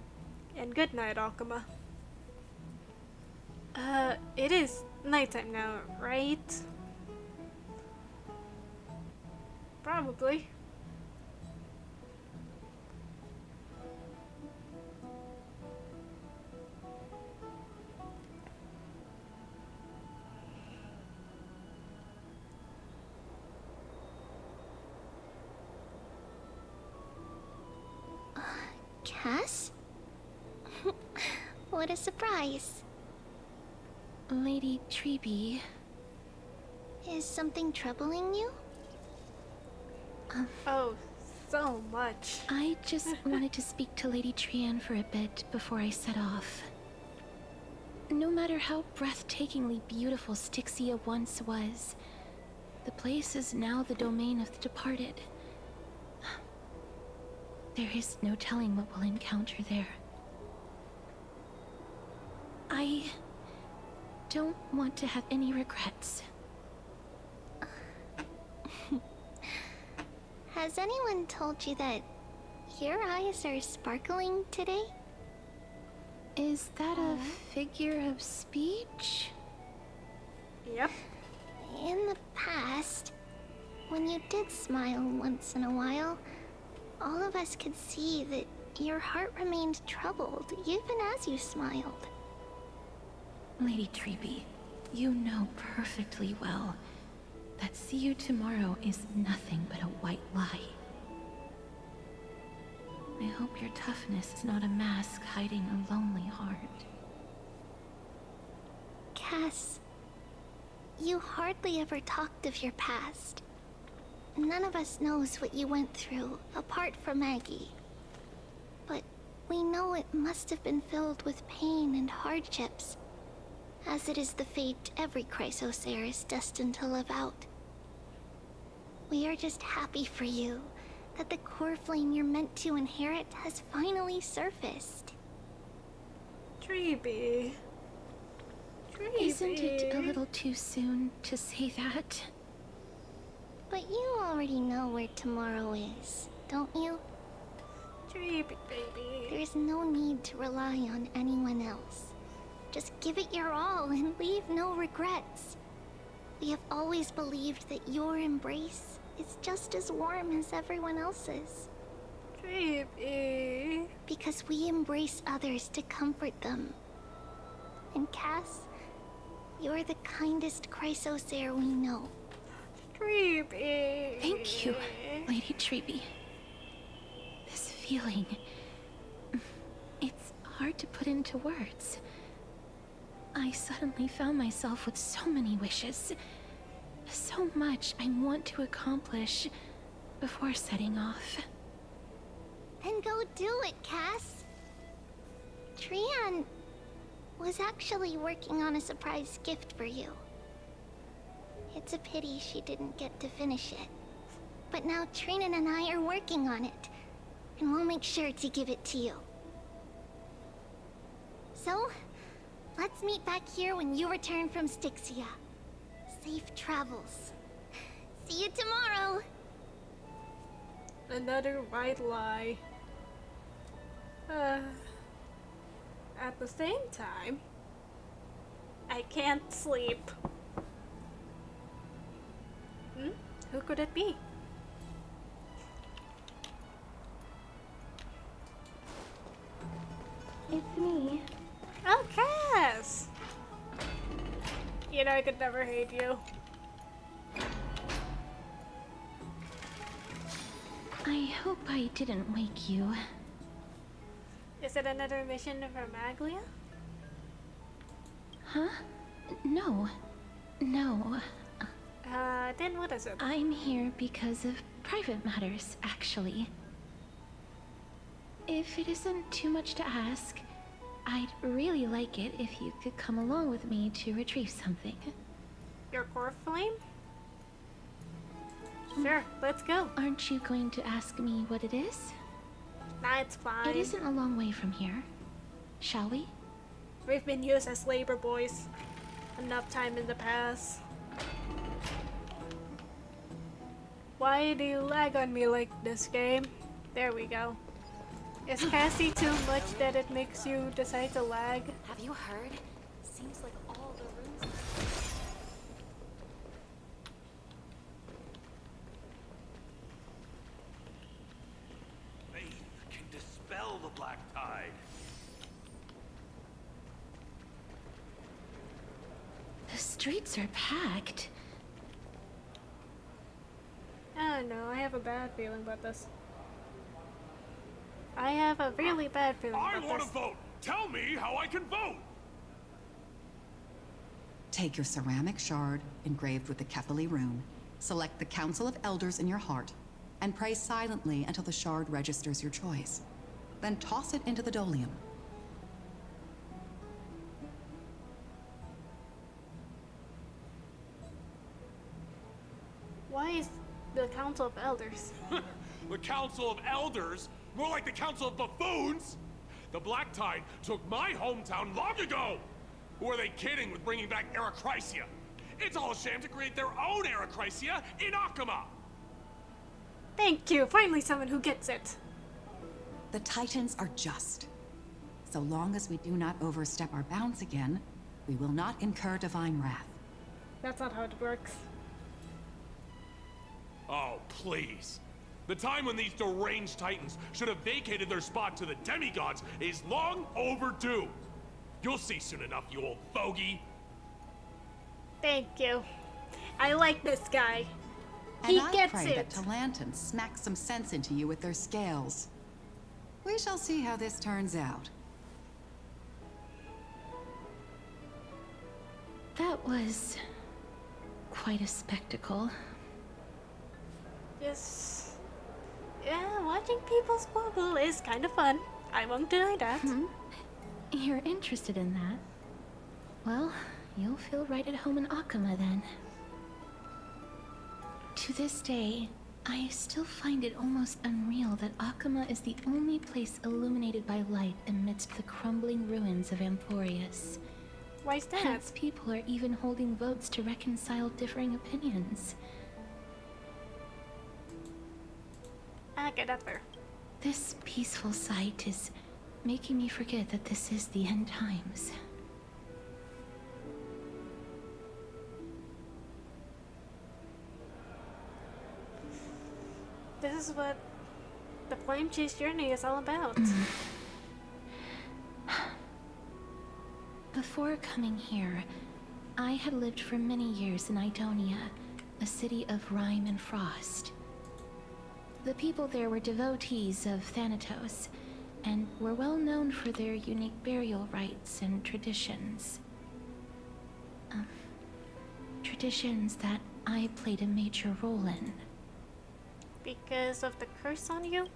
And good night, Akuma. It is nighttime now, right? Probably. Cass? What a surprise. Lady Treeby. Is something troubling you? Oh, so much. I just wanted to speak to Lady Trian for a bit before I set off. No matter how breathtakingly beautiful Styxia once was, the place is now the domain of the departed. There is no telling what we'll encounter there. I don't want to have any regrets. Has anyone told you that your eyes are sparkling today? Is that a figure of speech? Yep. In the past, when you did smile once in a while, all of us could see that your heart remained troubled even as you smiled. Lady Treeby, you know perfectly well that see you tomorrow is nothing but a white lie. I hope your toughness is not a mask hiding a lonely heart. Cass, you hardly ever talked of your past. None of us knows what you went through, apart from Maggie. But we know it must have been filled with pain and hardships, as it is the fate every Chrysosaur is destined to live out. We are just happy for you that the core flame you're meant to inherit has finally surfaced. Treeby. Isn't it a little too soon to say that? But you already know where tomorrow is, don't you? Dreamy baby. There's no need to rely on anyone else. Just give it your all and leave no regrets. We have always believed that your embrace is just as warm as everyone else's. Dreamy. Because we embrace others to comfort them. And Cass, you're the kindest Chrysosaur we know. Dreamy. Thank you, Lady Treeby. This feeling... it's hard to put into words. I suddenly found myself with so many wishes. So much I want to accomplish before setting off. Then go do it, Cass. Trian was actually working on a surprise gift for you. It's a pity she didn't get to finish it. But now Trinan and I are working on it, and we'll make sure to give it to you. So, let's meet back here when you return from Styxia. Safe travels. See you tomorrow! Another white lie. At the same time, I can't sleep. Who could it be? It's me. Oh, Cass! You know I could never hate you. I hope I didn't wake you. Is it another mission from Maglia? Huh? No. No. Then what is it? I'm here because of private matters, actually. If it isn't too much to ask, I'd really like it if you could come along with me to retrieve something. Your core flame? Sure, let's go. Aren't you going to ask me what it is? Nah, it's fine. It isn't a long way from here. Shall we? We've been used as labor boys enough time in the past. Why do you lag on me like this, game? There we go. Is Cassie too much that it makes you decide to lag? Have you heard? Seems like all the rooms... Faith can dispel the black tide. The streets are packed. I don't know, I have a bad feeling about this. I have a really bad feeling about this. I want to vote! Tell me how I can vote! Take your ceramic shard, engraved with the Kefali rune, select the Council of Elders in your heart, and pray silently until the shard registers your choice. Then toss it into the Dolium. Why is the Council of Elders? The Council of Elders? More like the Council of Buffoons! The Black Tide took my hometown long ago! Who are they kidding with bringing back Erachrysia? It's all a sham to create their own Erachrysia in Akama! Thank you! Finally someone who gets it! The Titans are just. So long as we do not overstep our bounds again, we will not incur divine wrath. That's not how it works. Oh, please. The time when these deranged Titans should have vacated their spot to the demigods is long overdue. You'll see soon enough, you old fogey. Thank you. I like this guy. And He I gets pray it. that Talantans smack some sense into you with their scales. We shall see how this turns out. That was quite a spectacle. Yes. Yeah, watching people squabble is kind of fun. I won't deny that. You're interested in that? Well, you'll feel right at home in Akama then. To this day, I still find it almost unreal that Akama is the only place illuminated by light amidst the crumbling ruins of Amphorius. Why is that? Hence, people are even holding votes to reconcile differing opinions. Okay, that's fair. This peaceful sight is making me forget that this is the end times. This is what the Flame Chase journey is all about. Before coming here, I had lived for many years in Idonia, a city of rime and frost. The people there were devotees of Thanatos, and were well known for their unique burial rites and traditions. Traditions that I played a major role in. Because of the curse on you?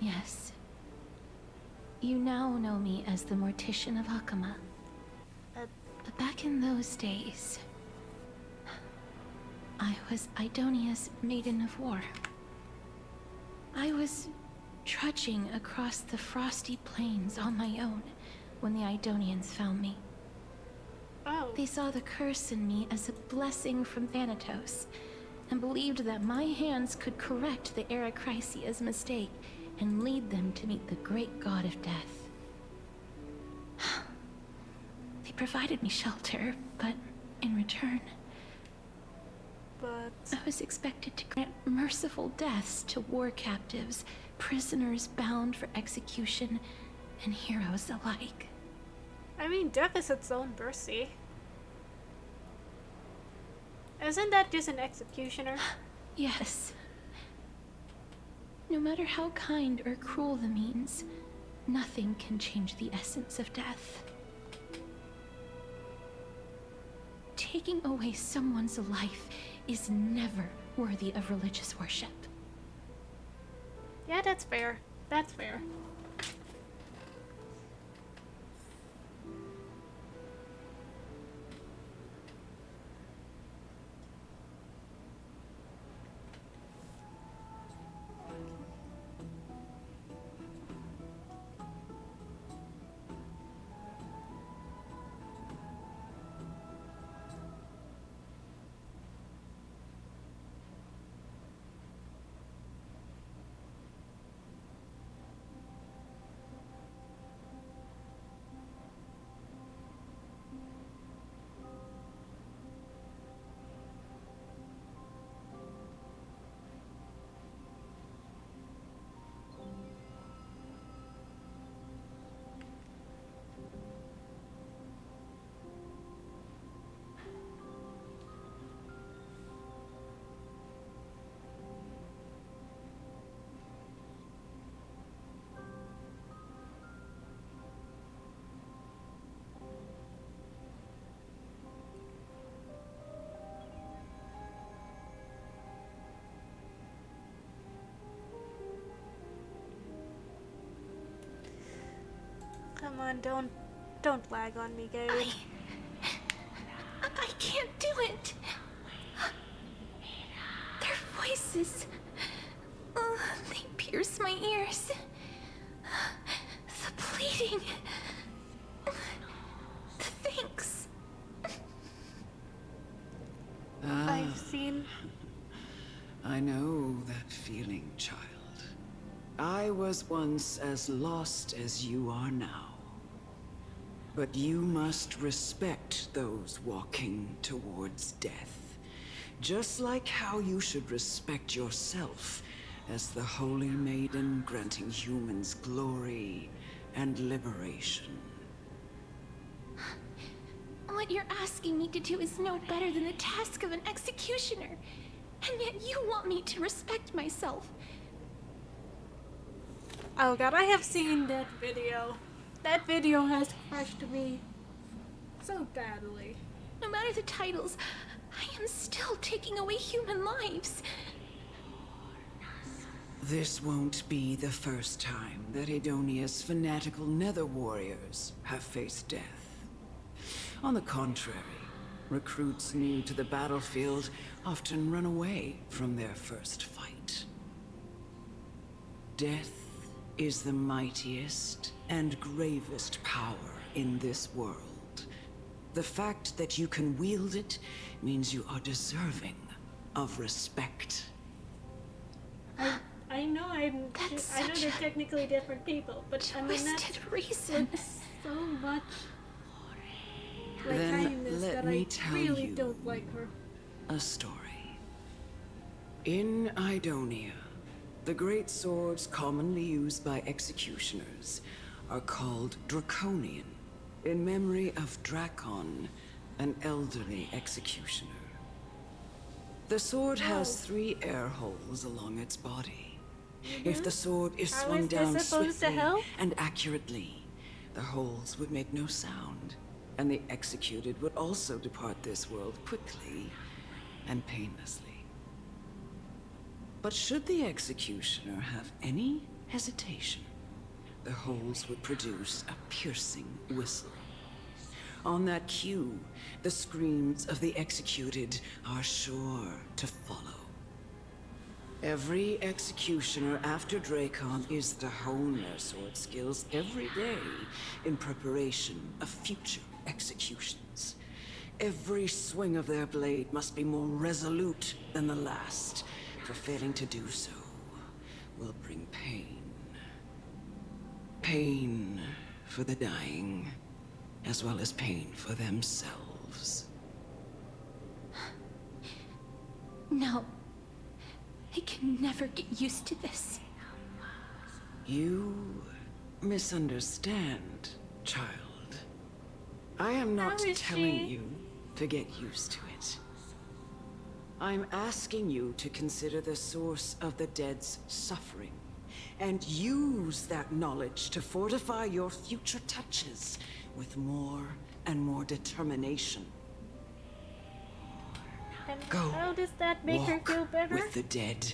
Yes. You now know me as the Mortician of Akama. But back in those days, I was Idonia's Maiden of War. I was trudging across the frosty plains on my own when the Idonians found me. Oh. They saw the curse in me as a blessing from Thanatos, and believed that my hands could correct the Erechrysia's mistake and lead them to meet the great god of death. They provided me shelter, but in return, I was expected to grant merciful deaths to war captives, prisoners bound for execution, and heroes alike. I mean, death is its own mercy. Isn't that just an executioner? Yes. No matter how kind or cruel the means, nothing can change the essence of death. Taking away someone's life is never worthy of religious worship. Yeah, that's fair. That's fair. Come on, don't lag on me, Gabe. I can't do it. Their voices, they pierce my ears. The pleading, the thanks. I've seen... I know that feeling, child. I was once as lost as you are now. But you must respect those walking towards death. Just like how you should respect yourself as the Holy Maiden granting humans glory and liberation. What you're asking me to do is no better than the task of an executioner. And yet you want me to respect myself. Oh god, I have seen that video. That video has crushed me so badly. No matter the titles, I am still taking away human lives. This won't be the first time that Idonia's fanatical nether warriors have faced death. On the contrary, recruits new to the battlefield often run away from their first fight. Death is the mightiest and gravest power in this world. The fact that you can wield it means you are deserving of respect. I know I know they're technically different people, but I mean that's reason. So much like Then kindness let that me I tell really you don't like her. a story. In Idonia, the great swords commonly used by executioners are called Draconian, in memory of Drakon, an elderly executioner. The sword has 3 air holes along its body. If the sword is How swung is this down supposed to swiftly help? and accurately, the holes would make no sound, and the executed would also depart this world quickly and painlessly. But should the executioner have any hesitation, the holes would produce a piercing whistle. On that cue, the screams of the executed are sure to follow. Every executioner after Drakon is to hone their sword skills every day in preparation of future executions. Every swing of their blade must be more resolute than the last, for failing to do so will bring pain. Pain for the dying, as well as pain for themselves. No. I can never get used to this. You misunderstand, child. I am not telling you to get used to it. I'm asking you to consider the source of the dead's suffering, and use that knowledge to fortify your future touches with more and more determination. And Go. how does that make her feel better? With the dead,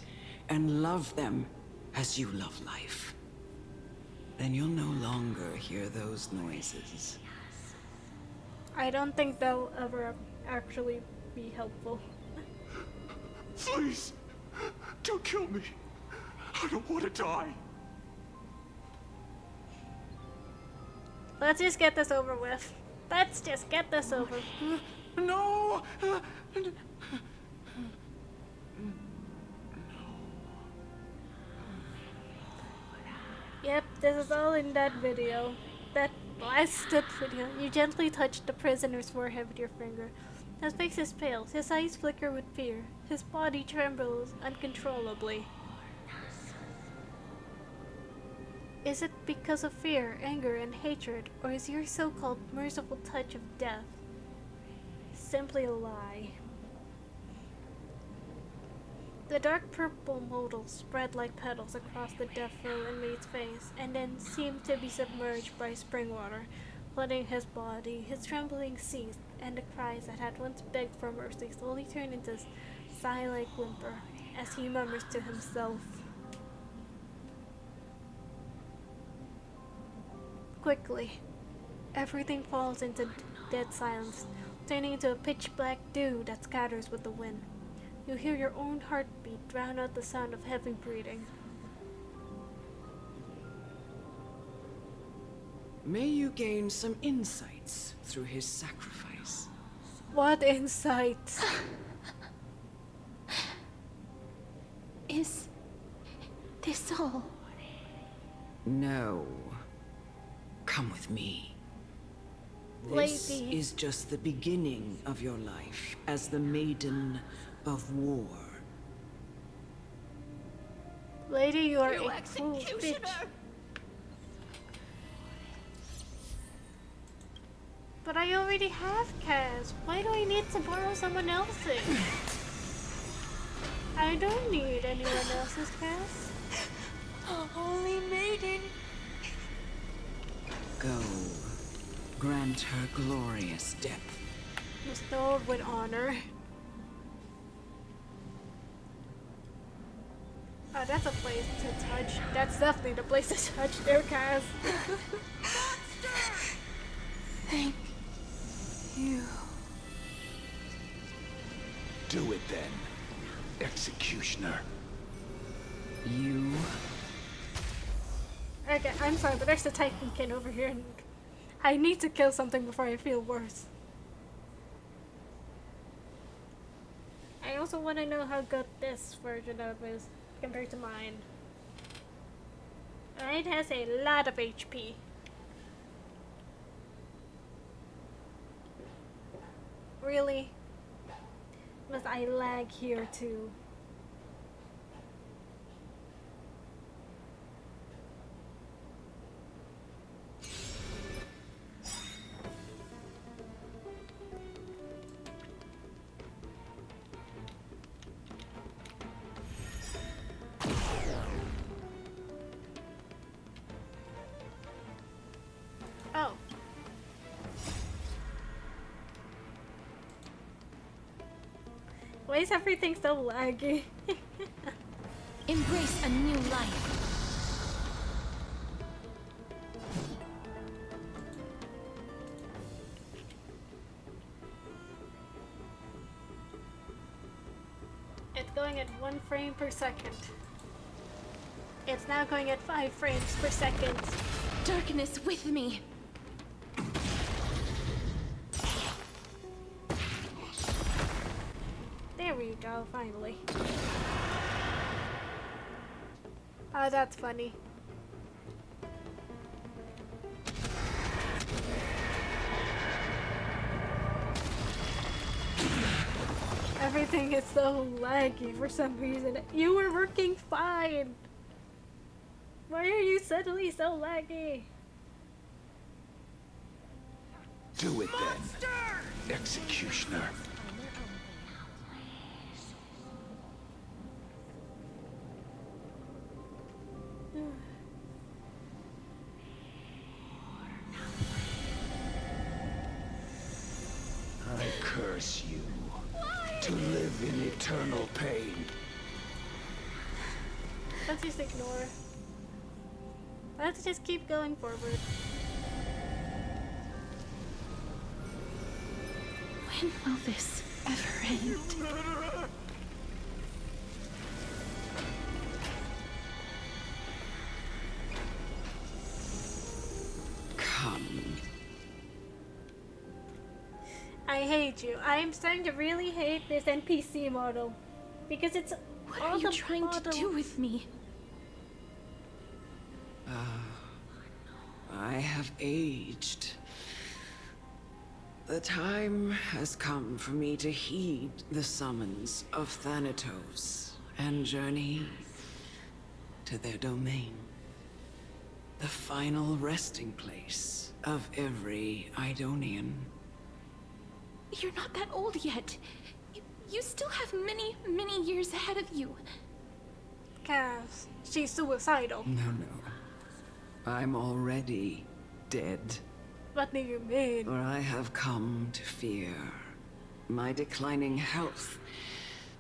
and love them as you love life. Then you'll no longer hear those noises. I don't think that'll ever actually be helpful. Please, don't kill me. I don't want to die. Let's just get this over with. Let's just get this over. No! Yep, this is all in that video. That blasted video. You gently touch the prisoner's forehead with your finger. His face is pale, his eyes flicker with fear. His body trembles uncontrollably. Is it because of fear, anger, and hatred, or is your so-called merciful touch of death simply a lie? The dark purple modal spread like petals across the death-row inmate's face, and then seemed to be submerged by spring water, flooding his body. His trembling ceased, and the cries that had once begged for mercy slowly turned into sigh-like whimper, as he murmurs to himself. Quickly, everything falls into dead silence, turning into a pitch-black dew that scatters with the wind. You hear your own heartbeat drown out the sound of heavy breathing. May you gain some insights through his sacrifice. What insights? Is this all? No. Come with me. This Lady. is just the beginning of your life as the Maiden of War. Lady, you are a cruel bitch. But I already have Kaz. Why do I need to borrow someone else's? I don't need anyone else's Kaz. Holy Maiden. Go. Grant her glorious depth. Bestowed with honor. Oh, that's a place to touch. That's definitely the place to touch their Kaz. Thank you. Do it then, executioner. You. Okay, I'm sorry, but there's a Titankin over here, and I need to kill something before I feel worse. I also want to know how good this version of is. compared to mine. It has a lot of HP. Really? Must I lag here too? Oh. Why is everything so laggy? Embrace a new life. It's going at 1 frame per second. It's now going at 5 frames per second. Darkness with me. There we go, finally. Oh, that's funny. Everything is so laggy for some reason. You were working fine. Why are you suddenly so laggy? Do it then, Executioner. I curse you to live in eternal pain. Let's just ignore. Let's just keep going forward. When will this ever end? Come. I hate you. I am starting to really hate this NPC model. Because it's What all are you the trying to do with me? I have aged. The time has come for me to heed the summons of Thanatos and journey to their domain. The final resting place of every Idonian. You're not that old yet. You still have many, many years ahead of you. Cass, she's suicidal. No. I'm already dead. What do you mean? For I have come to fear my declining health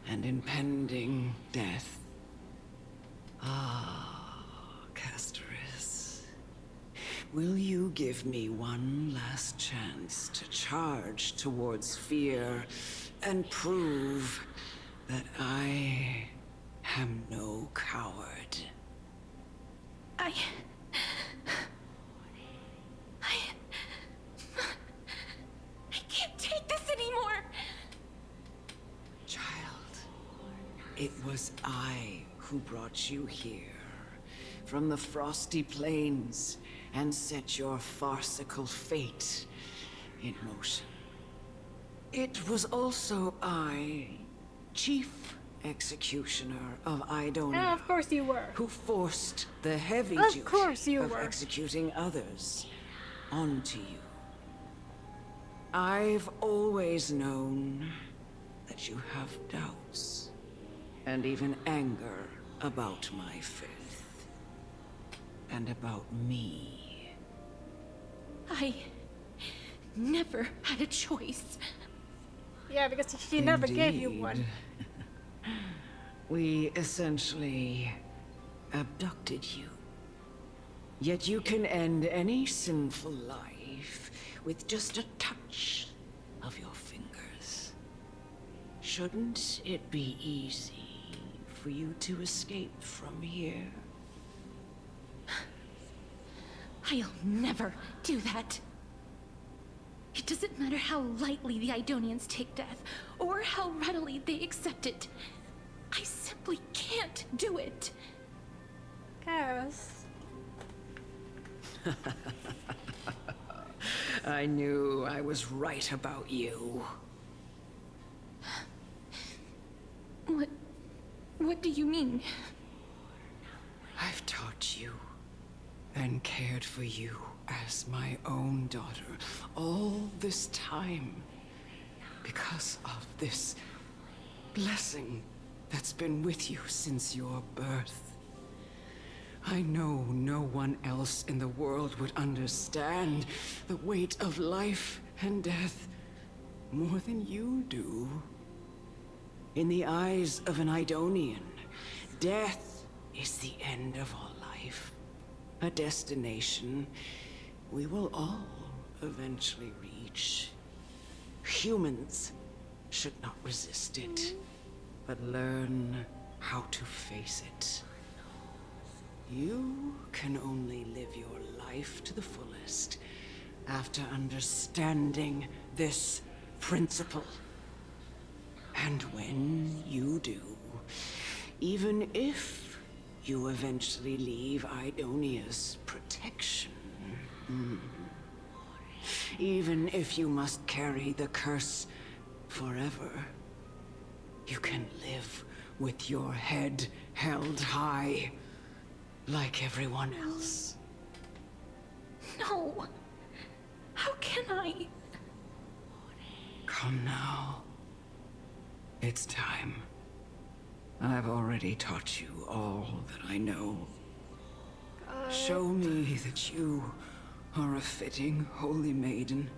and impending death. Ah, Castoris. Will you give me one last chance to charge towards fear and prove that I am no coward? I can't take this anymore! Child, it was I who brought you here, from the frosty plains, and set your farcical fate in motion. It was also I, Chief Executioner of Idonia. Of course you were. Who forced the heavy Of duty course you of were. executing others onto you. I've always known that you have doubts and even anger about my faith and about me. I never had a choice. Yeah, because she never gave you Indeed. one. We essentially abducted you. Yet you can end any sinful life with just a touch of your fingers. Shouldn't it be easy for you to escape from here? I'll never do that. It doesn't matter how lightly the Idonians take death, or how readily they accept it. I simply can't do it. Guess. I knew I was right about you. What do you mean? I've taught you and cared for you as my own daughter all this time because of this blessing that's been with you since your birth. I know no one else in the world would understand the weight of life and death more than you do. In the eyes of an Idonian, death is the end of all life. A destination we will all eventually reach. Humans should not resist it, but learn how to face it. You can only live your life to the fullest after understanding this principle. And when you do, even if you eventually leave Idonia's protection, even if you must carry the curse forever, you can live with your head held high, like everyone else. No. How can I? Come now. It's time. I've already taught you all that I know. Show me that you are a fitting holy maiden.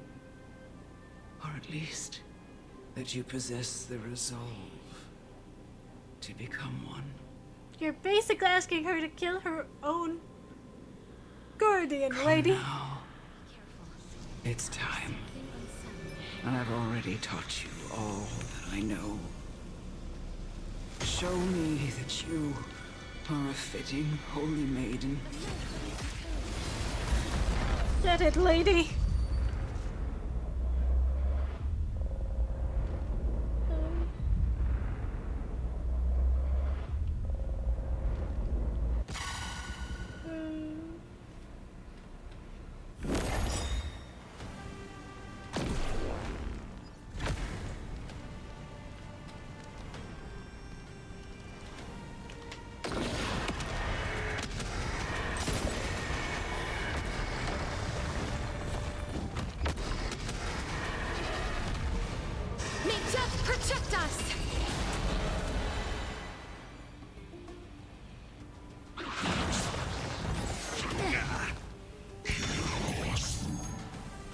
Or at least, that you possess the resolve to become one. You're basically asking her to kill her own guardian, lady. Now. It's time. I've already taught you all that I know. Show me that you are a fitting holy maiden. Get it, lady. May death protect us!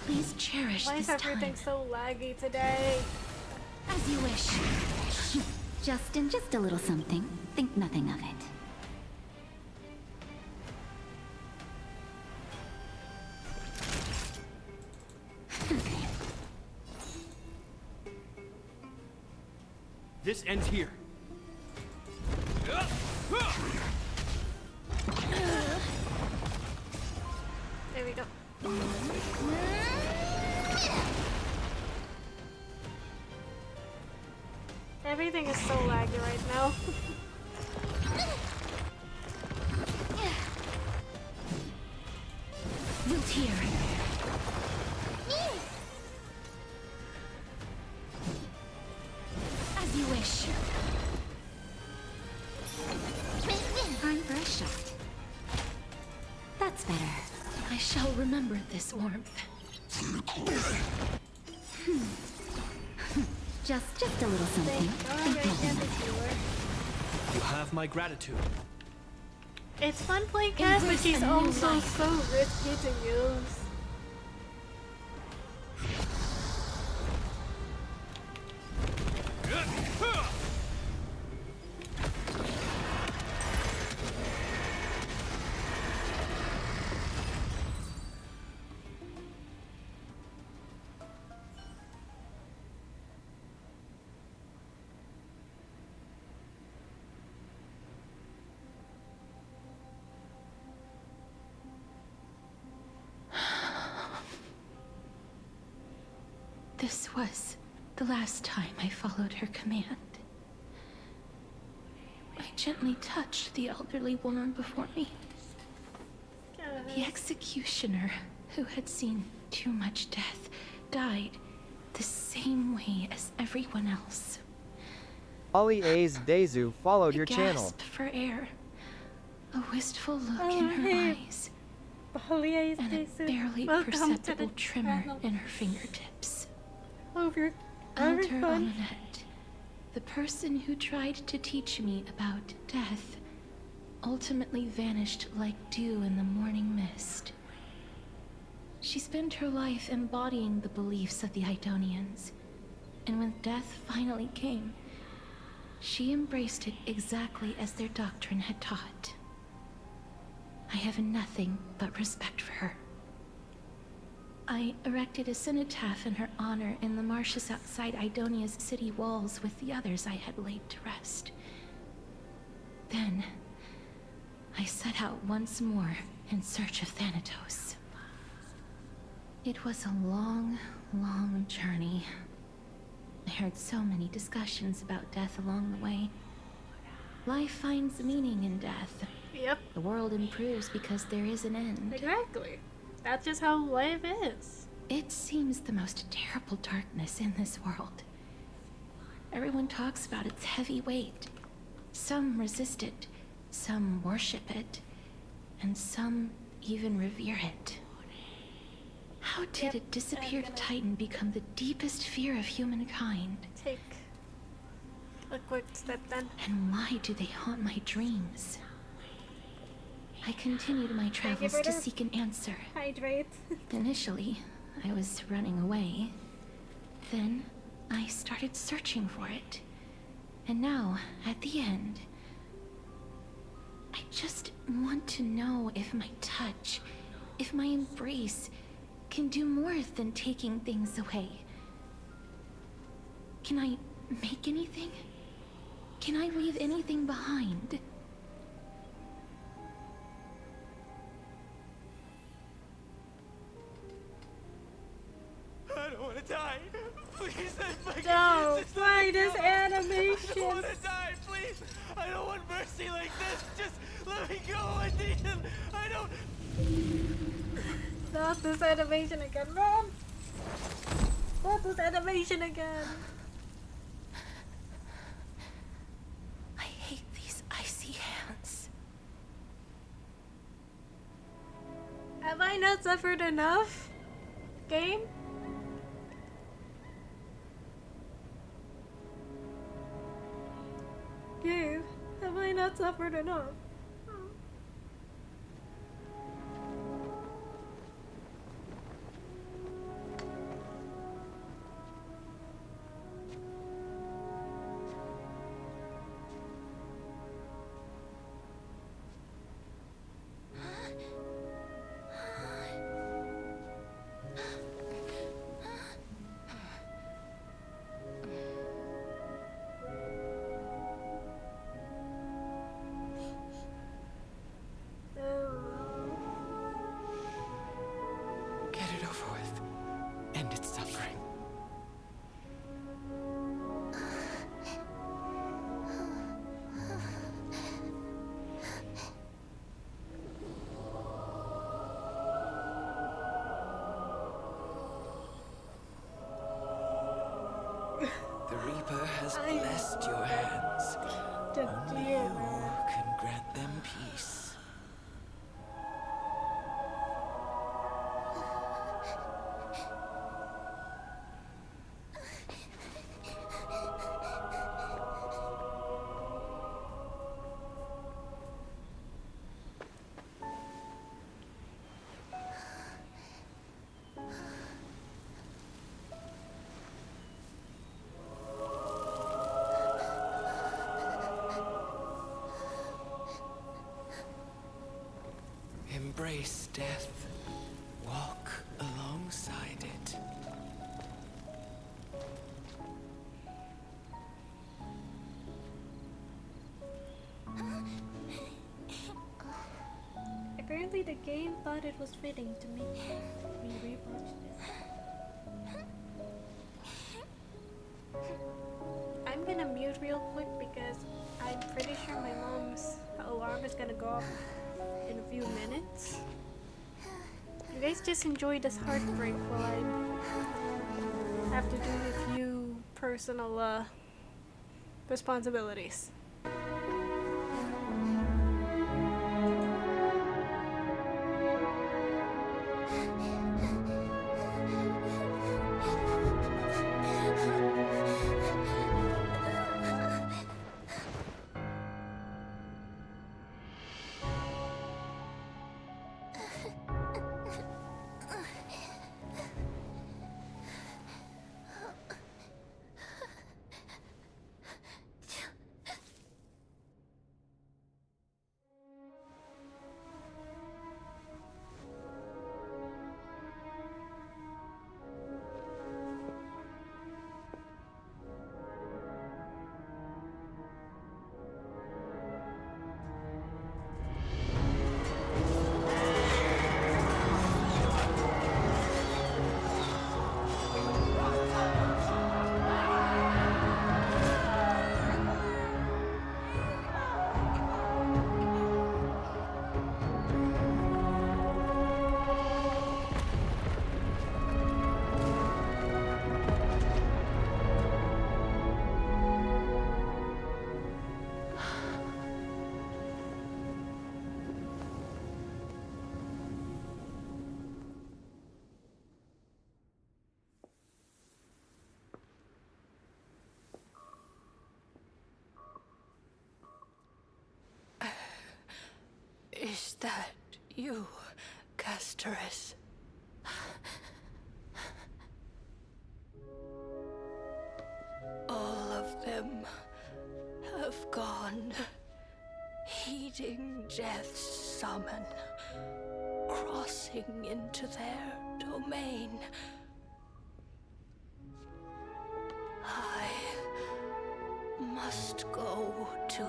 Please cherish Why is this everything time. so laggy today? As you wish. Justin, just a little something. Think nothing of it. This ends here. There we go. Everything is so laggy right now. Wilt here. As you wish. Time for a shot. That's better. I shall remember this warmth. Just a little something. Think nothing of it. You have my gratitude. It's fun playing Cass, but she's also so risky to use. This was the last time I followed her command. gently touched the elderly woman before me. The executioner, who had seen too much death, died the same way as everyone else. Ollie A's Dezu followed your A channel. gasp for air, a wistful look in her eyes, and a barely perceptible tremor in her fingertips. Elder Amunet, the person who tried to teach me about death, ultimately vanished like dew in the morning mist. She spent her life embodying the beliefs of the Idonians, and when death finally came, she embraced it exactly as their doctrine had taught. I have nothing but respect for her. I erected a cenotaph in her honor in the marshes outside Idonia's city walls with the others I had laid to rest. Then, I set out once more in search of Thanatos. It was a long, long journey. I heard so many discussions about death along the way. Life finds meaning in death. Yep. The world improves because there is an end. Exactly. That's just how life is. It seems the most terrible darkness in this world. Everyone talks about its heavy weight. Some resist it, some worship it, and some even revere it. How did a disappeared titan become the deepest fear of humankind? Take a quick step then. And why do they haunt my dreams? I continued my travels to seek an answer. Hydrate. Initially, I was running away. Then, I started searching for it. And now, at the end, I just want to know if my touch, if my embrace, can do more than taking things away. Can I make anything? Can I leave anything behind? I don't want to die. Please, no, why this animation? I don't want to die, please. I don't want mercy like this. Just let me go. I need him. I don't. Not this animation again, man. Not this animation again. I hate these icy hands. Have I not suffered enough? Game? Game, have I not suffered enough? Get it over with. End its suffering. The Reaper has blessed your hands. Only you can grant them peace. Embrace death. Walk alongside it. Apparently the game thought it was fitting to make me rewatch this. I'm gonna mute real quick because I'm pretty sure my mom gonna go off in a few minutes. You guys just enjoy this heartbreak while I have to do a few personal responsibilities. Is that you, Casterus? All of them have gone, heeding death's summon, crossing into their domain. I must go too.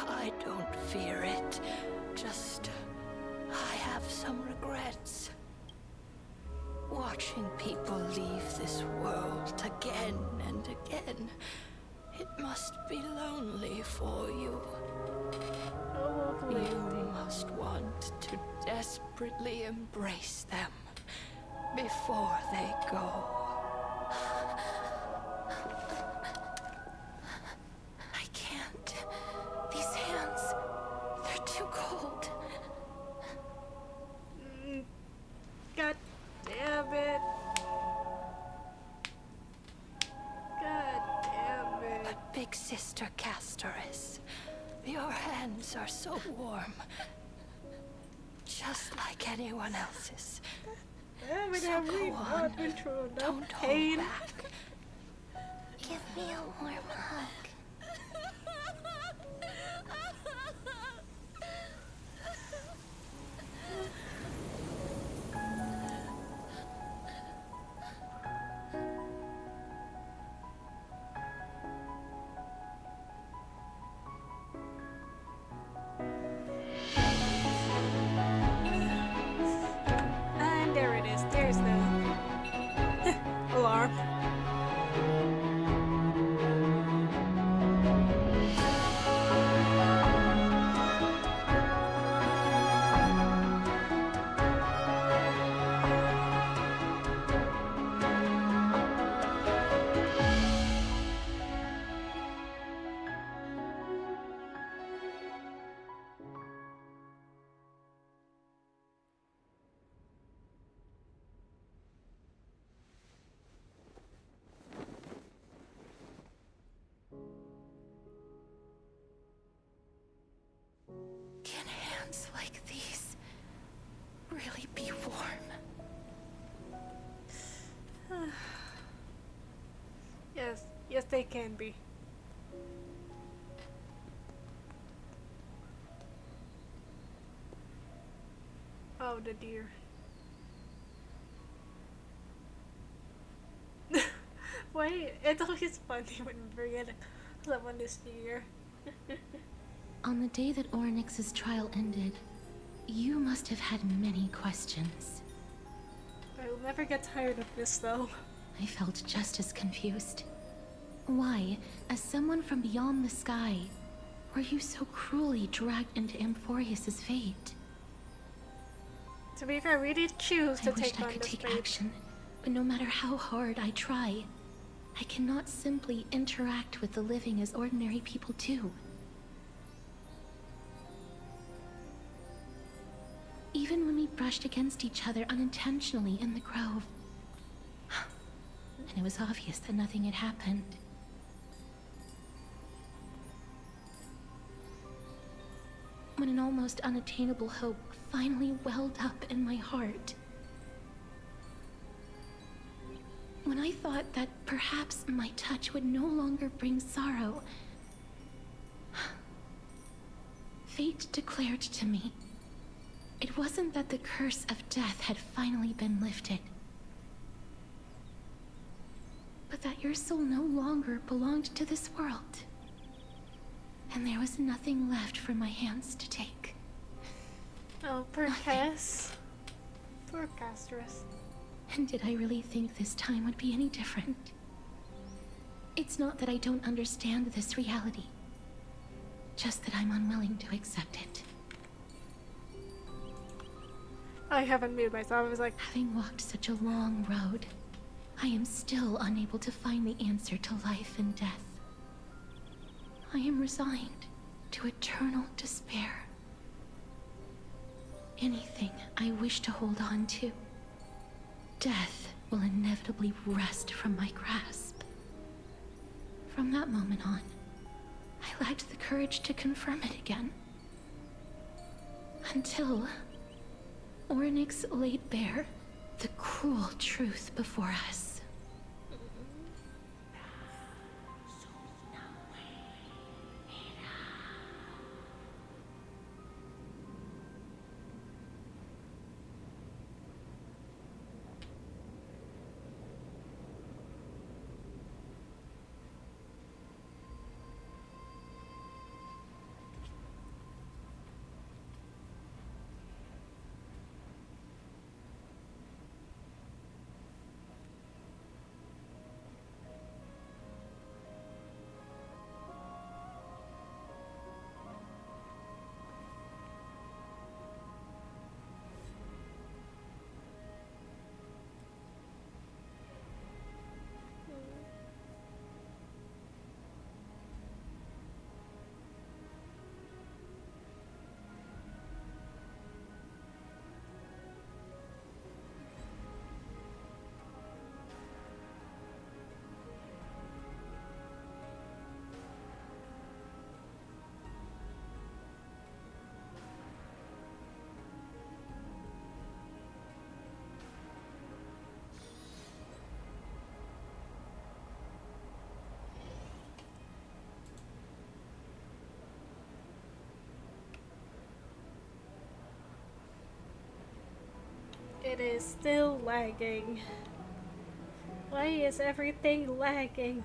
I don't fear it, just I have some regrets. Watching people leave this world again and again, it must be lonely for you. You must want to desperately embrace them before they go. I can't. These hands, they're too cold. God damn it. God damn it. But big sister Casterus, your hands are so warm. Just like anyone else's. So go on. Don't hold back. Give me a warm hug. And there it is. There's the alarm. Can hands like these really be warm? Yes, they can be. Oh, the deer. Why? It's always funny when we forget someone is near. On the day that Ornyx's trial ended, you must have had many questions. I will never get tired of this, though. I felt just as confused. Why, as someone from beyond the sky, were you so cruelly dragged into Amphorius's fate? To be fair, we did choose to I wished take I on could this take fate. action, but no matter how hard I try, I cannot simply interact with the living as ordinary people do. Even when we brushed against each other unintentionally in the grove, and it was obvious that nothing had happened. When an almost unattainable hope finally welled up in my heart. When I thought that perhaps my touch would no longer bring sorrow, fate declared to me, it wasn't that the curse of death had finally been lifted, but that your soul no longer belonged to this world, and there was nothing left for my hands to take. Oh, poor Cass. Poor Castress. And did I really think this time would be any different? It's not that I don't understand this reality, just that I'm unwilling to accept it. I haven't moved myself. I was like, having walked such a long road, I am still unable to find the answer to life and death. I am resigned to eternal despair. Anything I wish to hold on to, death will inevitably wrest from my grasp. From that moment on, I lacked the courage to confirm it again. Until Ornyx laid bare the cruel truth before us. it is still lagging. Why is everything lagging?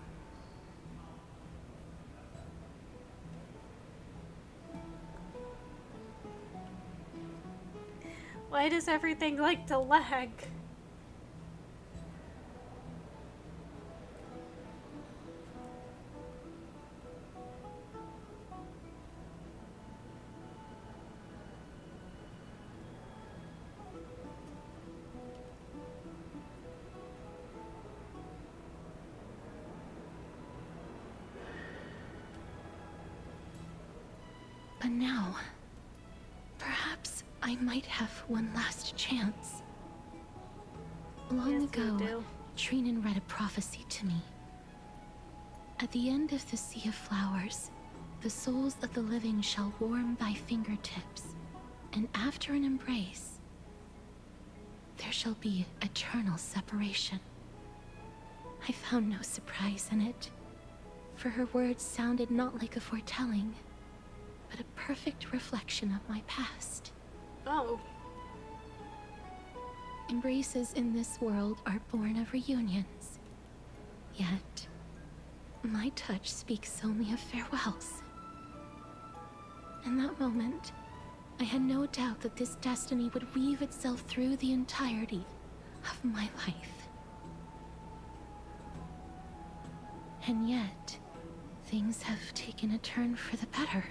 Why does everything like to lag? But now, perhaps I might have one last chance. Long ago, Trinan read a prophecy to me. At the end of the Sea of Flowers, the souls of the living shall warm thy fingertips, and after an embrace, there shall be eternal separation. I found no surprise in it, for her words sounded not like a foretelling, but a perfect reflection of my past. Oh. Embraces in this world are born of reunions. Yet, my touch speaks only of farewells. In that moment, I had no doubt that this destiny would weave itself through the entirety of my life. And yet, things have taken a turn for the better.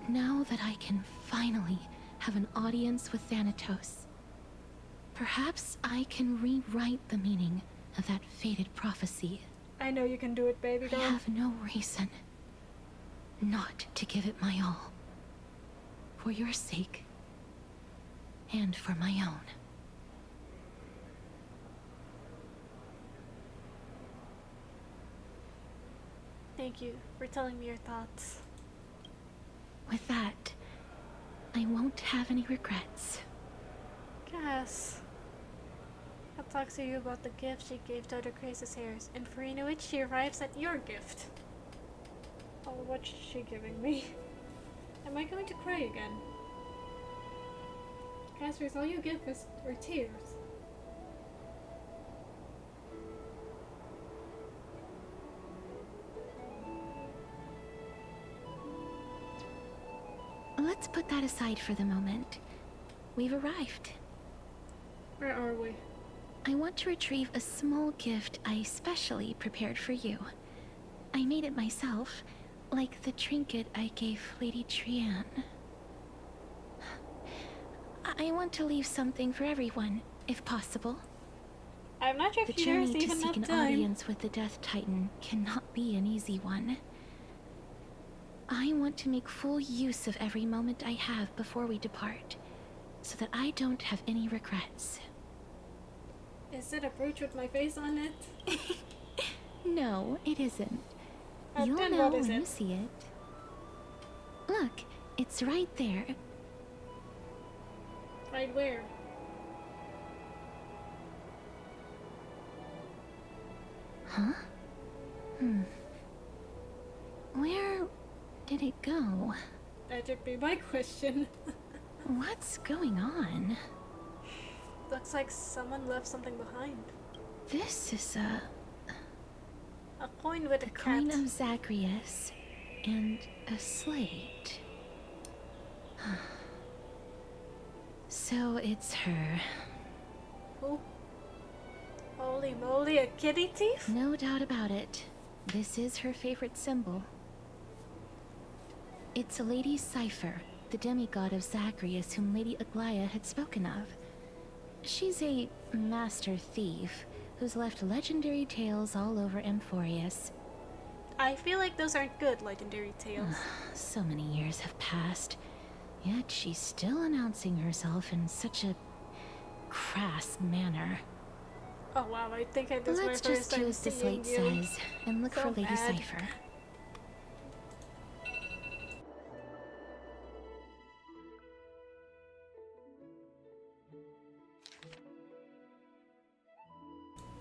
Now that I can finally have an audience with Thanatos, perhaps I can rewrite the meaning of that fated prophecy. I know you can do it, baby girl. I have no reason not to give it my all. For your sake, and for my own. Thank you for telling me your thoughts. With that, I won't have any regrets. Guess. I'll talk to you about the gift she gave to other Grace's heirs, and for in which she arrives at your gift. Oh, what's she giving me? Am I going to cry again? Casper's, all you give us are tears. Let's put that aside for the moment. We've arrived. Where are we? I want to retrieve a small gift I specially prepared for you. I made it myself, like the trinket I gave Lady Trianne. I want to leave something for everyone, if possible. I'm not sure the if you journey to even seek an time. audience with the Death Titan cannot be an easy one. I want to make full use of every moment I have before we depart, so that I don't have any regrets. Is it a brooch with my face on it? No, it isn't. You'll Then know what is when you it? see it. Look, it's right there. Right where? Huh? Where did it go? That should be my question. What's going on? Looks like someone left something behind. This is A coin with a cat. coin of Zagreus and a slate. So it's her. Who? Holy moly, a kitty thief? No doubt about it. This is her favorite symbol. It's a Lady Cypher, the demigod of Zagreus whom Lady Aglaia had spoken of. She's a master thief who's left legendary tales all over Amphorius. I feel like those aren't good legendary tales. So many years have passed, yet she's still announcing herself in such a crass manner. Oh wow, I think I this Let's my just first do time as the seeing slate you. says and look So for Lady mad. Cypher.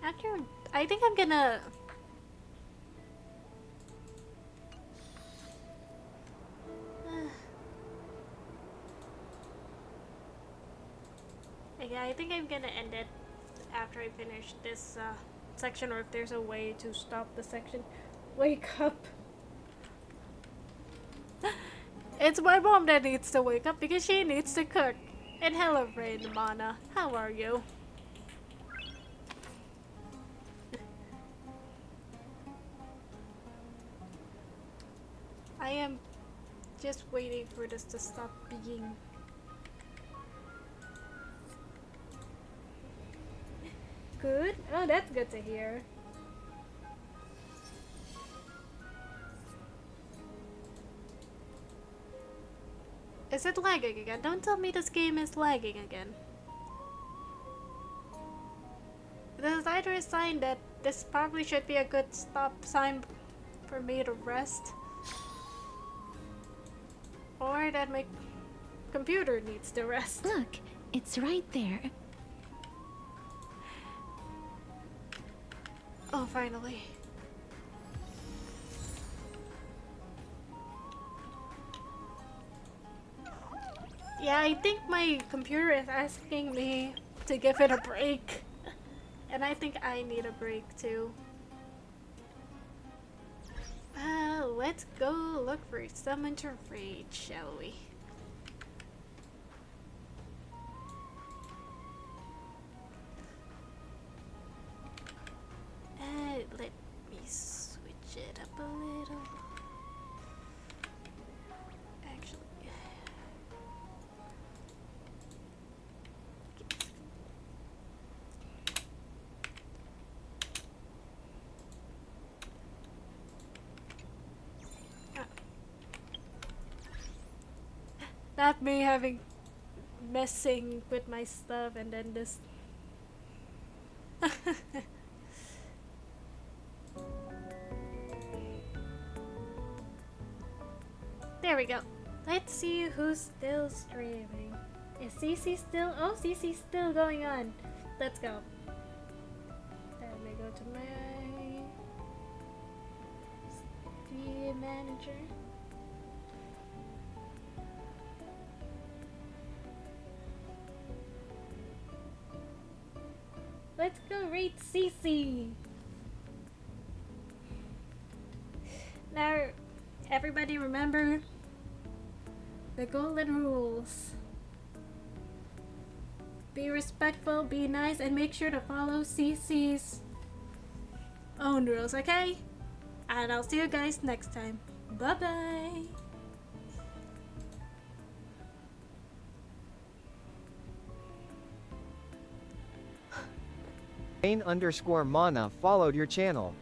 After, I think I'm gonna. Yeah, I think I'm gonna end it after I finish this section, or if there's a way to stop the section. Wake up! It's my mom that needs to wake up because she needs to cook. And hello, Rain Mana. How are you? I am just waiting for this to stop being. Good? Oh, that's good to hear. Is it lagging again? Don't tell me this game is lagging again. This is either a sign that this probably should be a good stop sign for me to rest, or that my computer needs to rest. Look, it's right there. Oh, finally. Yeah, I think my computer is asking me to give it a break. And I think I need a break too. Let's go look for someone to raid, shall we? Not me having messing with my stuff and then this. There we go. Let's see who's still streaming. Is CC still? Oh, CC's still going on. Let's go. Let me go to my Steam manager. Let's go rate CC. Now, everybody remember the golden rules. Be respectful, be nice, and make sure to follow CC's own rules, okay? And I'll see you guys next time. Bye-bye! Main_mana followed your channel.